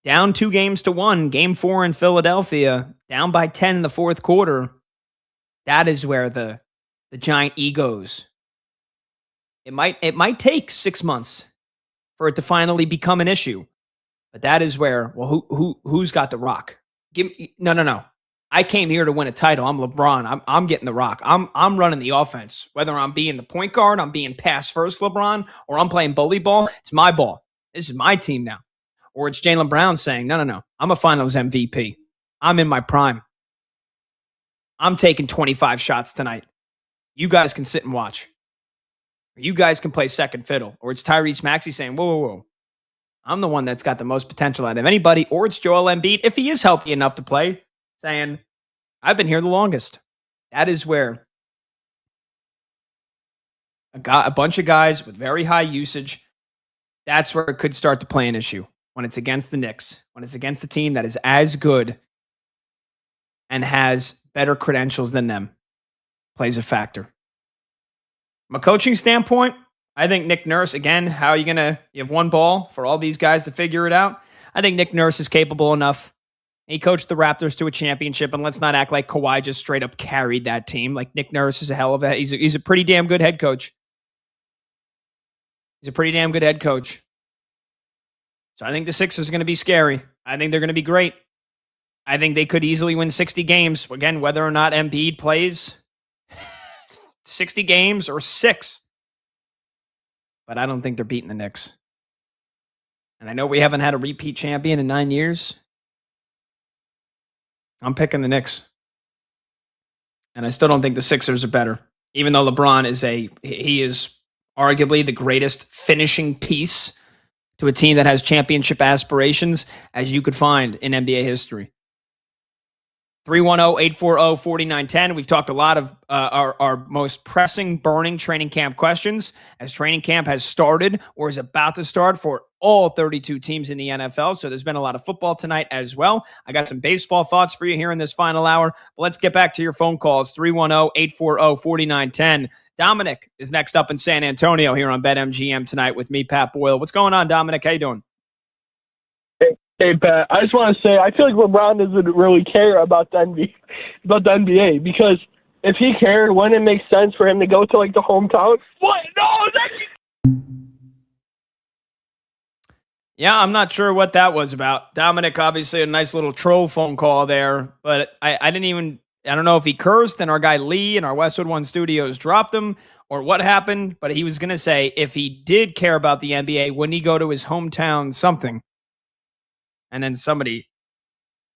down 2-1, game 4 in Philadelphia, down by 10 in the fourth quarter, that is where the giant egos, it might take 6 months for it to finally become an issue. But that is where, well, who's got the rock? No. I came here to win a title. I'm LeBron. I'm getting the rock. I'm running the offense. Whether I'm being the point guard, I'm being pass first LeBron, or I'm playing bully ball, it's my ball. This is my team now. Or it's Jaylen Brown saying, no. I'm a finals MVP. I'm in my prime. I'm taking 25 shots tonight. You guys can sit and watch. You guys can play second fiddle. Or it's Tyrese Maxey saying, whoa. I'm the one that's got the most potential out of anybody, or it's Joel Embiid, if he is healthy enough to play, saying, I've been here the longest. That is where a bunch of guys with very high usage, that's where it could start to play an issue. When it's against the Knicks, when it's against the team that is as good and has better credentials than them, plays a factor. From a coaching standpoint, I think Nick Nurse, again, how are you going to, you have one ball for all these guys to figure it out? I think Nick Nurse is capable enough. He coached the Raptors to a championship, and let's not act like Kawhi just straight up carried that team. Like Nick Nurse is he's a pretty damn good head coach. He's a pretty damn good head coach. So I think the Sixers are going to be scary. I think they're going to be great. I think they could easily win 60 games. Again, whether or not Embiid plays 60 games or 6. But I don't think they're beating the Knicks. And I know we haven't had a repeat champion in 9 years. I'm picking the Knicks. And I still don't think the Sixers are better. Even though LeBron he is arguably the greatest finishing piece to a team that has championship aspirations as you could find in NBA history. 310-840-4910. We've talked a lot of our most pressing, burning training camp questions as training camp has started or is about to start for all 32 teams in the NFL. So there's been a lot of football tonight as well. I got some baseball thoughts for you here in this final hour. But let's get back to your phone calls. 310-840-4910. Dominic is next up in San Antonio here on BetMGM tonight with me, Pat Boyle. What's going on, Dominic? How you doing? Hey, Pat, I just want to say, I feel like LeBron doesn't really care about the NBA, because if he cared, wouldn't it make sense for him to go to, like, the hometown? What? No, that's... Yeah, I'm not sure what that was about. Dominic, obviously a nice little troll phone call there, but I don't know if he cursed and our guy Lee in our Westwood One Studios dropped him or what happened, but he was going to say if he did care about the NBA, wouldn't he go to his hometown something? And then somebody,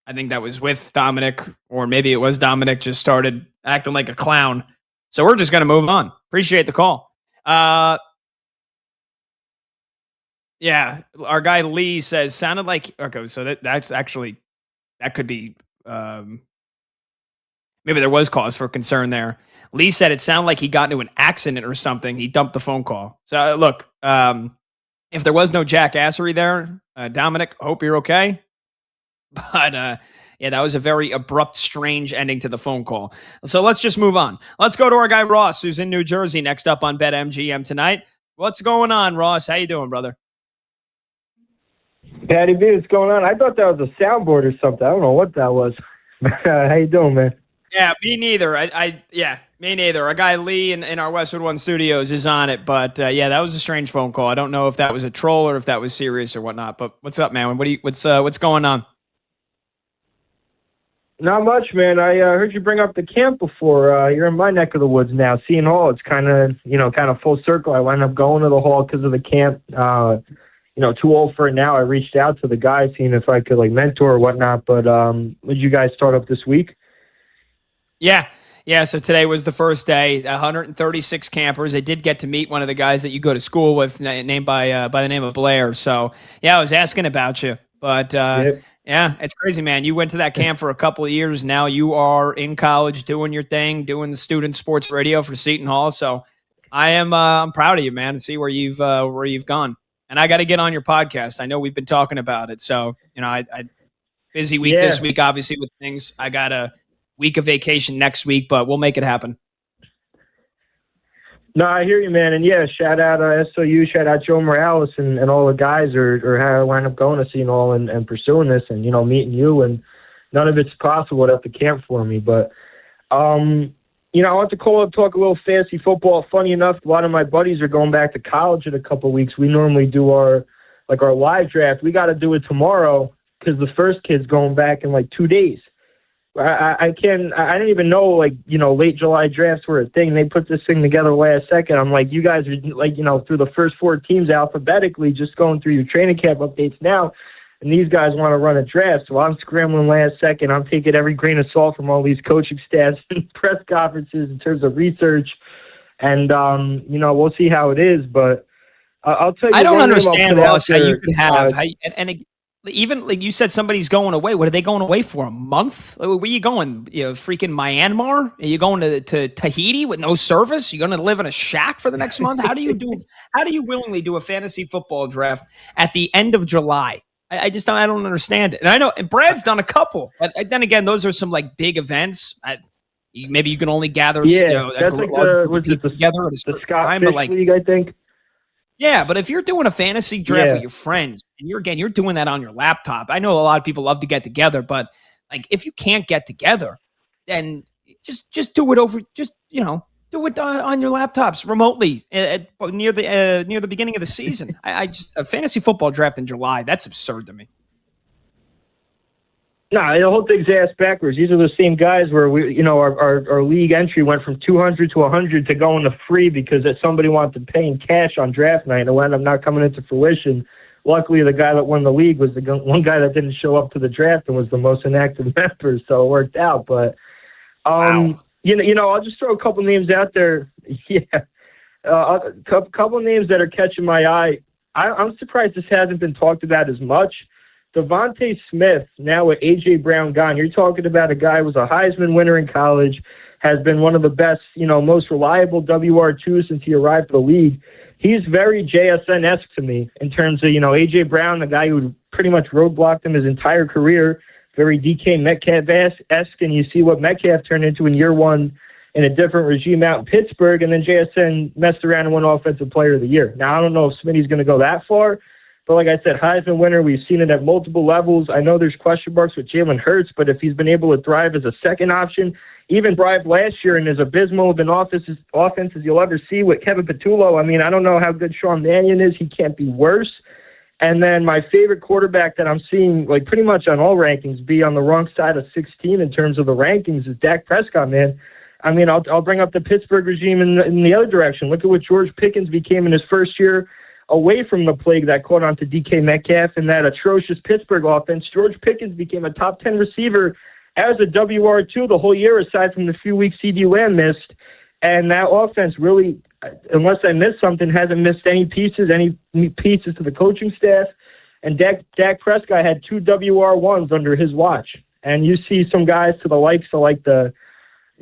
I think that was with Dominic, or maybe it was Dominic, just started acting like a clown. So we're just going to move on. Appreciate the call. Yeah, our guy Lee says, sounded like, okay, so that's actually, that could be, maybe there was cause for concern there. Lee said it sounded like he got into an accident or something. He dumped the phone call. So look, if there was no jackassery there, Dominic, hope you're okay. But yeah, that was a very abrupt, strange ending to the phone call. So let's just move on. Let's go to our guy Ross, who's in New Jersey, next up on BetMGM tonight. What's going on, Ross? How you doing, brother? Patty B, what's going on? I thought that was a soundboard or something. I don't know what that was. How you doing, man? Yeah, me neither. Me neither. Our guy Lee in our Westwood One Studios is on it, but yeah, that was a strange phone call. I don't know if that was a troll or if that was serious or whatnot. But what's up, man? What's going on? Not much, man. I heard you bring up the camp before. You're in my neck of the woods now, Seton Hall. It's kind of full circle. I wound up going to the hall because of the camp. Too old for it now. I reached out to the guys, seeing if I could like mentor or whatnot. But did you guys start up this week? Yeah. So today was the first day. 136 campers. I did get to meet one of the guys that you go to school with, named by the name of Blair. So yeah, I was asking about you, but yeah, it's crazy, man. You went to that camp for a couple of years. Now you are in college, doing your thing, doing the student sports radio for Seton Hall. So I'm proud of you, man, to see where you've gone. And I got to get on your podcast. I know we've been talking about it. So I busy week this week, obviously with things. I got a week of vacation next week, but we'll make it happen. No, I hear you, man. And yeah, shout out SOU, shout out Joe Morales and all the guys or how I wound up going to Seton Hall and pursuing this and, meeting you. And none of it's possible without the camp for me. But, I want to call up, talk a little fantasy football. Funny enough, a lot of my buddies are going back to college in a couple of weeks. We normally do our live draft. We got to do it tomorrow because the first kid's going back in 2 days. I didn't even know late July drafts were a thing. They put this thing together last second. I'm like, you guys are through the first 4 teams alphabetically, just going through your training camp updates now, and these guys want to run a draft. So I'm scrambling last second. I'm taking every grain of salt from all these coaching staffs and press conferences in terms of research, and we'll see how it is. But I'll tell you, I don't understand, Ross, how you could have even like you said, somebody's going away. What are they going away for? A month? Where are you going? Freaking Myanmar? Are you going to Tahiti with no service? You're going to live in a shack for the next month? How do you willingly do a fantasy football draft at the end of July? I don't understand it. And I know, and Brad's done a couple, but then again, those are some big events. Maybe you can only gather that's together at a certain time, but League, I think. Yeah, but if you're doing a fantasy draft with your friends, and you're doing that on your laptop, I know a lot of people love to get together, but if you can't get together, then just do it over. Just do it on your laptops remotely near the beginning of the season. A fantasy football draft in July, that's absurd to me. No, the whole thing's ass backwards. These are the same guys where we, our league entry went from 200 to 100 to going to free because somebody wanted to pay in cash on draft night and it wound up not coming into fruition. Luckily, the guy that won the league was the one guy that didn't show up to the draft and was the most inactive member, so it worked out. But, wow. I'll just throw a couple names out there. Yeah, a couple names that are catching my eye. I'm surprised this hasn't been talked about as much. Devontae Smith, now with A.J. Brown gone, you're talking about a guy who was a Heisman winner in college, has been one of the best, most reliable WR2 since he arrived to the league. He's very JSN-esque to me in terms of, A.J. Brown, the guy who pretty much roadblocked him his entire career, very DK Metcalf-esque, and you see what Metcalf turned into in year one in a different regime out in Pittsburgh, and then JSN messed around and won Offensive Player of the Year. Now, I don't know if Smitty's going to go that far, but like I said, Heisman winner, we've seen it at multiple levels. I know there's question marks with Jalen Hurts, but if he's been able to thrive as a second option, even thrived last year and as abysmal of an offense as you'll ever see with Kevin Patullo. I mean, I don't know how good Sean Mannion is. He can't be worse. And then my favorite quarterback that I'm seeing, like pretty much on all rankings, be on the wrong side of 16 in terms of the rankings is Dak Prescott, man. I mean, I'll bring up the Pittsburgh regime in the other direction. Look at what George Pickens became in his first year away from the plague that caught on to DK Metcalf and that atrocious Pittsburgh offense. George Pickens became a top 10 receiver as a WR2 the whole year, aside from the few weeks CD Lamb missed. And that offense really, unless I missed something, hasn't missed any pieces to the coaching staff. And Dak Prescott had 2 WR1s under his watch. And you see some guys to the likes of like the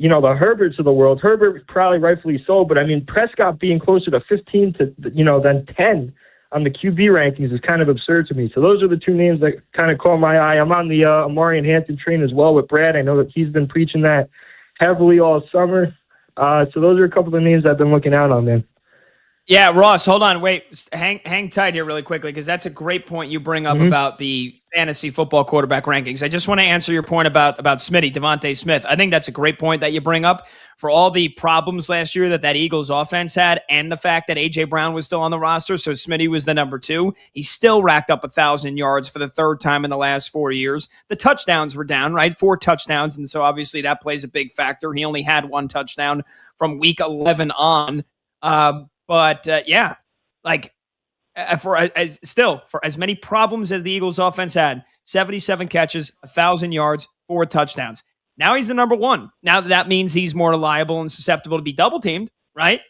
Herberts of the world. Herbert probably rightfully so, but I mean, Prescott being closer to 15 than 10 on the QB rankings is kind of absurd to me. So those are the 2 names that kind of caught my eye. I'm on the Amari Hampton train as well with Brad. I know that he's been preaching that heavily all summer. So those are a couple of names I've been looking out on, man. Yeah, Ross, hold on. Wait, hang tight here really quickly because that's a great point you bring up about the fantasy football quarterback rankings. I just want to answer your point about Smitty, Devontae Smith. I think that's a great point that you bring up for all the problems last year that Eagles offense had and the fact that A.J. Brown was still on the roster, so Smitty was the number 2. He still racked up 1,000 yards for the 3rd time in the last 4 years. The touchdowns were down, right? 4 touchdowns, and so obviously that plays a big factor. He only had 1 touchdown from week 11 on. For as many problems as the Eagles offense had, 77 catches, 1,000 yards, 4 touchdowns. Now he's the number 1. Now that means he's more reliable and susceptible to be double teamed, right?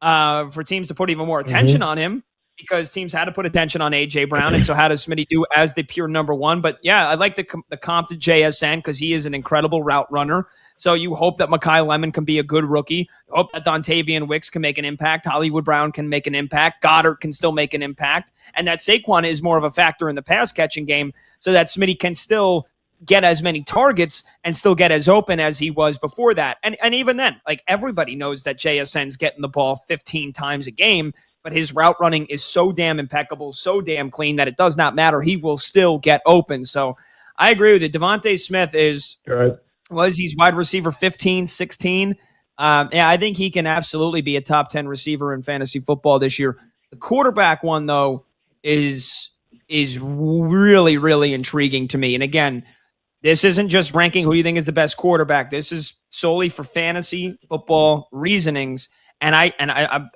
For teams to put even more attention on him because teams had to put attention on A.J. Brown. And so how does Smitty do as the pure number 1? But yeah, I like the comp to JSN because he is an incredible route runner. So you hope that Mekhi Lemon can be a good rookie. You hope that Dontavian Wicks can make an impact. Hollywood Brown can make an impact. Goddard can still make an impact. And that Saquon is more of a factor in the pass-catching game so that Smitty can still get as many targets and still get as open as he was before that. And even then, like everybody knows that JSN's getting the ball 15 times a game, but his route running is so damn impeccable, so damn clean that it does not matter. He will still get open. So I agree with you. Devontae Smith is... he's wide receiver 15, 16. I think he can absolutely be a top 10 receiver in fantasy football this year. The quarterback one, though, is really, really intriguing to me. And again, this isn't just ranking who you think is the best quarterback. This is solely for fantasy football reasonings. And I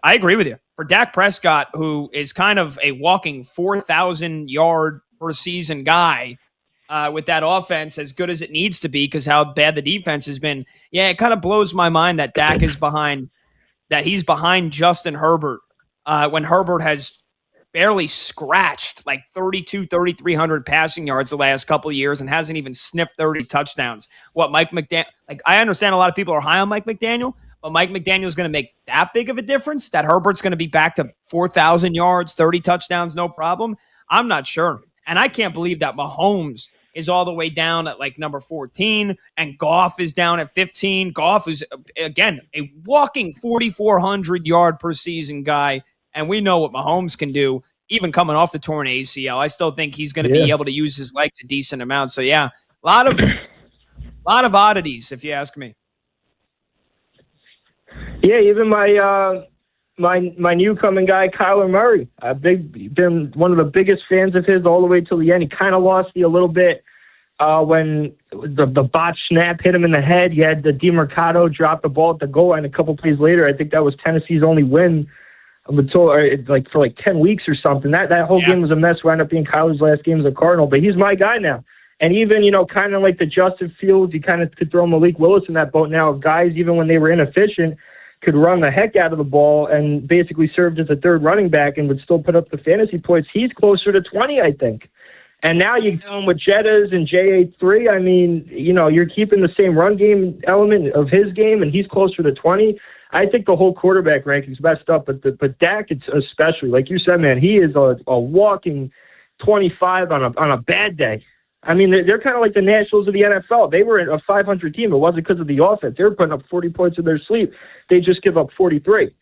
agree with you. For Dak Prescott, who is kind of a walking 4,000-yard per season guy, with that offense as good as it needs to be because how bad the defense has been. Yeah, it kind of blows my mind that Dak is behind, that he's behind Justin Herbert when Herbert has barely scratched like 3,300 passing yards the last couple of years and hasn't even sniffed 30 touchdowns. Mike McDaniel, I understand a lot of people are high on Mike McDaniel, but Mike McDaniel is going to make that big of a difference that Herbert's going to be back to 4,000 yards, 30 touchdowns, no problem. I'm not sure. And I can't believe that Mahomes is all the way down at like number 14 and Goff is down at 15. Goff is, again, a walking 4,400 yard per season guy. And we know what Mahomes can do, even coming off the torn ACL. I still think he's going to be able to use his legs a decent amount. So yeah, a lot of oddities, if you ask me. Yeah, even my new coming guy, Kyler Murray. I've been one of the biggest fans of his all the way till the end. He kind of lost me a little bit when the botch snap hit him in the head. You had the DeMarcado drop the ball at the goal line a couple plays later. I think that was Tennessee's only win for 10 weeks or something. That whole game was a mess. Wound up being Kyler's last game as a Cardinal, but he's my guy now. And even, kind of like the Justin Fields, you kind of could throw Malik Willis in that boat now of guys, even when they were inefficient, could run the heck out of the ball and basically served as a third running back and would still put up the fantasy points. He's closer to 20, I think. And now you go with Jettas and J83. I mean, you're keeping the same run game element of his game, and he's closer to 20. I think the whole quarterback ranking's messed up, but Dak, it's especially, like you said, man, he is a walking 25 on a bad day. I mean, they're kind of like the Nationals of the NFL. They were a 500 team. It wasn't because of the offense. They were putting up 40 points in their sleep. They just give up 43.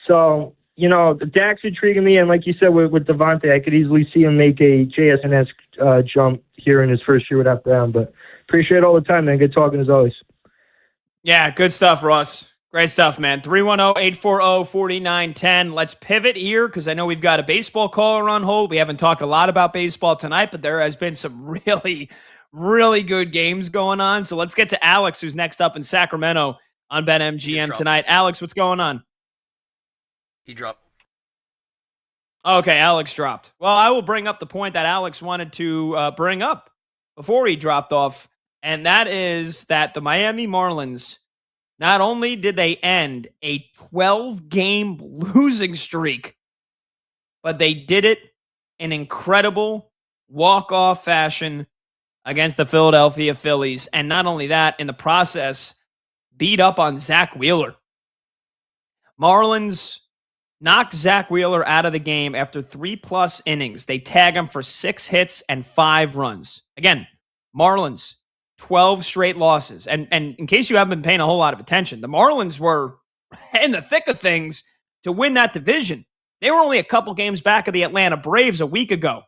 So, Dak's intriguing me, and like you said with Devontae, I could easily see him make a JSNS jump here in his first year with FM. But appreciate all the time, man. Good talking as always. Yeah, good stuff, Russ. Great stuff, man. 310-840-4910. Let's pivot here because I know we've got a baseball caller on hold. We haven't talked a lot about baseball tonight, but there has been some really, really good games going on. So let's get to Alex, who's next up in Sacramento on BetMGM tonight. Alex, what's going on? He dropped. Okay, Alex dropped. Well, I will bring up the point that Alex wanted to bring up before he dropped off, and that is that the Miami Marlins, not only did they end a 12-game losing streak, but they did it in incredible walk-off fashion against the Philadelphia Phillies. And not only that, in the process, beat up on Zach Wheeler. Marlins knocked Zach Wheeler out of the game after 3+ innings. They tag him for 6 hits and 5 runs. Again, Marlins, 12 straight losses. And in case you haven't been paying a whole lot of attention, the Marlins were in the thick of things to win that division. They were only a couple games back of the Atlanta Braves a week ago.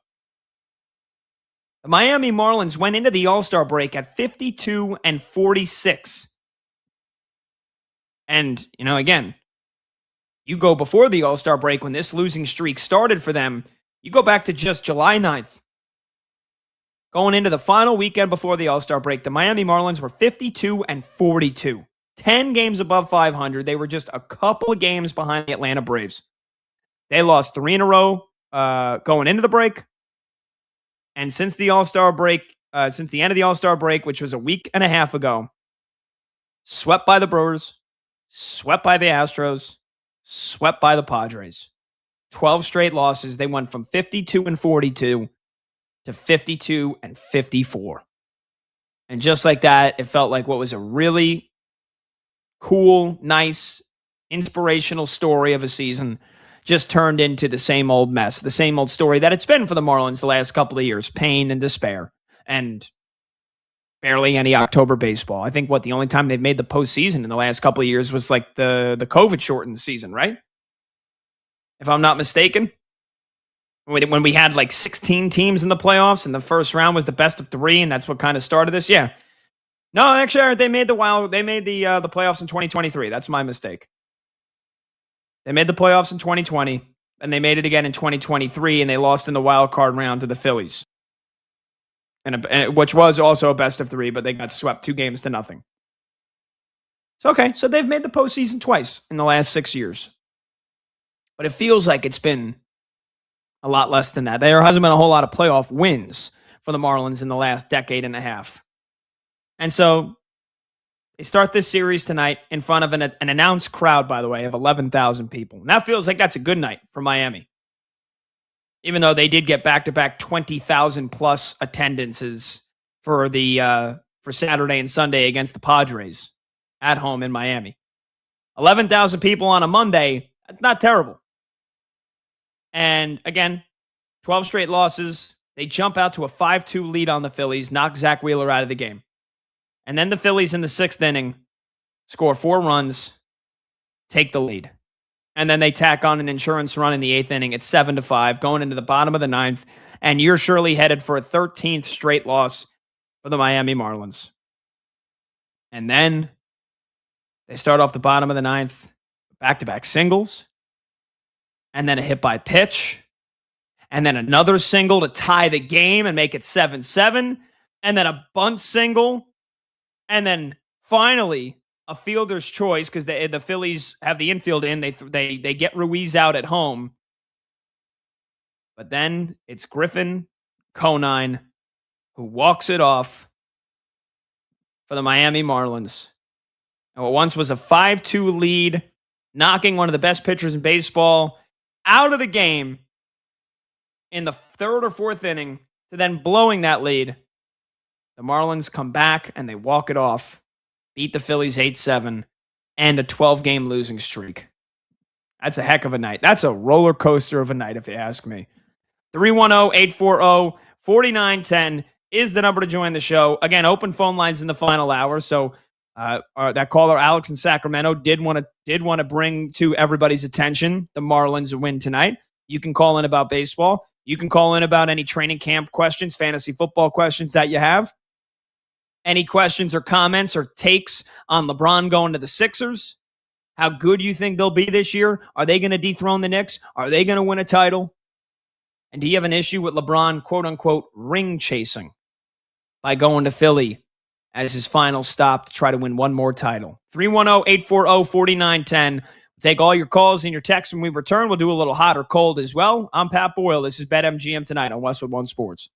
The Miami Marlins went into the All-Star break at 52-46. And, again, you go before the All-Star break when this losing streak started for them, you go back to just July 9th. Going into the final weekend before the All-Star break, the Miami Marlins were 52-42. 10 games above 500. They were just a couple of games behind the Atlanta Braves. They lost 3 in a row going into the break. And since the All-Star break, since the end of the All-Star break, which was a week and a half ago, swept by the Brewers, swept by the Astros, swept by the Padres. 12 straight losses. They went from 52-42 to 52-54. And just like that, it felt like what was a really cool, nice, inspirational story of a season just turned into the same old mess, the same old story that it's been for the Marlins the last couple of years. Pain and despair and barely any October baseball. I think the only time they've made the postseason in the last couple of years was like the COVID shortened season, right? If I'm not mistaken. When we had like 16 teams in the playoffs and the first round was the best of 3 and that's what kind of started this. Yeah. No, actually they made the playoffs in 2023. That's my mistake. They made the playoffs in 2020 and they made it again in 2023 and they lost in the wild card round to the Phillies. And which was also a best of 3, but they got swept 2-0. So so they've made the postseason twice in the last 6 years. But it feels like it's been a lot less than that. There hasn't been a whole lot of playoff wins for the Marlins in the last decade and a half. And so they start this series tonight in front of an announced crowd, by the way, of 11,000 people. And that feels like that's a good night for Miami. Even though they did get back-to-back 20,000+ attendances for Saturday and Sunday against the Padres at home in Miami. 11,000 people on a Monday, that's not terrible. And again, 12 straight losses. They jump out to a 5-2 lead on the Phillies, knock Zach Wheeler out of the game. And then the Phillies in the 6th inning score 4 runs, take the lead. And then they tack on an insurance run in the 8th inning. It's 7-5 going into the bottom of the 9th. And you're surely headed for a 13th straight loss for the Miami Marlins. And then they start off the bottom of the 9th, back-to-back singles. And then a hit by pitch, and then another single to tie the game and make it 7-7, and then a bunt single, and then finally a fielder's choice because the Phillies have the infield in. They get Ruiz out at home, but then it's Griffin Conine who walks it off for the Miami Marlins. And what once was a 5-2 lead knocking one of the best pitchers in baseball out of the game in the third or fourth inning to then blowing that lead. The Marlins come back and they walk it off, beat the Phillies 8-7, and a 12-game losing streak. That's a heck of a night. That's a roller coaster of a night, if you ask me. 310-840-4910 is the number to join the show. Again, open phone lines in the final hour. So that caller, Alex in Sacramento, did want to bring to everybody's attention the Marlins win tonight. You can call in about baseball. You can call in about any training camp questions, fantasy football questions that you have. Any questions or comments or takes on LeBron going to the Sixers? How good you think they'll be this year? Are they going to dethrone the Knicks? Are they going to win a title? And do you have an issue with LeBron, quote unquote, ring chasing by going to Philly as his final stop to try to win one more title? 310-840-4910. We'll take all your calls and your texts when we return. We'll do a little hot or cold as well. I'm Pat Boyle. This is BetMGM tonight on Westwood One Sports.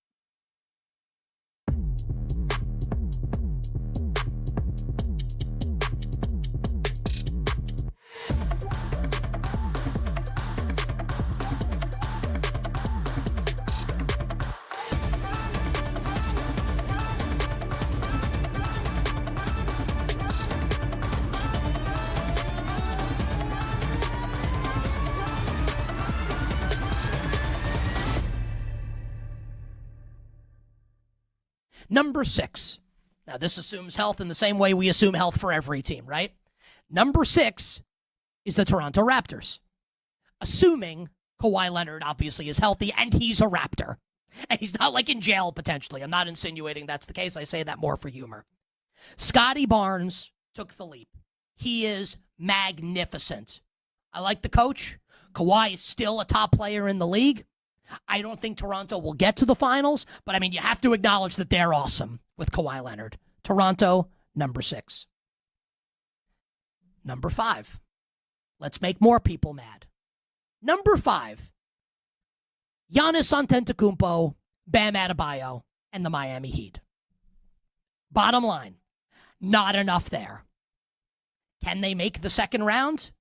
Number 6. Now, this assumes health in the same way we assume health for every team, right? Number 6 is the Toronto Raptors. Assuming Kawhi Leonard obviously is healthy and he's a Raptor. And he's not like in jail potentially. I'm not insinuating that's the case. I say that more for humor. Scotty Barnes took the leap. He is magnificent. I like the coach. Kawhi is still a top player in the league. I don't think Toronto will get to the finals, but I mean, you have to acknowledge that they're awesome with Kawhi Leonard. Toronto, number 6. Number 5. Let's make more people mad. Number 5. Giannis Antetokounmpo, Bam Adebayo, and the Miami Heat. Bottom line, not enough there. Can they make the second round?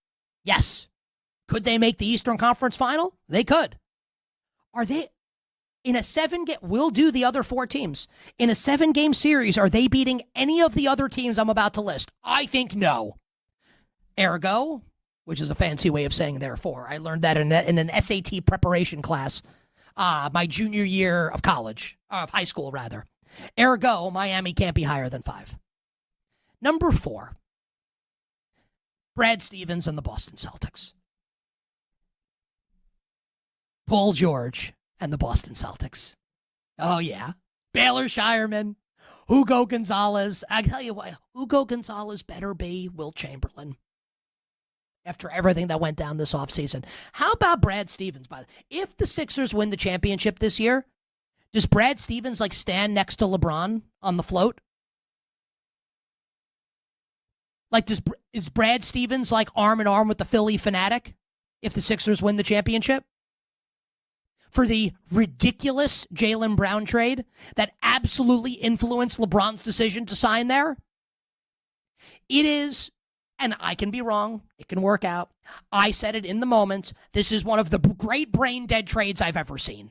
Yes. Could they make the Eastern Conference Final? They could. Are they in a 7-game? We'll do the other 4 teams. In a 7-game series, are they beating any of the other teams I'm about to list? I think no. Ergo, which is a fancy way of saying therefore. I learned that in an SAT preparation class my junior year of college, of high school rather. Ergo, Miami can't be higher than 5. Number 4, Brad Stevens and the Boston Celtics. Paul George and the Boston Celtics. Oh, yeah. Baylor Shireman, Hugo Gonzalez. I tell you what, Hugo Gonzalez better be Wilt Chamberlain after everything that went down this offseason. How about Brad Stevens, by the way? If the Sixers win the championship this year, does Brad Stevens like stand next to LeBron on the float? Like, is Brad Stevens like arm in arm with the Philly fanatic if the Sixers win the championship? For the ridiculous Jaylen Brown trade that absolutely influenced LeBron's decision to sign there? It is, and I can be wrong, it can work out. I said it in the moment. This is one of the great brain dead trades I've ever seen.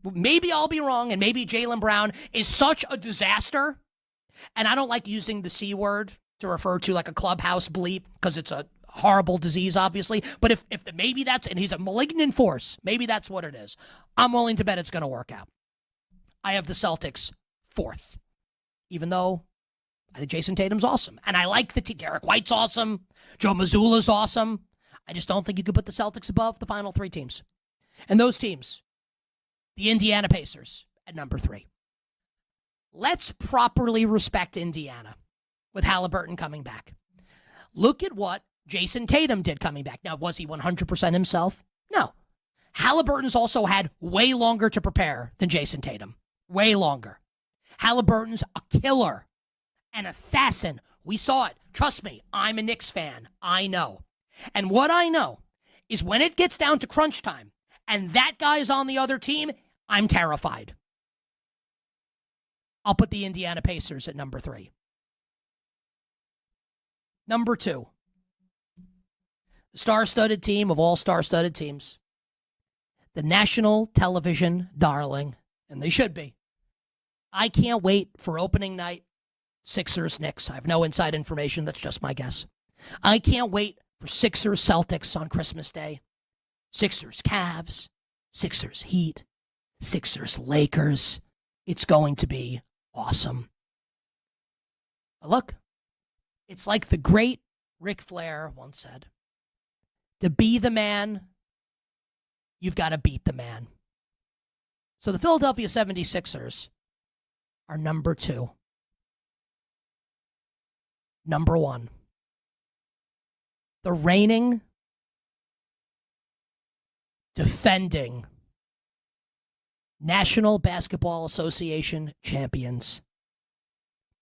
Maybe I'll be wrong, and maybe Jaylen Brown is such a disaster. And I don't like using the C word to refer to like a clubhouse bleep because it's a horrible disease, obviously. But if maybe that's, and he's a malignant force, maybe that's what it is. I'm willing to bet it's going to work out. I have the Celtics 4th, even though I think Jason Tatum's awesome. And I like the Derek White's awesome. Joe Mazzulla's awesome. I just don't think you could put the Celtics above the final 3 teams. And those teams, the Indiana Pacers at number 3. Let's properly respect Indiana with Halliburton coming back. Look at what Jason Tatum did coming back. Now, was he 100% himself? No. Halliburton's also had way longer to prepare than Jason Tatum. Way longer. Halliburton's a killer, an assassin. We saw it. Trust me, I'm a Knicks fan. I know. And what I know is when it gets down to crunch time and that guy's on the other team, I'm terrified. I'll put the Indiana Pacers at number 3. Number 2. The star-studded team of all star-studded teams. The national television darling, and they should be. I can't wait for opening night. Sixers, Knicks. I have no inside information. That's just my guess. I can't wait for Sixers, Celtics on Christmas Day. Sixers, Cavs. Sixers, Heat. Sixers, Lakers. It's going to be awesome. But look, it's like the great Ric Flair once said, to be the man, you've got to beat the man. So the Philadelphia 76ers are number 2. Number 1. The reigning, defending National Basketball Association champions.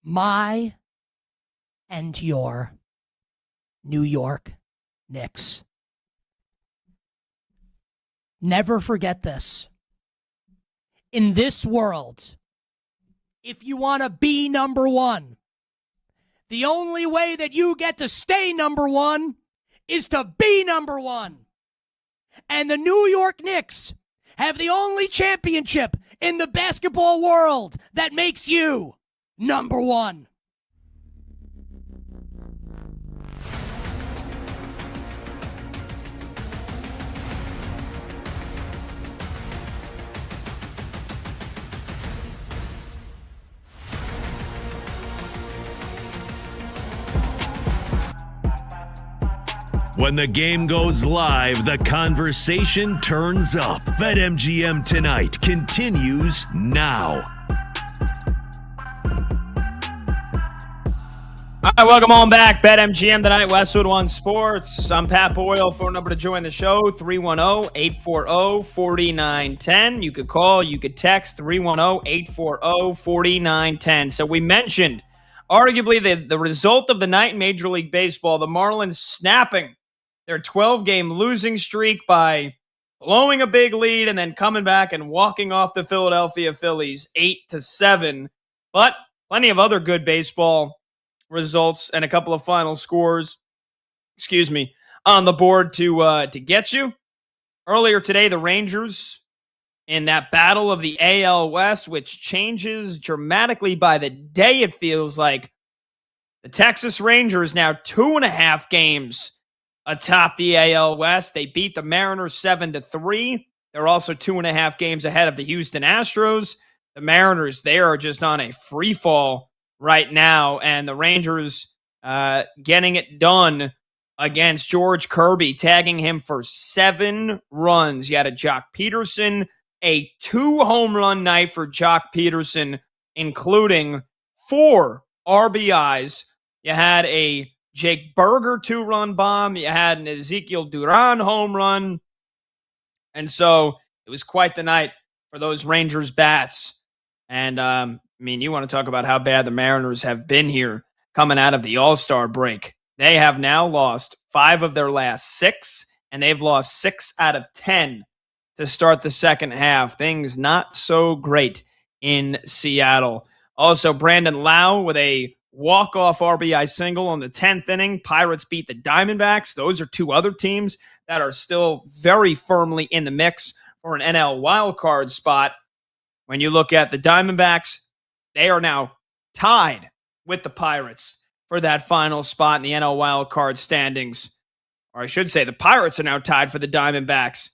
My and your New York Knicks. Never forget this. In this world, if you want to be number 1, the only way that you get to stay number 1 is to be number 1. And the New York Knicks have the only championship in the basketball world that makes you number 1. When the game goes live, the conversation turns up. BetMGM Tonight continues now. All right, welcome on back. BetMGM Tonight, Westwood One Sports. I'm Pat Boyle. Phone number to join the show, 310-840-4910. You could call, you could text, 310-840-4910. So we mentioned, arguably, the result of the night in Major League Baseball, the Marlins snapping their 12-game losing streak by blowing a big lead and then coming back and walking off the Philadelphia Phillies 8-7. But plenty of other good baseball results and a couple of final scores, on the board to get you. Earlier today, the Rangers in that battle of the AL West, which changes dramatically by the day, it feels like. The Texas Rangers now 2.5 games atop the AL West. They beat the Mariners 7-3. They're also 2.5 games ahead of the Houston Astros. The Mariners, they are just on a free fall right now, and the Rangers getting it done against George Kirby, tagging him for 7 runs. You had a Jock Peterson, a 2-home run night for Jock Peterson, including 4 RBIs. You had a Jake Berger 2-run bomb. You had an Ezekiel Duran home run. And so it was quite the night for those Rangers bats. And, you want to talk about how bad the Mariners have been here coming out of the All-Star break. They have now lost 5 of their last 6, and they've lost 6 out of 10 to start the second half. Things not so great in Seattle. Also, Brandon Lau with a walk-off RBI single on the 10th inning. Pirates beat the Diamondbacks. Those are 2 other teams that are still very firmly in the mix for an NL wildcard spot. When you look at the Diamondbacks, they are now tied with the Pirates for that final spot in the NL wildcard standings. Or I should say the Pirates are now tied for the Diamondbacks.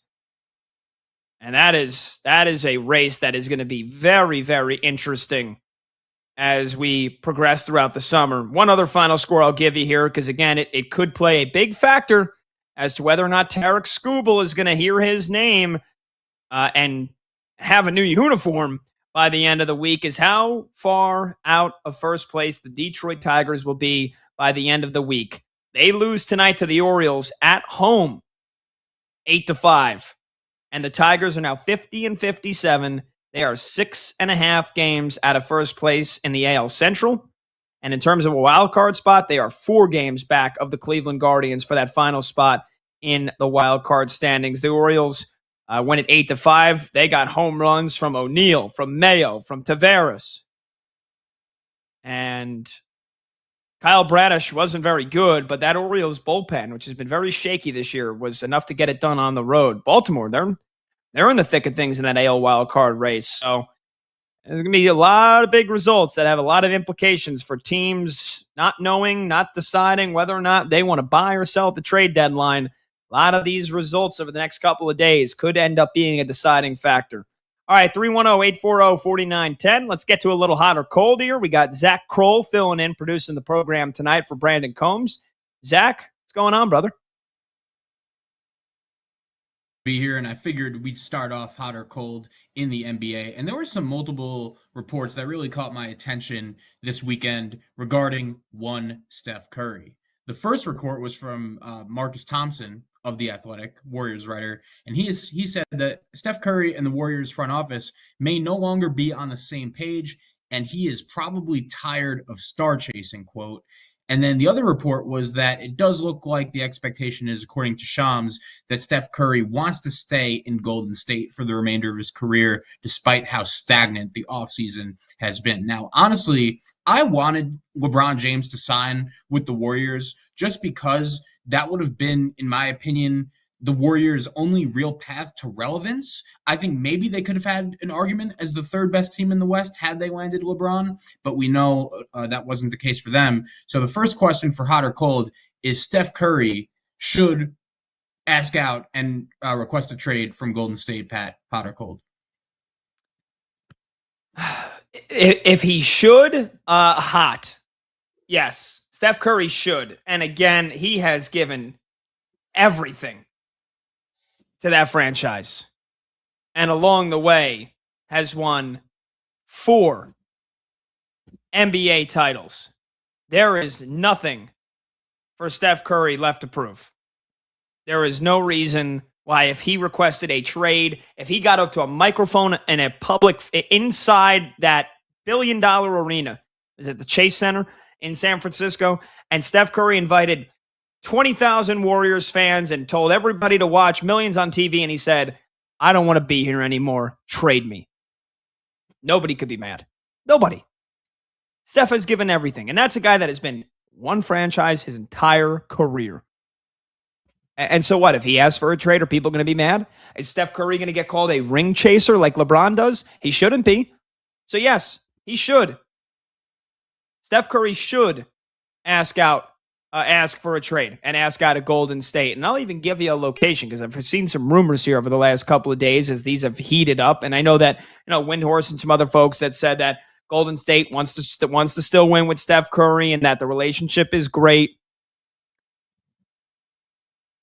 And that is a race that is going to be very, very interesting as we progress throughout the summer. One other final score I'll give you here, because again, it could play a big factor as to whether or not Tarek Skubal is going to hear his name and have a new uniform by the end of the week, is how far out of first place the Detroit Tigers will be by the end of the week. They lose tonight to the Orioles at home, 8-5. And the Tigers are now 50-57. They are 6.5 games out of first place in the AL Central. And in terms of a wild card spot, they are 4 games back of the Cleveland Guardians for that final spot in the wild card standings. The Orioles went at 8-5. They got home runs from O'Neill, from Mayo, from Taveras. And Kyle Bradish wasn't very good, but that Orioles bullpen, which has been very shaky this year, was enough to get it done on the road. Baltimore, they're in the thick of things in that AL wild card race. So there's going to be a lot of big results that have a lot of implications for teams not knowing, not deciding whether or not they want to buy or sell at the trade deadline. A lot of these results over the next couple of days could end up being a deciding factor. All right, 310-840-4910. Let's get to a little hot or cold here. We got Zach Kroll filling in, producing the program tonight for Brandon Combs. Zach, what's going on, brother? Be here, and I figured we'd start off hot or cold in the NBA. And there were some multiple reports that really caught my attention this weekend regarding one Steph Curry. The first report was from Marcus Thompson of The Athletic, Warriors writer, and he said that Steph Curry and the Warriors front office may no longer be on the same page, and he is probably tired of star chasing, quote. And then the other report was that it does look like the expectation is, according to Shams, that Steph Curry wants to stay in Golden State for the remainder of his career, despite how stagnant the offseason has been. Now, honestly, I wanted LeBron James to sign with the Warriors just because that would have been, in my opinion, the Warriors' only real path to relevance. I think maybe they could have had an argument as the third best team in the West had they landed LeBron, but we know that wasn't the case for them. So the first question for hot or cold is Steph Curry should ask out and request a trade from Golden State, Pat, hot or cold? If he should, hot. Yes, Steph Curry should. And again, he has given everything to that franchise. And along the way has won 4 NBA titles. There is nothing for Steph Curry left to prove. There is no reason why, if he requested a trade, if he got up to a microphone in a public inside that billion-dollar arena, is it the Chase Center in San Francisco, and Steph Curry invited 20,000 Warriors fans and told everybody to watch, millions on TV, and he said, I don't want to be here anymore. Trade me. Nobody could be mad. Nobody. Steph has given everything, and that's a guy that has been one franchise his entire career. And so what? If he asks for a trade, are people going to be mad? Is Steph Curry going to get called a ring chaser like LeBron does? He shouldn't be. So yes, he should. Steph Curry should ask for a trade and ask out of Golden State. And I'll even give you a location because I've seen some rumors here over the last couple of days as these have heated up. And I know that, Windhorst and some other folks that said that Golden State wants to still win with Steph Curry and that the relationship is great.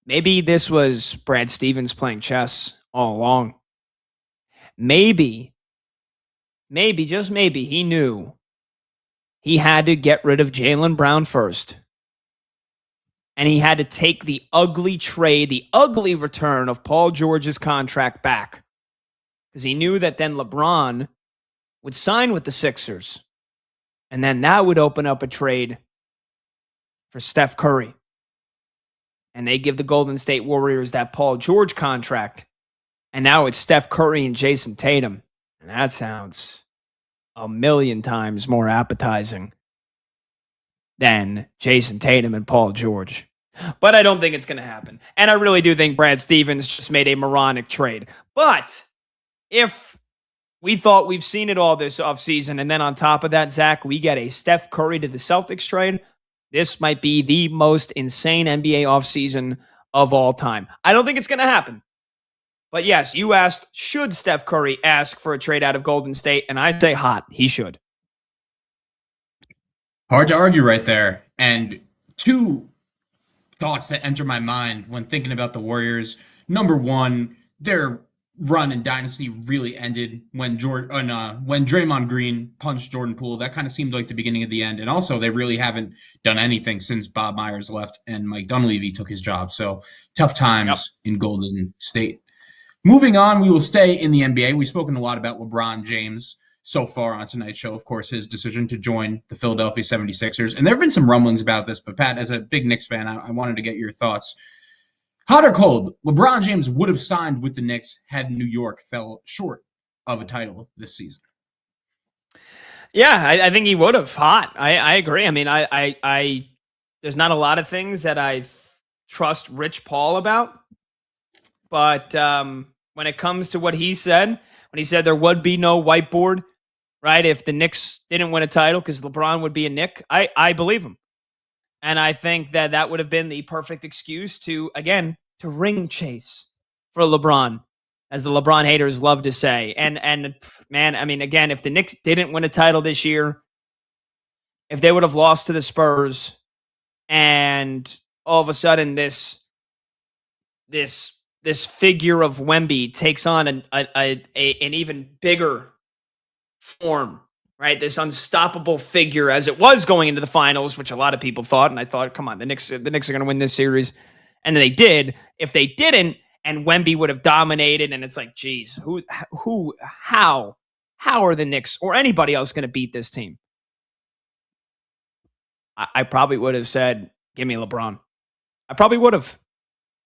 Maybe this was Brad Stevens playing chess all along. Maybe, just maybe, he knew he had to get rid of Jaylen Brown first. And he had to take the ugly trade, the ugly return of Paul George's contract back. Because he knew that then LeBron would sign with the Sixers. And then that would open up a trade for Steph Curry. And they give the Golden State Warriors that Paul George contract. And now it's Steph Curry and Jason Tatum. And that sounds a million times more appetizing than Jason Tatum and Paul George. But I don't think it's going to happen. And I really do think Brad Stevens just made a moronic trade. But if we thought we've seen it all this offseason, and then on top of that, Zach, we get a Steph Curry to the Celtics trade, this might be the most insane NBA offseason of all time. I don't think it's going to happen. But yes, you asked, should Steph Curry ask for a trade out of Golden State? And I say hot, he should. Hard to argue right there. And two thoughts that enter my mind when thinking about the Warriors. Number one, their run in Dynasty really ended when Draymond Green punched Jordan Poole. That kind of seemed like the beginning of the end. And also, they really haven't done anything since Bob Myers left and Mike Dunleavy took his job. So tough times in Golden State. Moving on, we will stay in the NBA. We've spoken a lot about LeBron James so far on tonight's show, of course, his decision to join the Philadelphia 76ers. And there have been some rumblings about this, but Pat, as a big Knicks fan, I wanted to get your thoughts. Hot or cold, LeBron James would have signed with the Knicks had New York fell short of a title this season. Yeah, I think he would have. Hot. I agree. I mean, I there's not a lot of things that I trust Rich Paul about, but when it comes to what he said, when he said there would be no whiteboard, right? If the Knicks didn't win a title because LeBron would be a Knick, I believe him. And I think that would have been the perfect excuse to ring chase for LeBron, as the LeBron haters love to say. And man, I mean, again, if the Knicks didn't win a title this year, if they would have lost to the Spurs, and all of a sudden this figure of Wemby takes on an even bigger form, right? This unstoppable figure, as it was going into the finals, which a lot of people thought, and I thought, come on, the Knicks are going to win this series, and they did. If they didn't, and Wemby would have dominated, and it's like, geez, how are the Knicks or anybody else going to beat this team? I probably would have said, give me LeBron. I probably would have,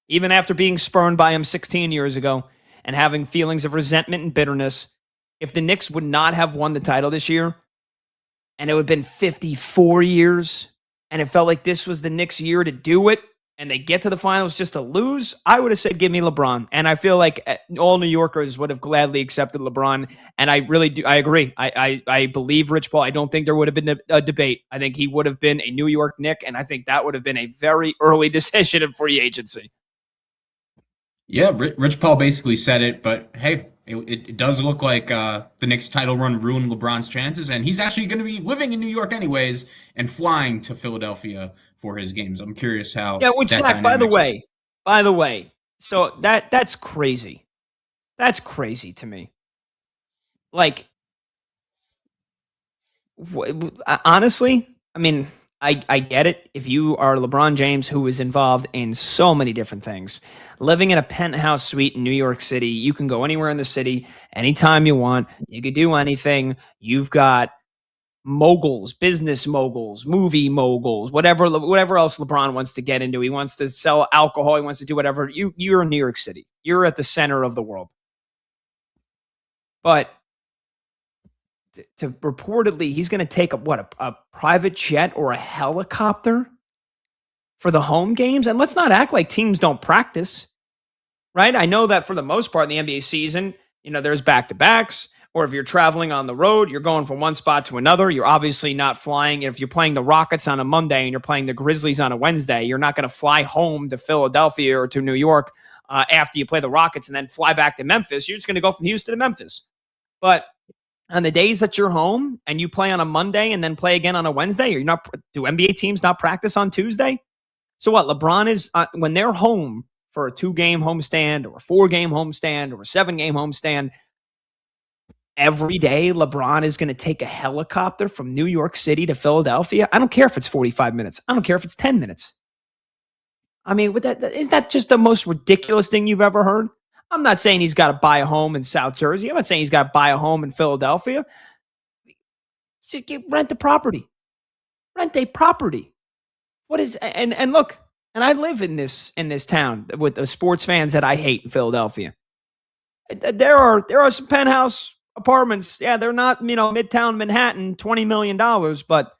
even after being spurned by him 16 years ago and having feelings of resentment and bitterness. If the Knicks would not have won the title this year, and it would have been 54 years, and it felt like this was the Knicks' year to do it, and they get to the finals just to lose, I would have said, give me LeBron. And I feel like all New Yorkers would have gladly accepted LeBron. And I really do. I agree. I believe Rich Paul. I don't think there would have been a debate. I think he would have been a New York Knick, and I think that would have been a very early decision in free agency. Yeah, Rich Paul basically said it, but hey, it does look like the Knicks title run ruined LeBron's chances, and he's actually going to be living in New York anyways and flying to Philadelphia for his games. I'm curious how. Yeah, which, Zach, by the way, so that's crazy. That's crazy to me. Like, honestly, I mean, I get it. If you are LeBron James, who is involved in so many different things, living in a penthouse suite in New York City, you can go anywhere in the city anytime you want. You could do anything. You've got moguls, business moguls, movie moguls, whatever else LeBron wants to get into. He wants to sell alcohol. He wants to do whatever. You're in New York City. You're at the center of the world. But to reportedly, he's going to take a private jet or a helicopter for the home games. And let's not act like teams don't practice, right? I know that for the most part in the NBA season, there's back-to-backs, or if you're traveling on the road, you're going from one spot to another. You're obviously not flying. If you're playing the Rockets on a Monday and you're playing the Grizzlies on a Wednesday, you're not going to fly home to Philadelphia or to New York after you play the Rockets and then fly back to Memphis. You're just going to go from Houston to Memphis. But on the days that you're home and you play on a Monday and then play again on a Wednesday, do NBA teams not practice on Tuesday? So what? LeBron is when they're home for a 2-game homestand or a 4-game homestand or a 7-game homestand, every day LeBron is going to take a helicopter from New York City to Philadelphia. I don't care if it's 45 minutes. I don't care if it's 10 minutes. I mean, is that just the most ridiculous thing you've ever heard? I'm not saying he's got to buy a home in South Jersey. I'm not saying he's got to buy a home in Philadelphia. Just rent the property. Rent a property. And look, and I live in this town with the sports fans that I hate in Philadelphia. There are some penthouse apartments. Yeah, they're not, Midtown Manhattan, $20 million, but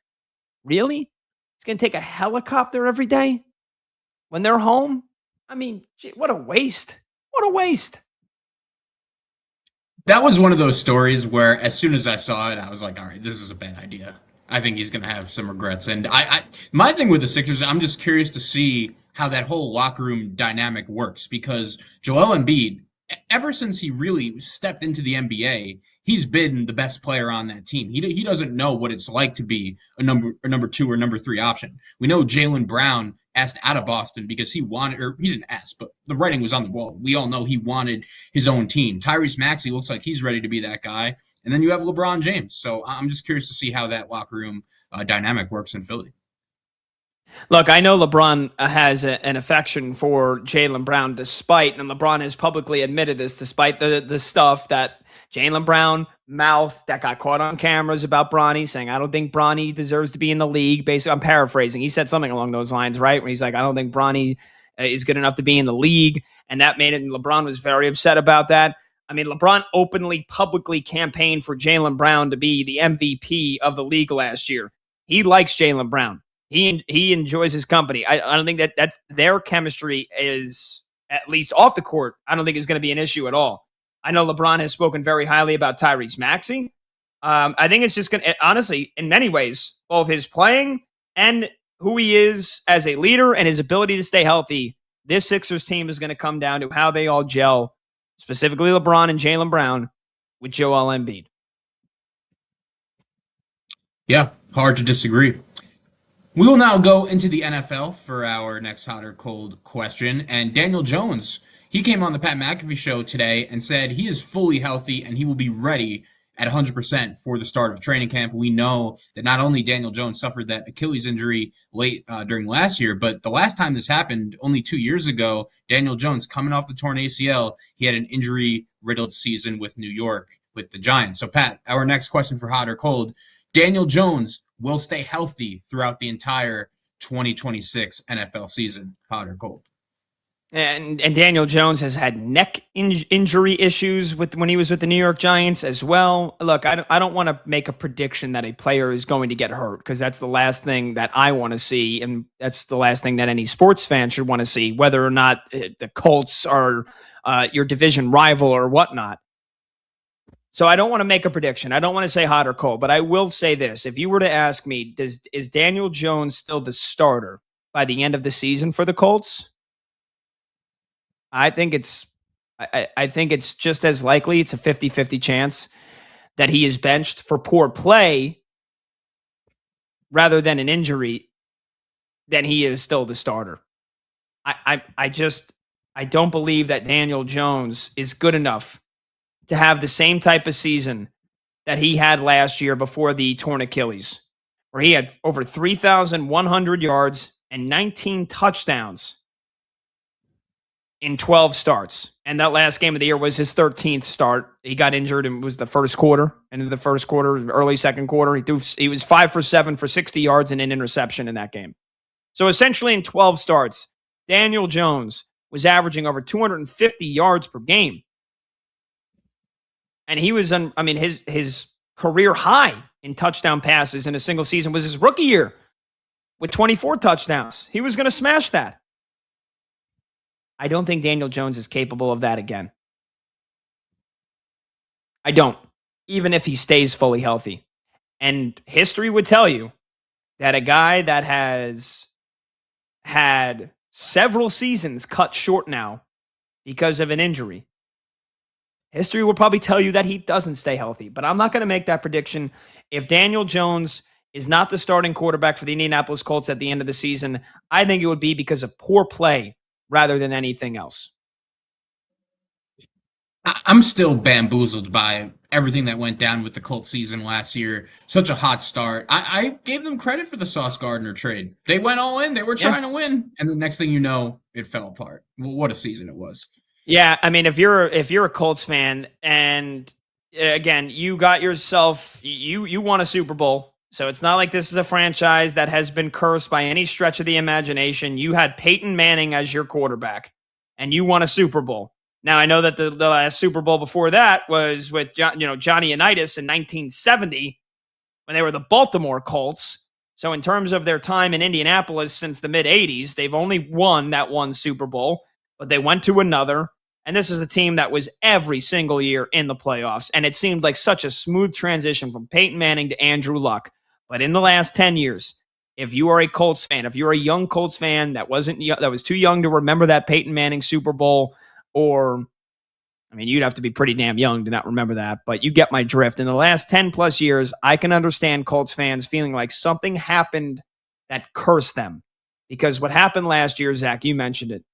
really? It's going to take a helicopter every day when they're home? I mean, gee, what a waste. What a waste. That was one of those stories where as soon as I saw it, I was like, all right, this is a bad idea. I think he's going to have some regrets. And my thing with the Sixers, I'm just curious to see how that whole locker room dynamic works, because Joel Embiid, ever since he really stepped into the NBA, he's been the best player on that team. He doesn't know what it's like to be a number 2 or number 3 option. We know Jaylen Brown asked out of Boston because he didn't ask, but the writing was on the wall. We all know he wanted his own team. Tyrese Maxey looks like he's ready to be that guy. And then you have LeBron James. So I'm just curious to see how that locker room dynamic works in Philly. Look, I know LeBron has an affection for Jaylen Brown, and LeBron has publicly admitted this, despite the stuff that Jaylen Brown mouth that got caught on cameras about Bronny, saying, I don't think Bronny deserves to be in the league. Basically, I'm paraphrasing. He said something along those lines, right? Where he's like, I don't think Bronny is good enough to be in the league. And that made it, and LeBron was very upset about that. I mean, LeBron openly, publicly campaigned for Jaylen Brown to be the MVP of the league last year. He likes Jaylen Brown. He enjoys his company. I don't think that's their chemistry is, at least off the court, I don't think is going to be an issue at all. I know LeBron has spoken very highly about Tyrese Maxey. I think it's just going to, honestly, in many ways, both his playing and who he is as a leader and his ability to stay healthy, this Sixers team is going to come down to how they all gel, specifically LeBron and Jaylen Brown with Joel Embiid. Yeah, hard to disagree. We will now go into the NFL for our next hot or cold question. And Daniel Jones, he came on the Pat McAfee show today and said he is fully healthy and he will be ready at 100% for the start of training camp. We know that not only Daniel Jones suffered that Achilles injury late during last year, but the last time this happened, only 2 years ago, Daniel Jones coming off the torn ACL, he had an injury-riddled season with New York with the Giants. So, Pat, our next question for hot or cold, Daniel Jones will stay healthy throughout the entire 2026 NFL season, hot or cold? And Daniel Jones has had neck injury issues when he was with the New York Giants as well. Look, I don't want to make a prediction that a player is going to get hurt, because that's the last thing that I want to see, and that's the last thing that any sports fan should want to see, whether or not the Colts are your division rival or whatnot. So I don't want to make a prediction. I don't want to say hot or cold, but I will say this. If you were to ask me, is Daniel Jones still the starter by the end of the season for the Colts? I think it's just as likely. It's a 50-50 chance that he is benched for poor play rather than an injury than he is still the starter. I don't believe that Daniel Jones is good enough to have the same type of season that he had last year before the torn Achilles, where he had over 3,100 yards and 19 touchdowns in 12 starts. And that last game of the year was his 13th start. He got injured and was the first quarter. And in the first quarter, early second quarter, he was 5 for 7 for 60 yards and an interception in that game. So essentially in 12 starts, Daniel Jones was averaging over 250 yards per game. And he was, his career high in touchdown passes in a single season was his rookie year with 24 touchdowns. He was going to smash that. I don't think Daniel Jones is capable of that again. I don't, even if he stays fully healthy. And history would tell you that a guy that has had several seasons cut short now because of an injury, history will probably tell you that he doesn't stay healthy. But I'm not going to make that prediction. If Daniel Jones is not the starting quarterback for the Indianapolis Colts at the end of the season, I think it would be because of poor play rather than anything else. I'm still bamboozled by everything that went down with the Colts season last year. Such a hot start. I gave them credit for the Sauce Gardner trade. They went all in. They were trying to win. And the next thing you know, it fell apart. Well, what a season it was. Yeah, I mean, if you're a Colts fan, and again, you got yourself, you won a Super Bowl. So it's not like this is a franchise that has been cursed by any stretch of the imagination. You had Peyton Manning as your quarterback, and you won a Super Bowl. Now, I know that the last Super Bowl before that was with Johnny Unitas in 1970 when they were the Baltimore Colts. So in terms of their time in Indianapolis since the mid-'80s, they've only won that one Super Bowl, but they went to another. And this is a team that was every single year in the playoffs. And it seemed like such a smooth transition from Peyton Manning to Andrew Luck. But in the last 10 years, if you are a Colts fan, if you're a young Colts fan that was too young to remember that Peyton Manning Super Bowl, or, I mean, you'd have to be pretty damn young to not remember that, but you get my drift. In the last 10 plus years, I can understand Colts fans feeling like something happened that cursed them. Because what happened last year, Zach, you mentioned it,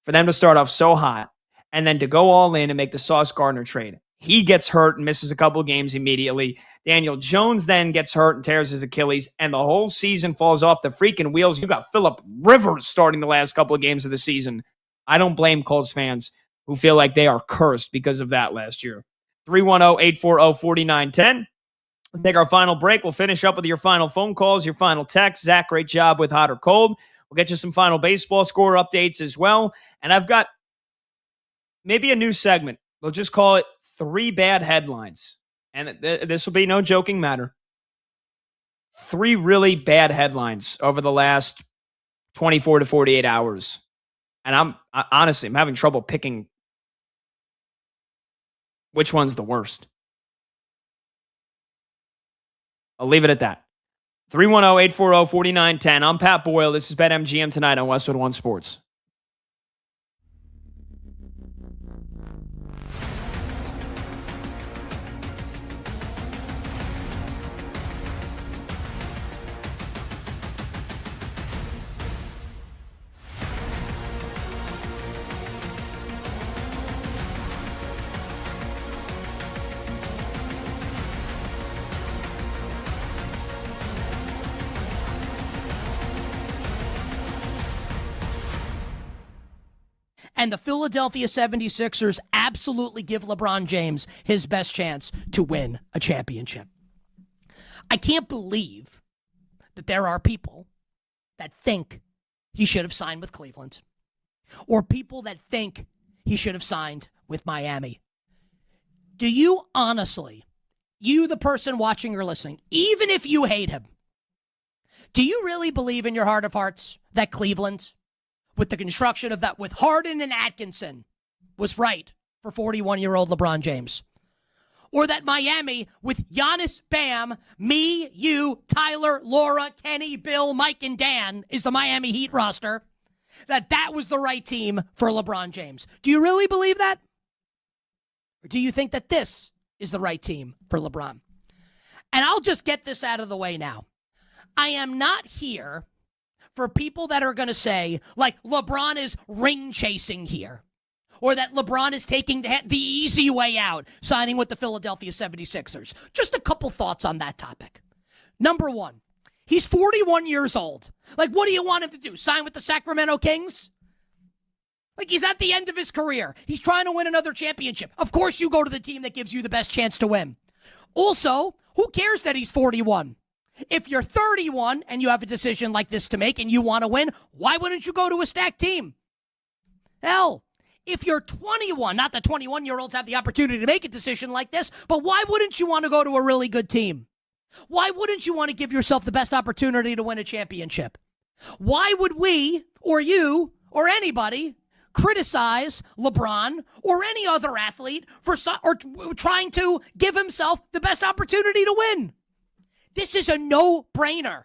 for them to start off so hot and then to go all in and make the Sauce Gardner trade. He gets hurt and misses a couple of games immediately. Daniel Jones then gets hurt and tears his Achilles, and the whole season falls off the freaking wheels. You got Phillip Rivers starting the last couple of games of the season. I don't blame Colts fans who feel like they are cursed because of that last year. 310-840-4910. We'll take our final break. We'll finish up with your final phone calls, your final texts. Zach, great job with hot or cold. We'll get you some final baseball score updates as well. And I've got maybe a new segment we'll just call it 3 bad headlines. And this will be no joking matter. 3 really bad headlines over the last 24 to 48 hours. And honestly, I'm having trouble picking which one's the worst. I'll leave it at that. 310-840-4910. I'm Pat Boyle. This is BetMGM tonight on Westwood One Sports. And the Philadelphia 76ers absolutely give LeBron James his best chance to win a championship. I can't believe that there are people that think he should have signed with Cleveland, or people that think he should have signed with Miami. Do you honestly, you the person watching or listening, even if you hate him, do you really believe in your heart of hearts that Cleveland, with the construction of that, with Harden and Atkinson, was right for 41-year-old LeBron James? Or that Miami, with Giannis, Bam, me, you, Tyler, Laura, Kenny, Bill, Mike, and Dan, is the Miami Heat roster, that was the right team for LeBron James? Do you really believe that? Or do you think that this is the right team for LeBron? And I'll just get this out of the way now. I am not here for people that are going to say, like, LeBron is ring chasing here, or that LeBron is taking the easy way out, signing with the Philadelphia 76ers. Just a couple thoughts on that topic. Number one, he's 41 years old. Like, what do you want him to do? Sign with the Sacramento Kings? Like, he's at the end of his career. He's trying to win another championship. Of course you go to the team that gives you the best chance to win. Also, who cares that he's 41? If you're 31 and you have a decision like this to make and you want to win, why wouldn't you go to a stacked team? Hell, if you're 21, not that 21-year-olds have the opportunity to make a decision like this, but why wouldn't you want to go to a really good team? Why wouldn't you want to give yourself the best opportunity to win a championship? Why would we, or you, or anybody criticize LeBron or any other athlete for trying to give himself the best opportunity to win? This is a no-brainer.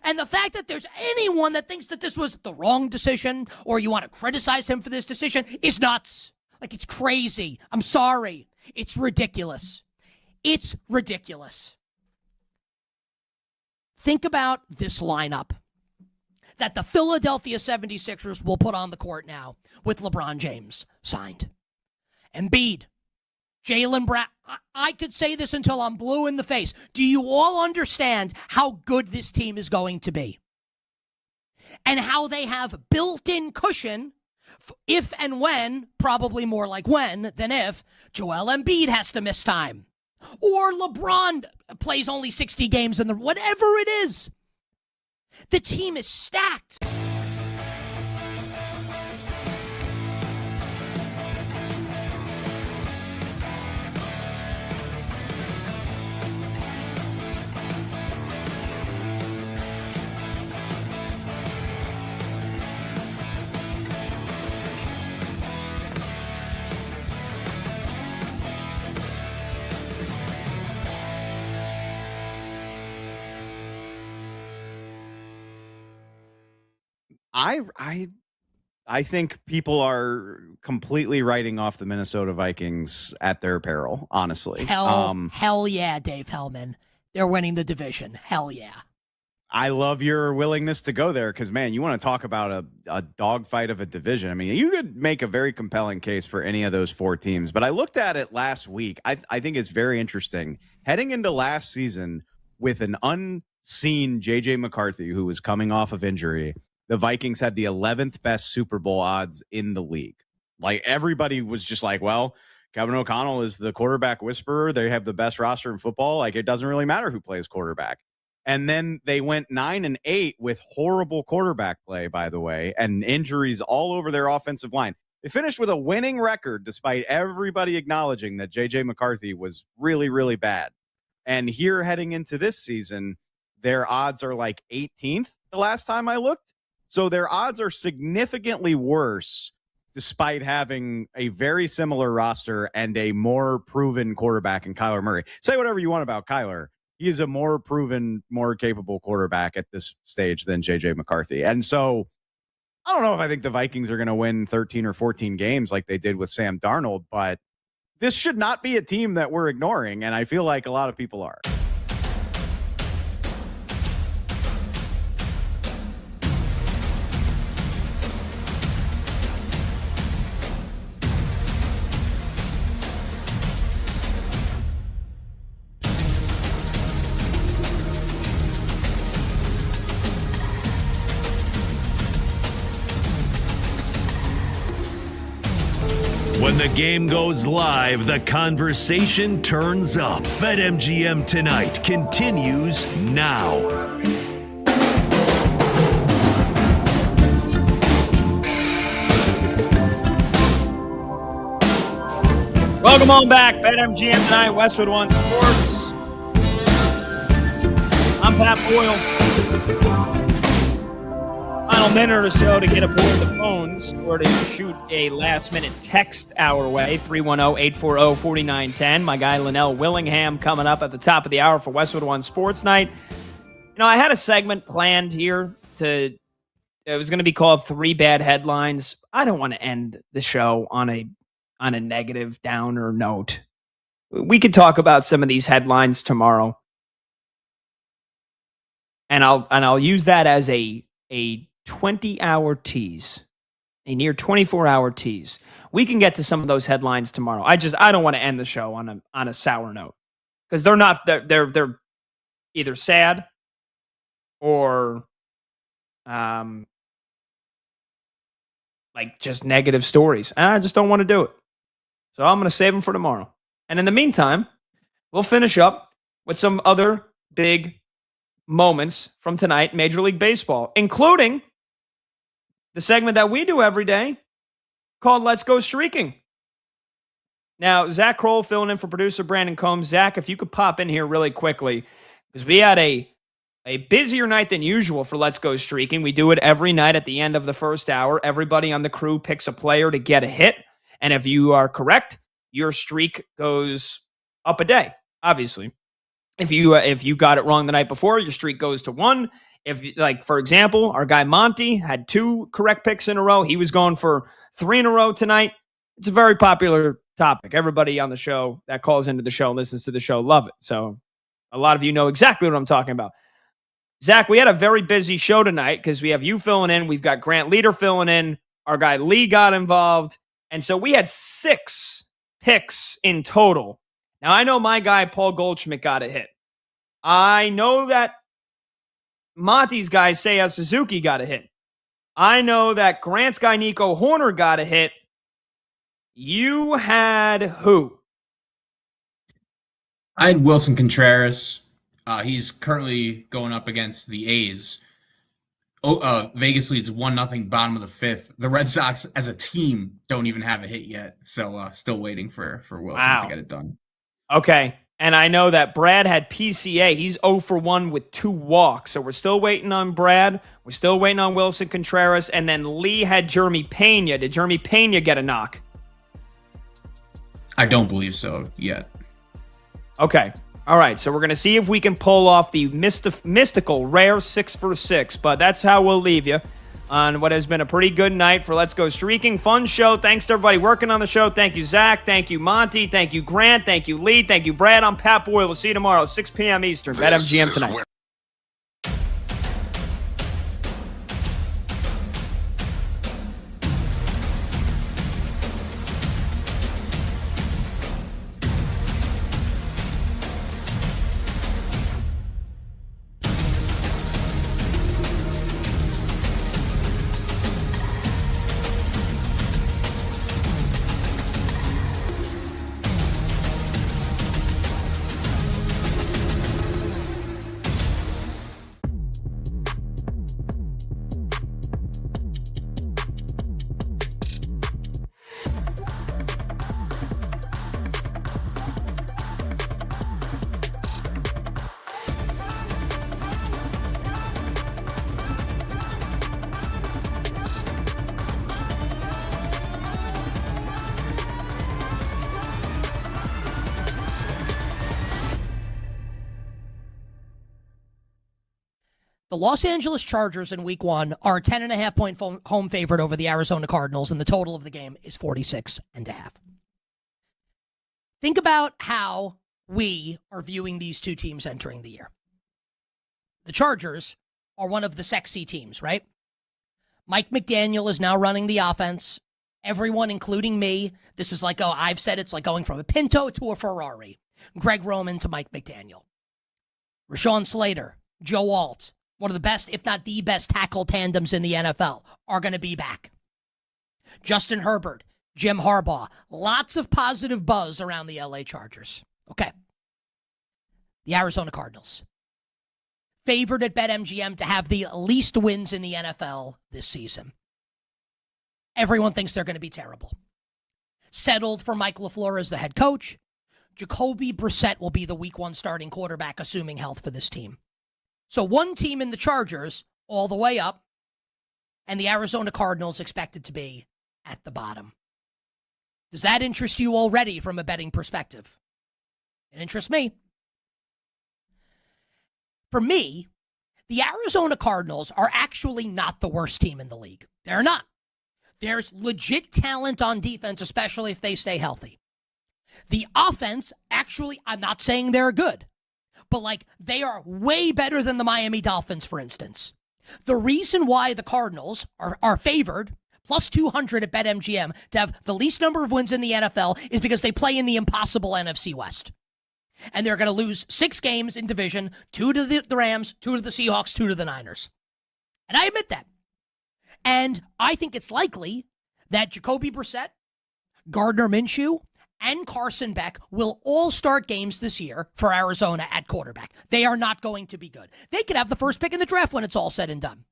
And the fact that there's anyone that thinks that this was the wrong decision or you want to criticize him for this decision is nuts. Like, it's crazy. I'm sorry. It's ridiculous. It's ridiculous. Think about this lineup that the Philadelphia 76ers will put on the court now with LeBron James signed. Embiid, Jaylen Brown. I could say this until I'm blue in the face. Do you all understand how good this team is going to be? And how they have built-in cushion if and when, probably more like when than if, Joel Embiid has to miss time. Or LeBron plays only 60 games in whatever it is. The team is stacked. I think people are completely writing off the Minnesota Vikings at their peril, honestly. Hell yeah, Dave Hellman. They're winning the division. Hell yeah. I love your willingness to go there because, man, you want to talk about a dogfight of a division. I mean, you could make a very compelling case for any of those 4 teams. But I looked at it last week. I think it's very interesting. Heading into last season with an unseen J.J. McCarthy, who was coming off of injury, the Vikings had the 11th best Super Bowl odds in the league. Like, everybody was just like, well, Kevin O'Connell is the quarterback whisperer. They have the best roster in football. Like, it doesn't really matter who plays quarterback. And then they went 9-8 with horrible quarterback play, by the way, and injuries all over their offensive line. They finished with a winning record despite everybody acknowledging that J.J. McCarthy was really, really bad. And here heading into this season, their odds are like 18th the last time I looked. So their odds are significantly worse despite having a very similar roster and a more proven quarterback in Kyler Murray. Say whatever you want about Kyler. He is a more proven, more capable quarterback at this stage than J.J. McCarthy. And so I don't know if I think the Vikings are going to win 13 or 14 games like they did with Sam Darnold, but this should not be a team that we're ignoring, and I feel like a lot of people are. When the game goes live, the conversation turns up. BetMGM Tonight continues now. Welcome on back. BetMGM Tonight, Westwood One Sports. I'm Pat Boyle. Final minute or so to get aboard the phones or to shoot a last-minute text our way, 310-840-4910. My guy Linnell Willingham coming up at the top of the hour for Westwood One Sports Night. You know, I had a segment planned here it was going to be called 3 Bad Headlines. I don't want to end the show on a negative downer note. We could talk about some of these headlines tomorrow. And I'll use that as a 20-hour tease, a near 24-hour tease. We can get to some of those headlines tomorrow. I don't want to end the show on a sour note because they're either sad or like just negative stories, and I just don't want to do it. So I'm going to save them for tomorrow. And in the meantime, we'll finish up with some other big moments from tonight in Major League Baseball, including the segment that we do every day called Let's Go Streaking. Now, Zach Kroll filling in for producer Brandon Combs. Zach, if you could pop in here really quickly, because we had a busier night than usual for Let's Go Streaking. We do it every night at the end of the first hour. Everybody on the crew picks a player to get a hit. And if you are correct, your streak goes up a day, obviously. If you got it wrong the night before, your streak goes to 1. If, like, for example, our guy Monty had 2 correct picks in a row. He was going for 3 in a row tonight. It's a very popular topic. Everybody on the show that calls into the show and listens to the show love it. So a lot of you know exactly what I'm talking about. Zach, we had a very busy show tonight because we have you filling in. We've got Grant Leader filling in. Our guy Lee got involved. And so we had 6 picks in total. Now, I know my guy Paul Goldschmidt got a hit. I know that Monty's guy Seiya Suzuki got a hit. I know that Grant's guy Nico Horner got a hit. You had who? I had Wilson Contreras. He's currently going up against the A's. Vegas leads 1-0, bottom of the 5th. The Red Sox, as a team, don't even have a hit yet. So still waiting for Wilson to get it done. Okay. And I know that Brad had PCA. He's 0 for 1 with 2 walks. So we're still waiting on Brad. We're still waiting on Wilson Contreras. And then Lee had Jeremy Pena. Did Jeremy Pena get a knock? I don't believe so yet. Okay. All right. So we're going to see if we can pull off the mystical, rare 6 for 6. But that's how we'll leave you on what has been a pretty good night for Let's Go Streaking. Fun show. Thanks to everybody working on the show. Thank you, Zach. Thank you, Monty. Thank you, Grant. Thank you, Lee. Thank you, Brad. I'm Pat Boyle. We'll see you tomorrow, 6 p.m. Eastern. BetMGM Tonight. The Los Angeles Chargers in week 1 are a 10.5-point home favorite over the Arizona Cardinals, and the total of the game is 46.5. Think about how we are viewing these two teams entering the year. The Chargers are one of the sexy teams, right? Mike McDaniel is now running the offense. Everyone, including me, this is like, I've said it's like going from a Pinto to a Ferrari. Greg Roman to Mike McDaniel. Rashawn Slater, Joe Alt, one of the best, if not the best tackle tandems in the NFL, are going to be back. Justin Herbert, Jim Harbaugh, lots of positive buzz around the LA Chargers. Okay. The Arizona Cardinals, favored at BetMGM to have the least wins in the NFL this season. Everyone thinks they're going to be terrible. Settled for Mike LaFleur as the head coach. Jacoby Brissett will be the week 1 starting quarterback, assuming health for this team. So one team in the Chargers all the way up, and the Arizona Cardinals expected to be at the bottom. Does that interest you already from a betting perspective? It interests me. For me, the Arizona Cardinals are actually not the worst team in the league. They're not. There's legit talent on defense, especially if they stay healthy. The offense, actually, I'm not saying they're good, but they are way better than the Miami Dolphins, for instance. The reason why the Cardinals are favored, plus 200 at BetMGM, to have the least number of wins in the NFL is because they play in the impossible NFC West. And they're going to lose 6 games in division, 2 to the Rams, 2 to the Seahawks, 2 to the Niners. And I admit that. And I think it's likely that Jacoby Brissett, Gardner Minshew, and Carson Beck will all start games this year for Arizona at quarterback. They are not going to be good. They could have the first pick in the draft when it's all said and done.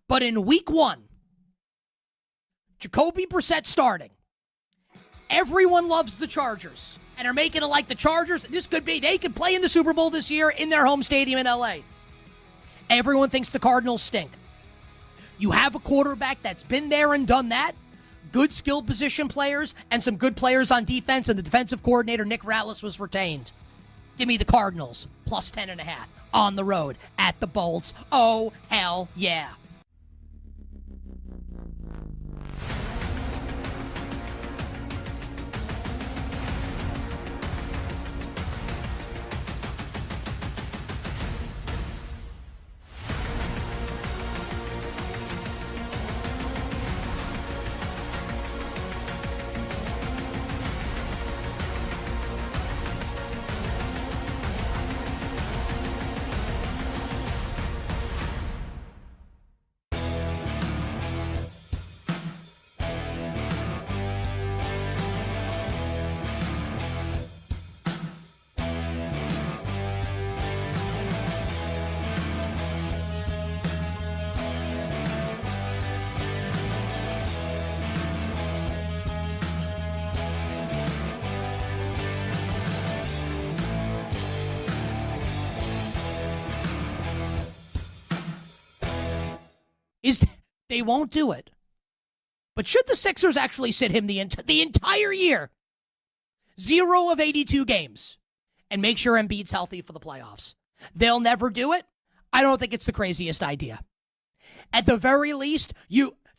But in week 1, Jacoby Brissett starting. Everyone loves the Chargers and are making it like the Chargers. This could be, they could play in the Super Bowl this year in their home stadium in LA. Everyone thinks the Cardinals stink. You have a quarterback that's been there and done that. Good skill position players and some good players on defense, and the defensive coordinator, Nick Rallis, was retained. Give me the Cardinals, plus 10.5 on the road at the Bolts. Oh, hell yeah. They won't do it. But should the Sixers actually sit him the entire year, 0 of 82 games, and make sure Embiid's healthy for the playoffs, they'll never do it? I don't think it's the craziest idea. At the very least,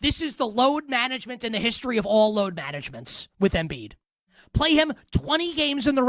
this is the load management in the history of all load managements with Embiid. Play him 20 games in the regular